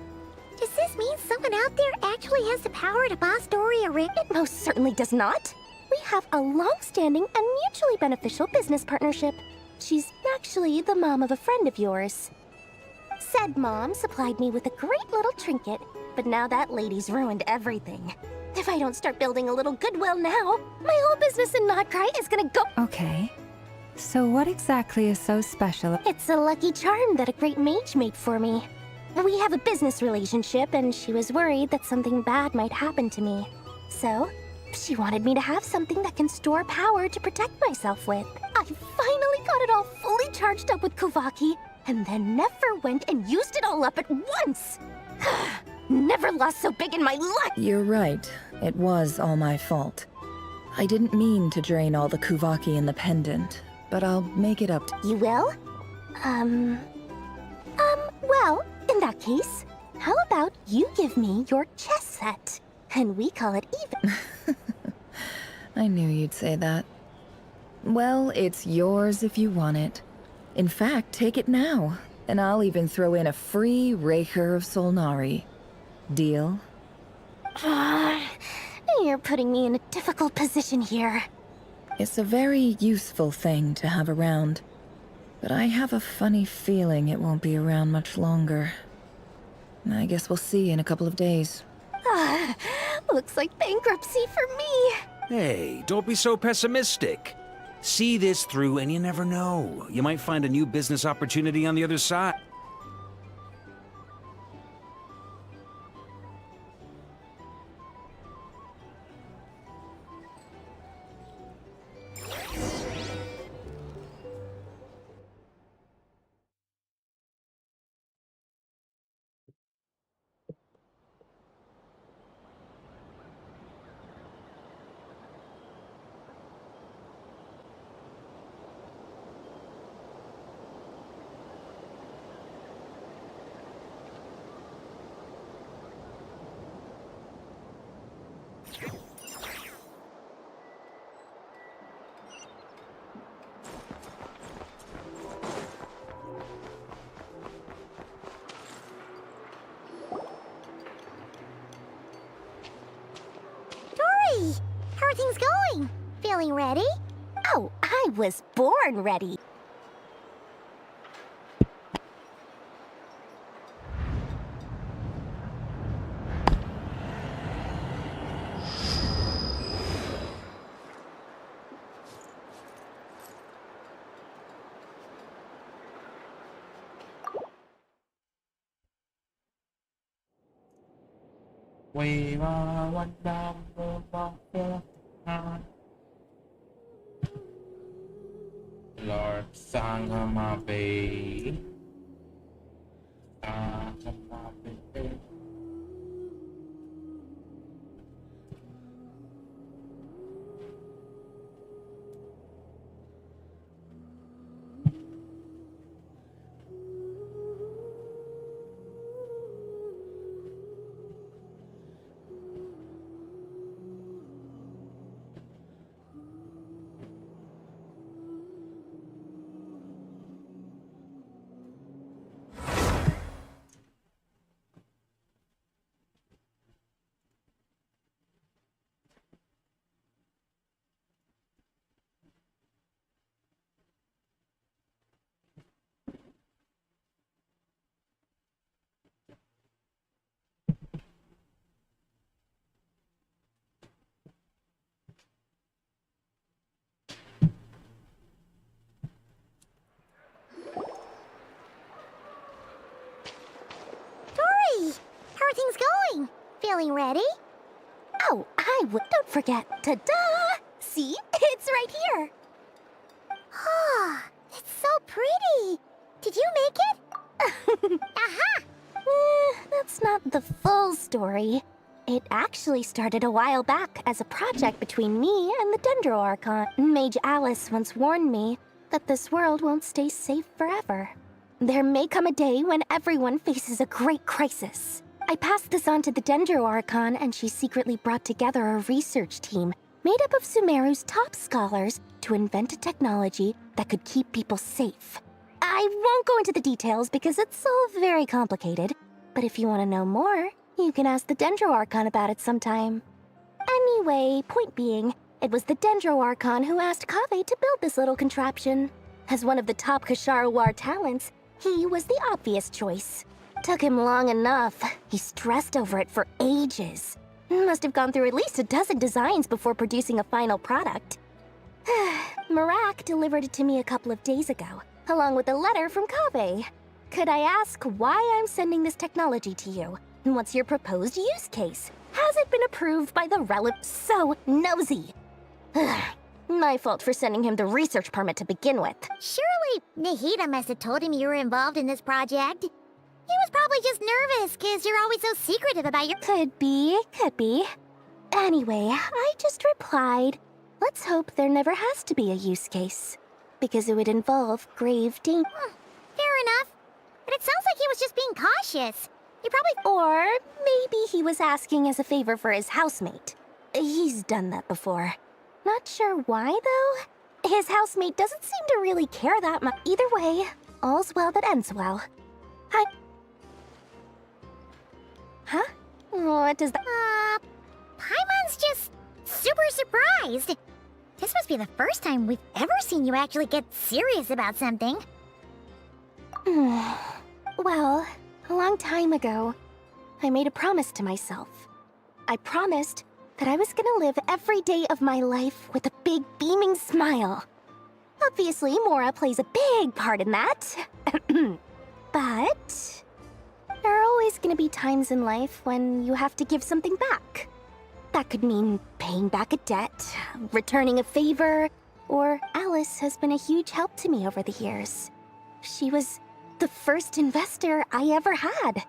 Does this mean someone out there actually has the power to boss Dory around? It most certainly does not. We have a long-standing and mutually beneficial business partnership. She's actually the mom of a friend of yours. Said mom supplied me with a great little trinket, but now that lady's ruined everything. If I don't start building a little goodwill now, my whole business in Notcry is gonna go— Okay. So what exactly is so special? It's a lucky charm that a great mage made for me. We have a business relationship, and she was worried that something bad might happen to me. So, she wanted me to have something that can store power to protect myself with. I finally got it all fully charged up with Kuvaki, and then never went and used it all up at once. Never lost so big in my life! You're right. It was all my fault. I didn't mean to drain all the Kuvaki in the pendant, but I'll make it up to— You will? Well, in that case, how about you give me your chess set, and we call it even? I knew you'd say that. Well, it's yours if you want it. In fact, take it now, and I'll even throw in a free Raker of Solnari. Deal? You're putting me in a difficult position here. It's a very useful thing to have around, but I have a funny feeling it won't be around much longer. I guess we'll see in a couple of days. Looks like bankruptcy for me. Hey, don't be so pessimistic. See this through and you never know. You might find a new business opportunity on the other side. Dory! How are things going? Feeling ready? Oh, I was born ready. We are one number one. Lord Sangamabe. Sangamabe. Dory! How are things going? Feeling ready? Oh, don't forget. Ta-da! See? It's right here. Ah, it's so pretty. Did you make it? Aha! That's not the full story. It actually started a while back as a project between me and the Dendro Archon. Mage Alice once warned me that this world won't stay safe forever. There may come a day when everyone faces a great crisis. I passed this on to the Dendro Archon, and she secretly brought together a research team made up of Sumeru's top scholars to invent a technology that could keep people safe. I won't go into the details because it's all very complicated, but if you want to know more, you can ask the Dendro Archon about it sometime. Anyway, point being, it was the Dendro Archon who asked KEYB to build this little contraption. As one of the top Kashara War talents, he was the obvious choice. Took him long enough. He stressed over it for ages. Must have gone through at least a dozen designs before producing a final product. Marak delivered it to me a couple of days ago, along with a letter from KEYB. Could I ask why I'm sending this technology to you? And what's your proposed use case? Has it been approved by the So nosy. My fault for sending him the research permit to begin with. Surely Nahida must have told him you were involved in this project. He was probably just nervous because you're always so secretive about your— Could be. Anyway, I just replied, let's hope there never has to be a use case, because it would involve grave danger. Fair enough. But it sounds like he was just being cautious. He probably— Or maybe he was asking as a favor for his housemate. He's done that before. Not sure why, though. His housemate doesn't seem to really care that much. Either way, all's well that ends well. Huh? What does that— Paimon's just super surprised. This must be the first time we've ever seen you actually get serious about something. Well, a long time ago, I made a promise to myself. I promised that I was gonna live every day of my life with a big beaming smile. Obviously, Mora plays a big part in that. But there are always gonna be times in life when you have to give something back. That could mean paying back a debt, returning a favor, or Alice has been a huge help to me over the years. She was the first investor I ever had.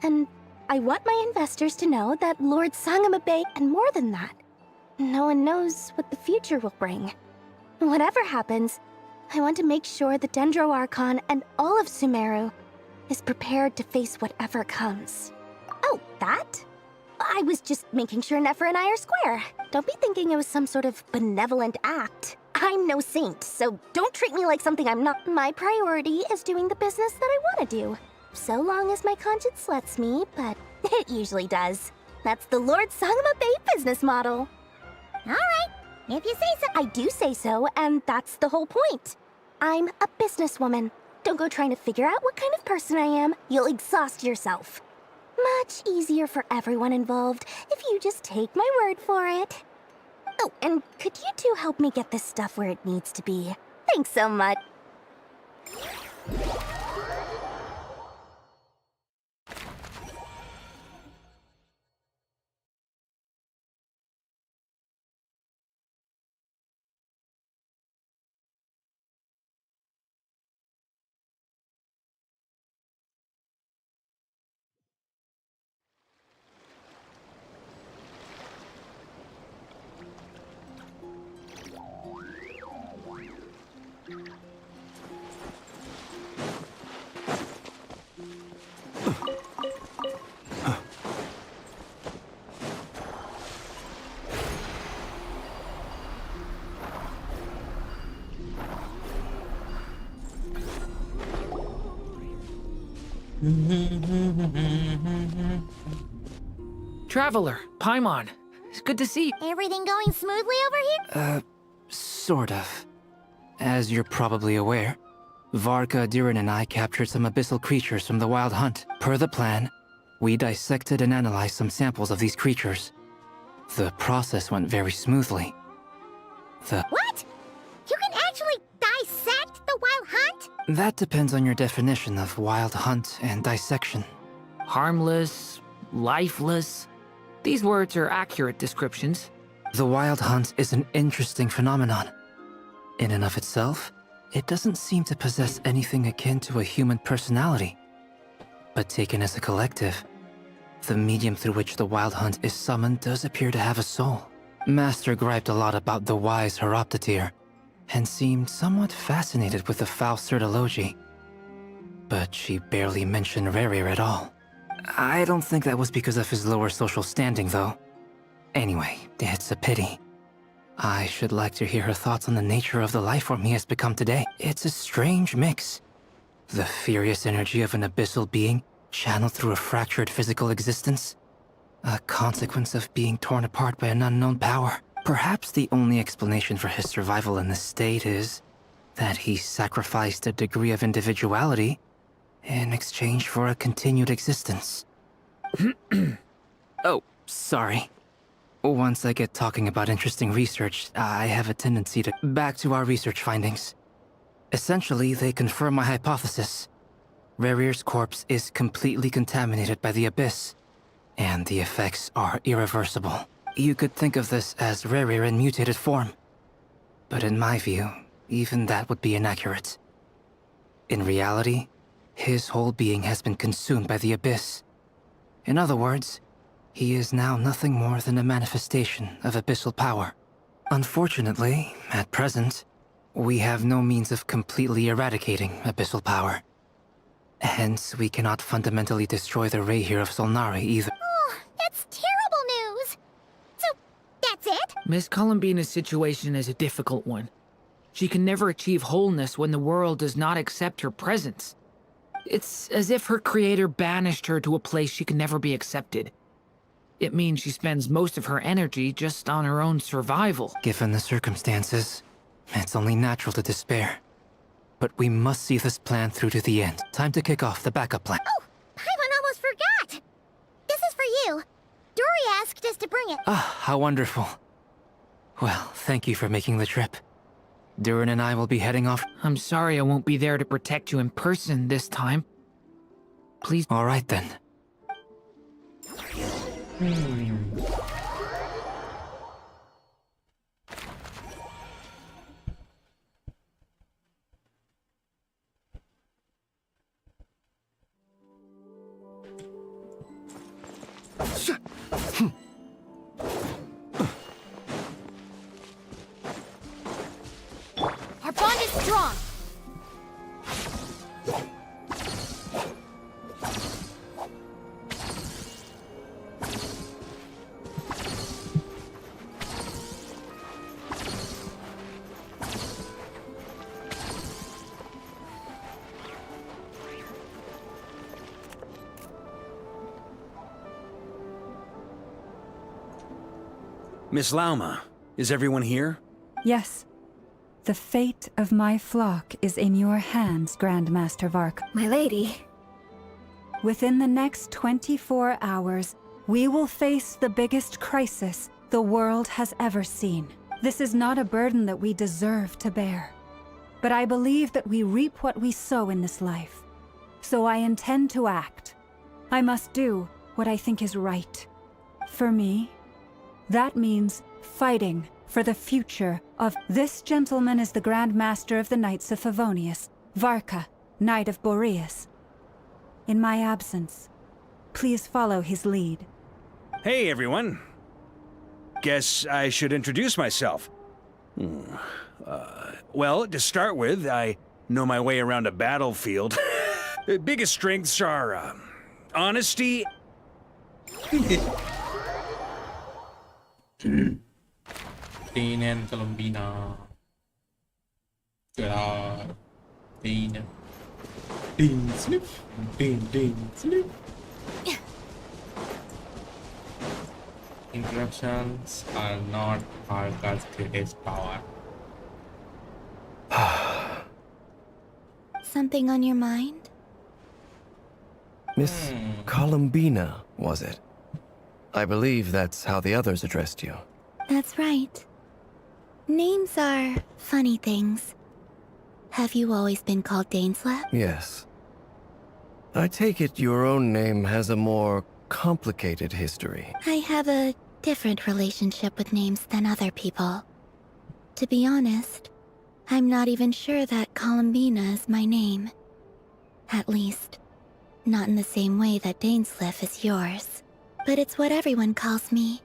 And I want my investors to know that Lord Sangamabe, and more than that, no one knows what the future will bring. Whatever happens, I want to make sure the Dendro Archon and all of Sumeru is prepared to face whatever comes. Oh, that? I was just making sure Nefer and I are square. Don't be thinking it was some sort of benevolent act. I'm no saint, so don't treat me like something I'm not. My priority is doing the business that I want to do. So long as my conscience lets me, but it usually does. That's the Lord Sangamabe business model. Alright, if you say so. I do say so, and that's the whole point. I'm a businesswoman. Don't go trying to figure out what kind of person I am. You'll exhaust yourself. Much easier for everyone involved if you just take my word for it. Oh, and could you two help me get this stuff where it needs to be? Thanks so much. Traveler, Paimon, it's good to see you. Everything going smoothly over here? Sort of. As you're probably aware, Varka, Diren, and I captured some abyssal creatures from the Wild Hunt. Per the plan, we dissected and analyzed some samples of these creatures. The process went very smoothly. What? You can actually dissect the Wild Hunt? That depends on your definition of Wild Hunt and dissection. Harmless, lifeless. These words are accurate descriptions. The Wild Hunt is an interesting phenomenon. In and of itself, it doesn't seem to possess anything akin to a human personality. But taken as a collective, the medium through which the Wild Hunt is summoned does appear to have a soul. Master griped a lot about the wise Horoptetyr, and seemed somewhat fascinated with the foul Certology. But she barely mentioned Rerir at all. I don't think that was because of his lower social standing, though. Anyway, it's a pity. I should like to hear her thoughts on the nature of the lifeform he has become today. It's a strange mix. The furious energy of an abyssal being channeled through a fractured physical existence. A consequence of being torn apart by an unknown power. Perhaps the only explanation for his survival in this state is that he sacrificed a degree of individuality in exchange for a continued existence. Oh, sorry. Once I get talking about interesting research, I have a tendency to... Back to our research findings. Essentially, they confirm my hypothesis. Rerir's corpse is completely contaminated by the Abyss, and the effects are irreversible. You could think of this as Rerir in mutated form. But in my view, even that would be inaccurate. In reality, his whole being has been consumed by the Abyss. In other words, he is now nothing more than a manifestation of abyssal power. Unfortunately, at present, we have no means of completely eradicating abyssal power. Hence, we cannot fundamentally destroy the Rayhir of Solnari either. Oh, that's terrible news! So, that's it? Miss Columbina's situation is a difficult one. She can never achieve wholeness when the world does not accept her presence. It's as if her creator banished her to a place she can never be accepted. It means she spends most of her energy just on her own survival. Given the circumstances, it's only natural to despair. But we must see this plan through to the end. Time to kick off the backup plan. Oh, Paimon almost forgot! This is for you. Dory asked us to bring it. Ah, how wonderful. Well, thank you for making the trip. Durin and I will be heading off. I'm sorry I won't be there to protect you in person this time. Please. All right then. Our bond is strong. Miss Lauma, is everyone here? Yes. The fate of my flock is in your hands, Grandmaster Vark. My lady. Within the next 24 hours, we will face the biggest crisis the world has ever seen. This is not a burden that we deserve to bear. But I believe that we reap what we sow in this life. So I intend to act. I must do what I think is right. For me, that means fighting for the future of this gentleman is the Grand Master of the Knights of Favonius, Varka, Knight of Boreas. In my absence, please follow his lead. Hey, everyone. Guess I should introduce myself. Well, to start with, I know my way around a battlefield. The biggest strengths are, honesty... Teen and Columbina. Gerard. Teen. Teen slip. Teen slip. Interruptions are not Arca's greatest power. Something on your mind? Miss Columbina, was it? I believe that's how the others addressed you. That's right. Names are funny things. Have you always been called Daneslap? Yes. I take it your own name has a more complicated history. I have a different relationship with names than other people. To be honest, I'm not even sure that Columbina is my name. At least, Not in the same way that Dainsleif is yours. But it's what everyone calls me,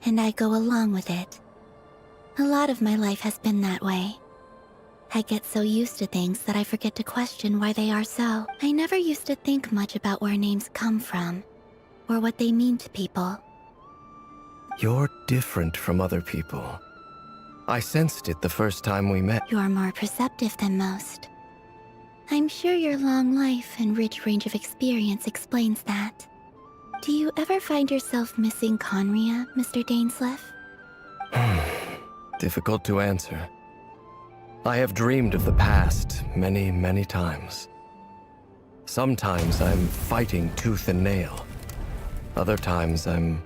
and I go along with it. A lot of my life has been that way. I get so used to things that I forget to question why they are so. I never used to think much about where names come from, or what they mean to people. You're different from other people. I sensed it the first time we met. You're more perceptive than most. I'm sure your long life and rich range of experience explains that. Do you ever find yourself missing Conria, Mr. Dainsleif? Difficult to answer. I have dreamed of the past many, many times. Sometimes I'm fighting tooth and nail. Other times I'm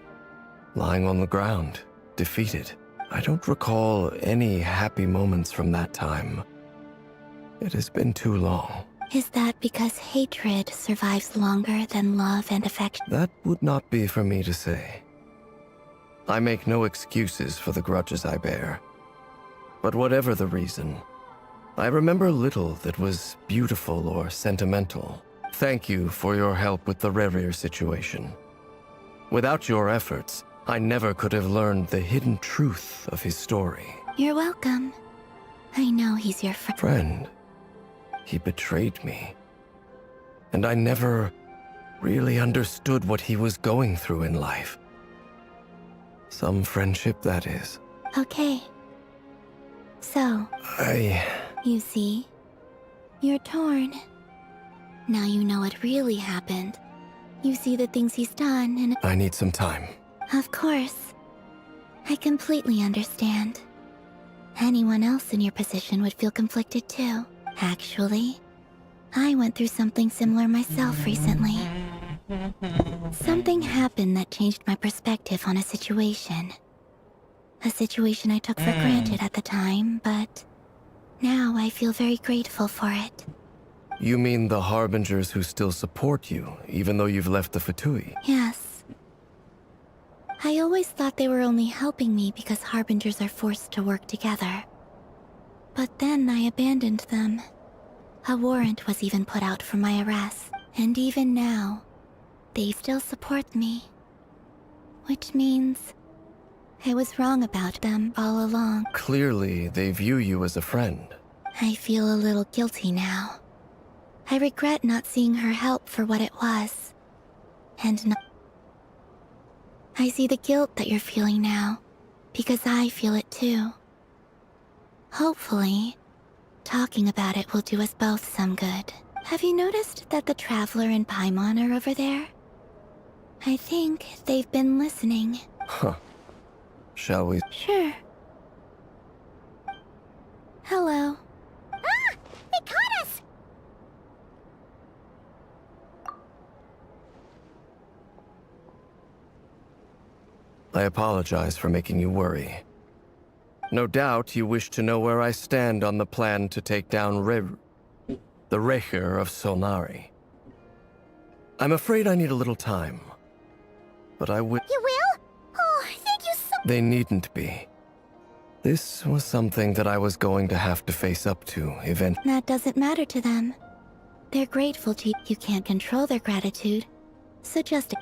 lying on the ground, defeated. I don't recall any happy moments from that time. It has been too long. Is that because hatred survives longer than love and affection? That would not be for me to say. I make no excuses for the grudges I bear. But whatever the reason, I remember little that was beautiful or sentimental. Thank you for your help with the Rerir situation. Without your efforts, I never could have learned the hidden truth of his story. You're welcome. I know he's your Friend. He betrayed me. And I never really understood what he was going through in life. Some friendship, that is. Okay. So... You see? You're torn. Now you know what really happened. You see the things he's done and... I need some time. Of course. I completely understand. Anyone else in your position would feel conflicted too. Actually, I went through something similar myself recently. Something happened that changed my perspective on a situation. A situation I took for granted at the time, but now I feel very grateful for it. You mean the Harbingers who still support you, even though you've left the Fatui? Yes. I always thought they were only helping me because Harbingers are forced to work together. But then I abandoned them. A warrant was even put out for my arrest. And even now, they still support me. Which means I was wrong about them all along. Clearly, they view you as a friend. I feel a little guilty now. I regret not seeing her help for what it was. And not... I see the guilt that you're feeling now, because I feel it too. Hopefully, talking about it will do us both some good. Have you noticed that the Traveler and Paimon are over there? I think they've been listening. Huh. Shall we? Sure. Hello. Ah! They caught us! I apologize for making you worry. No doubt you wish to know where I stand on the plan to take down the Reir of Solnari. I'm afraid I need a little time, but I will. You will? Oh, thank you so... They needn't be. This was something that I was going to have to face up to eventually. That doesn't matter to them. They're grateful to you. You can't control their gratitude, so just...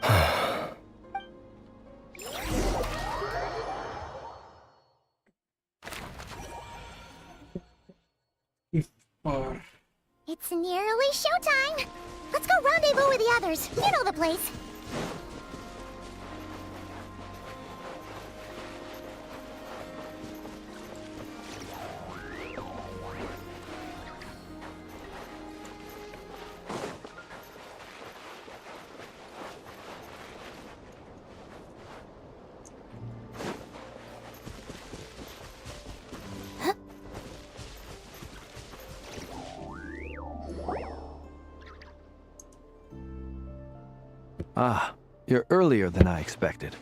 It's nearly showtime! Let's go rendezvous with the others. You know the place. Ah, you're earlier than I expected.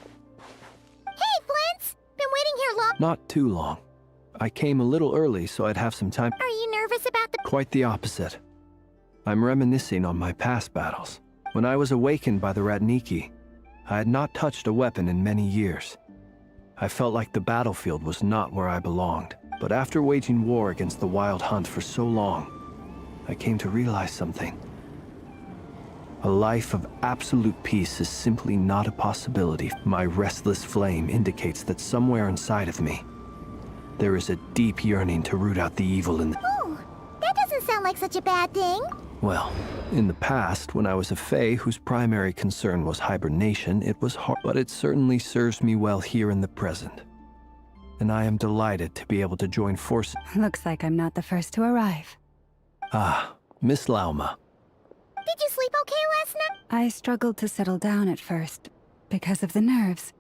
Hey, Flint's! Been waiting here long. Not too long. I came a little early so I'd have some time. Are you nervous about the... Quite the opposite. I'm reminiscing on my past battles. When I was awakened by the Ratniki, I had not touched a weapon in many years. I felt like the battlefield was not where I belonged. But after waging war against the Wild Hunt for so long, I came to realize something. A life of absolute peace is simply not a possibility. My restless flame indicates that somewhere inside of me, there is a deep yearning to root out the evil in the... Oh, that doesn't sound like such a bad thing. Well, in the past, when I was a Fae whose primary concern was hibernation, it was hard, but it certainly serves me well here in the present. And I am delighted to be able to join forces. Looks like I'm not the first to arrive. Ah, Miss Lauma. Did you sleep okay last night? I struggled to settle down at first, because of the nerves.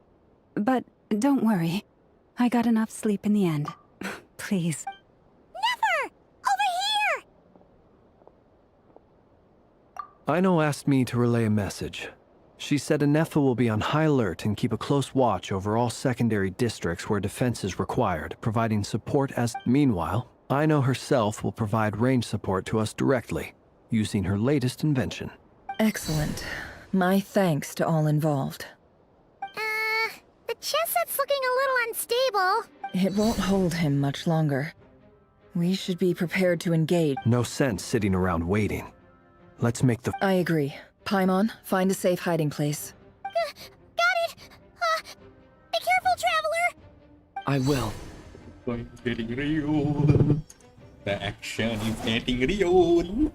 But don't worry, I got enough sleep in the end. Please. Never! Over here! Aino asked me to relay a message. She said Anefa will be on high alert and keep a close watch over all secondary districts where defense is required, providing support as... Meanwhile, Aino herself will provide range support to us directly, using her latest invention. Excellent. My thanks to all involved. The chess set's looking a little unstable. It won't hold him much longer. We should be prepared to engage. No sense sitting around waiting. Let's make the... I agree. Paimon, find a safe hiding place. Got it! Be careful, traveler! I will. It's getting real. The action is getting real.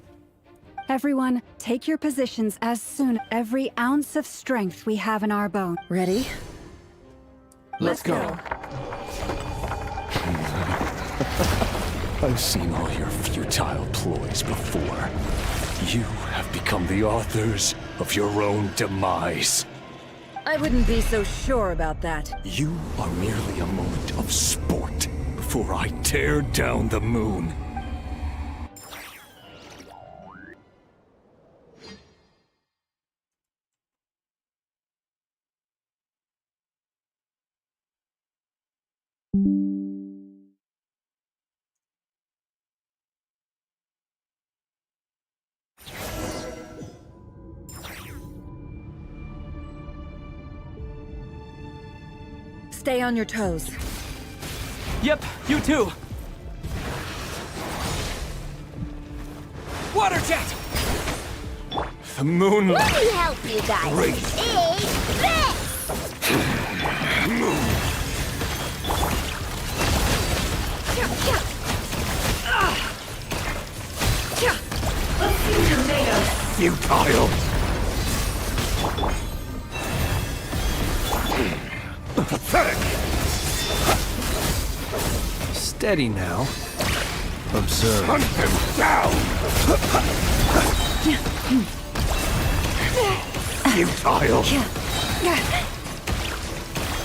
Everyone, take your positions as soon as every ounce of strength we have in our bone. Ready? Let's go. I've seen all your futile ploys before. You have become the authors of your own demise. I wouldn't be so sure about that. You are merely a moment of sport before I tear down the moon. Stay on your toes. Yep, you too. Water jet! The moonlight. Let me help you guys. Great. It's this! Let's see what you're made of. Futile. Pathetic. Steady now. Observe. Hunt him down. Futile.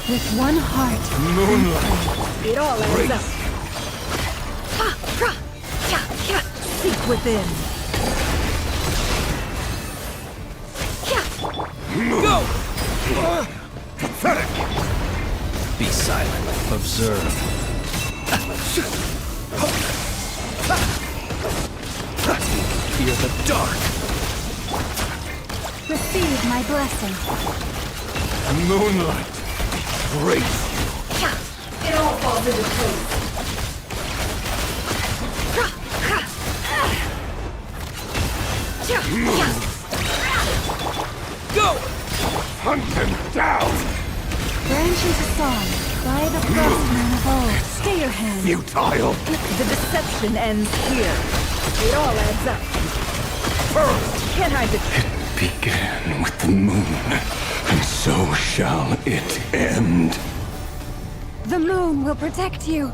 With one heart. Moonlight. It all adds up. Seek within. Go! Pathetic. Be silent. Observe. Fear the dark. Receive my blessing. Moonlight. Grace. It all falls into place. Go! Hunt him down. Branch into song. By the frost moon of old. Stay your hand. Futile. The deception ends here. It all adds up. Can't hide the truth. Began with the moon, and so shall it end. The moon will protect you.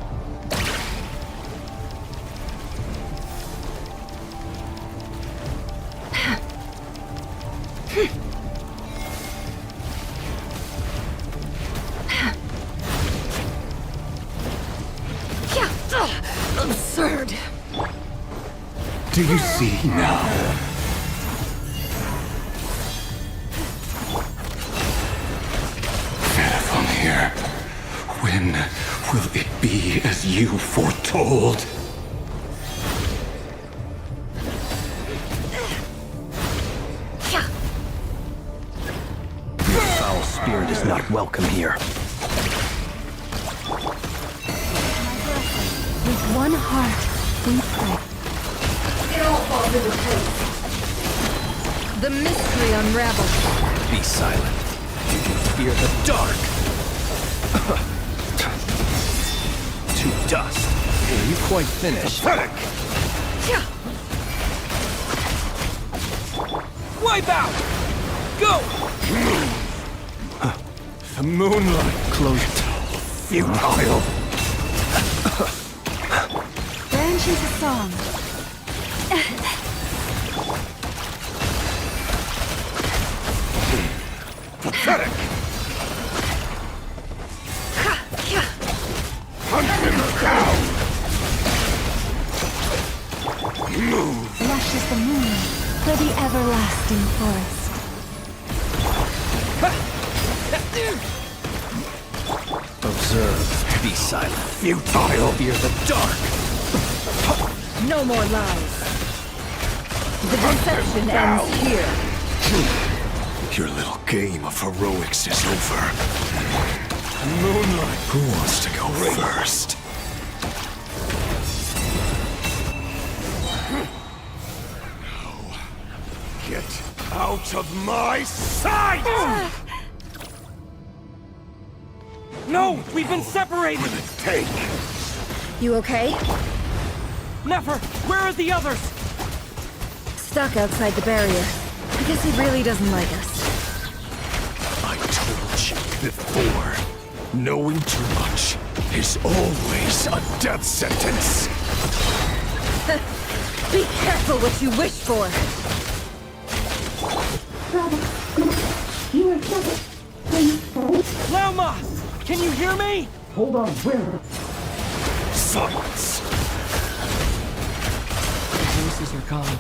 Absurd. Do you see now? Here. When will it be as you foretold? Your foul spirit is not welcome here. With one heart, we pray. It all falls into place. The mystery unravels. Be silent. Fear the dark. To dust. Are you quite finished? Wipe out! Go! The moonlight closed. Futile. Branch into song. Pathetic! Hunt him down! Move! Lush as the moon for the everlasting forest. Observe. Be silent. Futile! Fear the dark. No more lies. The deception ends here. Your little game of heroics is over. Moonlight. Who wants to go first? Now, get out of my sight! No! We've been separated! Take! You okay? Never! Where are the others? Stuck outside the barrier. I guess he really doesn't like us. I told you before, knowing too much is always a death sentence. Be careful what you wish for. Lauma! Can you hear me? Hold on, where? Silence. The voices are gone.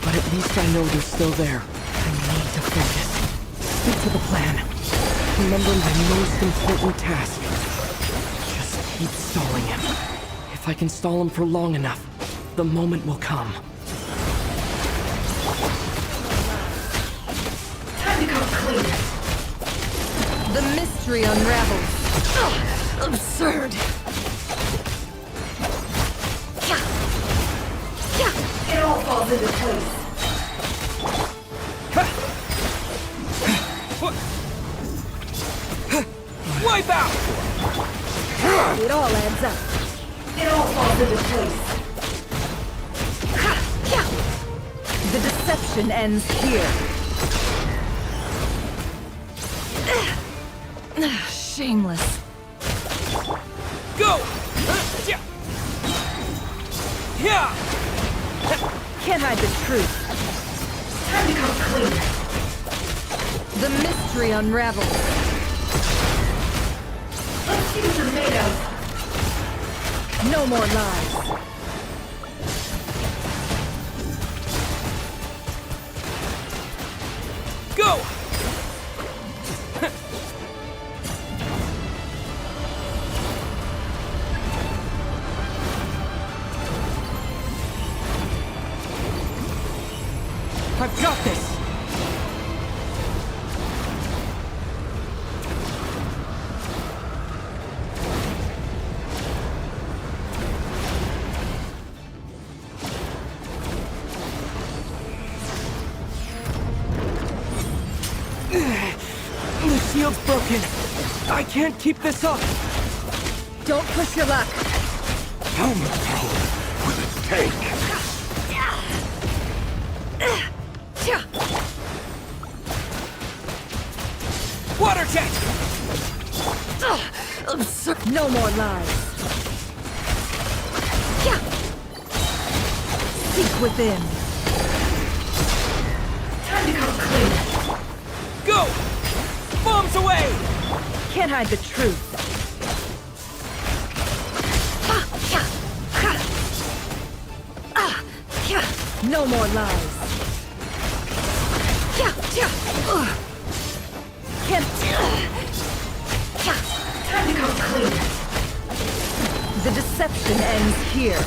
But at least I know they're still there. I need to focus. Stick to the plan. Remember my most important task. Just keep stalling him. If I can stall him for long enough, the moment will come. Time to come clean. The mystery unravels. Absurd. It all falls into place. Wipe out! It all adds up. It all falls into place. The deception ends here. Shameless. Go! Yeah! Can't hide the truth. Time to come clean. The mystery unravels. Let's see what you're made of. No more lies. Go! I've got this! The shield's broken. I can't keep this up. Don't push your luck. How much power will it take? Water jet! Absurd. No more lies. Seek within. Time to come clean. Go! Bombs away! Can't hide the truth. No more lies. Can't. Time to come clean. The deception ends here.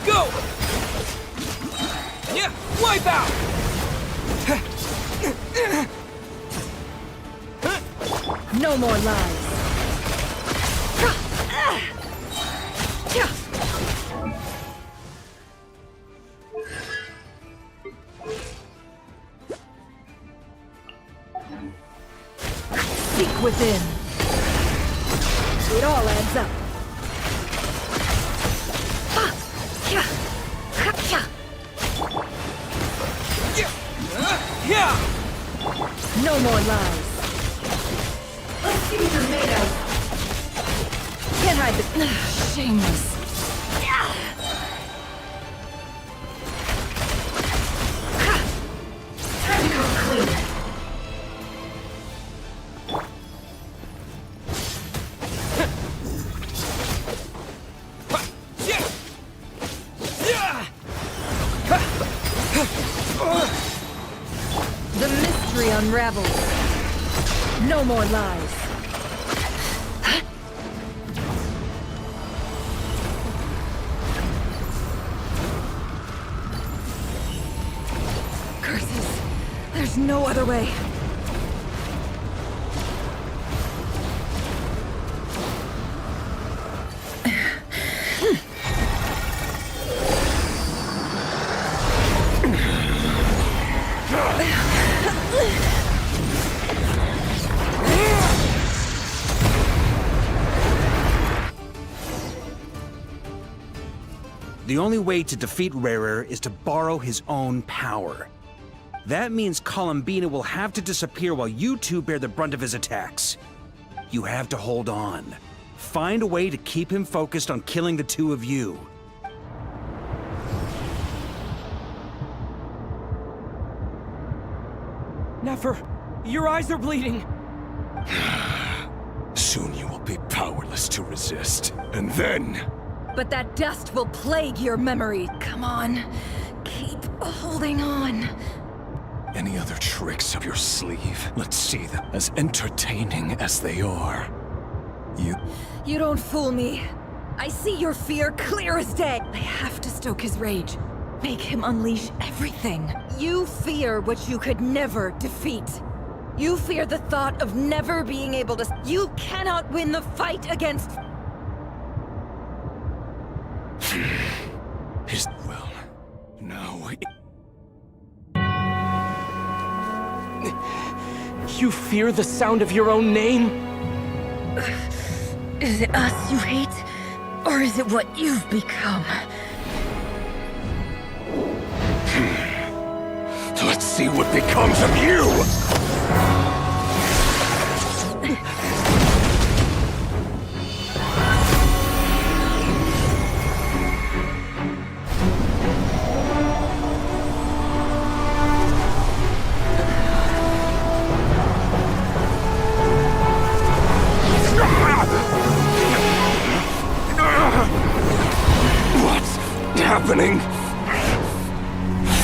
Go! Yeah, wipe out! No more lies. Seek within. It all adds up. No more lies. Let's see what you're made of. Can't hide the... Shameless. Time to come clean. The mystery unravels. No more lies. Curses. There's no other way. The only way to defeat Rarer is to borrow his own power. That means Columbina will have to disappear while you two bear the brunt of his attacks. You have to hold on. Find a way to keep him focused on killing the two of you. Nefer, your eyes are bleeding. Soon you will be powerless to resist. And then... But that dust will plague your memory. Come on. Keep holding on. Any other tricks up your sleeve? Let's see them. As entertaining as they are. You don't fool me. I see your fear clear as day. I have to stoke his rage. Make him unleash everything. You fear what you could never defeat. You fear the thought of never being able to... You cannot win the fight against... Well, now... You fear the sound of your own name? Is it us you hate? Or is it what you've become? Let's see what becomes of you! Happening?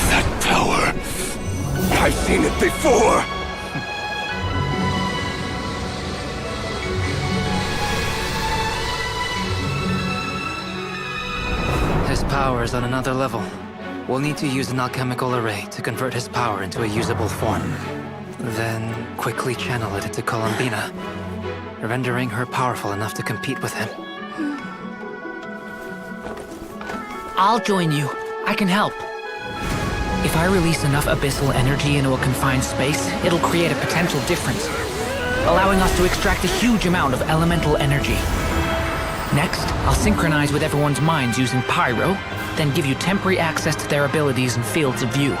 That power. I've seen it before. His power is on another level. We'll need to use an alchemical array to convert his power into a usable form. Then quickly channel it into Columbina, rendering her powerful enough to compete with him. I'll join you. I can help. If I release enough abyssal energy into a confined space, it'll create a potential difference, allowing us to extract a huge amount of elemental energy. Next, I'll synchronize with everyone's minds using Pyro, then give you temporary access to their abilities and fields of view.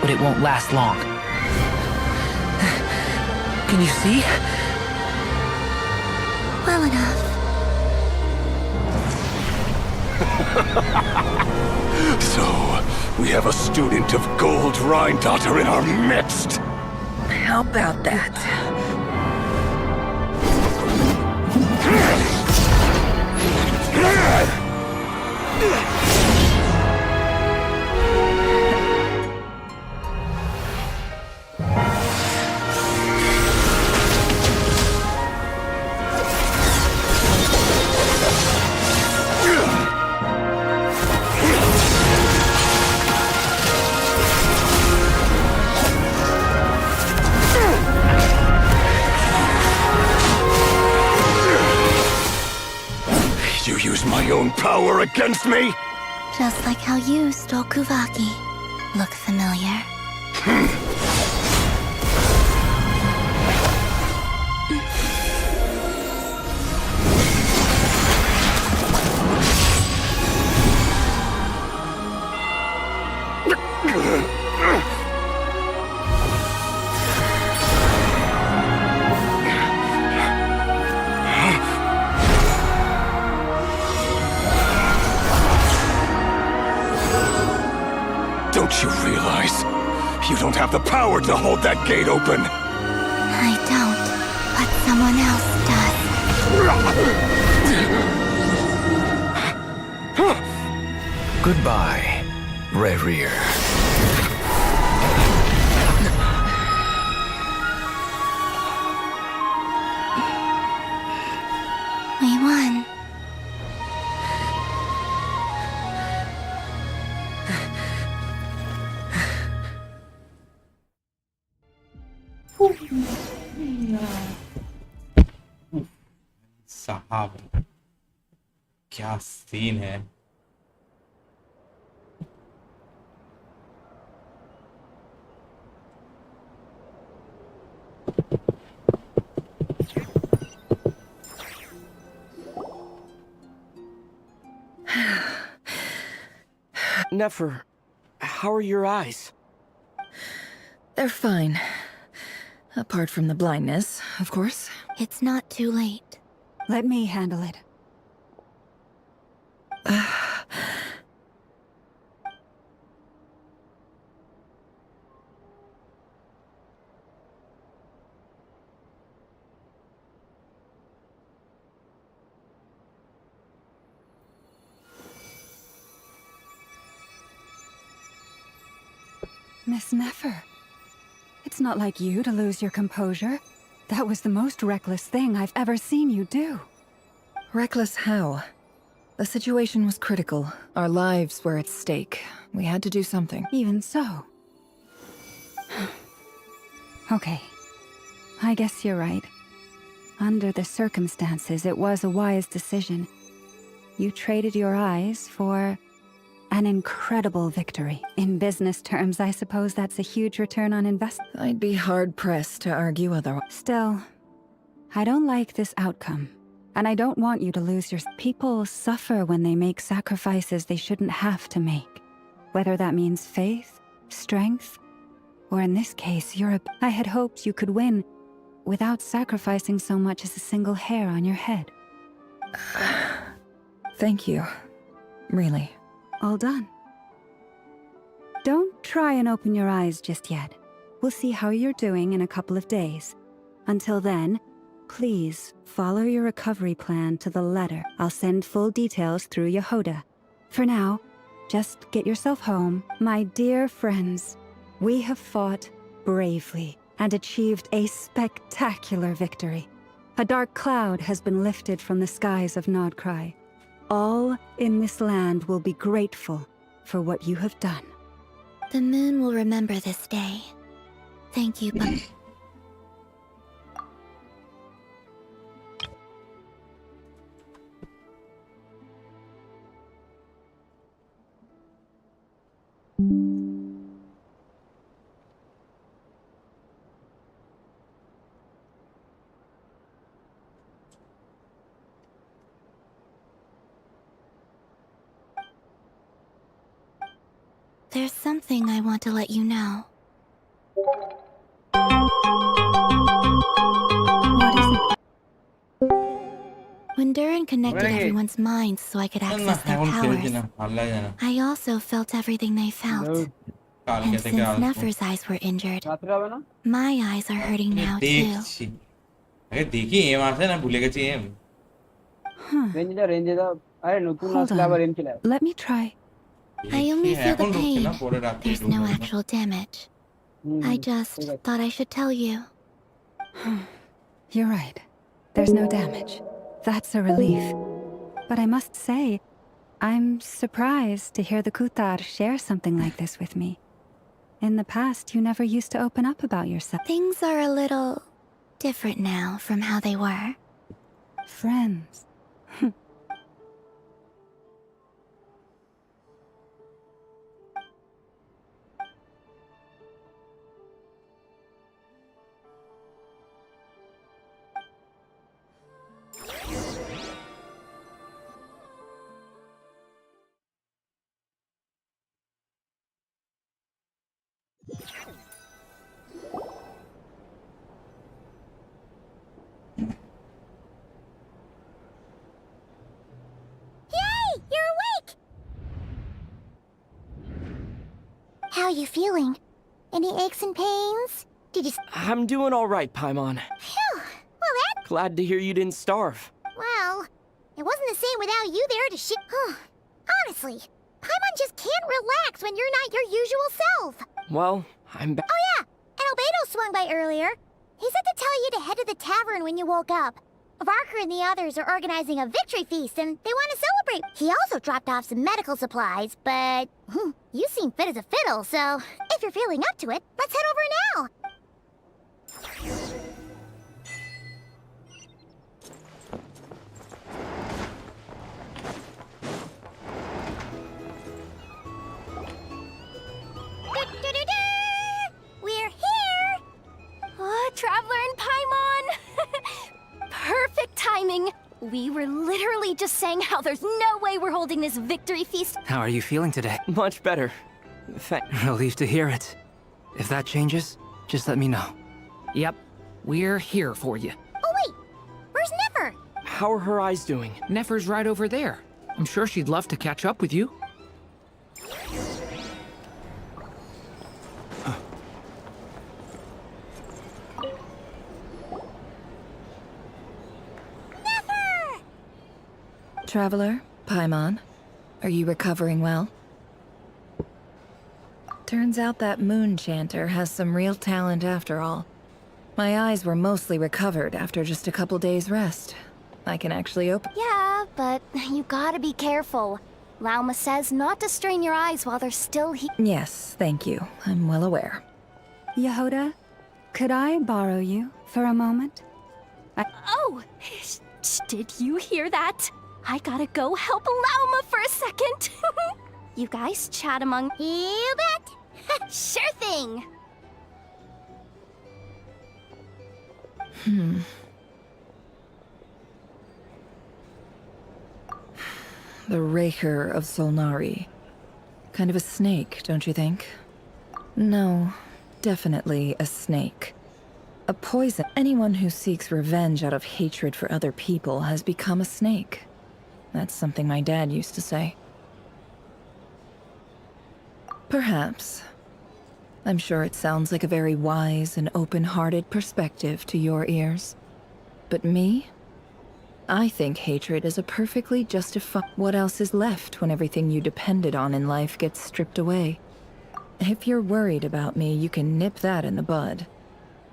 But it won't last long. Can you see? Well enough. So, we have a student of Gold Rheindotter in our midst. How about that? You use my own power against me? Just like how you stole Kuvaki. Look familiar? the power to hold that gate open. I don't, but someone else does. Goodbye, Rerir. We won. साहब क्या scene है. Nefer, how are your eyes? They're fine. Apart from the blindness, of course. It's not too late. Let me handle it. Miss Nefer, it's not like you to lose your composure. That was the most reckless thing I've ever seen you do. Reckless how? The situation was critical. Our lives were at stake. We had to do something. Even so. Okay. I guess you're right. Under the circumstances, it was a wise decision. You traded your eyes for an incredible victory. In business terms, I suppose that's a huge return on investment. I'd be hard-pressed to argue otherwise. Still, I don't like this outcome. And I don't want you to lose your... People suffer when they make sacrifices they shouldn't have to make. Whether that means faith, strength, or in this case, I had hoped you could win without sacrificing so much as a single hair on your head. Thank you. Really. All done. Don't try and open your eyes just yet. We'll see how you're doing in a couple of days. Until then, please follow your recovery plan to the letter. I'll send full details through Yehoda. For now, just get yourself home. My dear friends, we have fought bravely and achieved a spectacular victory. A dark cloud has been lifted from the skies of Nodcry. All in this land will be grateful for what you have done. The moon will remember this day. Thank you, but... There's something I want to let you know. What is it? When Durin connected everyone's minds so I could access their powers, I also felt everything they felt. And since Nefer's eyes were injured, my eyes are hurting now too. Hold on. Let me try. I only feel the pain. There's no actual damage. I just thought I should tell you. You're right. There's no damage. That's a relief. But I must say, I'm surprised to hear the Kutar share something like this with me. In the past, you never used to open up about yourself. Things are a little different now from how they were. Friends. How are you feeling? Any aches and pains? Did you... I'm doing all right, Paimon. Phew. Well, that... Glad to hear you didn't starve. Well, it wasn't the same without you there to shit. Honestly, Paimon just can't relax when you're not your usual self. Well, I'm back. Oh yeah, and Albedo swung by earlier. He said to tell you to head to the tavern when you woke up. Varker and the others are organizing a victory feast and they want to celebrate. He also dropped off some medical supplies, but you seem fit as a fiddle, so if you're feeling up to it, let's head over now. We're here! Oh, Traveler and Paimon! Perfect timing! We were literally just saying how there's no way we're holding this victory feast. How are you feeling today? Much better. Relieved to hear it. If that changes, just let me know. Yep, we're here for you. Oh wait, where's Nefer? How are her eyes doing? Nefer's right over there. I'm sure she'd love to catch up with you. Traveler, Paimon, are you recovering well? Turns out that moon chanter has some real talent after all. My eyes were mostly recovered after just a couple days rest. I can actually open— Yeah, but you gotta be careful. Lauma says not to strain your eyes while they're still Yes, thank you. I'm well aware. Yehoda, could I borrow you for a moment? Oh! Did you hear that? I gotta go help Lauma for a second. You guys chat among— You bet! Sure thing! The Raker of Solnari. Kind of a snake, don't you think? No, definitely a snake. A poison. Anyone who seeks revenge out of hatred for other people has become a snake. That's something my dad used to say. Perhaps. I'm sure it sounds like a very wise and open-hearted perspective to your ears. But me? I think hatred is a perfectly justified— What else is left when everything you depended on in life gets stripped away? If you're worried about me, you can nip that in the bud.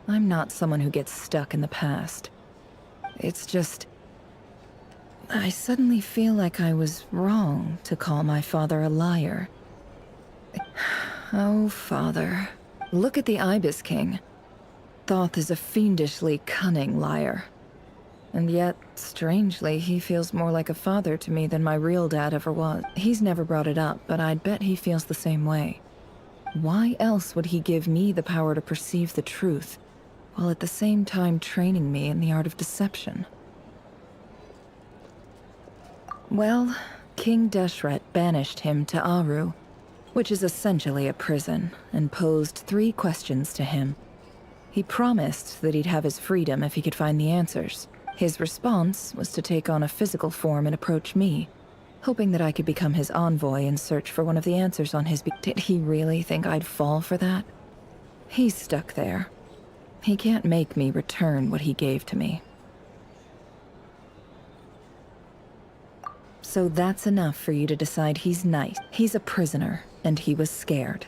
I'm not someone who gets stuck in the past. It's just— I suddenly feel like I was wrong to call my father a liar. Oh, father. Look at the Ibis King. Thoth is a fiendishly cunning liar. And yet, strangely, he feels more like a father to me than my real dad ever was. He's never brought it up, but I'd bet he feels the same way. Why else would he give me the power to perceive the truth, while at the same time training me in the art of deception? Well, King Deshret banished him to Aru, which is essentially a prison, and posed 3 questions to him. He promised that he'd have his freedom if he could find the answers. His response was to take on a physical form and approach me, hoping that I could become his envoy and search for one of the answers on his— Did he really think I'd fall for that? He's stuck there. He can't make me return what he gave to me. So that's enough for you to decide he's nice. He's a prisoner, and he was scared.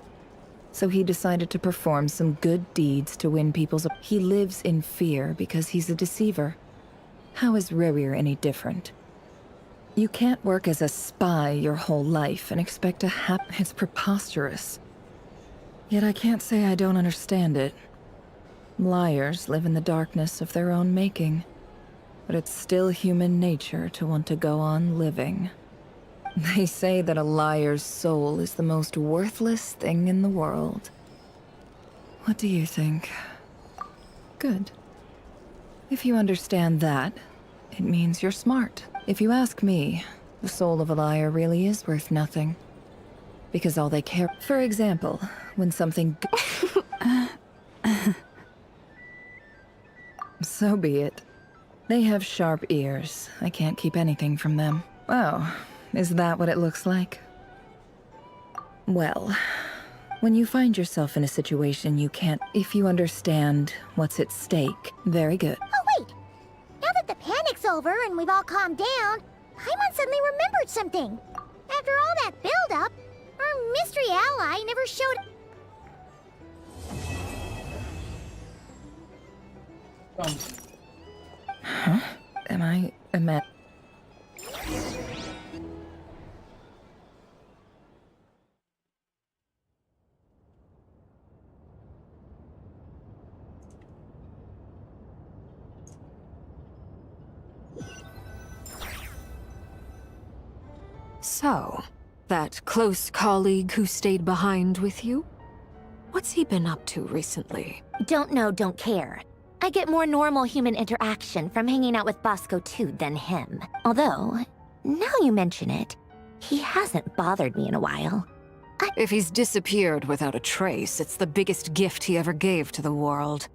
So he decided to perform some good deeds to win people's— He lives in fear because he's a deceiver. How is Rerir any different? You can't work as a spy your whole life and expect to It's preposterous. Yet I can't say I don't understand it. Liars live in the darkness of their own making. But it's still human nature to want to go on living. They say that a liar's soul is the most worthless thing in the world. What do you think? Good. If you understand that, it means you're smart. If you ask me, the soul of a liar really is worth nothing. Because all they care— For example, when something— So be it. They have sharp ears. I can't keep anything from them. Oh, is that what it looks like? Well, When you find yourself in a situation you can't, if you understand what's at stake, very good. Oh, wait! Now that the panic's over and we've all calmed down, Paimon suddenly remembered something. After all that build-up, our mystery ally never showed... Huh? Am I... So, that close colleague who stayed behind with you? What's he been up to recently? Don't know, don't care. I get more normal human interaction from hanging out with Bosco 2 than him. Although, now you mention it, he hasn't bothered me in a while. If he's disappeared without a trace, it's the biggest gift he ever gave to the world.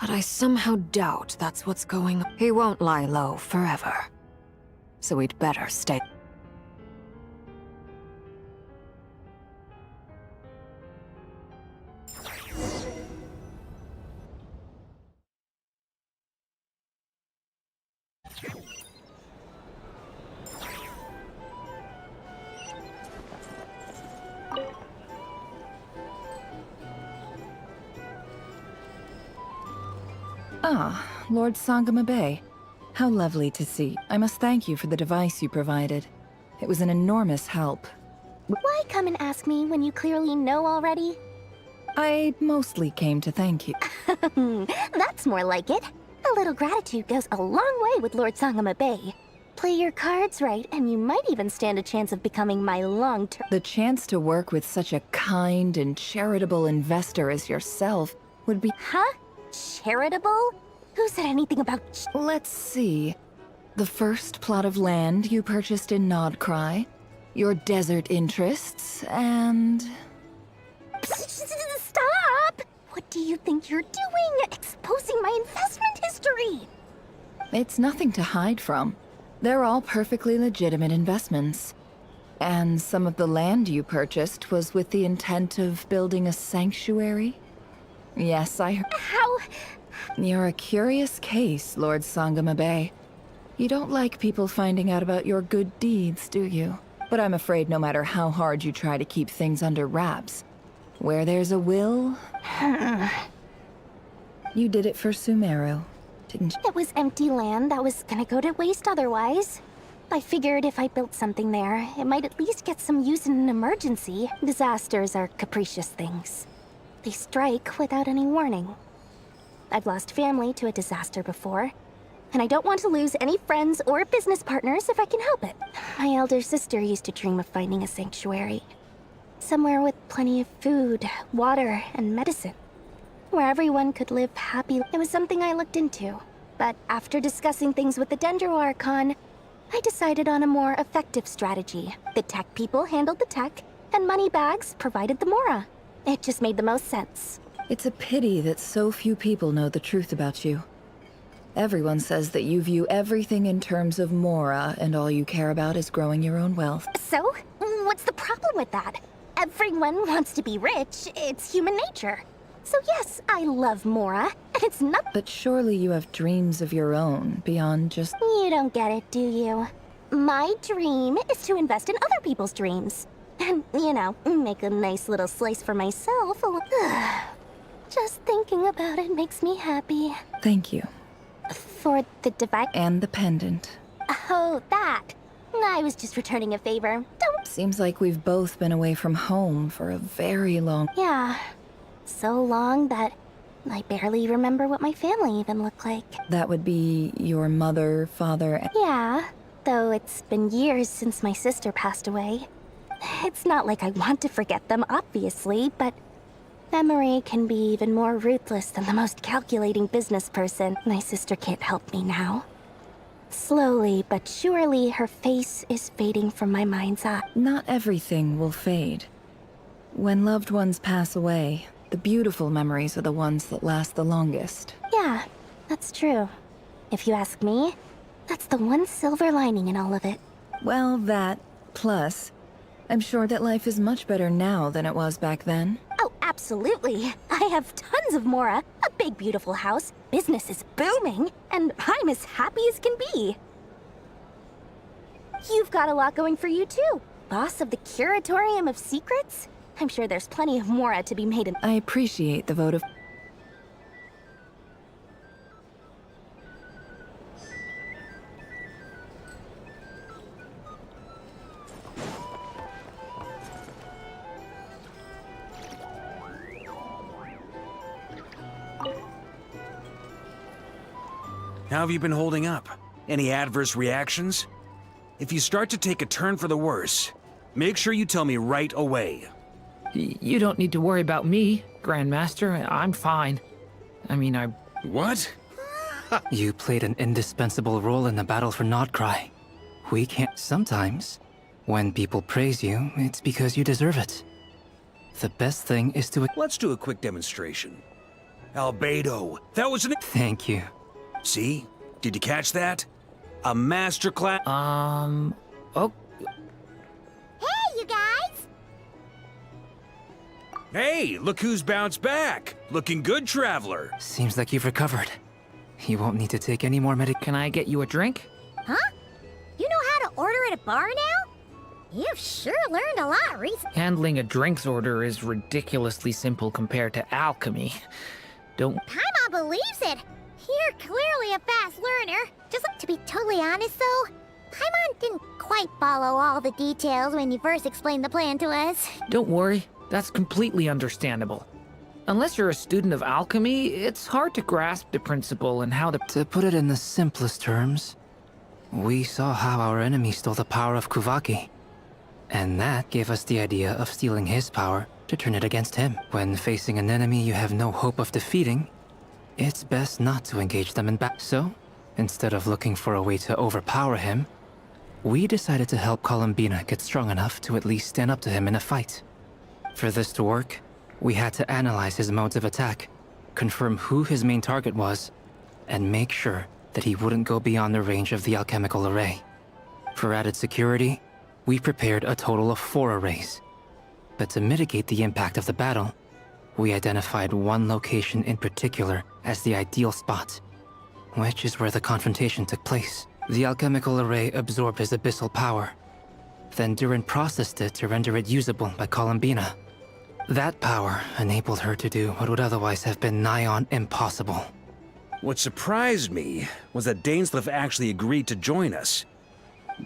But I somehow doubt that's what's going on. He won't lie low forever. So we'd better stay. Ah, Lord Sangama Bay. How lovely to see. I must thank you for the device you provided. It was an enormous help. Why come and ask me when you clearly know already? I mostly came to thank you. That's more like it. A little gratitude goes a long way with Lord Sangama Bay. Play your cards right, and you might even stand a chance of becoming my long-term... The chance to work with such a kind and charitable investor as yourself would be... Huh? Charitable? Who said anything about... Let's see. The first plot of land you purchased in Nodcry, your desert interests, and... Stop! What do you think you're doing? Exposing my investment history! It's nothing to hide from. They're all perfectly legitimate investments. And some of the land you purchased was with the intent of building a sanctuary? Yes, I heard. How? You're a curious case, Lord Sangama Bay. You don't like people finding out about your good deeds, do you? But I'm afraid no matter how hard you try to keep things under wraps, where there's a will... You did it for Sumeru, didn't you? It was empty land that was gonna go to waste otherwise. I figured if I built something there, it might at least get some use in an emergency. Disasters are capricious things. They strike without any warning. I've lost family to a disaster before, and I don't want to lose any friends or business partners if I can help it. My elder sister used to dream of finding a sanctuary. Somewhere with plenty of food, water, and medicine. Where everyone could live happy. It was something I looked into. But after discussing things with the Dendro Archon, I decided on a more effective strategy. The tech people handled the tech, and Moneybags provided the Mora. It just made the most sense. It's a pity that so few people know the truth about you. Everyone says that you view everything in terms of Mora, and all you care about is growing your own wealth. So? What's the problem with that? Everyone wants to be rich. It's human nature. So yes, I love Mora, and it's not— But surely you have dreams of your own, beyond just— You don't get it, do you? My dream is to invest in other people's dreams. And, you know, make a nice little slice for myself. Just thinking about it makes me happy. Thank you. For the device— And the pendant. Oh, that. I was just returning a favor. Don't— Seems like we've both been away from home for a very long— Yeah. So long that I barely remember what my family even looked like. That would be your mother, father, and— Yeah, though it's been years since my sister passed away. It's not like I want to forget them, obviously, but memory can be even more ruthless than the most calculating business person. My sister can't help me now. Slowly but surely, her face is fading from my mind's eye. Not everything will fade. When loved ones pass away, the beautiful memories are the ones that last the longest. Yeah, that's true. If you ask me, that's the one silver lining in all of it. Well, that, plus, I'm sure that life is much better now than it was back then. Oh, absolutely. I have tons of Mora, a big beautiful house, business is booming, and I'm as happy as can be. You've got a lot going for you too. Boss of the Curatorium of Secrets? I'm sure there's plenty of Mora to be made in— I appreciate the vote of— How have you been holding up? Any adverse reactions? If you start to take a turn for the worse, make sure you tell me right away. You don't need to worry about me, Grandmaster. I'm fine. I mean, What? You played an indispensable role in the battle for Nodcry. We can't... Sometimes, when people praise you, it's because you deserve it. The best thing is to... Let's do a quick demonstration. Albedo, that was an... Thank you. See? Did you catch that? A masterclass... Oh. Hey, you guys! Hey, look who's bounced back. Looking good, Traveler. Seems like you've recovered. You won't need to take any more Can I get you a drink? Huh? You know how to order at a bar now? You've sure learned a lot recently. Handling a drinks order is ridiculously simple compared to alchemy. Don't... Paimon believes it. You're clearly a fast learner. Just to be totally honest, though, Paimon didn't quite follow all the details when you first explained the plan to us. Don't worry. That's completely understandable. Unless you're a student of alchemy, it's hard to grasp the principle and how To put it in the simplest terms, we saw how our enemy stole the power of Kuvaki. And that gave us the idea of stealing his power to turn it against him. When facing an enemy you have no hope of defeating, it's best not to engage them in battle. So, instead of looking for a way to overpower him, we decided to help Columbina get strong enough to at least stand up to him in a fight. For this to work, we had to analyze his modes of attack, confirm who his main target was, and make sure that he wouldn't go beyond the range of the alchemical array. For added security, we prepared a total of 4 arrays. But to mitigate the impact of the battle, we identified one location in particular as the ideal spot, which is where the confrontation took place. The alchemical array absorbed his abyssal power. Then Durin processed it to render it usable by Columbina. That power enabled her to do what would otherwise have been nigh on impossible. What surprised me was that Dainsleif actually agreed to join us.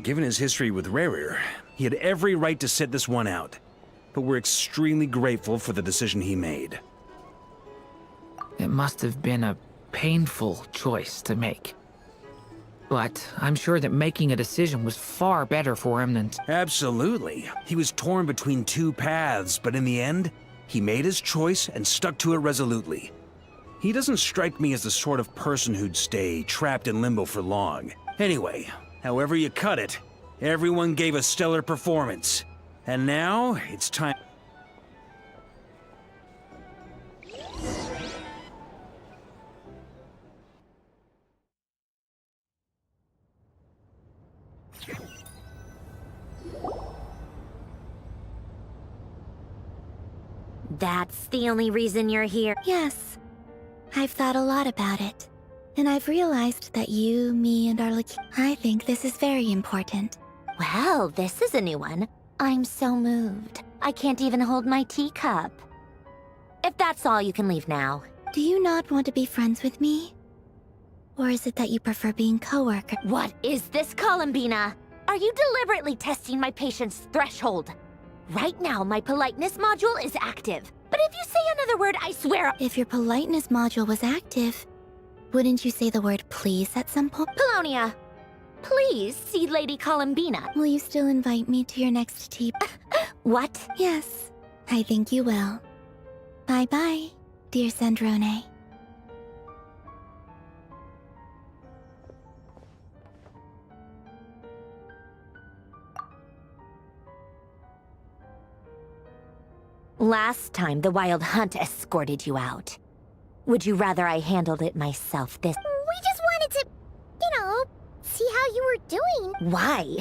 Given his history with Rerir, he had every right to sit this one out. But we're extremely grateful for the decision he made. It must have been a painful choice to make. But I'm sure that making a decision was far better for him than... Absolutely. He was torn between 2 paths, but in the end, he made his choice and stuck to it resolutely. He doesn't strike me as the sort of person who'd stay trapped in limbo for long. Anyway, however you cut it, everyone gave a stellar performance. And now, it's time... That's the only reason you're here? Yes. I've thought a lot about it. And I've realized that you, me, and Arlecchino... I think this is very important. Well, this is a new one. I'm so moved. I can't even hold my teacup. If that's all, you can leave now. Do you not want to be friends with me? Or is it that you prefer being co-worker? What is this, Columbina? Are you deliberately testing my patience threshold? Right now, my politeness module is active. But if you say another word, I swear— If your politeness module was active, wouldn't you say the word please at some point? Paulownia, please see Lady Columbina. Will you still invite me to your next tea? What? Yes, I think you will. Bye-bye, dear Zendrone. Last time, the Wild Hunt escorted you out. Would you rather I handled it myself this— We just wanted to, you know, see how you were doing. Why?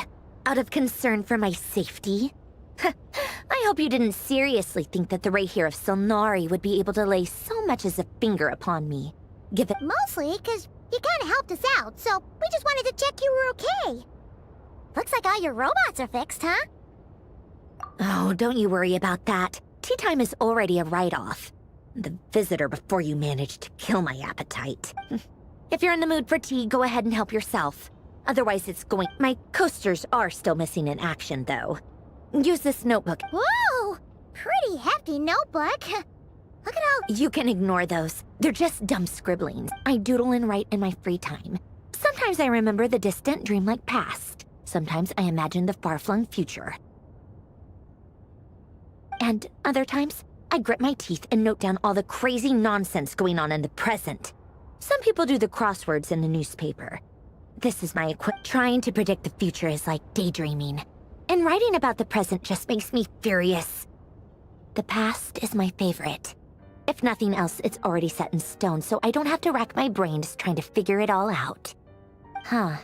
Out of concern for my safety? I hope you didn't seriously think that the Rayhir of Solnari would be able to lay so much as a finger upon me. Give it— Mostly because you kinda helped us out, so we just wanted to check you were okay. Looks like all your robots are fixed, huh? Oh, don't you worry about that. Tea time is already a write-off. The visitor before you managed to kill my appetite. If you're in the mood for tea, go ahead and help yourself. Otherwise it's going— My coasters are still missing in action, though. Use this notebook. Whoa! Pretty hefty notebook. Look at all— You can ignore those. They're just dumb scribblings. I doodle and write in my free time. Sometimes I remember the distant, dreamlike past. Sometimes I imagine the far-flung future. And other times, I grit my teeth and note down all the crazy nonsense going on in the present. Some people do the crosswords in the newspaper. This is my trying to predict the future is like daydreaming. And writing about the present just makes me furious. The past is my favorite. If nothing else, it's already set in stone, so I don't have to rack my brains trying to figure it all out. Huh.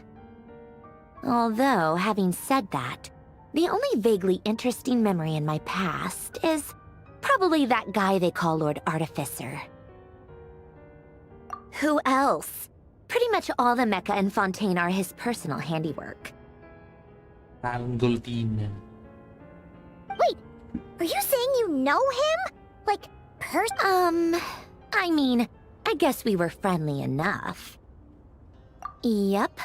Although, having said that, the only vaguely interesting memory in my past is probably that guy they call Lord Artificer. Who else? Pretty much all the mecha and Fontaine are his personal handiwork. Pangoltin. Wait, are you saying you know him? Like, I mean, I guess we were friendly enough. Yep.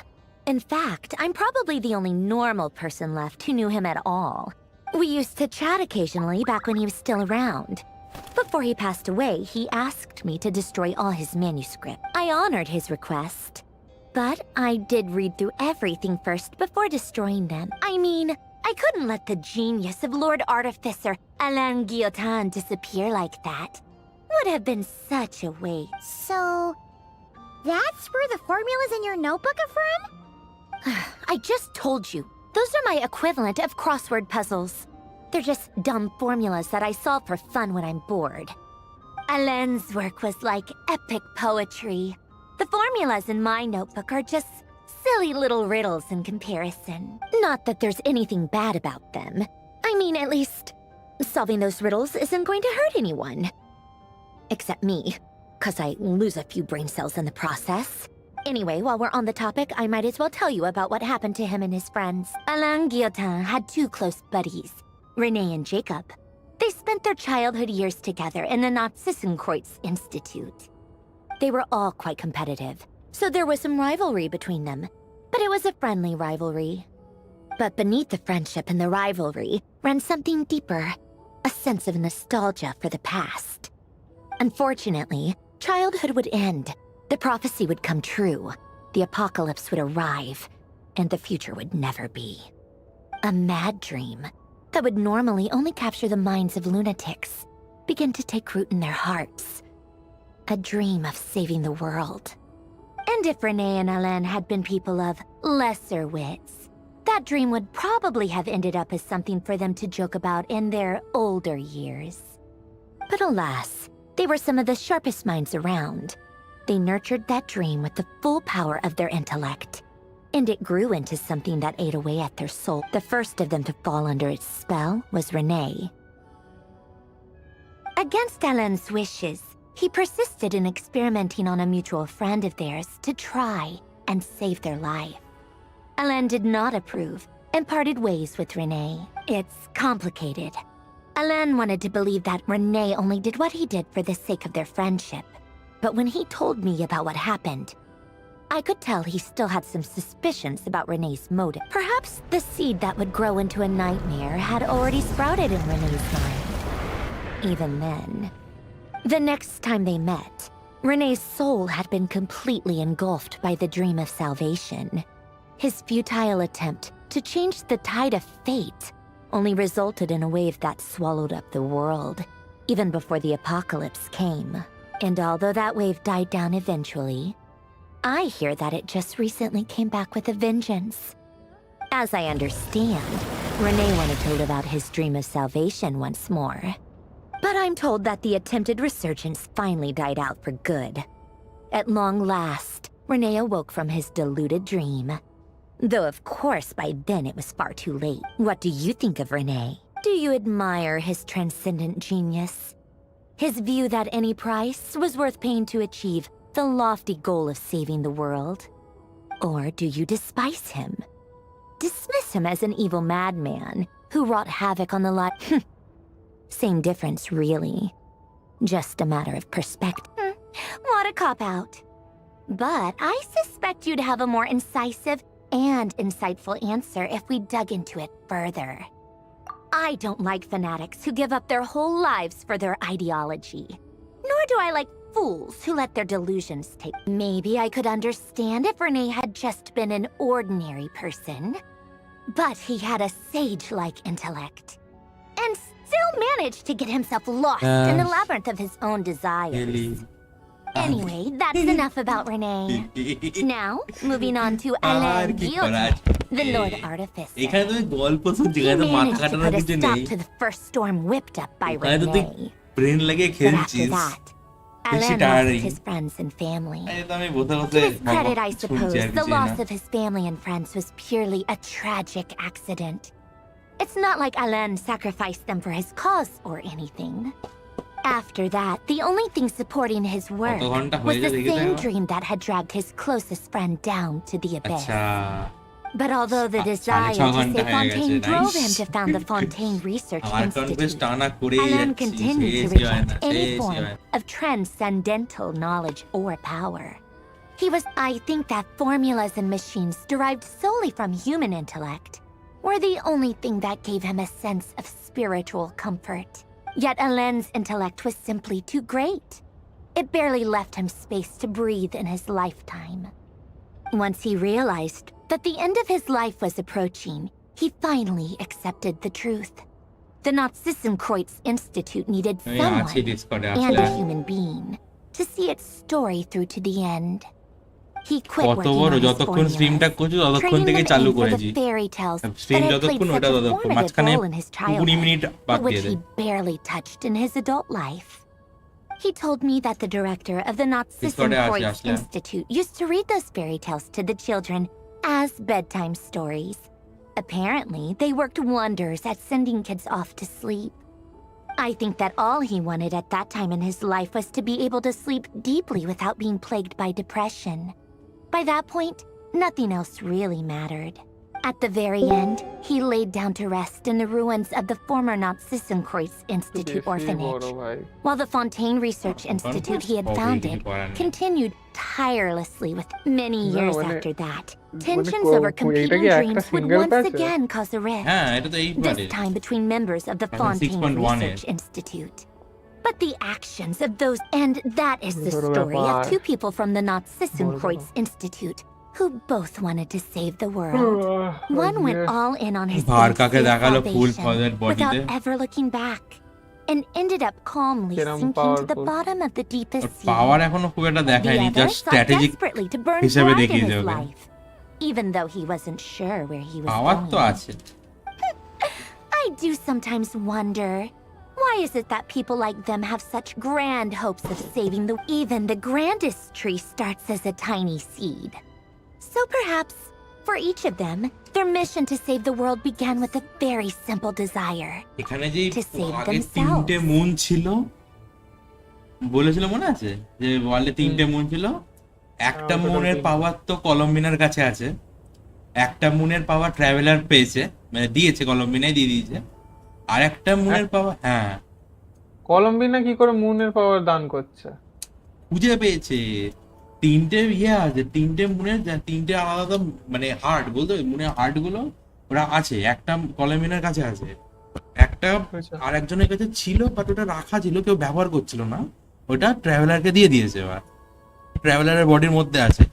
In fact, I'm probably the only normal person left who knew him at all. We used to chat occasionally back when he was still around. Before he passed away, he asked me to destroy all his manuscripts. I honored his request. But I did read through everything first before destroying them. I mean, I couldn't let the genius of Lord Artificer Alain Guillotin disappear like that. Would have been such a waste. So, that's where the formulas in your notebook are from? I just told you. Those are my equivalent of crossword puzzles. They're just dumb formulas that I solve for fun when I'm bored. Alain's work was like epic poetry. The formulas in my notebook are just silly little riddles in comparison. Not that there's anything bad about them. I mean, at least, solving those riddles isn't going to hurt anyone. Except me, 'cause I lose a few brain cells in the process. Anyway, while we're on the topic, I might as well tell you about what happened to him and his friends. Alain Guillotin had two close buddies, Renee and Jacob. They spent their childhood years together in the Narzissenkreuz Institute. They were all quite competitive, so there was some rivalry between them. But it was a friendly rivalry. But beneath the friendship and the rivalry ran something deeper, a sense of nostalgia for the past. Unfortunately, childhood would end. The prophecy would come true, the apocalypse would arrive, and the future would never be. A mad dream that would normally only capture the minds of lunatics began to take root in their hearts. A dream of saving the world. And if Renee and Alain had been people of lesser wits, that dream would probably have ended up as something for them to joke about in their older years. But alas, they were some of the sharpest minds around. They nurtured that dream with the full power of their intellect, and it grew into something that ate away at their soul. The first of them to fall under its spell was Renee. Against Alain's wishes, he persisted in experimenting on a mutual friend of theirs to try and save their life. Alain did not approve and parted ways with Renee. It's complicated. Alain wanted to believe that Renee only did what he did for the sake of their friendship. But when he told me about what happened, I could tell he still had some suspicions about Renee's motive. Perhaps the seed that would grow into a nightmare had already sprouted in Renee's mind. Even then. The next time they met, Renee's soul had been completely engulfed by the dream of salvation. His futile attempt to change the tide of fate only resulted in a wave that swallowed up the world, even before the apocalypse came. And although that wave died down eventually, I hear that it just recently came back with a vengeance. As I understand, Renee wanted to live out his dream of salvation once more. But I'm told that the attempted resurgence finally died out for good. At long last, Renee awoke from his deluded dream. Though of course by then it was far too late. What do you think of Renee? Do you admire his transcendent genius? His view that any price was worth paying to achieve the lofty goal of saving the world? Or do you despise him? Dismiss him as an evil madman who wrought havoc on the lot? Same difference, really. Just a matter of perspective. What a cop-out. But I suspect you'd have a more incisive and insightful answer if we dug into it further. I don't like fanatics who give up their whole lives for their ideology. Nor do I like fools who let their delusions take. Maybe I could understand if Renee had just been an ordinary person. But he had a sage-like intellect. And still managed to get himself lost in the labyrinth of his own desires. Anyway, that's enough about Renee. Now, moving on to Alain Guillaume, the Lord Artificer. He managed to put a stop to the first storm whipped up by Renee. But after that, Alain lost his friends and family. To his credit, I suppose, the loss of his family and friends was purely a tragic accident. It's not like Alain sacrificed them for his cause or anything. After that, the only thing supporting his work was the same dream that had dragged his closest friend down to the abyss. But although the desire to save Fontaine drove him to found the Fontaine Research Institute, Alain continued to reject any form of transcendental knowledge or power. I think that formulas and machines derived solely from human intellect were the only thing that gave him a sense of spiritual comfort. Yet Alain's intellect was simply too great. It barely left him space to breathe in his lifetime. Once he realized that the end of his life was approaching, he finally accepted the truth. The Nazissenkreuz Institute needed someone, and a human being, to see its story through to the end. He quit working on his formulas, trading them in for the fairy tales that had played such a formative role in his childhood, but which he barely touched in his adult life. He told me that the director of the Nazissenkreuz Institute used to read those fairy tales to the children as bedtime stories. Apparently, they worked wonders at sending kids off to sleep. I think that all he wanted at that time in his life was to be able to sleep deeply without being plagued by depression. By that point, nothing else really mattered. At the very end, he laid down to rest in the ruins of the former Nazissenkreuz Institute orphanage, while the Fontaine Research Institute he had founded continued tirelessly with many years after that. Tensions over competing dreams would once again cause a rift, this time between members of the Fontaine Research Institute. But the actions of those... And that is the story of two people from the Nazissenkreuz Institute who both wanted to save the world. One went all in on his salvation without ever looking back, and ended up calmly sinking to the bottom of the deepest sea. The other sought desperately to burn bright in his life, even though he wasn't sure where he was going. I do sometimes wonder, why is it that people like them have such grand hopes of saving the... Even the grandest tree starts as a tiny seed. So perhaps, for each of them, their mission to save the world began with a very simple desire. To save themselves. বলেছিল মনে আছে যে ওয়ার্ল্ডে তিনটে moon ছিল একটা মুনের পাওয়ার তো কলম্বিনার কাছে আছে একটা মুনের পাওয়ার ট্রাভেলার পেয়েছে মানে দিয়েছে কলম্বিনাই দিয়ে দিয়েছে আর একটা মুনের পাওয়ার হ্যাঁ কলম্বিনা কি করে মুনের পাওয়ার দান করছে খুঁজে পেয়েছে তিনটে আছে তিনটে মুনের তিনটে আলাদা মানে হার্ট বলতে মুনের হার্ট গুলো ওরা আছে একটা কলম্বিনার কাছে আছে একটা আর একজনের কাছে ছিল বাট ওটা রাখা ছিল কেউ ব্যবহার করছিল না ওটা ট্রাভেলারকে দিয়ে দিয়েছে এবার ট্রাভেলারের বডির মধ্যে আছে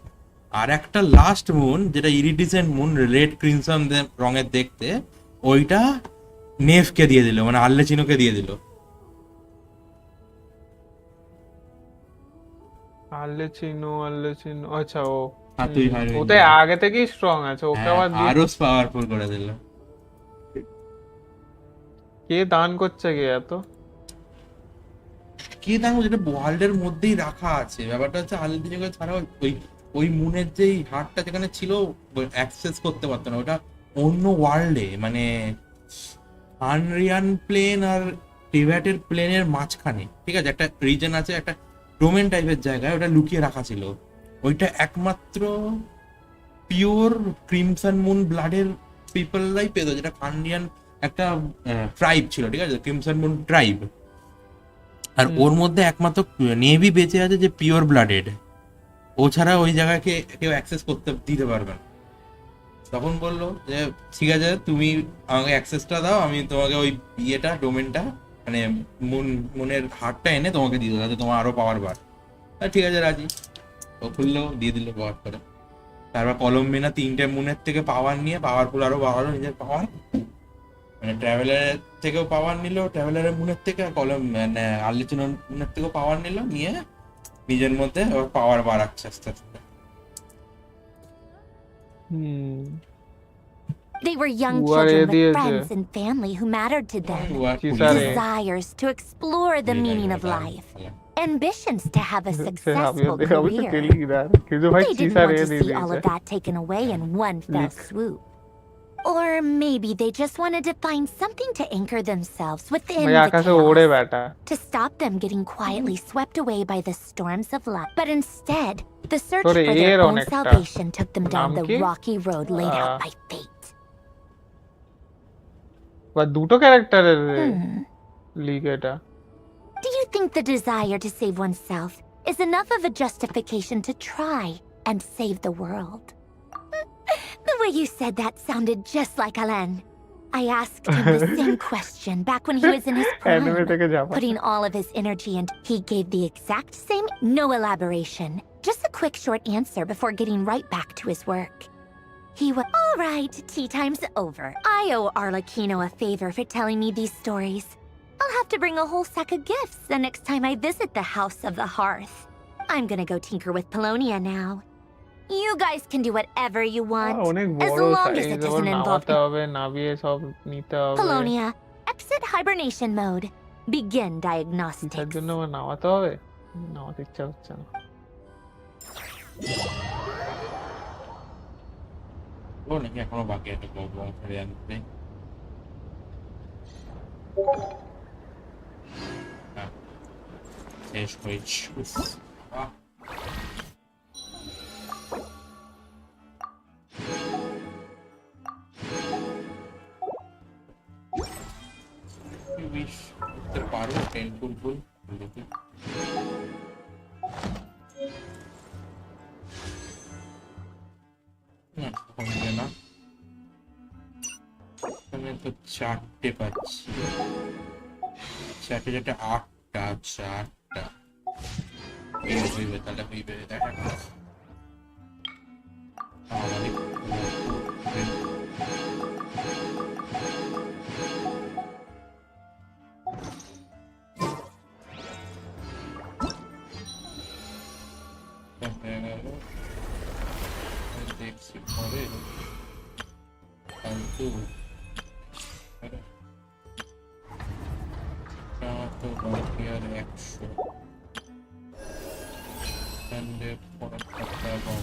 আর একটা লাস্ট মুন যেটা ইরিডিসেন্ট মুন রেড ক্রিমসন রঙের দেখতে ওইটা নেফকে দিয়ে দিল মানে আল্লেচিনোকে দিয়ে দিল আল্লেচিনো আচ্ছা ও ওতে আগে থেকেই স্ট্রং আছে ওকে আবার আরো পাওয়ারফুল করে দিল কে দান করছে কে এত কি দাম যেটা ওয়ার্ল্ডের মধ্যেই রাখা আছে ব্যাপারটা হচ্ছে আলদিনকে ছাড়াও ওই মুনের যেই হার্টটা যেখানে ছিল অ্যাক্সেস করতে পারতো না ওটা অন্য ওয়ার্ল্ডে মানে আনরিয়ান প্লেন আর টিভ্যাটের প্লেনের মাঝখানে, ঠিক আছে, একটা রিজন আছে, একটা ডোমেন টাইপের জায়গায় ওটা লুকিয়ে রাখা ছিল। ওইটা একমাত্র পিওর ক্রিমসন মুন ব্লাডের পিপলরাই পেত, যেটা কান্ডিয়ান একটা ট্রাইব ছিল, ঠিক আছে, ক্রিমসন মুন ট্রাইব। আর ওর মধ্যে একমাত্র নেভি বেঁচে আছে যে পিওর ব্লাডেড, ও ছাড়া ওই জায়গাকে কেউ অ্যাক্সেস করতে দিতে পারবে না। তখন বললো যে ঠিক আছে, তুমি আমাকে অ্যাক্সেসটা দাও, আমি তোমাকে ওই ইয়েটা ডোমেনটা মানে মুনের হারটা এনে তোমাকে দিয়ে দেবো, যাতে তোমার আরো পাওয়ার বার। ঠিক আছে, রাজি। ও খুললো, দিয়ে দিল পাওয়ার করে। তারপর কলম্বিনা 3টে মুনের থেকে পাওয়ার নিয়ে পাওয়ারফুল আরো বাড়ালো নিজের পাওয়ার, মানে ট্রাভেলারের থেকেও পাওয়ার নিল, ট্রাভেলারের মুনের থেকে, মানে আর্লিচুনের মুনের থেকেও পাওয়ার নিল, নিয়ে নিজের মধ্যে পাওয়ার বাড়াচ্ছে আস্তে আস্তে। They were young children with friends and family who mattered to them. Desires to explore the meaning of life. Ambitions to have a successful career. They didn't want to see all of that taken away in one fell swoop. Or maybe they just wanted to find something to anchor themselves within the chaos, to stop them getting quietly swept away by the storms of life. But instead, the search for their own salvation took them down the rocky road laid out by fate. দুটো ক্যারেক্টারের league এটা। Do you think the desire to save oneself is enough of a justification to try and save the world? The way you said that sounded just like Alain. I asked him the same question back when he was in his prime, putting all of his energy into. He gave the exact same, no elaboration, just a quick short answer before getting right back to his work. He was, all right, tea time's over. I owe Arlecchino a favor for telling me these stories. I'll have to bring a whole sack of gifts the next time I visit the House of the Hearth. I'm gonna go tinker with Polonia now. You guys can do whatever you want, as long as it doesn't involve Polonia, exit hibernation mode. Begin diagnostics. ও নাকি এখনো বাকি একটা problem ছেড়ে আনতে। শেষ হয়েছে। Wish করতে পারো টেন ফুল দেখি। না এখানে তো 4টে পাচ্ছি, 4টে 8টা, 4টা হইবে, তাহলে হইবে। দেখা দেখছি পরে ফালতু তো বাকি আর 100 পরে পাবো।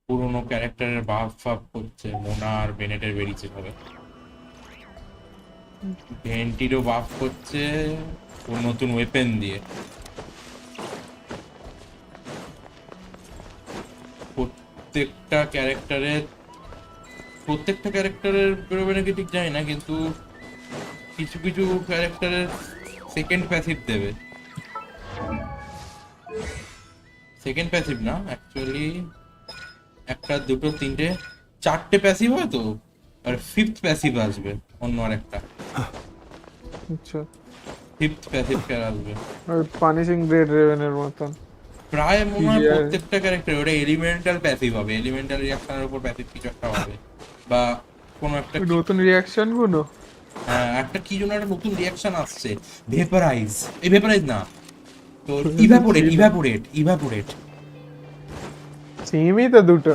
পুরোনো ক্যারেক্টারের বাফ ফাফ করছে, মোনা আর বেনেটের বেরিয়েছে সবে। ভেন্টিরও বাফ করছে ওর নতুন ওয়েপেন দিয়ে। প্রত্যেকটা ক্যারেক্টারের বেরোবে নাকি ঠিক জানি না, কিন্তু কিছু কিছু ক্যারেক্টারের সেকেন্ড প্যাসিভ দেবে। সেকেন্ড প্যাসিভ না, অ্যাকচুয়ালি একটা দুটো তিনটে চারটে প্যাসিভ হয় তো, আর ফিফথ প্যাসিভ আসবে অন্য আরেকটা। আচ্ছা, ফিফথ প্যাসিভ ক্যার আসবে ওই পানিশিং গ্রেড রেভেনের মতন। প্রায় মনে হয় প্রত্যেকটা ক্যারেক্টার ওটা এলিমেন্টাল প্যাসিভ হবে, এলিমেন্টাল রিঅ্যাকশনের উপর প্যাসিভ কিছু একটা হবে, বা কোনো একটা নতুন রিঅ্যাকশন গুলো। হ্যাঁ, একটা কি জন্য একটা নতুন রিঅ্যাকশন আসছে, ভেপারাইজ, এই ভেপারাইজ না তো ইভাপোরেট সেমই তো দুটো,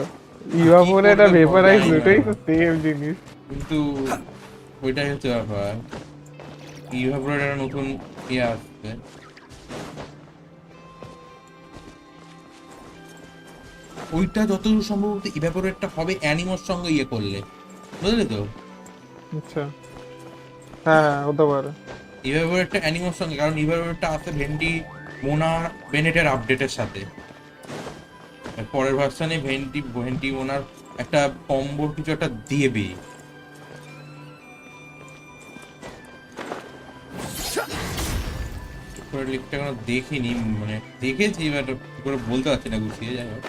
ইভাপোরেট আর ভেপারাইজ দুটোই তো সেম জিনিস, কিন্তু ওইটাই হচ্ছে ব্যাপার। ইভাপোরেট একটা নতুন ইয়ে আসছে। ওইটা যতদূর সম্ভবত ইভাপোরেটটা হবে অ্যানিমোর সঙ্গে ইয়ে করলে, বুঝলি তো? আচ্ছা, হ্যাঁ হতে পারে ইভাপোরেটটা অ্যানিমোর সঙ্গে, কারণ ইভাপোরেটটা আছে ভেন্টি মোনা বেনেটের আপডেটের সাথে। পরের ভার্সনে ভেন্টি মোনার একটা কম্বোর কিছু একটা দিয়েবি। লিখটা কোনো দেখিনি, মানে দেখেছি এবার করে বলতে পারছি না গুছিয়ে, যাই হোক।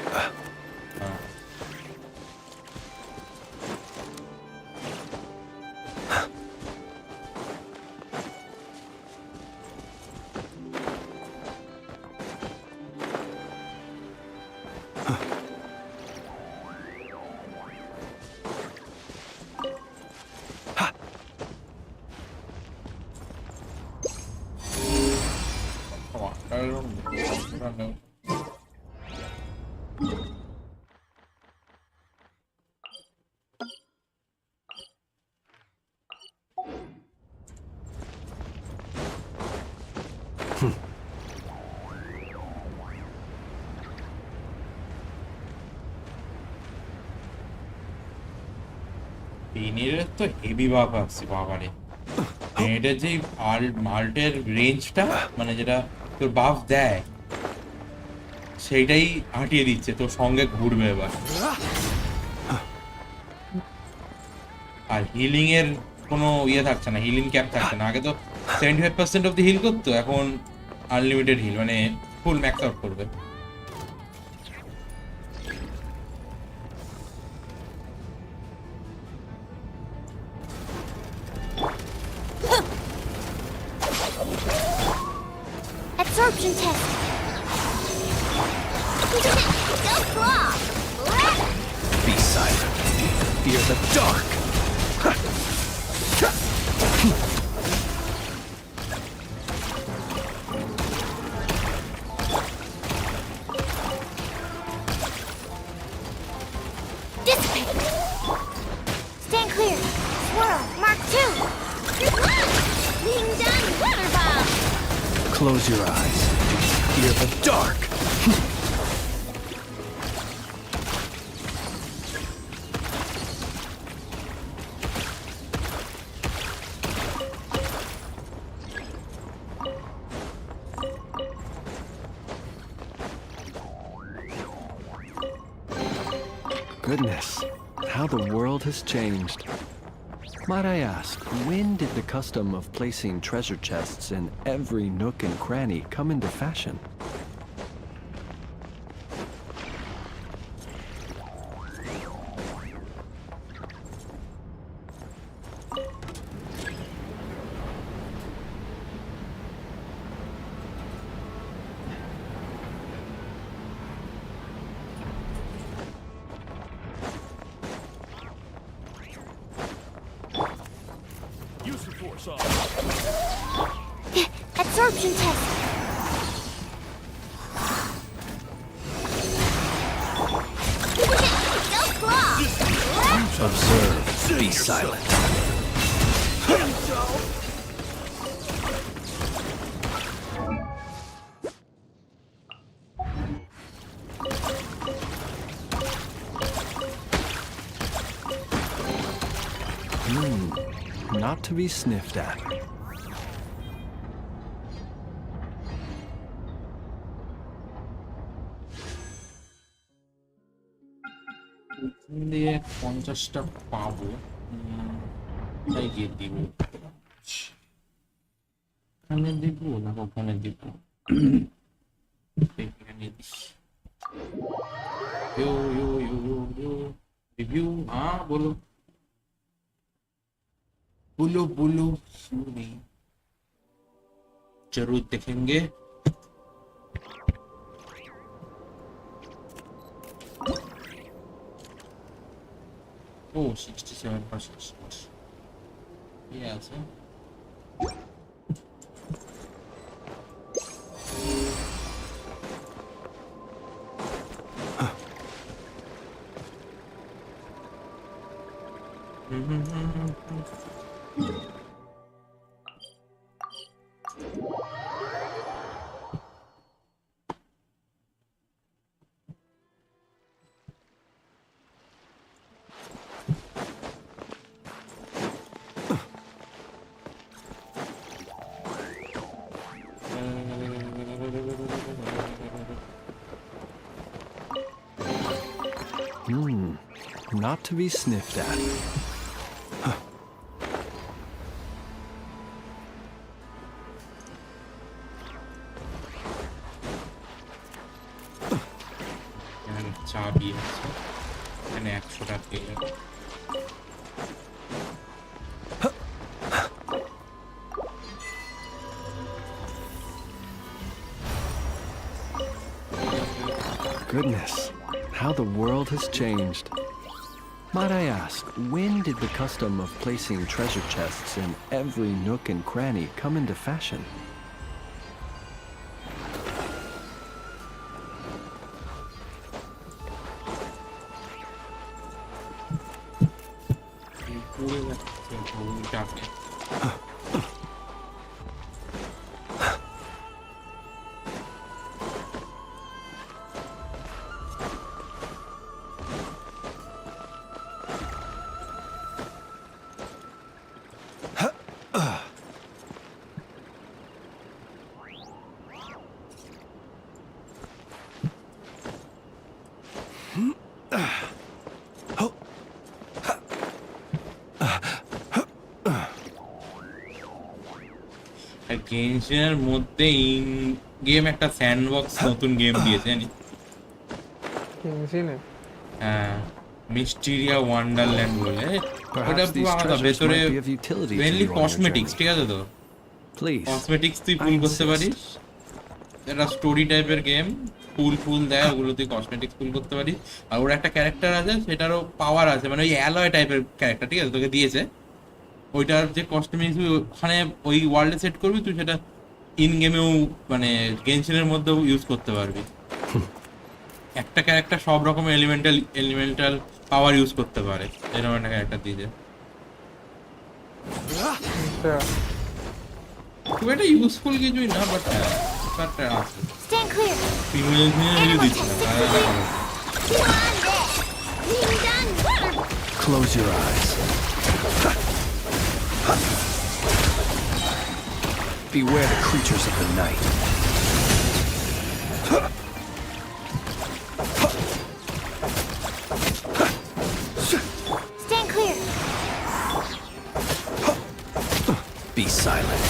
তো হেভি বাপ আসছে বাবারে, এটার যে মাল্টের রেঞ্জটা, মানে যেটা তোর বাফ দেয় সেইটাই হাঁটিয়ে দিচ্ছে, তোর সঙ্গে ঘুরবে এবার। আর হিলিং এর কোনো ইয়ে থাকছে না, হিলিং ক্যাপ থাকছে না। আগে তো 75% অব দি হিল করতো, এখন আনলিমিটেড হিল, মানে ফুল ম্যাক্স আউট করবে। Absorption test. Go claw. Be silent. Fear the dark. Dissipate. Stand clear. Swirl. Mark 2. Being done. Water bomb. Close your eyes. Fear the dark. Goodness, how the world has changed. Might I ask, when did the custom of placing treasure chests in every nook and cranny come into fashion? Absorption test. Go claw. Observe. Be silent. to be sniffed at. দিয়ে 50টা পাবো, তাই গিয়ে দিব। এখানে দিব না ওখানে দিব? এখানে this. Yo yo yo yo yo review, हाँ बोलो बोलो बोलो, नहीं जरूर देखेंगे। ओ 67%, ये ऐसे Not to be sniffed at. চাবি আছে, এখানে 100 টাকা পেয়ে যাবে। Goodness, how the world has changed. Might I ask, when did the custom of placing treasure chests in every nook and cranny come into fashion? গেনশিনের মধ্যে ইন গেম একটা sandbox নতুন game দিয়েছে জানি। গেনশিনে? হ্যাঁ, মিস্টেরিয়া ওয়ান্ডারল্যান্ড বলে। ওটা পুরো আলাদা, ভেতরে মেইনলি কসমেটিক্স, ঠিক আছে তো? কসমেটিক্স তুই পুল করতে পারিস, এটা স্টোরি টাইপের গেম, ফুল দেয়, ওগুলো তুই কসমেটিক্স পুল করতে পারিস। আর ওর একটা ক্যারেক্টার আছে, সেটারও পাওয়ার আছে, মানে ওই অ্যালয় টাইপের ক্যারেক্টার, ঠিক আছে, তোকে দিয়েছে। ওইটার যে কস্টিউম তুই ওখানে ওই ওয়ার্ল্ডে সেট করবি, তুই সেটা ইন গেমেও মানে গেনশিনের মধ্যেও ইউজ করতে পারবি। একটা ক্যারেক্টার সব রকমের এলিমেন্টাল পাওয়ার ইউজ করতে পারে, এরকম একটা ক্যারেক্টার দিয়েছে। খুব একটা ইউজফুল কিছুই না, বাট ব্যাপারটা আছে। Close your eyes. Beware the creatures of the night. Stand clear. Be silent.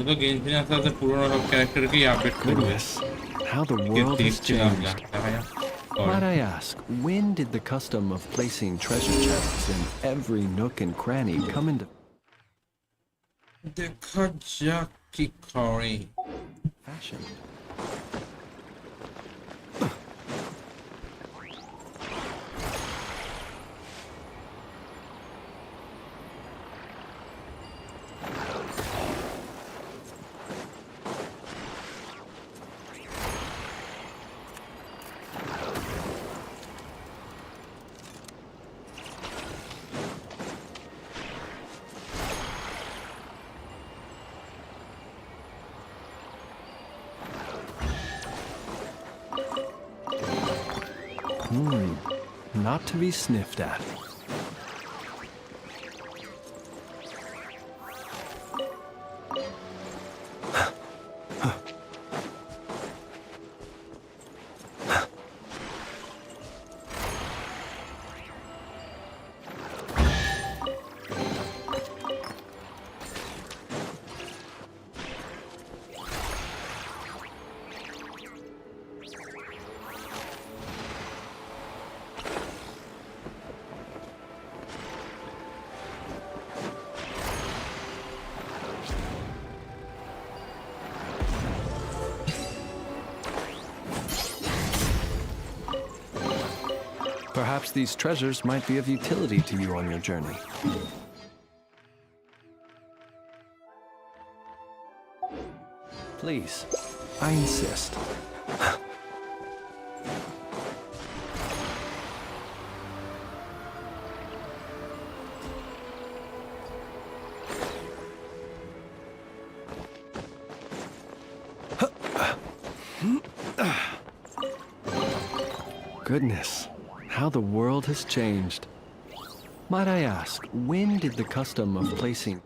তো গেনশিন আস্তে আস্তে পুরোনো সব ক্যারেক্টারকেই আপডেট করবে। How the world has changed. Might I ask, when did the custom of placing treasure chests in every nook and cranny come into fashion? not to be sniffed at. Perhaps these treasures might be of utility to you on your journey. Please, I insist. Goodness, how the world has changed. Might I ask, when did the custom of placing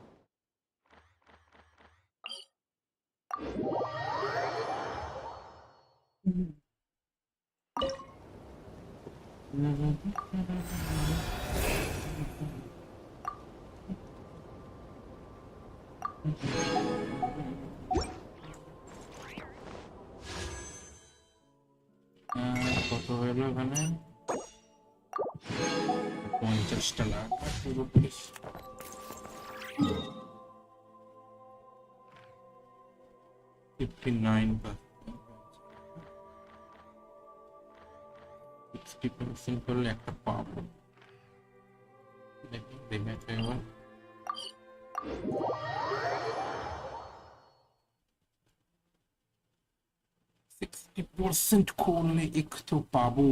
কত হলো এখানে 50টা লাখ পুরোপুরি 59 60% করলে একটা পাবো দেখি দেখাতে হবে 60% করলে একটু পাবো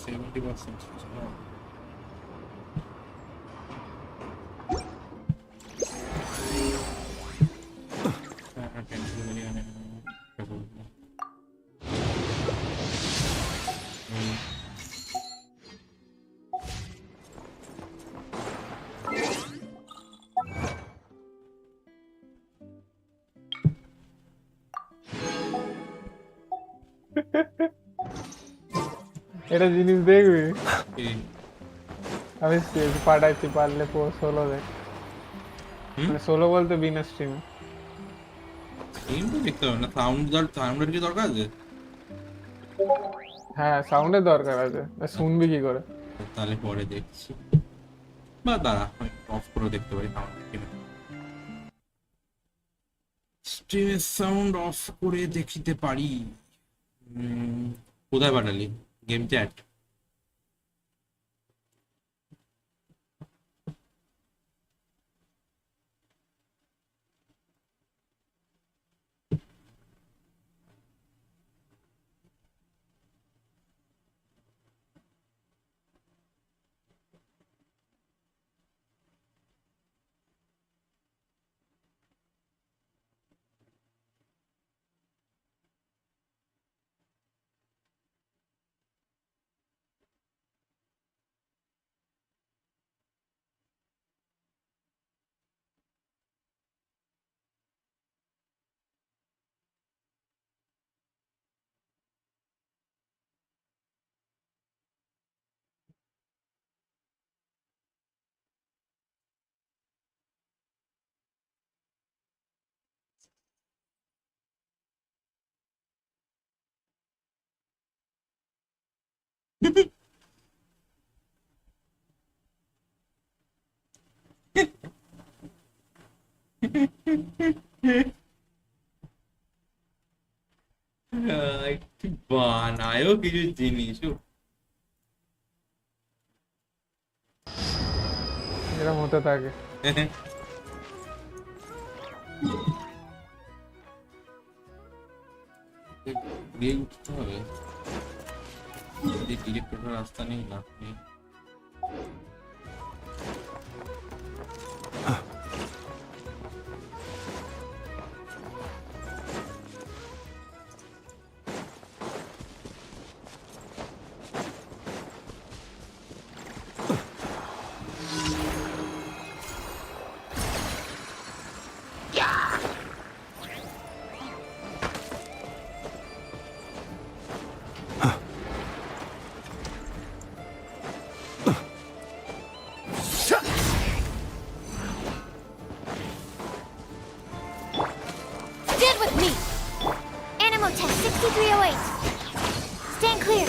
70% এটা জিনিস দেখবি আমি পাঠাইছি পারলে সোলো দেখ মানে সোলো বলতে বিনা স্ট্রিমে স্ট্রিম তো দেখতে হবে না সাউন্ডের কি দরকার আছে হ্যাঁ সাউন্ডের দরকার আছে শুনবি কি করে তাহলে পরে দেখছি বা দাঁড়া অফ করে দেখতে পারি সাউন্ড কিনা স্ট্রিমের সাউন্ড অফ করে দেখিতে পারি কোথায় পাঠালি গেম চ্যাট একটু বানায়ও কিছু জিনিস এরকম হতে থাকে দিয়ে উঠতে হবে ডিরেক্ট রাস্তা নেই লাভ নেই SC-308. Stand clear.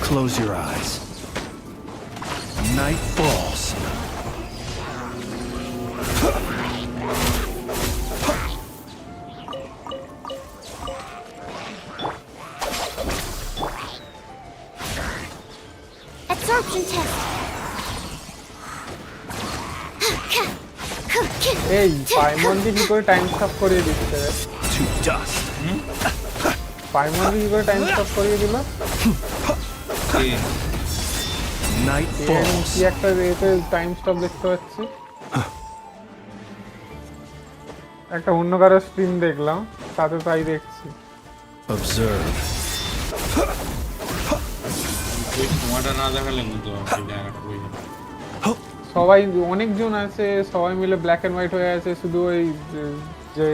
Close your eyes. Night falls. Absorption test. এই পাইমন্ডি কি করে টাইম স্টপ করিয়ে দিচ্ছে রে? To dust. পাইমন্ডি কি করে টাইম স্টপ করিয়ে দিল? Night falls. কি একটা এতে টাইম স্টপ দেখতে পাচ্ছি। একটা অন্য কারো স্ক্রিন দেখলাম, সাথে তাই দেখছি। Observe. তোমারটা না দেখালে বুঝতে পারছি জায়গাটা কই যাবে। সবাই অনেকজন আছে, সবাই মিলে ব্ল্যাক এন্ড হোয়াইট হয়ে আছে, শুধু ওই যে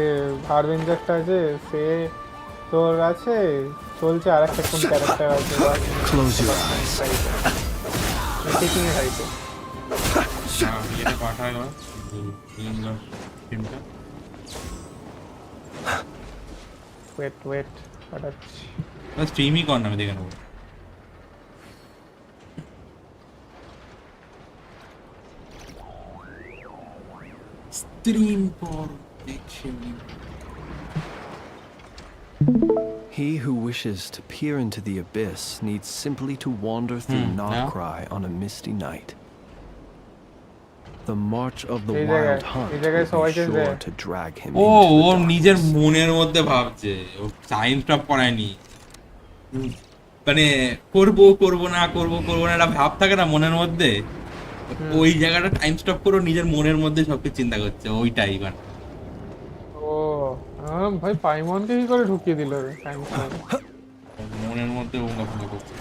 হারভেঞ্জারটা আছে সে তোর আছে চলছে, আর একটা কোন ক্যারেক্টার আছে Close your eyes. টেকিং এর হাইটে। এটা পাঠায় না টিমটা। ওয়েট পাঠাচ্ছি। স্ট্রিমই কর না, আমি দেখে নেবো। স্ট্রিম পর দেখে নিব। He who wishes to peer into the abyss needs simply to wander through Nogcry on a misty night. The march of the wild hunt will be sure to drag him O into the O darkness. নিজের মনের মধ্যে ভাবছে, ও time stop করায়নি, মানে করব না একটা ভাব থাকে না মনের মধ্যে, ওই জায়গাটা টাইম স্টপ করে নিজের মনের মধ্যে সবকিছু চিন্তা করছে, ওইটাই মানে। ও ভাই পাইমনকে কি করে ঢুকিয়ে দিল রে টাইম স্টপ? মনের মধ্যে ওঙ্গা ফোঙ্গা করছে।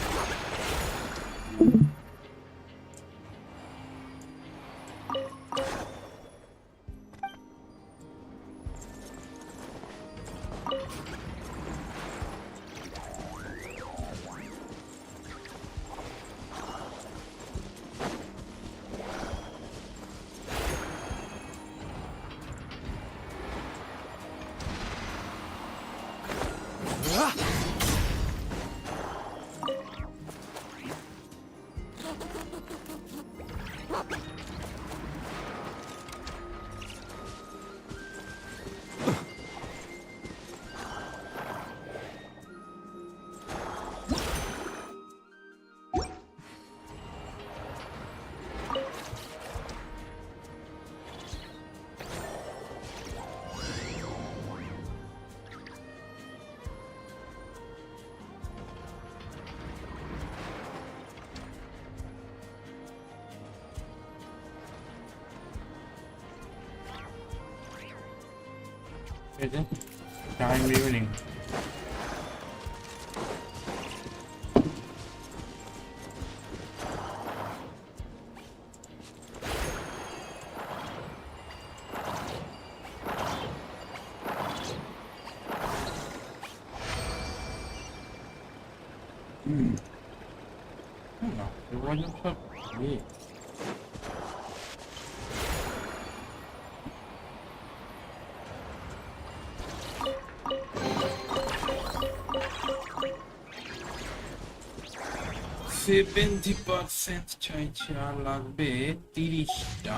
Time evening. No, it wasn't so big. %70 চাইছে, আর লাগবে 30টা।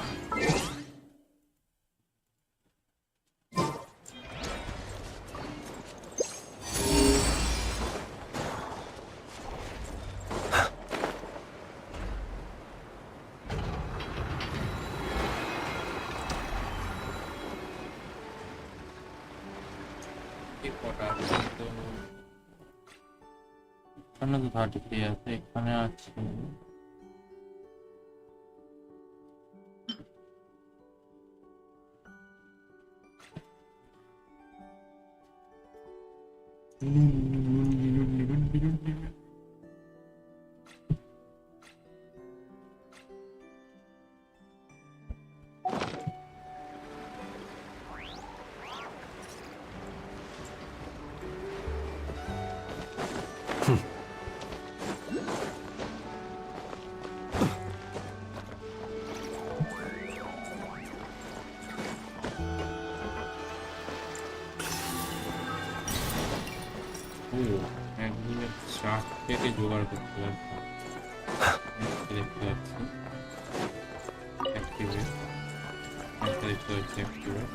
এখানে তো 33 আছে, এখানে আছে ও একদিনে 4 থেকে জোগাড় করতে পারতাম। দেখতে পাচ্ছি অ্যাক্টিভেট, দেখতে পাচ্ছি activate.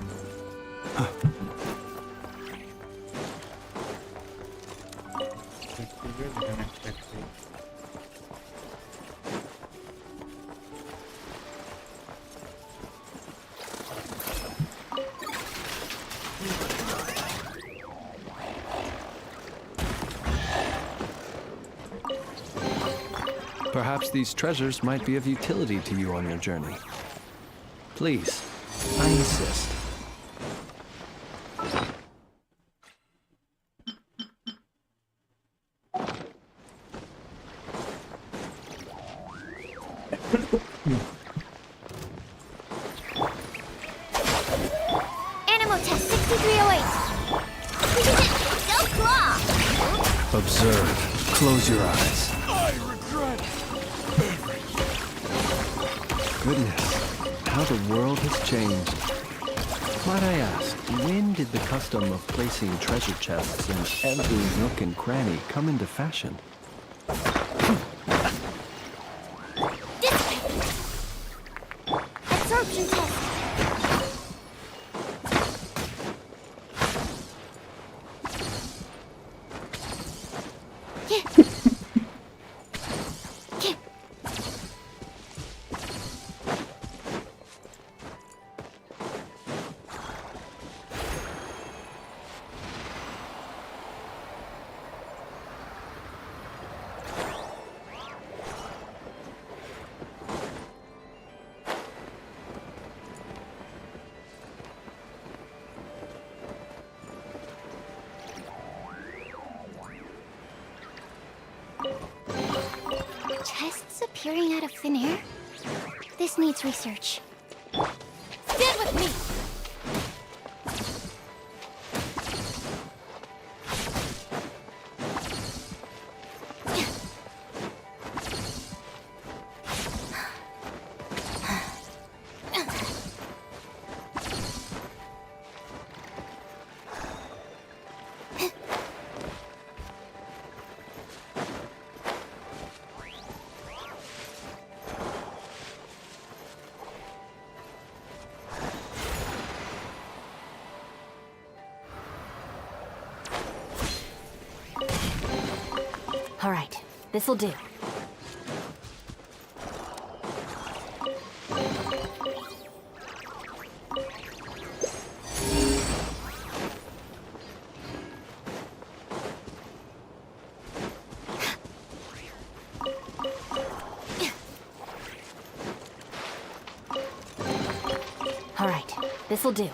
Perhaps these treasures might be of utility to you on your journey. Please, I insist. Animal test 6308. Go claw! Observe. Close your eyes. I regret Goodness, how the world has changed. Might I ask, when did the custom of placing treasure chests in every nook and cranny come into fashion? Absorption test. Chests appearing out of thin air? This needs research. Stand with me! All right, this'll do. All right, this'll do.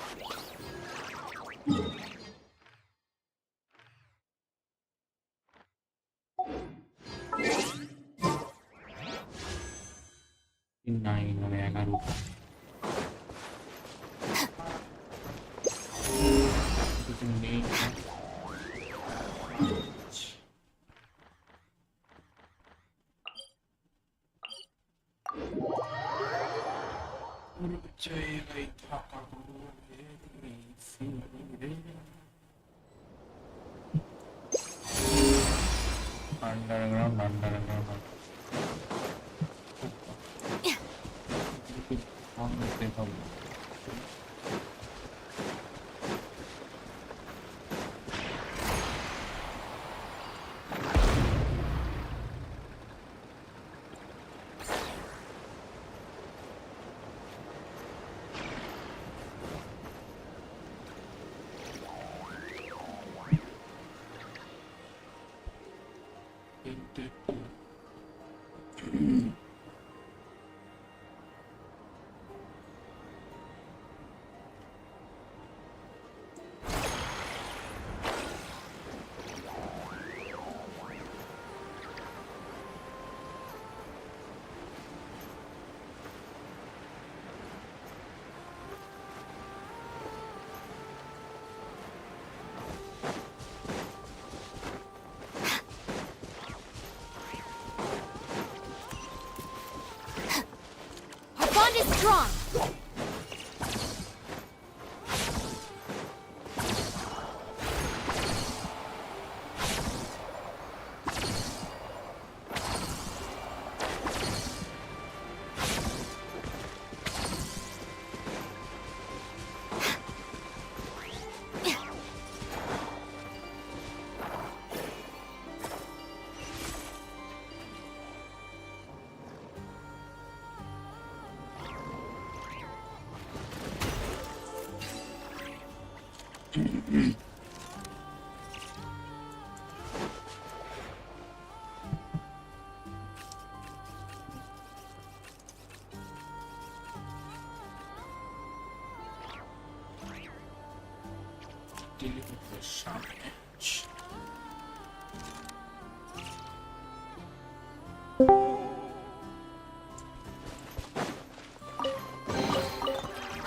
Bond is strong.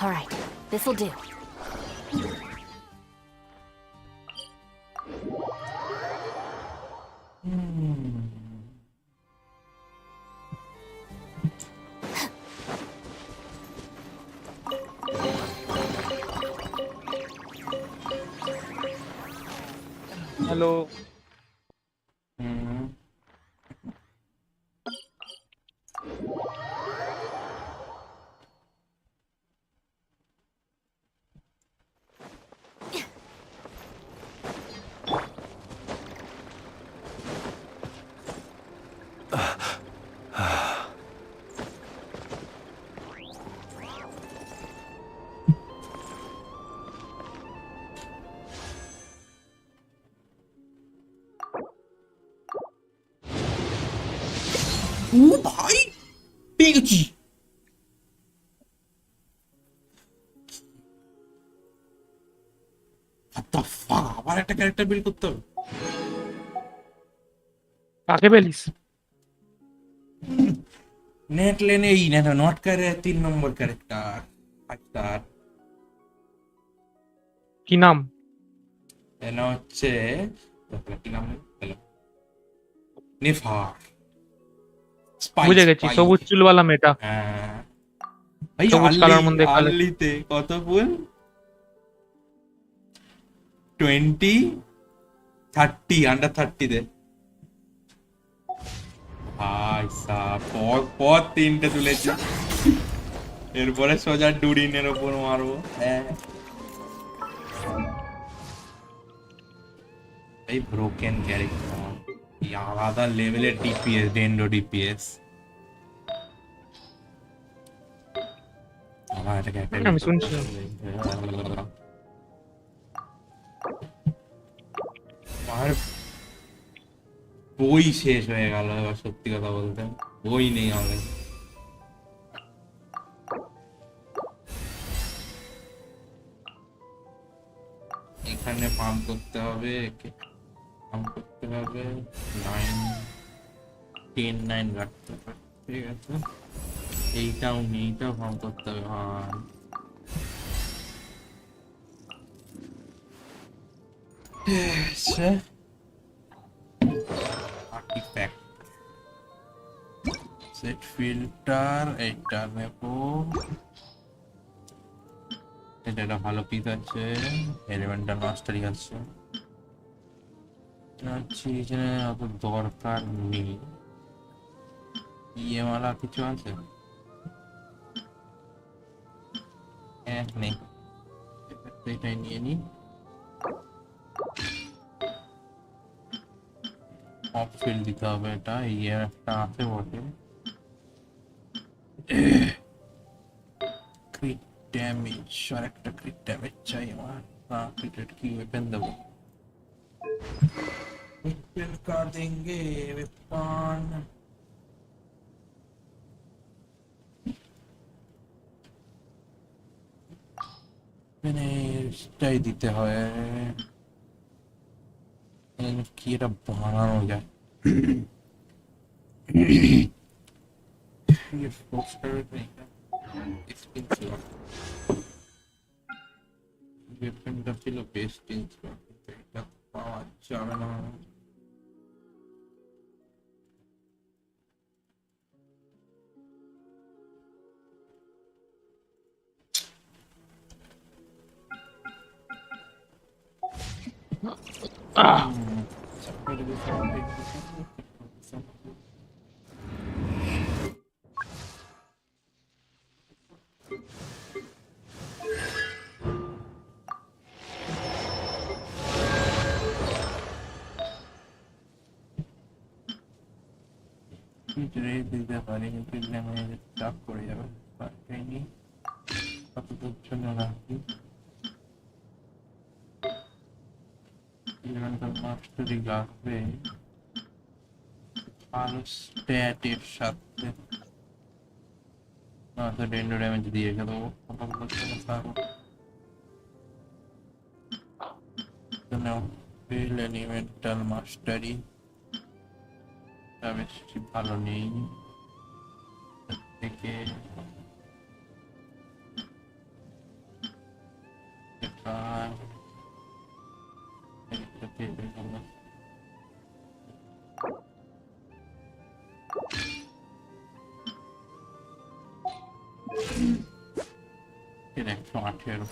All right, this'll do. Hello. ও ভাই পেয়ে গেছি। আবার একটা character build করতে হবে। কাকে পেলিস? Net লেনে এই না নট করে 3 নম্বর ক্যারেক্টার। আচ্ছা কি নাম? এনা হচ্ছে কি নাম হলো নেফা। বুঝে গেছি, সবুজ চুলওয়ালা মেয়েটা। হ্যাঁ ভাই সবুজ কালার মধ্যে আর্লিতে কত ফুল 20 30 আন্ডার 30 দে ভাই সাব পর 3টে তুলেছি। এরপরে সোজা ডুরিনের উপর মারবো। হ্যাঁ এই ব্রোকেন ক্যারেক্টার এই আলাদা লেভেলের ডিপিএস ডেন্ডো ডিপিএস। আমি শুনছি। আর বই শেষ হয়ে গেল এবার সত্যি কথা বলতে বই নেই আমাদের। এখানে পাম্প করতে হবে, পাম্প করতে হবে 9 10 9 রাখতে হবে। ঠিক আছে এইটাও নেই, এইটাও পাম্প করতে হবে। ভাই আর্টিফ্যাক্ট সেট ফিল্টার এইটা নেব। এটা একটা ভালো পিস আছে, এলিমেন্টাল মাস্টারি আছে। এখানে অত দরকার নেই। ইএমআলা কিছু আছে? নেই, এটাই নিয়ে নি। অফ ফিল্ড দিতে হবে, এটা ইএম একটা আছে বটে। ক্রিট ড্যামেজ, আর একটা ক্রিট ড্যামেজ চাই আমার। ক্রিটেড কি ওয়েপেন দেবো? वेपन कर देंगे वेपन। এটাই দিতে হয় কি এটা বানানো যায়। ওয়েপনটা ছিল বেস্ট ইনস্ট্রুমেন্ট, এটা পাওয়া যাবে না। দিতে পারি কিন্তু চাপ পড়ে যাবে। কতদূর জন্য রাখি ইলেভেন্টাল মাস্টারি লাগবে ভালো স্ট্যাটের সাথে। তো ডেন্ডো ড্যামেজ দিয়ে গেল এলিমেন্টাল মাস্টারি বেশি ভালো নেই থেকে একশো 18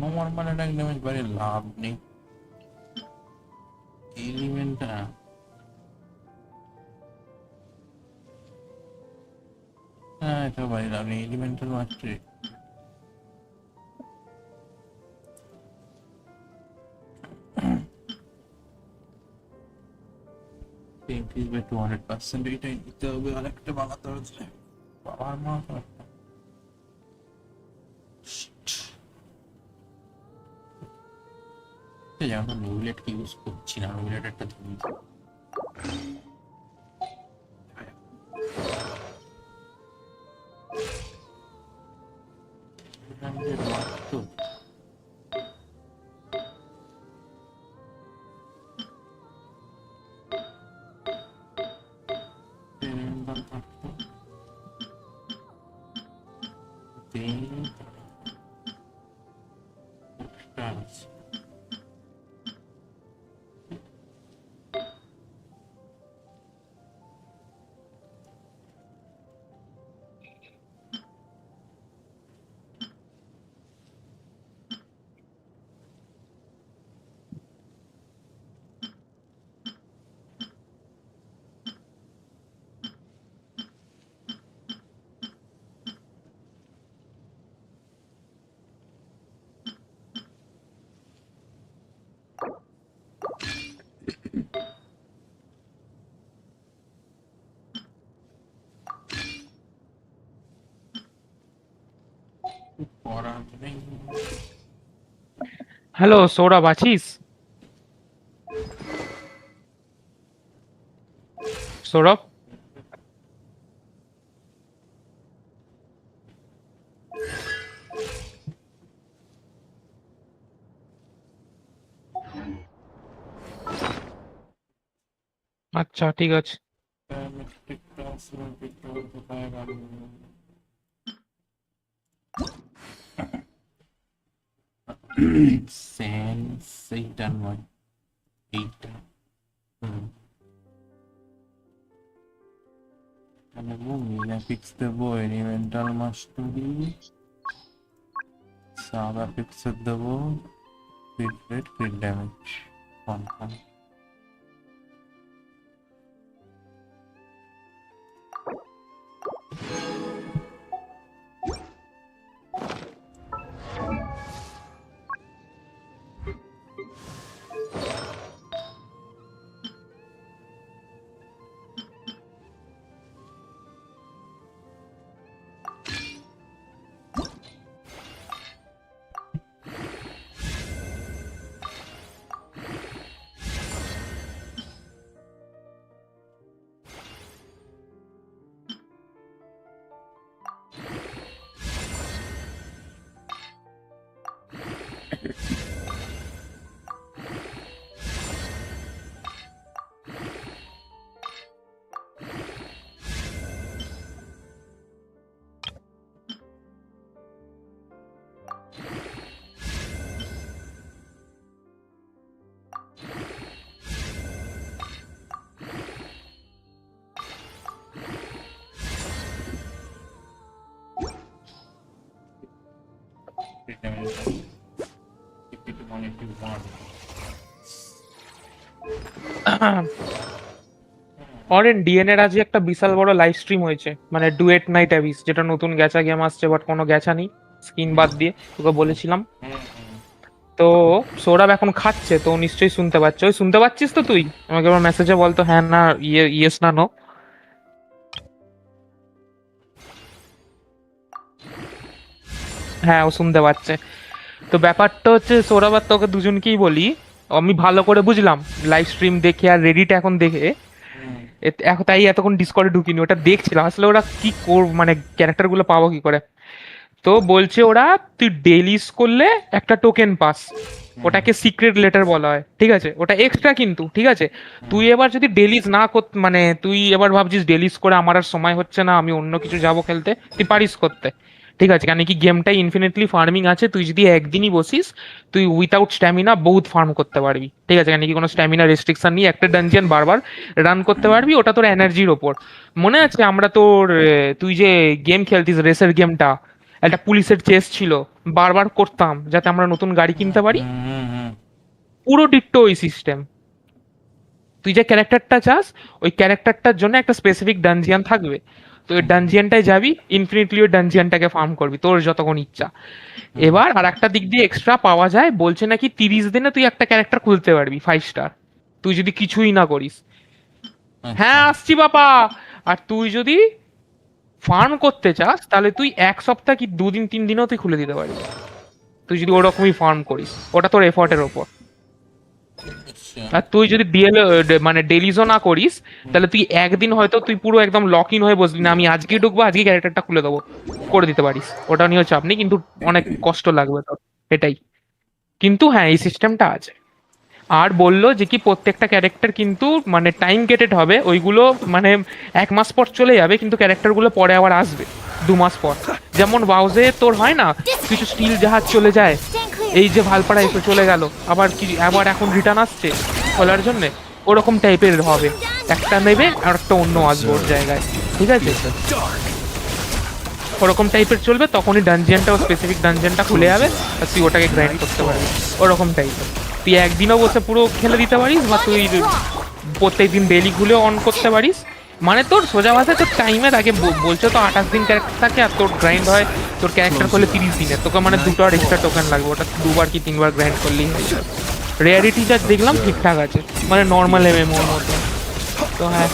আমার মানে ড্যামেজ বাড়ি লাভ নেই এলিমেন্টটা এটা বাড়ি লাভ নেই এলিমেন্টাল মাস্টারি increase by 200%. এটা নিতে হবে আরেকটা বানাতে হবে বাবার মা যেমন নুলেট কি ইউজ করছি না নুলেট একটা ধুই হ্যালো সৌরভ আছিস? সৌরভ আচ্ছা ঠিক আছে। sense এইটা নয় এইটা মানে মিলা ফিক্স দেবো এলিমেন্টাল মাস্টারি সাদা ফিক্স দেবো ক্রিট রেট ক্রিট ড্যামেজ কনফার্ম অরেন ডিএনএর আজ একটা বিশাল বড় লাইভ স্ট্রিম হয়েছে মানে ডুয়েট নাইট অ্যাবিস যেটা নতুন গ্যাচা গেম আসছে বাট কোনো গ্যাচা নেই স্কিন বাদ দিয়ে তোকে বলেছিলাম তো সৌরভ এখন খাচ্ছে, তো ও নিশ্চয়ই শুনতে পাচ্ছে। ওই শুনতে পাচ্ছিস তো তুই? আমাকে এবার মেসেজে বলতো হ্যাঁ না ইয়েস না নো। হ্যাঁ ও শুনতে পাচ্ছে। তো ব্যাপারটা হচ্ছে সৌরভ আর তোকে দুজনকেই বলি, আমি ভালো করে বুঝলাম লাইভ স্ট্রিম দেখে আর রেডিট এখন দেখে, এখন তাই এতক্ষণ ডিসকর্ডে ঢুকিনি, ওটা দেখছিলাম আসলে ওরা কি মানে ক্যারেক্টার গুলো পাবো কি করে। তো বলছে ওরা তুই ডেলিস করলে একটা টোকেন পাস, ওটাকে সিক্রেট লেটার বলা হয়, ঠিক আছে? ওটা এক্সট্রা কিন্তু, ঠিক আছে? তুই এবার যদি ডেলিস না মানে তুই এবার ভাবছিস ডেলিস করে আমার আর সময় হচ্ছে না, আমি অন্য কিছু যাব খেলতে, তুই পারিস করতে, ঠিক আছে? কেন কি গেমটাই ইনফিনিটলি ফার্মিং আছে, তুই যদি একদিনই বসিস তুই উইথাউট স্ট্যামিনা বহুত ফার্ম করতে পারবি, ঠিক আছে? কেন কি কোনো স্ট্যামিনা রেস্ট্রিকশন নিয়ে একটা ডানজিয়ন বারবার রান করতে পারবি, ওটা তোর এনার্জির ওপর। মনে আছে আমরা তোর তুই যে গেম খেলতিস রেসের গেমটা, একটা পুলিশের চেস ছিল, বারবার করতাম যাতে আমরা নতুন গাড়ি কিনতে পারি, পুরো ডিট্টো ওই সিস্টেম। তুই যে ক্যারেক্টারটা চাস ওই ক্যারেক্টারটার জন্য একটা স্পেসিফিক ডানজিয়ান থাকবে, তো ওই ডানজিয়ানটায় যাবি, ইনফিনিটলি ওই ডানজিয়ানটাকে ফার্ম করবি তোর যতক্ষণ ইচ্ছা। এবার আর একটা দিক দিয়ে এক্সট্রা পাওয়া যায়, বলছে নাকি 30 দিনে তুই একটা ক্যারেক্টার খুলতে পারবি 5 স্টার, তুই যদি কিছুই না করিস। হ্যাঁ আসছি বাবা। আর তুই যদি ফার্ম করতে চাস তাহলে তুই 1 সপ্তাহ কি 2 দিন 3 দিনেও তুই খুলে দিতে পারবি, তুই যদি ওরকমই ফার্ম করিস, ওটা তোর এফোর্টের ওপর। আর তুই যদি মানে ডেলিজও না করিস তাহলে তুই একদিন হয়তো তুই পুরো একদম লক ইন হয়ে বসবি না, আমি আজকেই ঢুকবো আজকে ক্যারেক্টারটা খুলে দেবো, করে দিতে পারিস, ওটা নিয়েও চাপ নেই, কিন্তু অনেক কষ্ট লাগবে তোর, এটাই। কিন্তু হ্যাঁ এই সিস্টেমটা আছে। আর বললো যে কি প্রত্যেকটা ক্যারেক্টার কিন্তু মানে টাইম গেটেড হবে, ওইগুলো মানে 1 মাস পর চলে যাবে, কিন্তু ক্যারেক্টারগুলো পরে আবার আসবে 2 মাস পর। যেমন ওয়াউজে তোর হয় না কিছু স্টিল জাহাজ চলে যায়, এই যে ভালপাড়া এসে চলে গেল, আবার কি আবার এখন রিটার্ন আসছে খোলার জন্য, ওরকম টাইপের হবে, একটা নেবে আর একটা অন্য আসবে ওর জায়গায়, ঠিক আছে? ওরকম টাইপের চলবে, তখনই ডানজিয়ানটা স্পেসিফিক ডানজিয়ানটা খুলে যাবে আর তুই ওটাকে গ্রাইন্ড করতে পারবি, ওরকম টাইপের। তুই একদিনও বসে পুরো খেলে দিতে পারিস, বা তুই প্রত্যেকদিন ডেইলি খুলে অন করতে পারিস। মানে তোর সোজা ভাষায় তোর টাইমের আগে বলছো তো 28 দিন ক্যারেক্টার থাকে, আর তোর গ্রাইন্ড হয় তোর ক্যারেক্টার করলে 30 দিনে, তোকে মানে 2টো আর এক্সট্রা টোকেন লাগবে, ওটা 2বার কি 3বার গ্রাইন্ড করলেই হয়ে যাবে। রেয়ারিটি যা দেখলাম ঠিকঠাক আছে, মানে নর্মাল এমএমওর মতো। তো হ্যাঁ,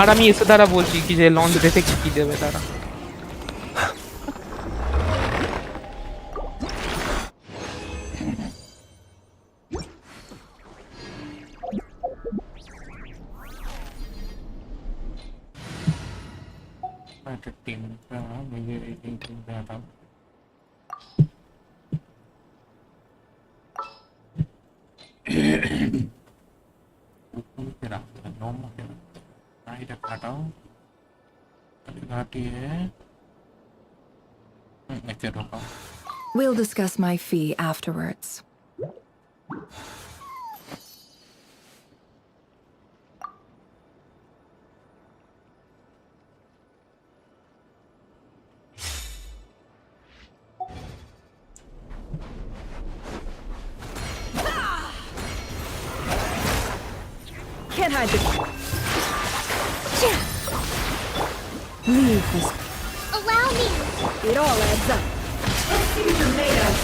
আর আমি এসে তারা বলছি কি যে লঞ্চ ডেটে কি কি দেবে তারা। একটা টিমটা নিজের এই টিমটা হটাম। এটা কাটাও, ঘাটিয়ে একে ঢোকাও। We'll discuss my fee afterwards. Can't hide this. Leave this. Allow me! It all adds up. Let's see what you're made of.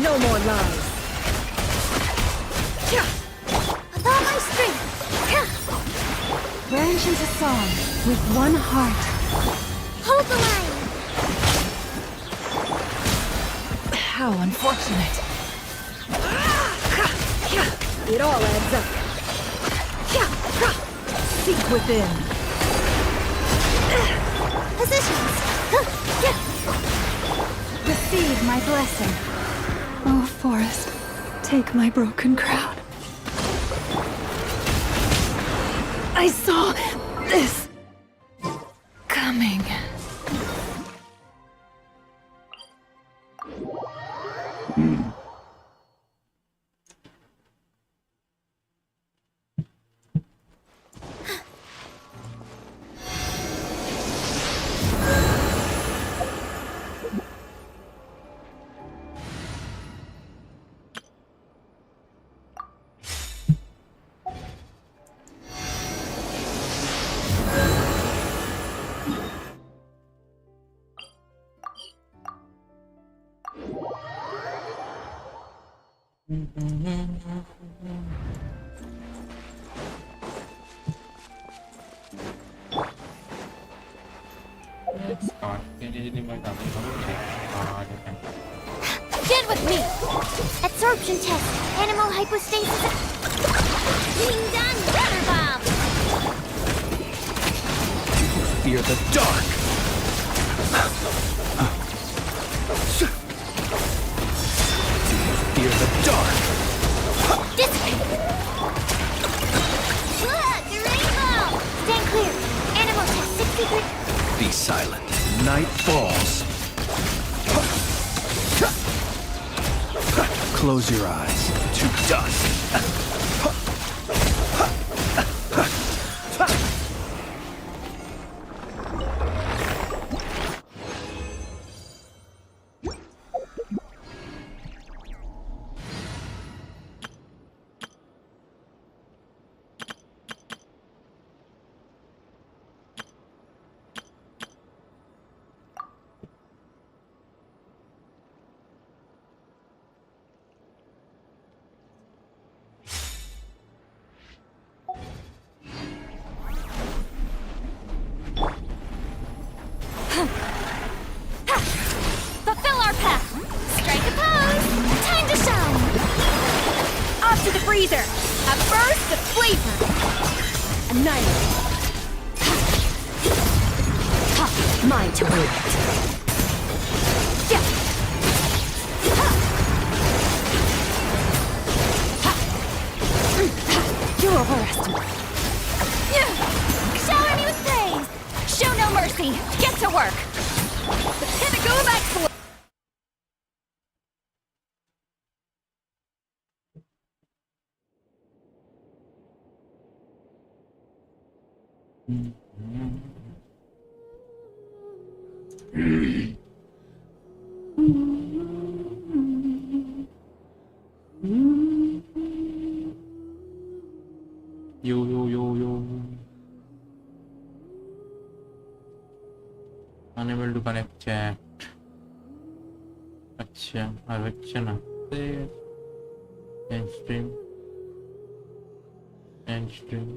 No more lies. With all my strength! Branch into song with one heart. Hold the line! How unfortunate. It all adds up. Seek within. Positions! Receive my blessing. Oh, Forest, take my broken crown. I saw this coming. Get with me! Absorption test. Animal hypostasis. Being done, Water Bomb! Fear the dark! Fear the dark! Dissipate! Look, the rainbow! Stand clear. Animal test 63. Be silent. Night falls. Close your eyes. To dust. Fulfill our path! Strike a pose! Time to shine! Off to the freezer! A burst of flavor! Annihilate! Mine to wield! Yeah. You overestimate. Shower me with praise! Show no mercy! Get to work! The pinnacle of excellence! Yo. Unable to connect chat. अच्छा और अच्छा ना end stream